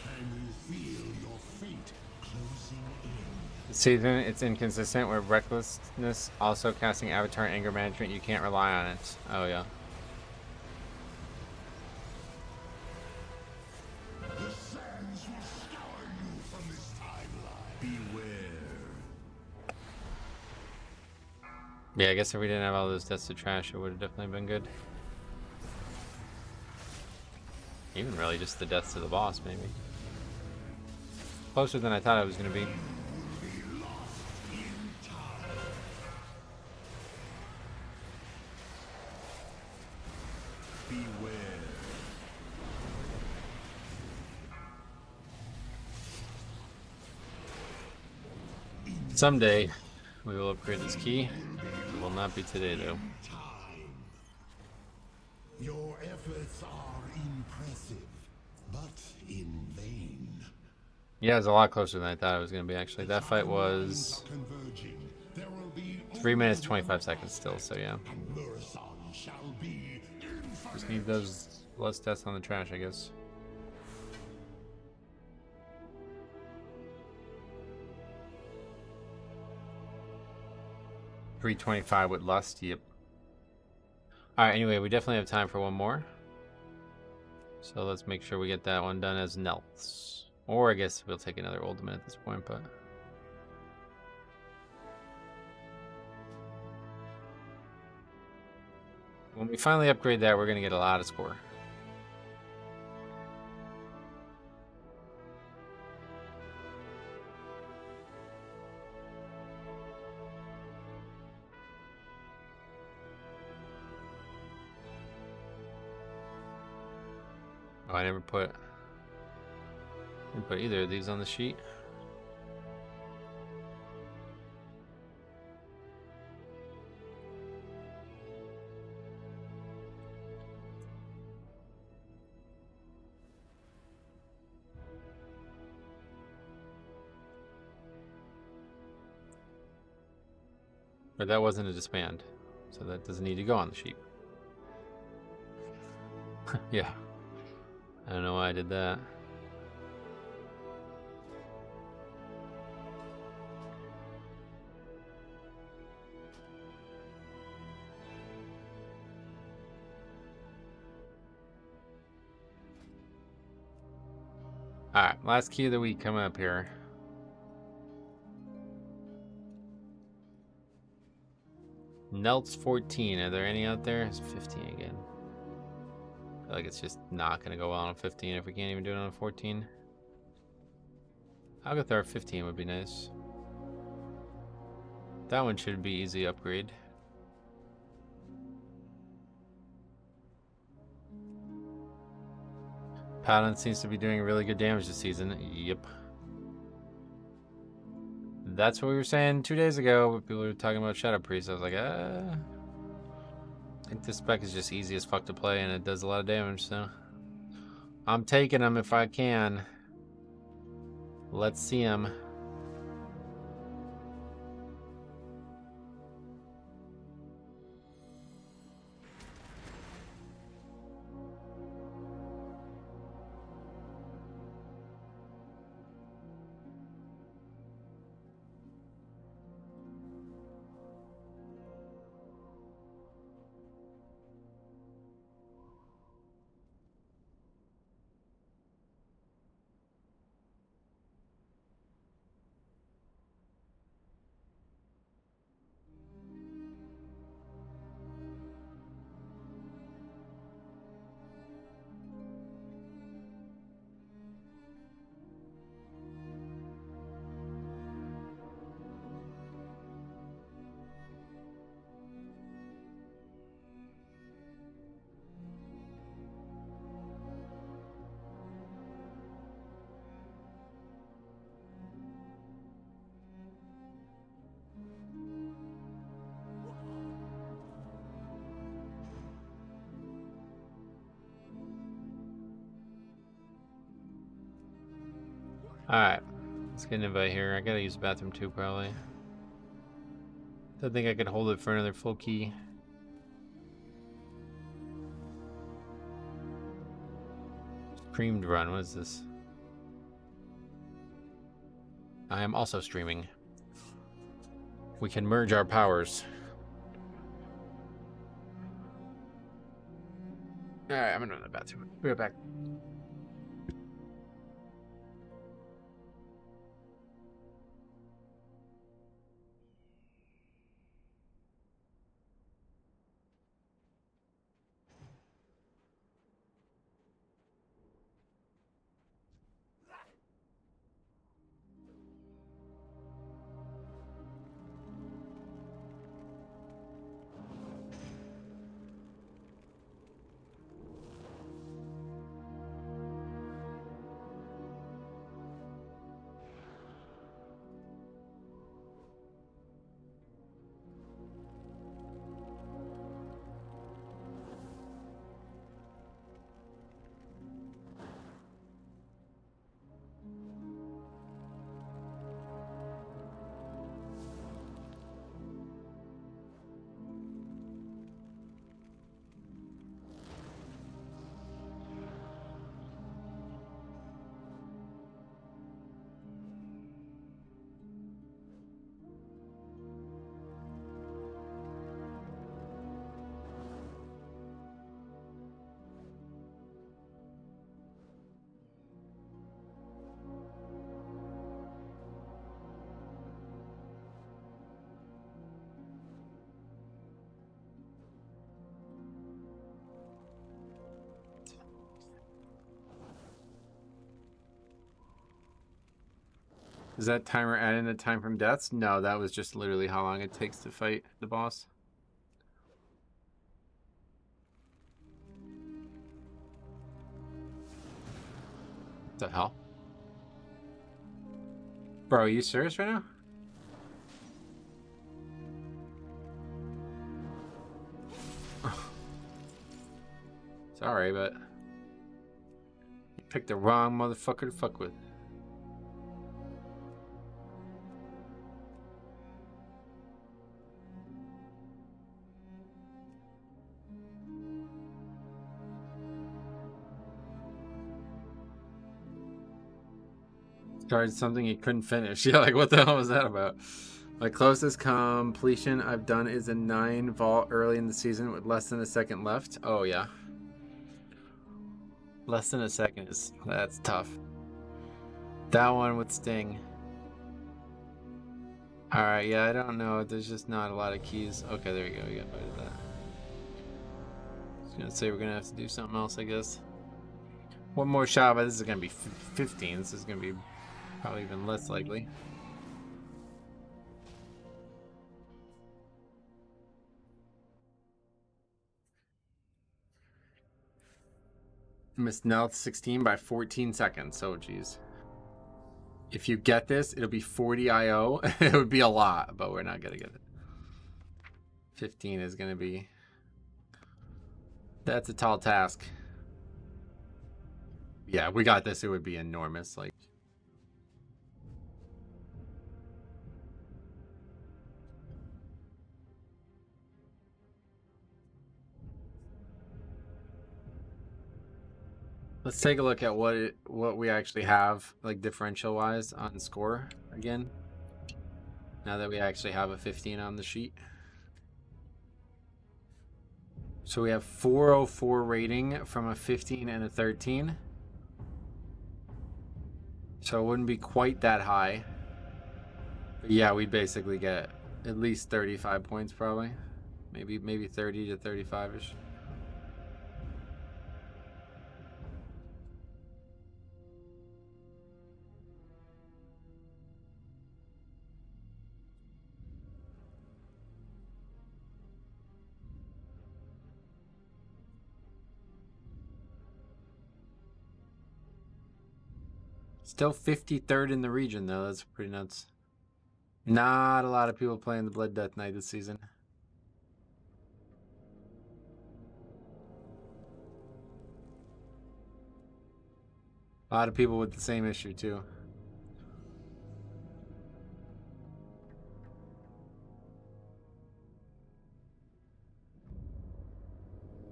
Speaker 2: Can you feel your fate closing in?
Speaker 1: Season, it's inconsistent with recklessness. Also casting avatar anger management, you can't rely on it. Oh yeah.
Speaker 2: The sands will scour you from this timeline. Beware.
Speaker 1: Yeah, I guess if we didn't have all those deaths to trash, it would have definitely been good. Even really just the deaths to the boss, maybe. Closer than I thought it was going to be.
Speaker 2: Beware.
Speaker 1: Someday, we will upgrade this key. It will not be today, though.
Speaker 2: Time. Your efforts are impressive, but in vain.
Speaker 1: Yeah, it's a lot closer than I thought it was going to be, actually. That fight was
Speaker 2: Converging. There will be
Speaker 1: 3 minutes, 25 seconds still, so yeah.
Speaker 2: Humorous shall be
Speaker 1: Just need those less deaths on the trash, I guess. $325 with lust, yep. Alright, anyway, we definitely have time for one more. So let's make sure we get that one done as Nelts. Or I guess we'll take another ultimate at this point, but... when we finally upgrade that, we're going to get a lot of score. Oh, I didn't put either of these on the sheet. Or that wasn't a disband. So that doesn't need to go on the sheet. Yeah. I don't know why I did that. Alright, last key of the week coming up here. Nelt's 14. Are there any out there? It's 15 again. I feel like it's just not going to go well on a 15 if we can't even do it on a 14. I'll go through our 15 would be nice. That one should be easy upgrade. Paladin seems to be doing really good damage this season. Yep. That's what we were saying 2 days ago. But people were talking about Shadow Priest. I was like, I think this spec is just easy as fuck to play, and it does a lot of damage. So I'm taking them if I can. Let's see them. Alright, let's get an invite here. I gotta use the bathroom too, probably. Don't think I could hold it for another full key. Streamed run, what is this? I am also streaming. We can merge our powers. Alright, I'm gonna run to the bathroom. Be right back. Does that timer add in the time from deaths? No, that was just literally how long it takes to fight the boss. What the hell? Bro, are you serious right now? Sorry, but you picked the wrong motherfucker to fuck with. Started something he couldn't finish. Yeah, like what the hell was that about? My closest completion I've done is a 9 vault early in the season with less than a second left. Oh yeah. Less than a second is, that's tough. That one with Sting. Alright, yeah, I don't know. There's just not a lot of keys. Okay, there we go. We got rid of that. I was gonna say we're gonna have to do something else, I guess. One more shot, but this is gonna be 15. This is gonna be probably even less likely. Missed Nelth 16 by 14 seconds. So, geez. If you get this, it'll be 40 IO. It would be a lot, but we're not gonna get it. 15 is gonna be. That's a tall task. Yeah, we got this. It would be enormous. Like. Let's take a look at what we actually have, like differential wise on score again. Now that we actually have a 15 on the sheet. So we have 404 rating from a 15 and a 13. So it wouldn't be quite that high. But yeah, we'd basically get at least 35 points probably. Maybe 30 to 35-ish. Still 53rd in the region, though. That's pretty nuts. Not a lot of people playing the Blood Death Knight this season. A lot of people with the same issue, too.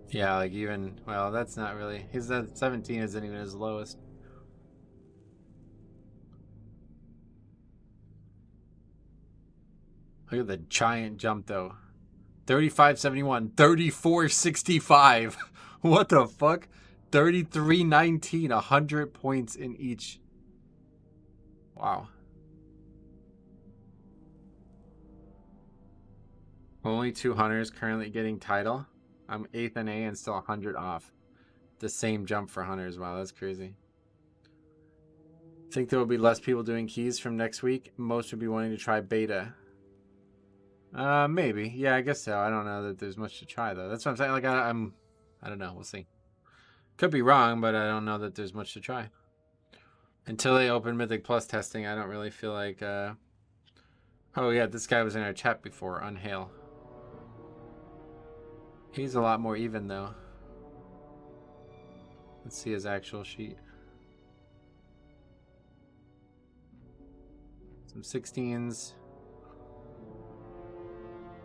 Speaker 1: Yeah, like even... Well, that's not really... His 17 isn't even his lowest. Look at the giant jump, though. 35.71, 34.65. What the fuck? 33.19, 100 points in each. Wow. Only 2 hunters currently getting title. I'm 8th in A and still 100 off. The same jump for hunters. Wow, that's crazy. Think there will be less people doing keys from next week. Most would be wanting to try beta. Maybe. Yeah, I guess so. I don't know that there's much to try, though. That's what I'm saying. Like, I don't know. We'll see. Could be wrong, but I don't know that there's much to try. Until they open Mythic Plus testing, I don't really feel like, Oh, yeah, this guy was in our chat before, Unhail. He's a lot more even, though. Let's see his actual sheet. Some 16s.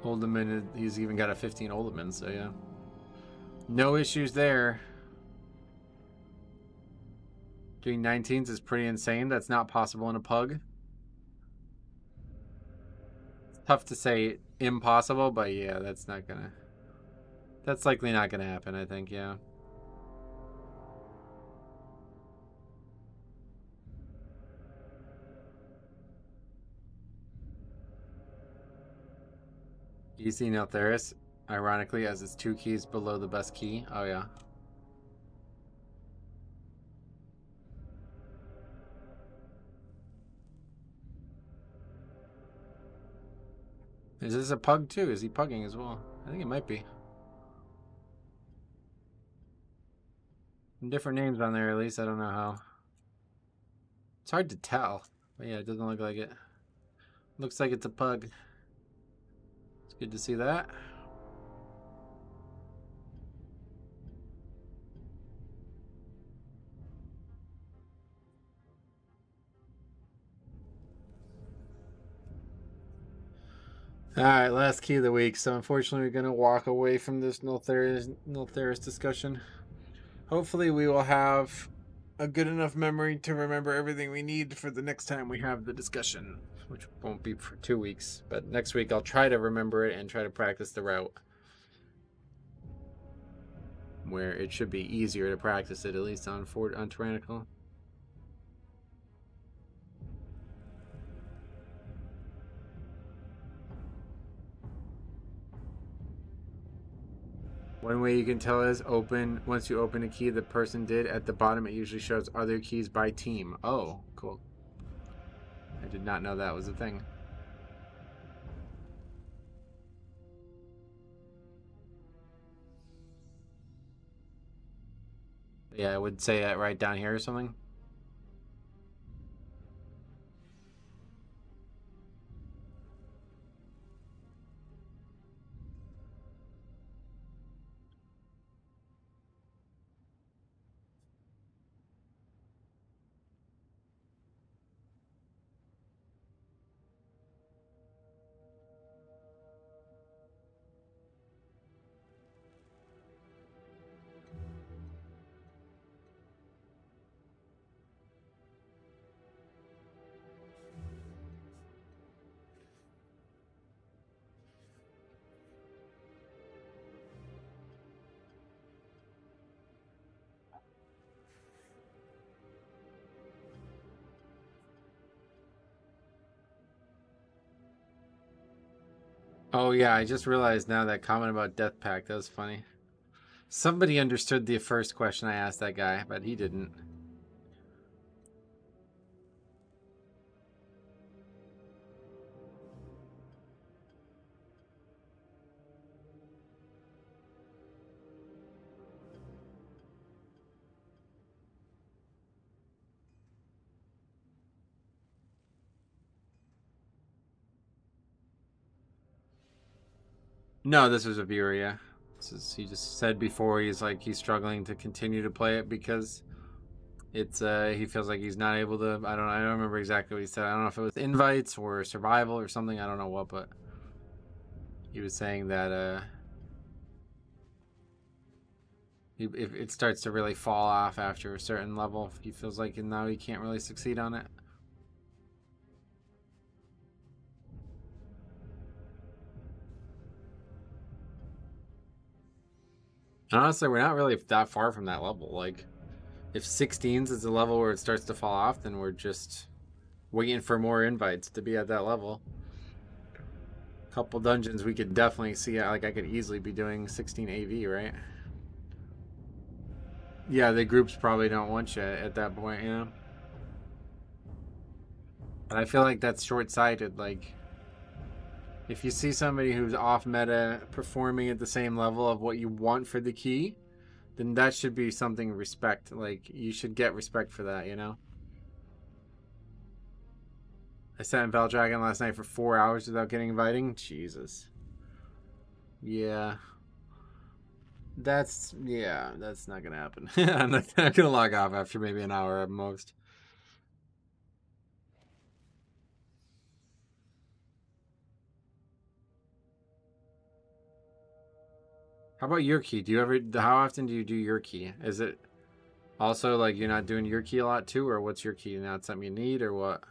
Speaker 1: Olderman, he's even got a 15 Olderman, so yeah. No issues there. Doing 19s is pretty insane. That's not possible in a pug. It's tough to say impossible, but yeah, that's likely not gonna happen, I think, yeah. Easy Neltheris, ironically, as it's 2 keys below the best key. Oh, yeah. Is this a pug, too? Is he pugging as well? I think it might be. Different names on there, at least. I don't know how. It's hard to tell. But yeah, it doesn't look like it. Looks like it's a pug. Good to see that. All right, last key of the week. So unfortunately, we're going to walk away from this Neltheris discussion. Hopefully, we will have a good enough memory to remember everything we need for the next time we have the discussion, which won't be for 2 weeks. But next week I'll try to remember it and try to practice the route, where it should be easier to practice it, at least on Tyrannical. One way you can tell is once you open a key the person did, at the bottom it usually shows other keys by team. Oh, cool. I did not know that was a thing. Yeah, I would say that right down here or something. Oh yeah, I just realized now that comment about Death Pact, that was funny. Somebody understood the first question I asked that guy, but he didn't. No, this was a viewer, yeah. He just said before he's struggling to continue to play it because it's he feels like he's not able to. I don't remember exactly what he said. I don't know if it was invites or survival or something. I don't know what, but he was saying that if it starts to really fall off after a certain level, he feels like now he can't really succeed on it. Honestly, we're not really that far from that level. Like, if 16s is the level where it starts to fall off, then we're just waiting for more invites to be at that level. Couple dungeons we could definitely see. Like, I could easily be doing 16 AV, right? Yeah, the groups probably don't want you at that point, you know? But I feel like that's short-sighted. Like, if you see somebody who's off meta performing at the same level of what you want for the key, then that should be something respect. Like, you should get respect for that, you know? I sat in Valdragon last night for 4 hours without getting inviting. Jesus. Yeah. That's not gonna happen. I'm not gonna log off after maybe an hour at most. How about your key? How often do you do your key? Is it also like you're not doing your key a lot too, or what's your key? Not something you need, or what?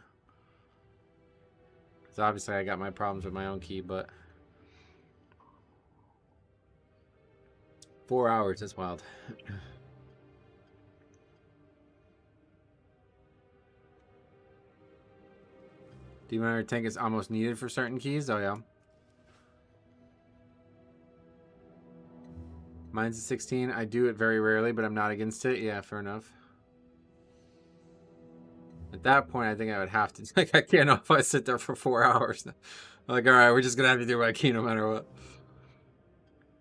Speaker 1: Because obviously I got my problems with my own key, but 4 hours is wild. Demon Hunter tank is almost needed for certain keys. Oh yeah. Mine's a 16. I do it very rarely, but I'm not against it. Yeah, fair enough. At that point, I think I would have to. Like, I can't know if I sit there for 4 hours. I'm like, all right, we're just gonna have to do my key no matter what.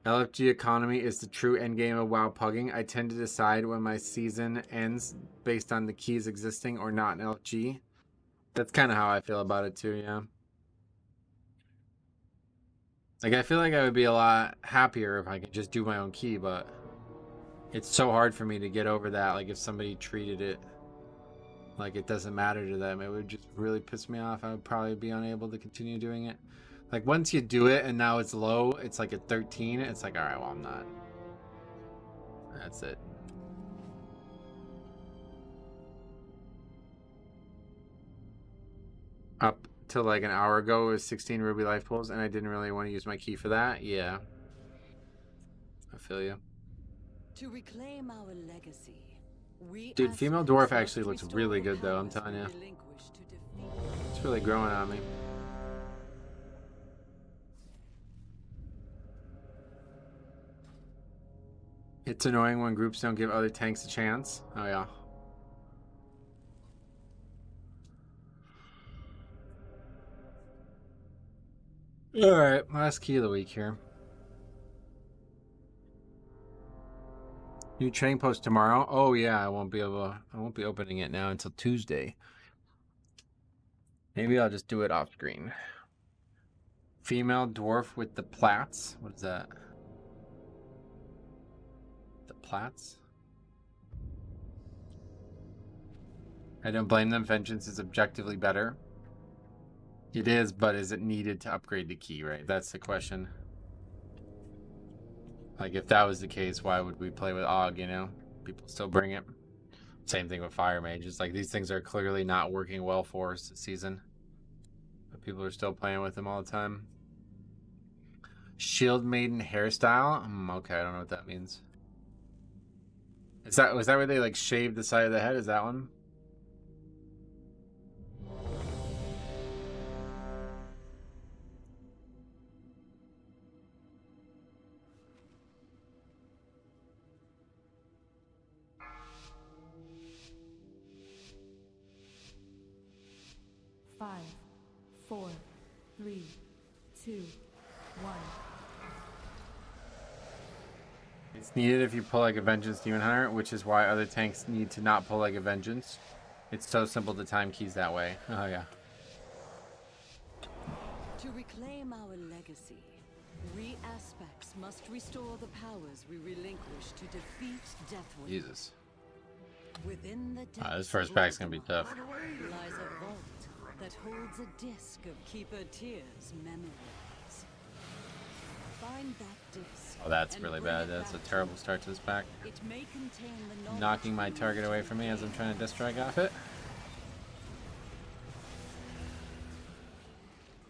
Speaker 1: LFG economy is the true endgame of WoW pugging. I tend to decide when my season ends based on the keys existing or not in LFG. That's kind of how I feel about it too, yeah. Like, I feel like I would be a lot happier if I could just do my own key, but it's so hard for me to get over that. Like, if somebody treated it like it doesn't matter to them, it would just really piss me off. I would probably be unable to continue doing it. Like, once you do it and now it's low, it's like at 13, it's like, all right, well, I'm not. That's it. Up till like an hour ago, it was 16 ruby life pools, and I didn't really want to use my key for that. Yeah. I feel you.
Speaker 6: To reclaim our legacy, we
Speaker 1: Dude, female
Speaker 6: Aspects
Speaker 1: dwarf
Speaker 6: must
Speaker 1: actually looks
Speaker 6: restore
Speaker 1: really
Speaker 6: the
Speaker 1: good, though, I'm
Speaker 6: powers
Speaker 1: telling
Speaker 6: we
Speaker 1: you.
Speaker 6: relinquished to defeat.
Speaker 1: It's really growing on me. It's annoying when groups don't give other tanks a chance. Oh, yeah. Alright, last key of the week here. New training post tomorrow. Oh yeah, I won't be opening it now until Tuesday. Maybe I'll just do it off screen. Female dwarf with the plaits. What is that? The plaits? I don't blame them. Vengeance is objectively better. It is, but is it needed to upgrade the key, right? That's the question. Like, if that was the case, why would we play with Og, you know? People still bring it. Same thing with Fire Mages. Like, these things are clearly not working well for us this season. But people are still playing with them all the time. Shield Maiden hairstyle? Okay, I don't know what that means. Was that where they, like, shaved the side of the head? Is that one?
Speaker 3: Five, 4, 3, 2, 1.
Speaker 1: It's needed if you pull like a Vengeance Demon Hunter, which is why other tanks need to not pull like a Vengeance. It's so simple to time keys that way. Oh, yeah.
Speaker 6: To reclaim our legacy, we Aspects must restore the powers we relinquished to defeat Deathwing.
Speaker 1: Jesus.
Speaker 6: Within the
Speaker 1: This
Speaker 6: depths
Speaker 1: first
Speaker 6: of
Speaker 1: pack's gonna be tough.
Speaker 6: lies a vault that holds a disc of Keeper Tyr's memories. Find that disc.
Speaker 1: Oh, that's
Speaker 6: and
Speaker 1: really
Speaker 6: bring
Speaker 1: bad.
Speaker 6: it
Speaker 1: That's a
Speaker 6: back to
Speaker 1: terrible
Speaker 6: me.
Speaker 1: start to this pack.
Speaker 6: It may contain the knowledge
Speaker 1: Knocking my
Speaker 6: we
Speaker 1: target
Speaker 6: need
Speaker 1: away
Speaker 6: to
Speaker 1: from me as I'm trying to death strike off it.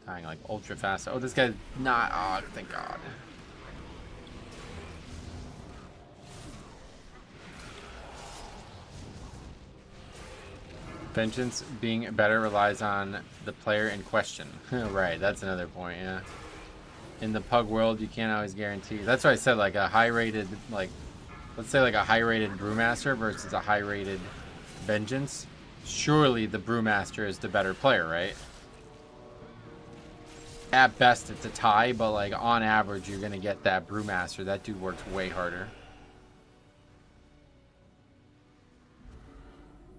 Speaker 1: Dying like ultra fast. Oh, this guy's not. Oh, thank God. Vengeance being better relies on the player in question. Right, that's another point, yeah. In the pug world, you can't always guarantee. That's why I said like a high-rated, like, let's say like a high-rated Brewmaster versus a high-rated Vengeance. Surely the Brewmaster is the better player, right? At best, it's a tie, but like on average, you're gonna get that Brewmaster. That dude works way harder.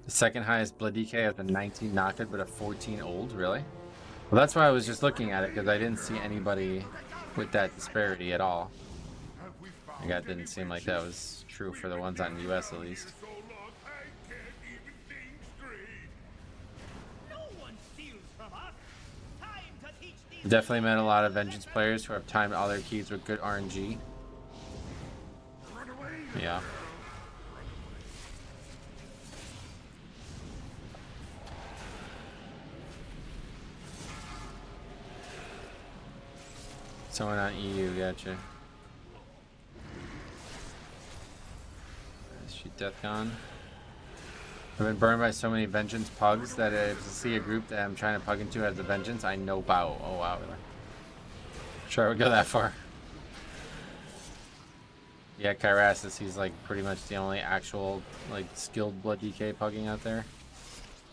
Speaker 1: The second highest blood DK has a 19 knockout, but a 14 old. Really? Well, that's why I was just looking at it, because I didn't see anybody with that disparity at all. Like, that didn't seem like that was true for the ones on US at least.
Speaker 2: So long, I can't even think straight.
Speaker 7: No one steals from us. Time to teach these
Speaker 1: Definitely met a lot of Vengeance players who have timed all their keys with good RNG. Yeah. Someone on EU, gotcha. Shoot Deathcon. I've been burned by so many Vengeance pugs that if I see a group that I'm trying to pug into as a Vengeance, I know bow. Oh wow, really? Sure, I would go that far. Yeah, Kyrasis, he's like pretty much the only actual like skilled blood DK pugging out there.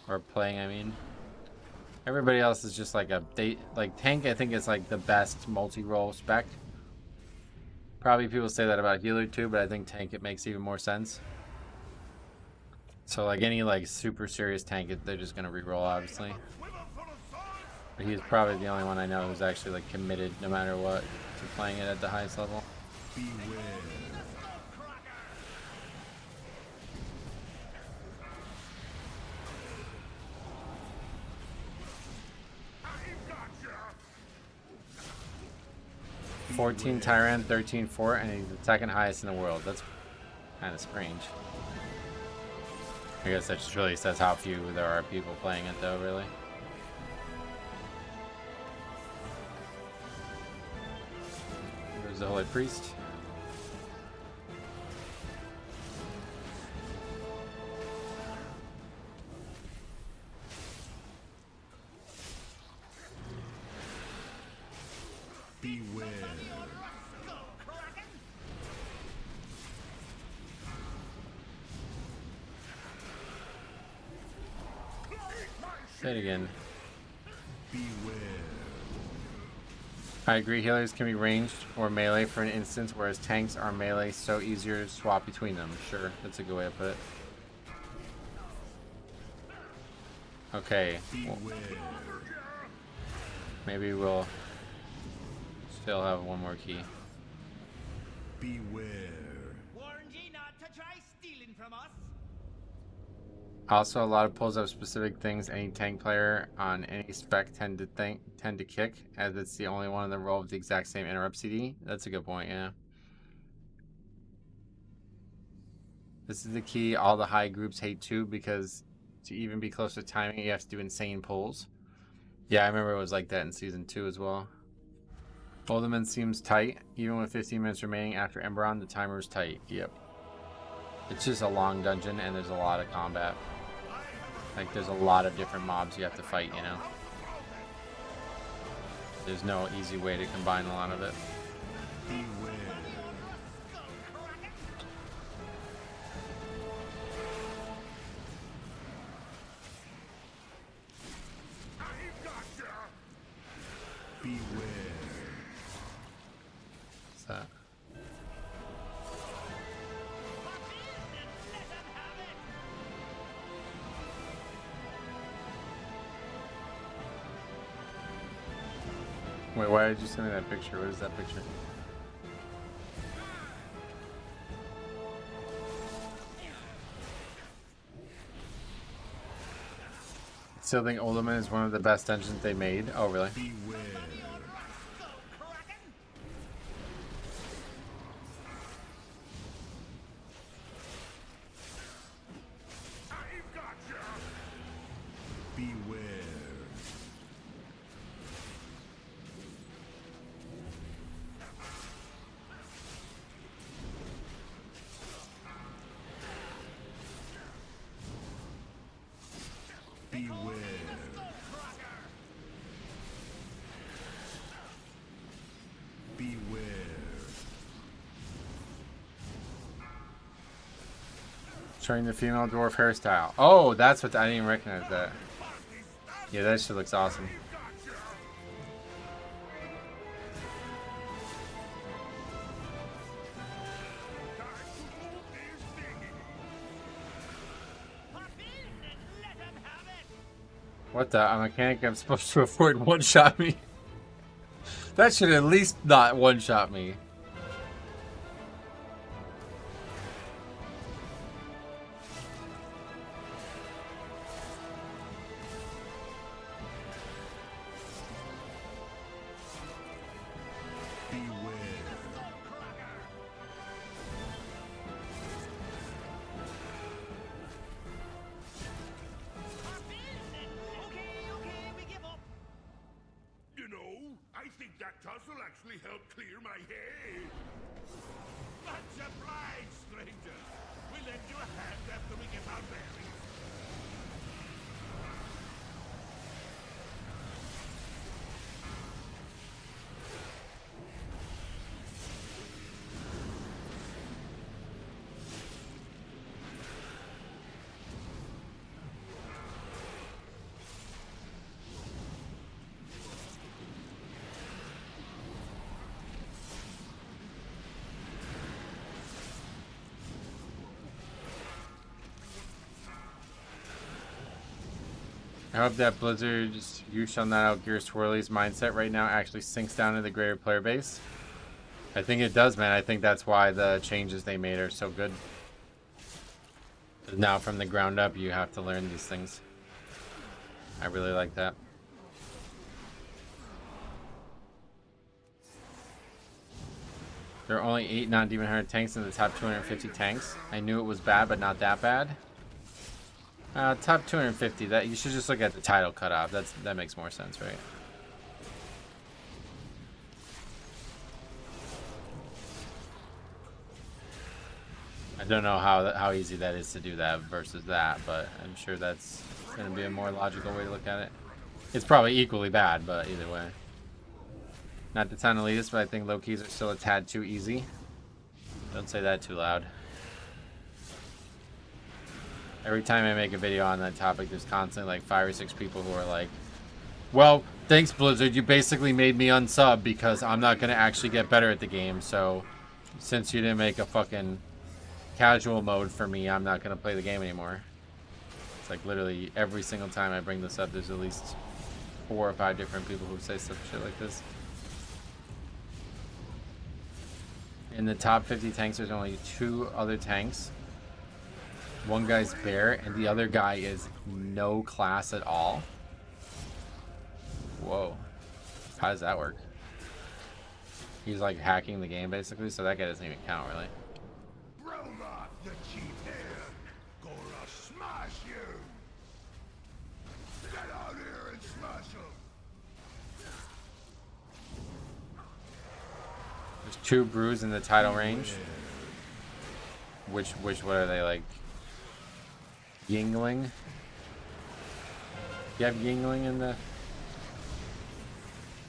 Speaker 1: Or playing, I mean. Everybody else is just like like tank. I think is like the best multi-role spec. Probably people say that about healer too, but I think tank it makes even more sense. So like any like super serious tank, they're just gonna reroll obviously. But he's probably the only one I know who's actually like committed no matter what to playing it at the highest level.
Speaker 2: Beware.
Speaker 1: 14 Tyrant, 13 Fort, and he's the second highest in the world. That's kind of strange. I guess that just really says how few there are people playing it, though, really. There's the Holy Priest.
Speaker 2: Beware.
Speaker 1: Say it again.
Speaker 2: Beware.
Speaker 1: I agree, healers can be ranged or melee for an instance, whereas tanks are melee, so easier to swap between them. Sure, that's a good way to put it. Okay. Well, maybe we'll still have one more key.
Speaker 2: Beware.
Speaker 7: Warned ye not to try stealing from us.
Speaker 1: Also, a lot of pulls up specific things any tank player on any spec tend to kick, as it's the only one in the row with the exact same interrupt CD. That's a good point, yeah. This is the key all the high groups hate too, because to even be close to timing, you have to do insane pulls. Yeah, I remember it was like that in Season 2 as well. Olderman seems tight. Even with 15 minutes remaining after Emberon, the timer is tight. Yep. It's just a long dungeon and there's a lot of combat. Like, there's a lot of different mobs you have to fight, you know? There's no easy way to combine a lot of it.
Speaker 2: Beware. I've got ya. Beware.
Speaker 1: What's that? Wait, why did you send me that picture? What is that picture? Still think Olderman is one of the best dungeons they made. Oh, really?
Speaker 2: Beware. I've got ya. Beware. Beware. Beware.
Speaker 1: Showing the female dwarf hairstyle. Oh, that's what I didn't even recognize that. Yeah, that shit looks awesome. What the? A mechanic I'm supposed to avoid one-shot me? That should at least not one-shot me.
Speaker 2: You know, I think that tussle actually helped clear my head. Much obliged, stranger. We'll lend you a hand after we get our bearings.
Speaker 1: I hope that Blizzard's "you shall not outgear Swirly's" mindset right now actually sinks down to the greater player base. I think it does, man. I think that's why the changes they made are so good. Now from the ground up, you have to learn these things. I really like that. There are only 8 non-demon hunter tanks in the top 250 tanks. I knew it was bad, but not that bad. Top 250. That you should just look at the title cutoff. That makes more sense, right? don't know how easy that is to do that versus that, but I'm sure that's going to be a more logical way to look at it. It's probably equally bad, but either way. Not to sound elitist, but I think low keys are still a tad too easy. Don't say that too loud. Every time I make a video on that topic, there's constantly like 5 or 6 people who are like, well, thanks Blizzard, you basically made me unsub because I'm not going to actually get better at the game, so since you didn't make a fucking casual mode for me, I'm not going to play the game anymore. It's like literally every single time I bring this up, there's at least 4 or 5 different people who say stuff shit like this. In the top 50 tanks, there's only 2 other tanks. One guy's bear, and the other guy is no class at all. Whoa. How does that work? He's like hacking the game basically, so that guy doesn't even count really.
Speaker 2: Roma, the chief here, gonna smash you. Get out here and smash him.
Speaker 1: There's 2 brews in the title range. Which what are they, like? Yingling? You have Yingling in the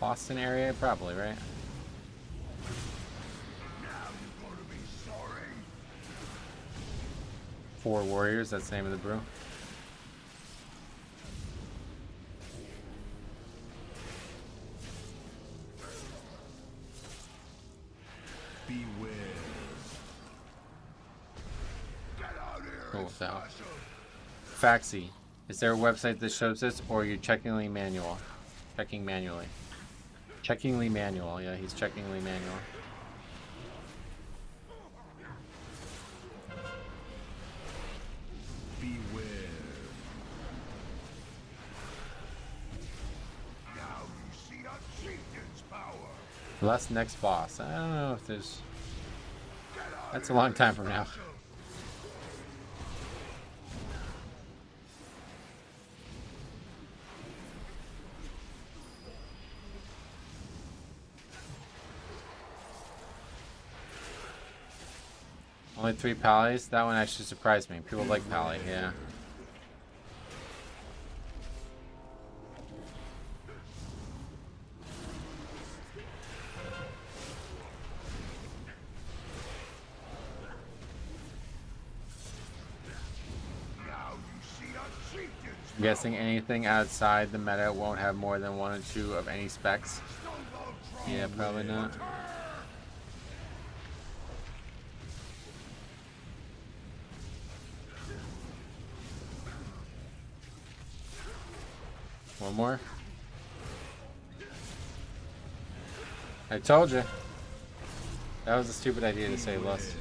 Speaker 1: Boston area? Probably, right?
Speaker 2: Now you're gonna be sorry.
Speaker 1: 4 warriors, that's the name of the brew.
Speaker 2: Beware. Get out here
Speaker 1: Cool
Speaker 2: and
Speaker 1: with that.
Speaker 2: smash him.
Speaker 1: Faxi. Is there a website that shows this, or you're checkingly manual? Checking manually. Checkingly manual. Yeah, he's checkingly manual.
Speaker 2: Beware. Now you see a chieftain's power.
Speaker 1: Last next boss. I don't know if there's... That's a long time from now. Only 3 pallies? That one actually surprised me. People like pally, yeah.
Speaker 2: Now you see a chieftain's
Speaker 1: I'm guessing anything outside the meta won't have more than 1 or 2 of any specs. Yeah, probably not. One more. I told you. That was a stupid idea to say lust.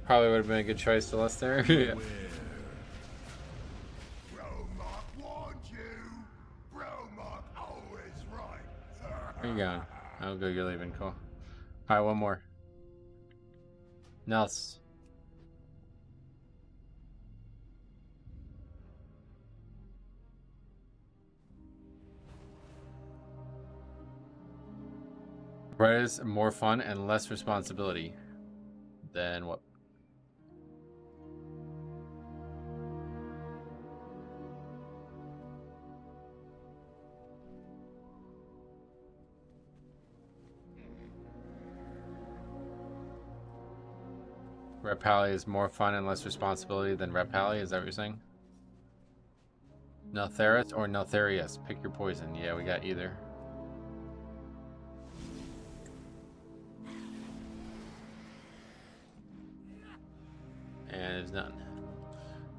Speaker 1: Probably would have been a good choice to lust there. Yeah.
Speaker 2: Romark warned you. Romark always right.
Speaker 1: Where you going? Oh, good, you're leaving. Cool. Alright, one more. Nels. Red is more fun and less responsibility. Then what? Rep Pally is more fun and less responsibility than Rep Pally, is that what you're saying? Neltherus or Neltharius? Pick your poison. Yeah, we got either. And there's none.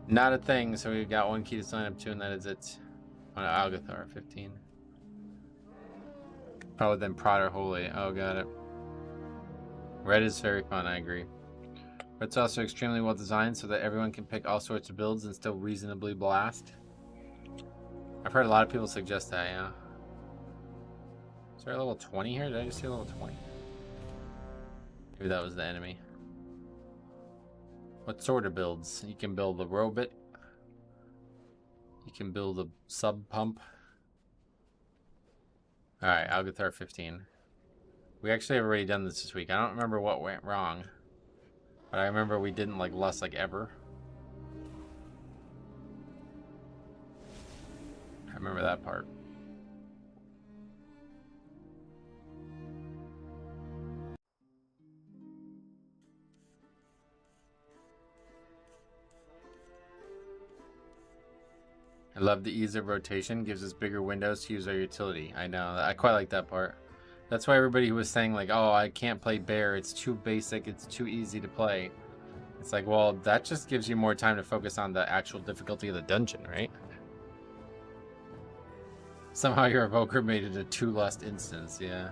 Speaker 1: Not a thing, so we've got 1 key to sign up to, and that is it. On Algathar, 15. Probably then Prod or Holy. Oh, got it. Red is very fun, I agree. It's also extremely well designed so that everyone can pick all sorts of builds and still reasonably blast. I've heard a lot of people suggest that, yeah. Is there a level 20 here? Did I just see a level 20? Maybe that was the enemy. What sort of builds? You can build a robot. You can build a sub pump. Alright, Algathar 15. We actually have already done this week. I don't remember what went wrong. But I remember we didn't like lust like ever. I remember that part. I love the ease of rotation. Gives us bigger windows to use our utility. I know. I quite like that part. That's why everybody who was saying like, oh, I can't play bear. It's too basic. It's too easy to play. It's like, well, that just gives you more time to focus on the actual difficulty of the dungeon, right? Somehow your evoker made it a 2 lust instance, yeah.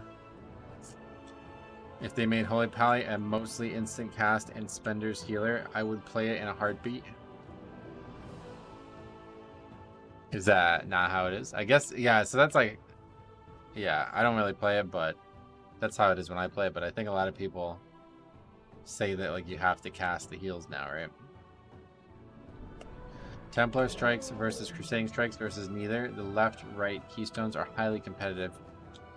Speaker 1: If they made Holy Pally a mostly instant cast and Spender's healer, I would play it in a heartbeat. Is that not how it is? I guess, yeah, so that's like, yeah, I don't really play it, but that's how it is when I play it. But I think a lot of people say that like you have to cast the heals now, right? Templar strikes versus Crusading strikes versus neither. The left-right keystones are highly competitive.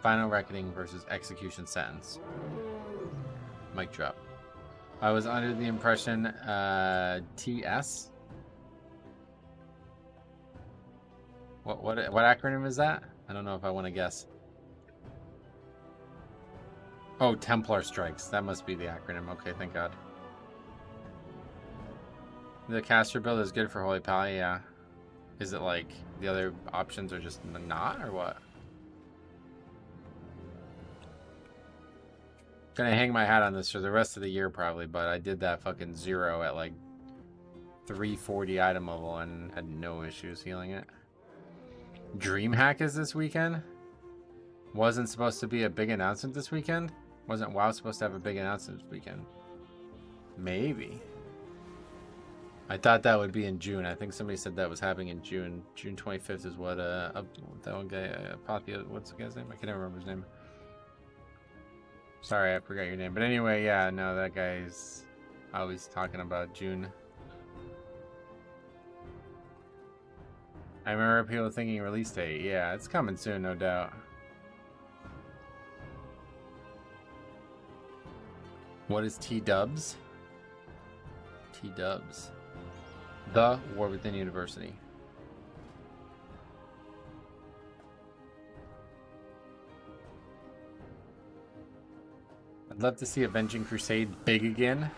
Speaker 1: Final Reckoning versus Execution Sentence. Mic drop. I was under the impression TS. What acronym is that? I don't know if I want to guess. Oh, Templar strikes. That must be the acronym. Okay, thank God. The caster build is good for Holy Pally, yeah. Is it like the other options are just not, or what? Gonna hang my hat on this for the rest of the year probably, but I did that fucking 0 at like 340 item level and had no issues healing it. DreamHack is this weekend? Wasn't supposed to be a big announcement this weekend? Wasn't WoW supposed to have a big announcement this weekend? Maybe. I thought that would be in June. I think somebody said that was happening in June. June 25th is what that one guy, Poppy, what's the guy's name? I can't remember his name. Sorry, I forgot your name. But anyway, yeah, no, that guy's always talking about June. I remember people thinking release date. Yeah, it's coming soon, no doubt. What is T-dubs? T-dubs. The War Within University. I'd love to see Avenging Crusade big again.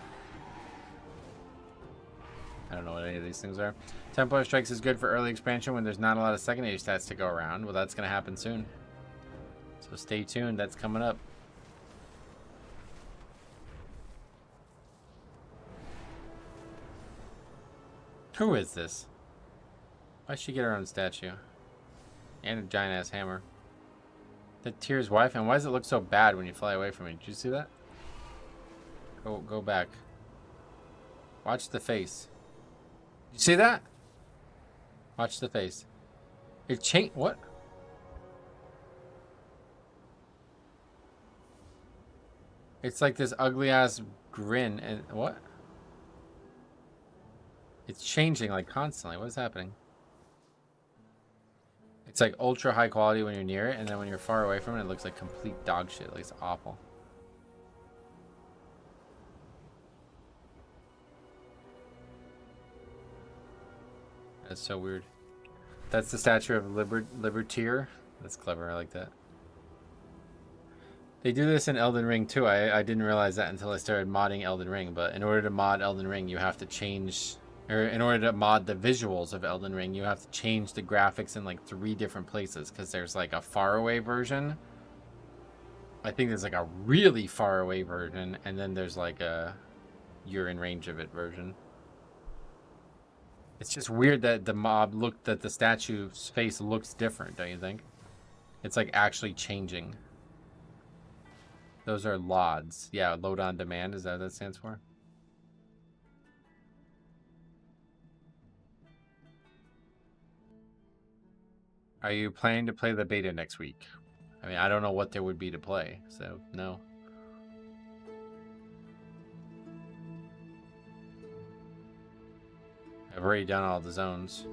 Speaker 1: I don't know what any of these things are. Templar Strikes is good for early expansion when there's not a lot of secondary stats to go around. Well, that's going to happen soon. So stay tuned. That's coming up. Who is this? Why'd she get her own statue? And a giant-ass hammer. The Tyr's wife, and why does it look so bad when you fly away from it? Did you see that? Go back. Watch the face. You see that? Watch the face. It changed. What? It's like this ugly-ass grin, and what? It's changing like constantly. What is happening? It's like ultra high quality when you're near it, and then when you're far away from it, it looks like complete dog shit. Like it's awful. That's so weird. That's the statue of Libertier. That's clever. I like that. They do this in Elden Ring too. I didn't realize that until I started modding Elden Ring. But in order to mod Elden Ring, you have to change... Or in order to mod the visuals of Elden Ring, you have to change the graphics in like 3 different places. Because there's like a faraway version. I think there's like a really far away version. And then there's like a you're in range of it version. It's just weird that that the statue's face looks different, don't you think? It's like actually changing. Those are LODs. Yeah, load on demand. Is that what that stands for? Are you planning to play the beta next week? I mean, I don't know what there would be to play, so no. I've already done all the zones.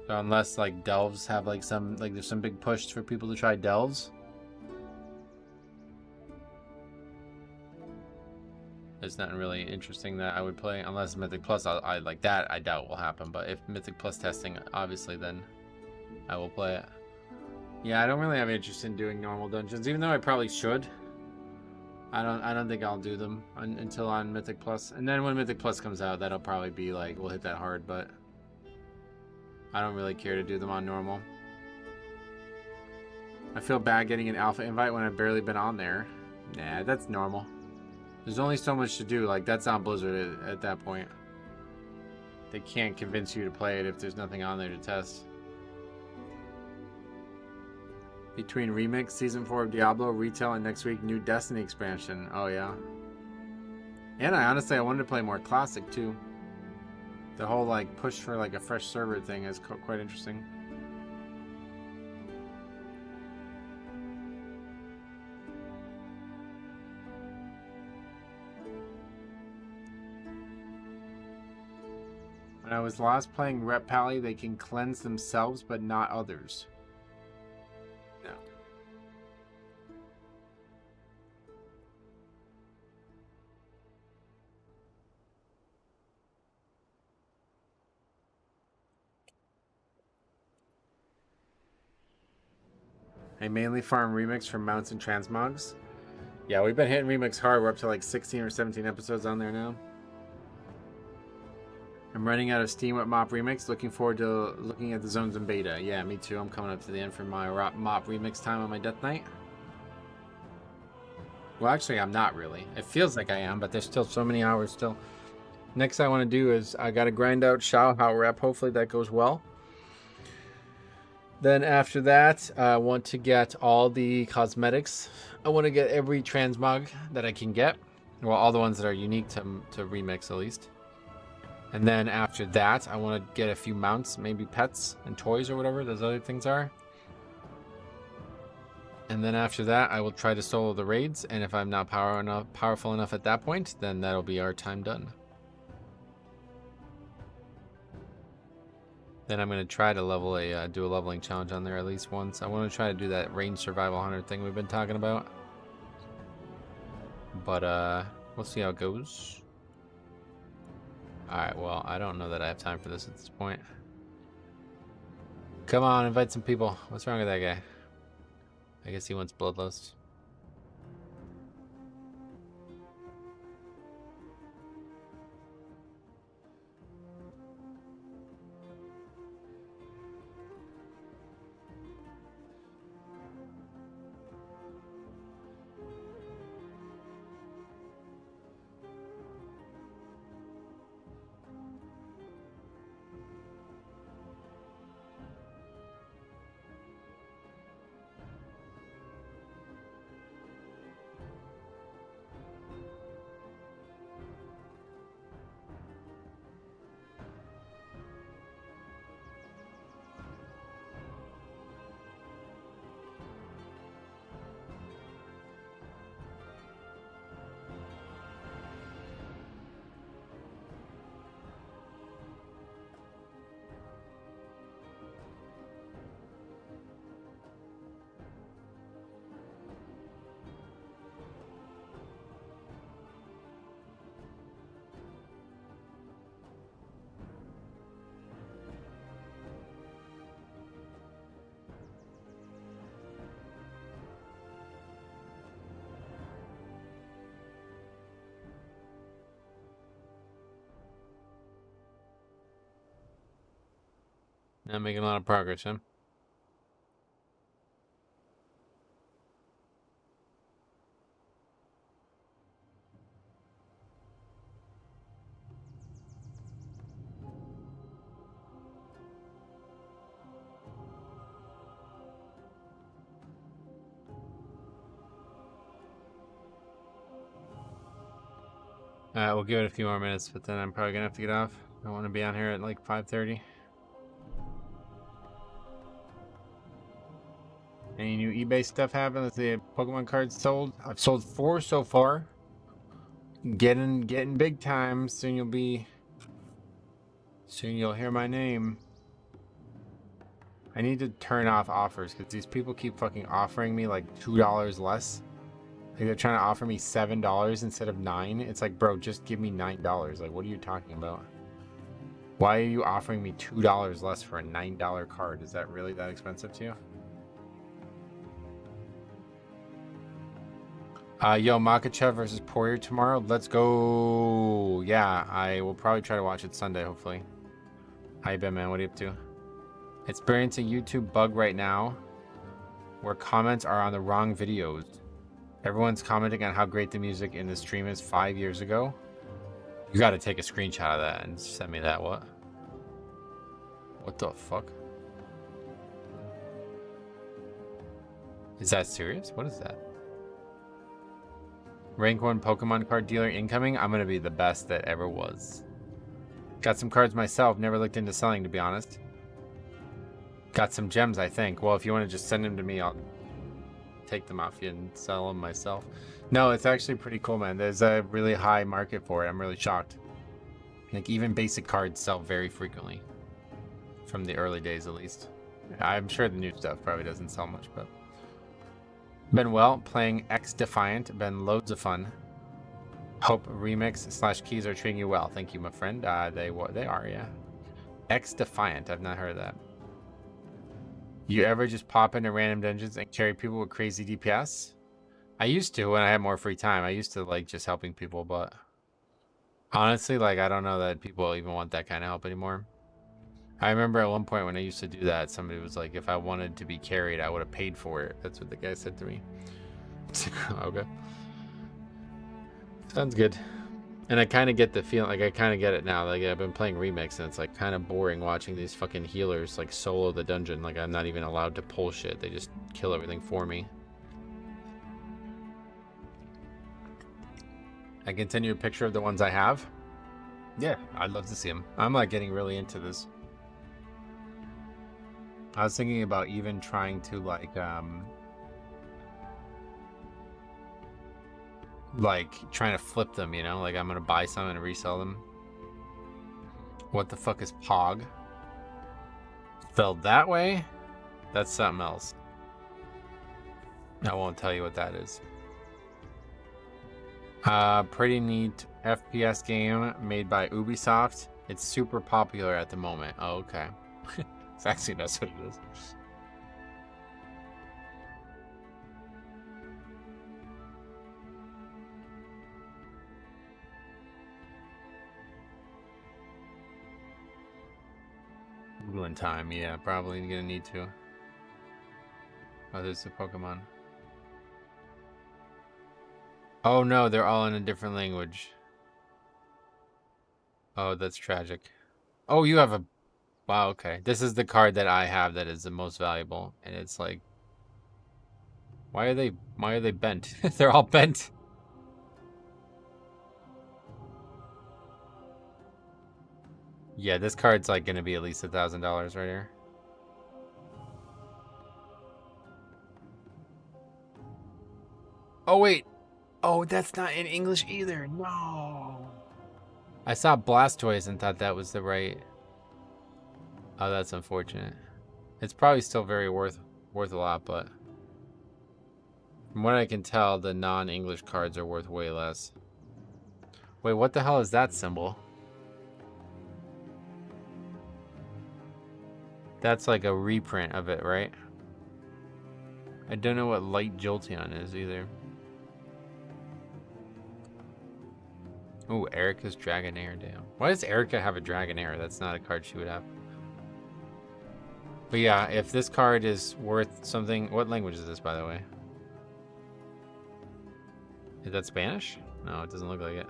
Speaker 1: So unless like delves have like some, like there's some big push for people to try delves. There's nothing really interesting that I would play unless Mythic Plus. I like that. I doubt will happen. But if Mythic Plus testing, obviously, then I will play it. Yeah, I don't really have interest in doing normal dungeons, even though I probably should. I don't think I'll do them until on Mythic Plus. And then when Mythic Plus comes out, that'll probably be like, we'll hit that hard, but I don't really care to do them on normal. I feel bad getting an alpha invite when I've barely been on there. Nah, that's normal. There's only so much to do. Like, that's on Blizzard at that point. They can't convince you to play it if there's nothing on there to test. Between Remix, Season 4 of Diablo, Retail, and next week, new Destiny expansion. Oh, yeah. And I honestly wanted to play more Classic, too. The whole, like, push for, like, a fresh server thing is quite interesting. When I was last playing Rep Pally, they can cleanse themselves, but not others. No. I mainly farm Remix for mounts and transmogs. Yeah, we've been hitting Remix hard. We're up to like 16 or 17 episodes on there now. I'm running out of steam with Mop Remix. Looking forward to looking at the zones in beta. Yeah, me too. I'm coming up to the end for my Mop Remix time on my Death Knight. Well, actually, I'm not really. It feels like I am, but there's still so many hours still. Next I want to do is I got to grind out Shao Hao Rep. Hopefully that goes well. Then after that, I want to get all the cosmetics. I want to get every transmog that I can get. Well, all the ones that are unique to Remix at least. And then after that, I want to get a few mounts, maybe pets and toys or whatever those other things are. And then after that, I will try to solo the raids. And if I'm not powerful enough at that point, then that'll be our time done. Then I'm going to try to level do a leveling challenge on there at least once. I want to try to do that range survival hunter thing we've been talking about. But we'll see how it goes. Alright, well, I don't know that I have time for this at this point. Come on, invite some people. What's wrong with that guy? I guess he wants Bloodlust. Not making a lot of progress, huh? Alright, we'll give it a few more minutes, but then I'm probably gonna have to get off. I want to be on here at like 5:30. Any new eBay stuff happen? Let's see, Pokemon cards sold. I've sold 4 so far. Getting big time. Soon you'll hear my name. I need to turn off offers because these people keep fucking offering me like $2 less. Like they're trying to offer me $7 instead of $9. It's like, bro, just give me $9. Like, what are you talking about? Why are you offering me $2 less for a $9 card? Is that really that expensive to you? Yo, Makachev versus Poirier tomorrow. Let's go. Yeah, I will probably try to watch it Sunday, hopefully. How you been, man? What are you up to? Experiencing YouTube bug right now where comments are on the wrong videos. Everyone's commenting on how great the music in the stream is 5 years ago. You got to take a screenshot of that and send me that. What the fuck? Is that serious? What is that? Rank 1 Pokemon card dealer incoming. I'm going to be the best that ever was. Got some cards myself. Never looked into selling, to be honest. Got some gems, I think. Well, if you want to just send them to me, I'll take them off you and sell them myself. No, it's actually pretty cool, man. There's a really high market for it. I'm really shocked. Like, even basic cards sell very frequently. From the early days, at least. I'm sure the new stuff probably doesn't sell much, but... Been well, playing X Defiant. Been loads of fun. Hope Remix / keys are treating you well. Thank you, my friend. They are, yeah. X Defiant. I've not heard of that. You ever just pop into random dungeons and carry people with crazy DPS? I used to when I had more free time. I used to like just helping people, but honestly, like I don't know that people even want that kind of help anymore. I remember at one point when I used to do that, somebody was like, if I wanted to be carried, I would have paid for it. That's what the guy said to me. Okay. Sounds good. And I kind of get the feeling, like I kind of get it now. Like I've been playing Remix and it's like kind of boring watching these fucking healers like solo the dungeon. Like I'm not even allowed to pull shit. They just kill everything for me. I can send you a picture of the ones I have. Yeah, I'd love to see them. I'm like getting really into this. I was thinking about even trying to like trying to flip them, you know, like I'm gonna buy some and resell them. What the fuck is Pog? Spelled that way? That's something else. I won't tell you what that is. Pretty neat FPS game made by Ubisoft. It's super popular at the moment. Oh, okay. Actually, that's what it is. Googling time, yeah, probably gonna need to. Oh, there's the Pokemon. Oh no, they're all in a different language. Oh, that's tragic. Oh, you have a... Wow, okay. This is the card that I have that is the most valuable. And it's like... Why are they bent? They're all bent. Yeah, this card's like gonna be at least $1,000 right here. Oh wait. Oh, that's not in English either. No. I saw Blastoise and thought that was the right... Oh, that's unfortunate. It's probably still very worth a lot, but from what I can tell, the non-English cards are worth way less. Wait, what the hell is that symbol? That's like a reprint of it, right? I don't know what Light Jolteon is either. Ooh, Erica's Dragonair, damn. Why does Erica have a Dragonair? That's not a card she would have. But yeah, if this card is worth something... What language is this, by the way? Is that Spanish? No, it doesn't look like it.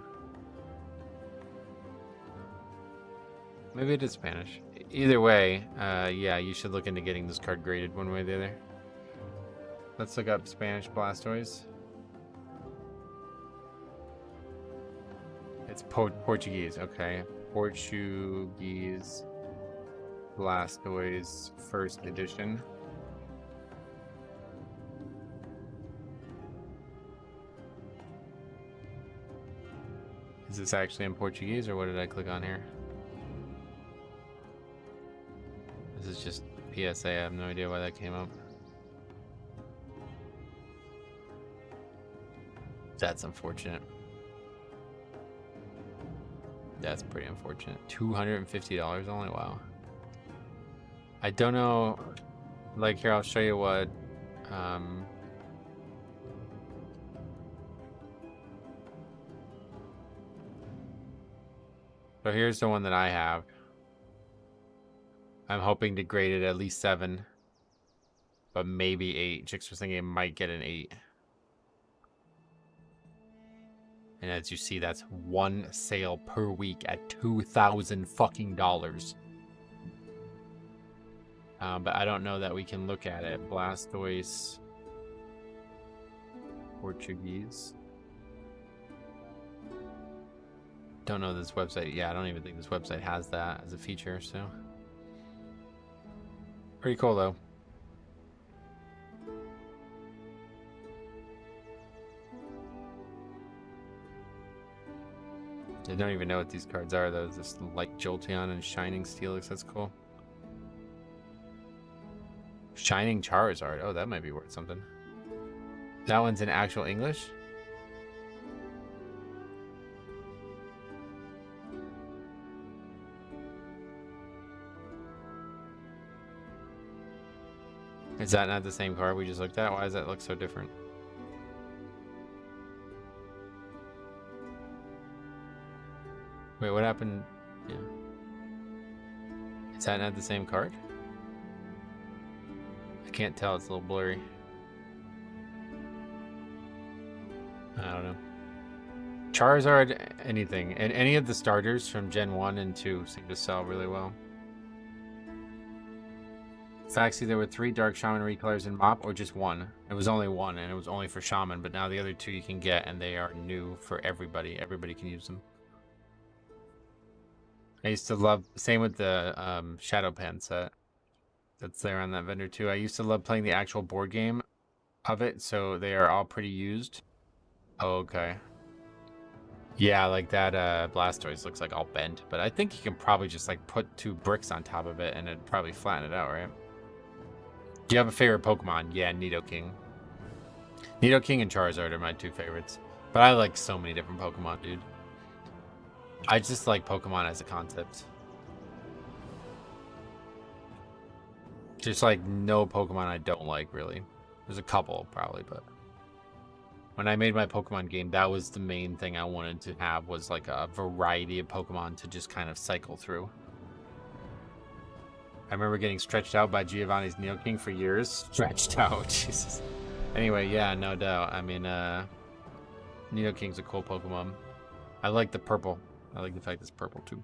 Speaker 1: Maybe it is Spanish. Either way, yeah, you should look into getting this card graded one way or the other. Let's look up Spanish Blastoise. It's Portuguese, okay. Portuguese Blastoise first edition. Is this actually in Portuguese or what did I click on here? This is just PSA. I have no idea why that came up. That's unfortunate. That's pretty unfortunate. $250 only? Wow. I don't know. Like, here, I'll show you what. So here's the one that I have. I'm hoping to grade it at least 7, but maybe 8. Chicks was thinking it might get an 8. And as you see, that's one sale per week at $2,000 fucking dollars. But I don't know that we can look at it. Blastoise Portuguese. Don't know this website. Yeah, I don't even think this website has that as a feature, so. Pretty cool, though. I don't even know what these cards are, though. This Light Jolteon and Shining Steelix. That's cool. Shining Charizard. Oh, that might be worth something. That one's in actual English? Is that not the same card we just looked at? Why does that look so different? Wait, what happened? Yeah. Is that not the same card? I can't tell. It's a little blurry. I don't know. Charizard, anything. And any of the starters from Gen 1 and 2 seem to sell really well. Faxi, there were 3 Dark Shaman recolors in Mop, or just 1? It was only 1, and it was only for Shaman, but now the other 2 you can get, and they are new for everybody. Everybody can use them. I used to love, same with the Shadow Pen set that's there on that vendor too. I used to love playing the actual board game of it, so they are all pretty used. Oh, okay. Yeah, like that Blastoise looks like all bent, but I think you can probably just like put 2 bricks on top of it and it'd probably flatten it out, right? Do you have a favorite Pokemon? Yeah, Nidoking. Nidoking and Charizard are my 2 favorites. But I like so many different Pokemon, dude. I just like Pokemon as a concept. Just like no Pokemon I don't like, really. There's a couple, probably, but when I made my Pokemon game, that was the main thing I wanted to have, was like a variety of Pokemon to just kind of cycle through. I remember getting stretched out by Giovanni's Nidoking for years. Stretched out, Jesus. Anyway, yeah, no doubt. I mean, Nidoking's a cool Pokemon. I like the purple. I like the fact it's purple too.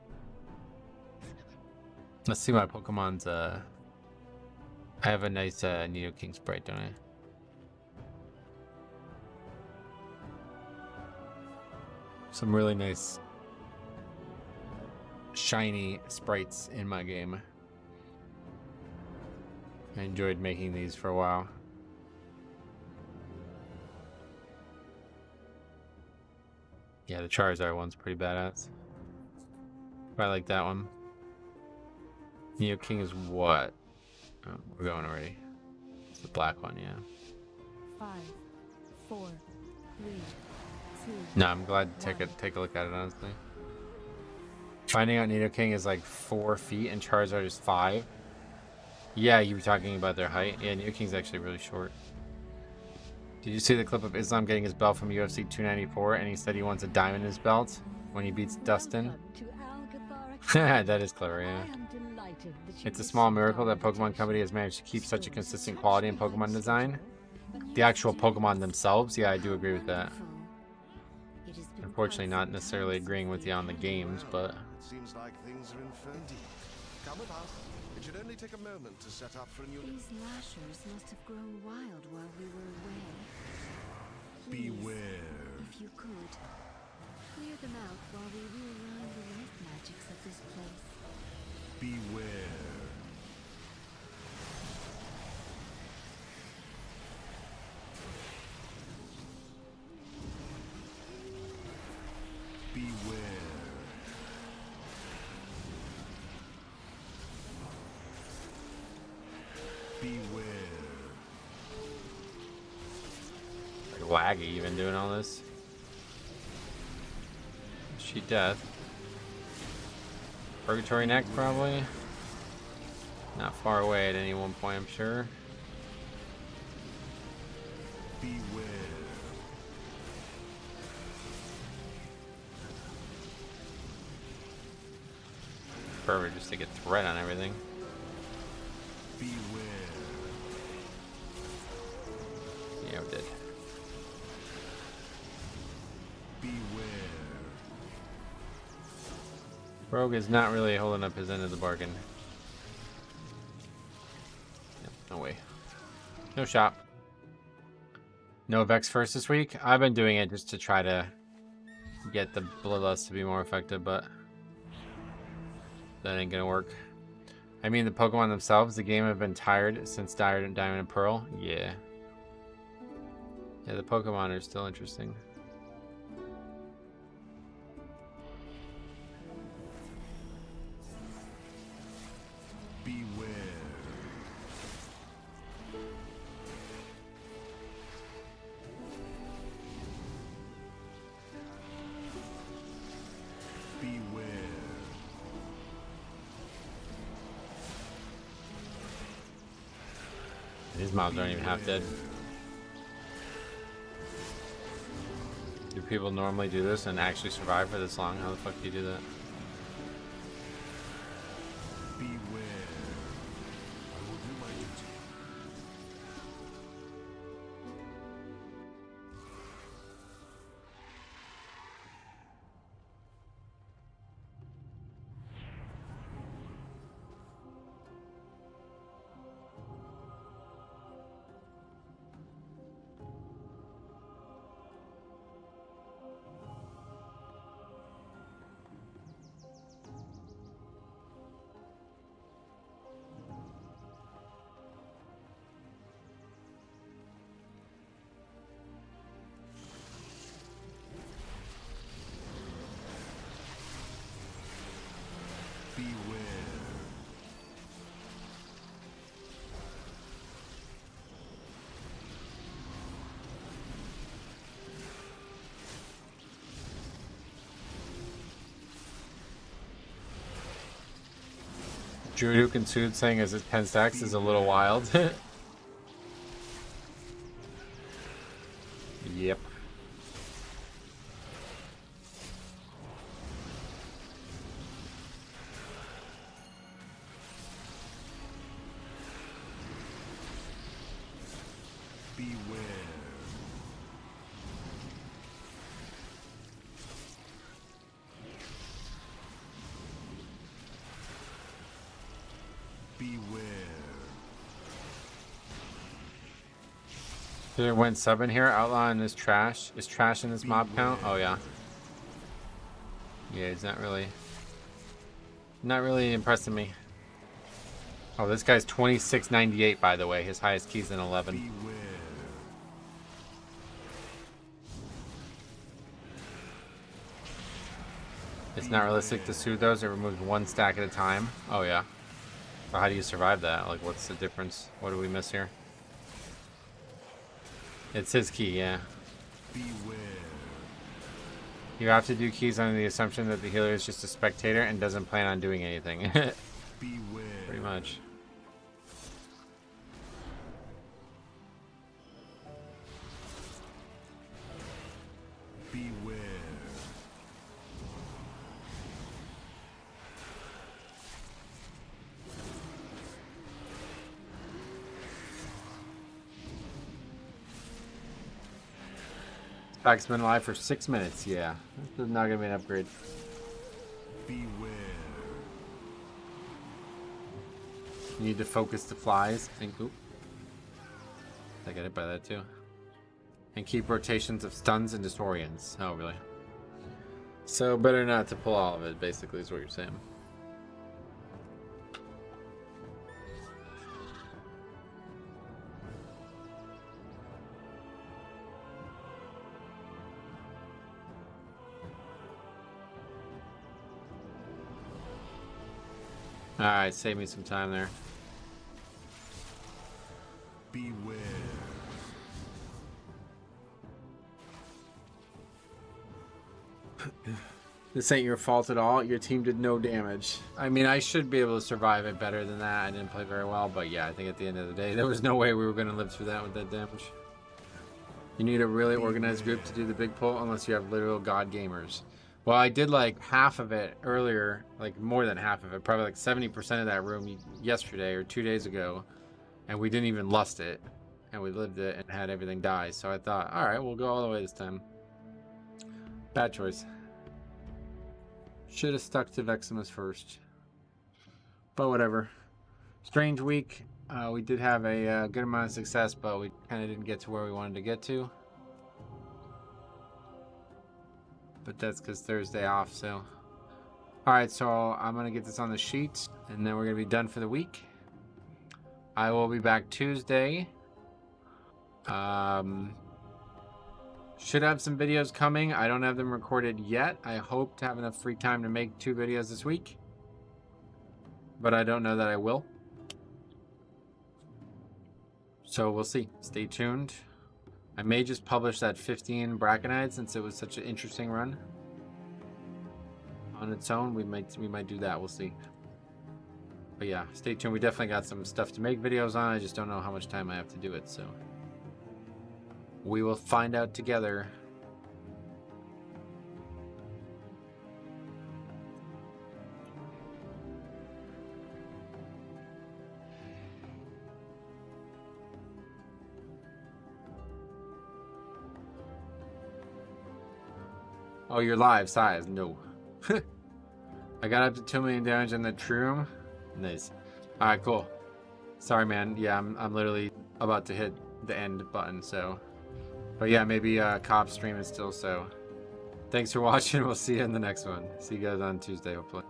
Speaker 1: Let's see my Pokemon's. I have a nice Nidoking sprite, don't I? Some really nice shiny sprites in my game. I enjoyed making these for a while. Yeah, the Charizard one's pretty badass. I like that one. Nidoking is what? Oh, we're going already. It's the black one, yeah.
Speaker 4: 5, 4, 3, 2.
Speaker 1: No, I'm glad to take a look at it, honestly. Finding out Nidoking is like 4 feet and Charizard is 5. Yeah, you were talking about their height. Yeah, Nidoking's actually really short. Did you see the clip of Islam getting his belt from UFC 294 and he said he wants a diamond in his belt when he beats Dustin? That is clever, yeah. It's a small miracle that Pokemon Company has managed to keep such a consistent quality in Pokemon design. The actual Pokemon themselves, yeah, I do agree with that. Unfortunately, not necessarily agreeing with you on the games, but...
Speaker 8: It seems like things are in indeed. Come with us. It should only take a moment to set up for a new...
Speaker 9: These lashers must have grown wild while we were away. Please,
Speaker 8: Beware.
Speaker 9: if you could, clear them out while we realign the life magics of this place.
Speaker 8: Beware. Beware.
Speaker 1: laggy even doing all this. She death. Purgatory next, probably. Not far away at any one point, I'm sure.
Speaker 8: Beware.
Speaker 1: Perfect, just to get threat on everything.
Speaker 8: Beware.
Speaker 1: Yeah, we did.
Speaker 8: Beware.
Speaker 1: Rogue is not really holding up his end of the bargain. Yep, no way. No shop. No Vex first this week. I've been doing it just to try to get the Bloodlust to be more effective, but that ain't gonna work. I mean, the Pokemon themselves, the game have been tired since Diamond and Pearl. Yeah. Yeah, the Pokemon are still interesting.
Speaker 8: Beware. Beware.
Speaker 1: These mobs aren't even half dead. Do people normally do this and actually survive for this long? How the fuck do you do that?
Speaker 8: Beware. I will do my duty. Beware.
Speaker 1: Druid who Soothe saying as his 10 stacks is a little wild. Yep.
Speaker 8: Beware. Beware.
Speaker 1: There went sub in here. Outlawing is trash. Is trash in this mob count? Oh yeah. Yeah, he's not really impressing me. Oh, this guy's 2698 by the way. His highest key's an 11.
Speaker 8: Beware.
Speaker 1: It's not realistic to soothe those. It removes one stack at a time. Oh yeah. So how do you survive that? Like, what's the difference? What do we miss here? It's his key, yeah.
Speaker 8: Beware.
Speaker 1: You have to do keys under the assumption that the healer is just a spectator and doesn't plan on doing anything.
Speaker 8: Beware.
Speaker 1: Pretty much.
Speaker 8: Beware.
Speaker 1: Pack's been alive for 6 minutes, yeah. This is not gonna be an upgrade.
Speaker 8: Beware.
Speaker 1: You need to focus the flies. And oop. I got hit by that too. And keep rotations of stuns and disorients. Oh, really? So better not to pull all of it, basically, is what you're saying. Alright, save me some time there.
Speaker 8: Beware.
Speaker 1: This ain't your fault at all. Your team did no damage. I mean, I should be able to survive it better than that. I didn't play very well, but yeah, I think at the end of the day, there was no way we were going to live through that with that damage. You need a really organized group to do the big pull, unless you have literal god gamers. Well, I did like half of it earlier, like more than half of it, probably like 70% of that room yesterday or 2 days ago, and we didn't even lust it, and we lived it and had everything die. So I thought, all right, we'll go all the way this time. Bad choice. Should have stuck to Veximus first, but whatever. Strange week. We did have a good amount of success, but we kind of didn't get to where we wanted to get to. But that's because Thursday off, so. Alright, so I'm going to get this on the sheet, and then we're going to be done for the week. I will be back Tuesday. Should have some videos coming. I don't have them recorded yet. I hope to have enough free time to make 2 videos this week. But I don't know that I will. So we'll see. Stay tuned. I may just publish that 15 Braconite since it was such an interesting run. On its own, we might do that. We'll see. But yeah, stay tuned. We definitely got some stuff to make videos on. I just don't know how much time I have to do it, so we will find out together. Oh, you're live, size. No. I got up to 2 million damage in the true room. Nice. Alright, cool. Sorry, man. Yeah, I'm literally about to hit the end button, so. But yeah, maybe Cop stream is still so. Thanks for watching. We'll see you in the next one. See you guys on Tuesday, hopefully.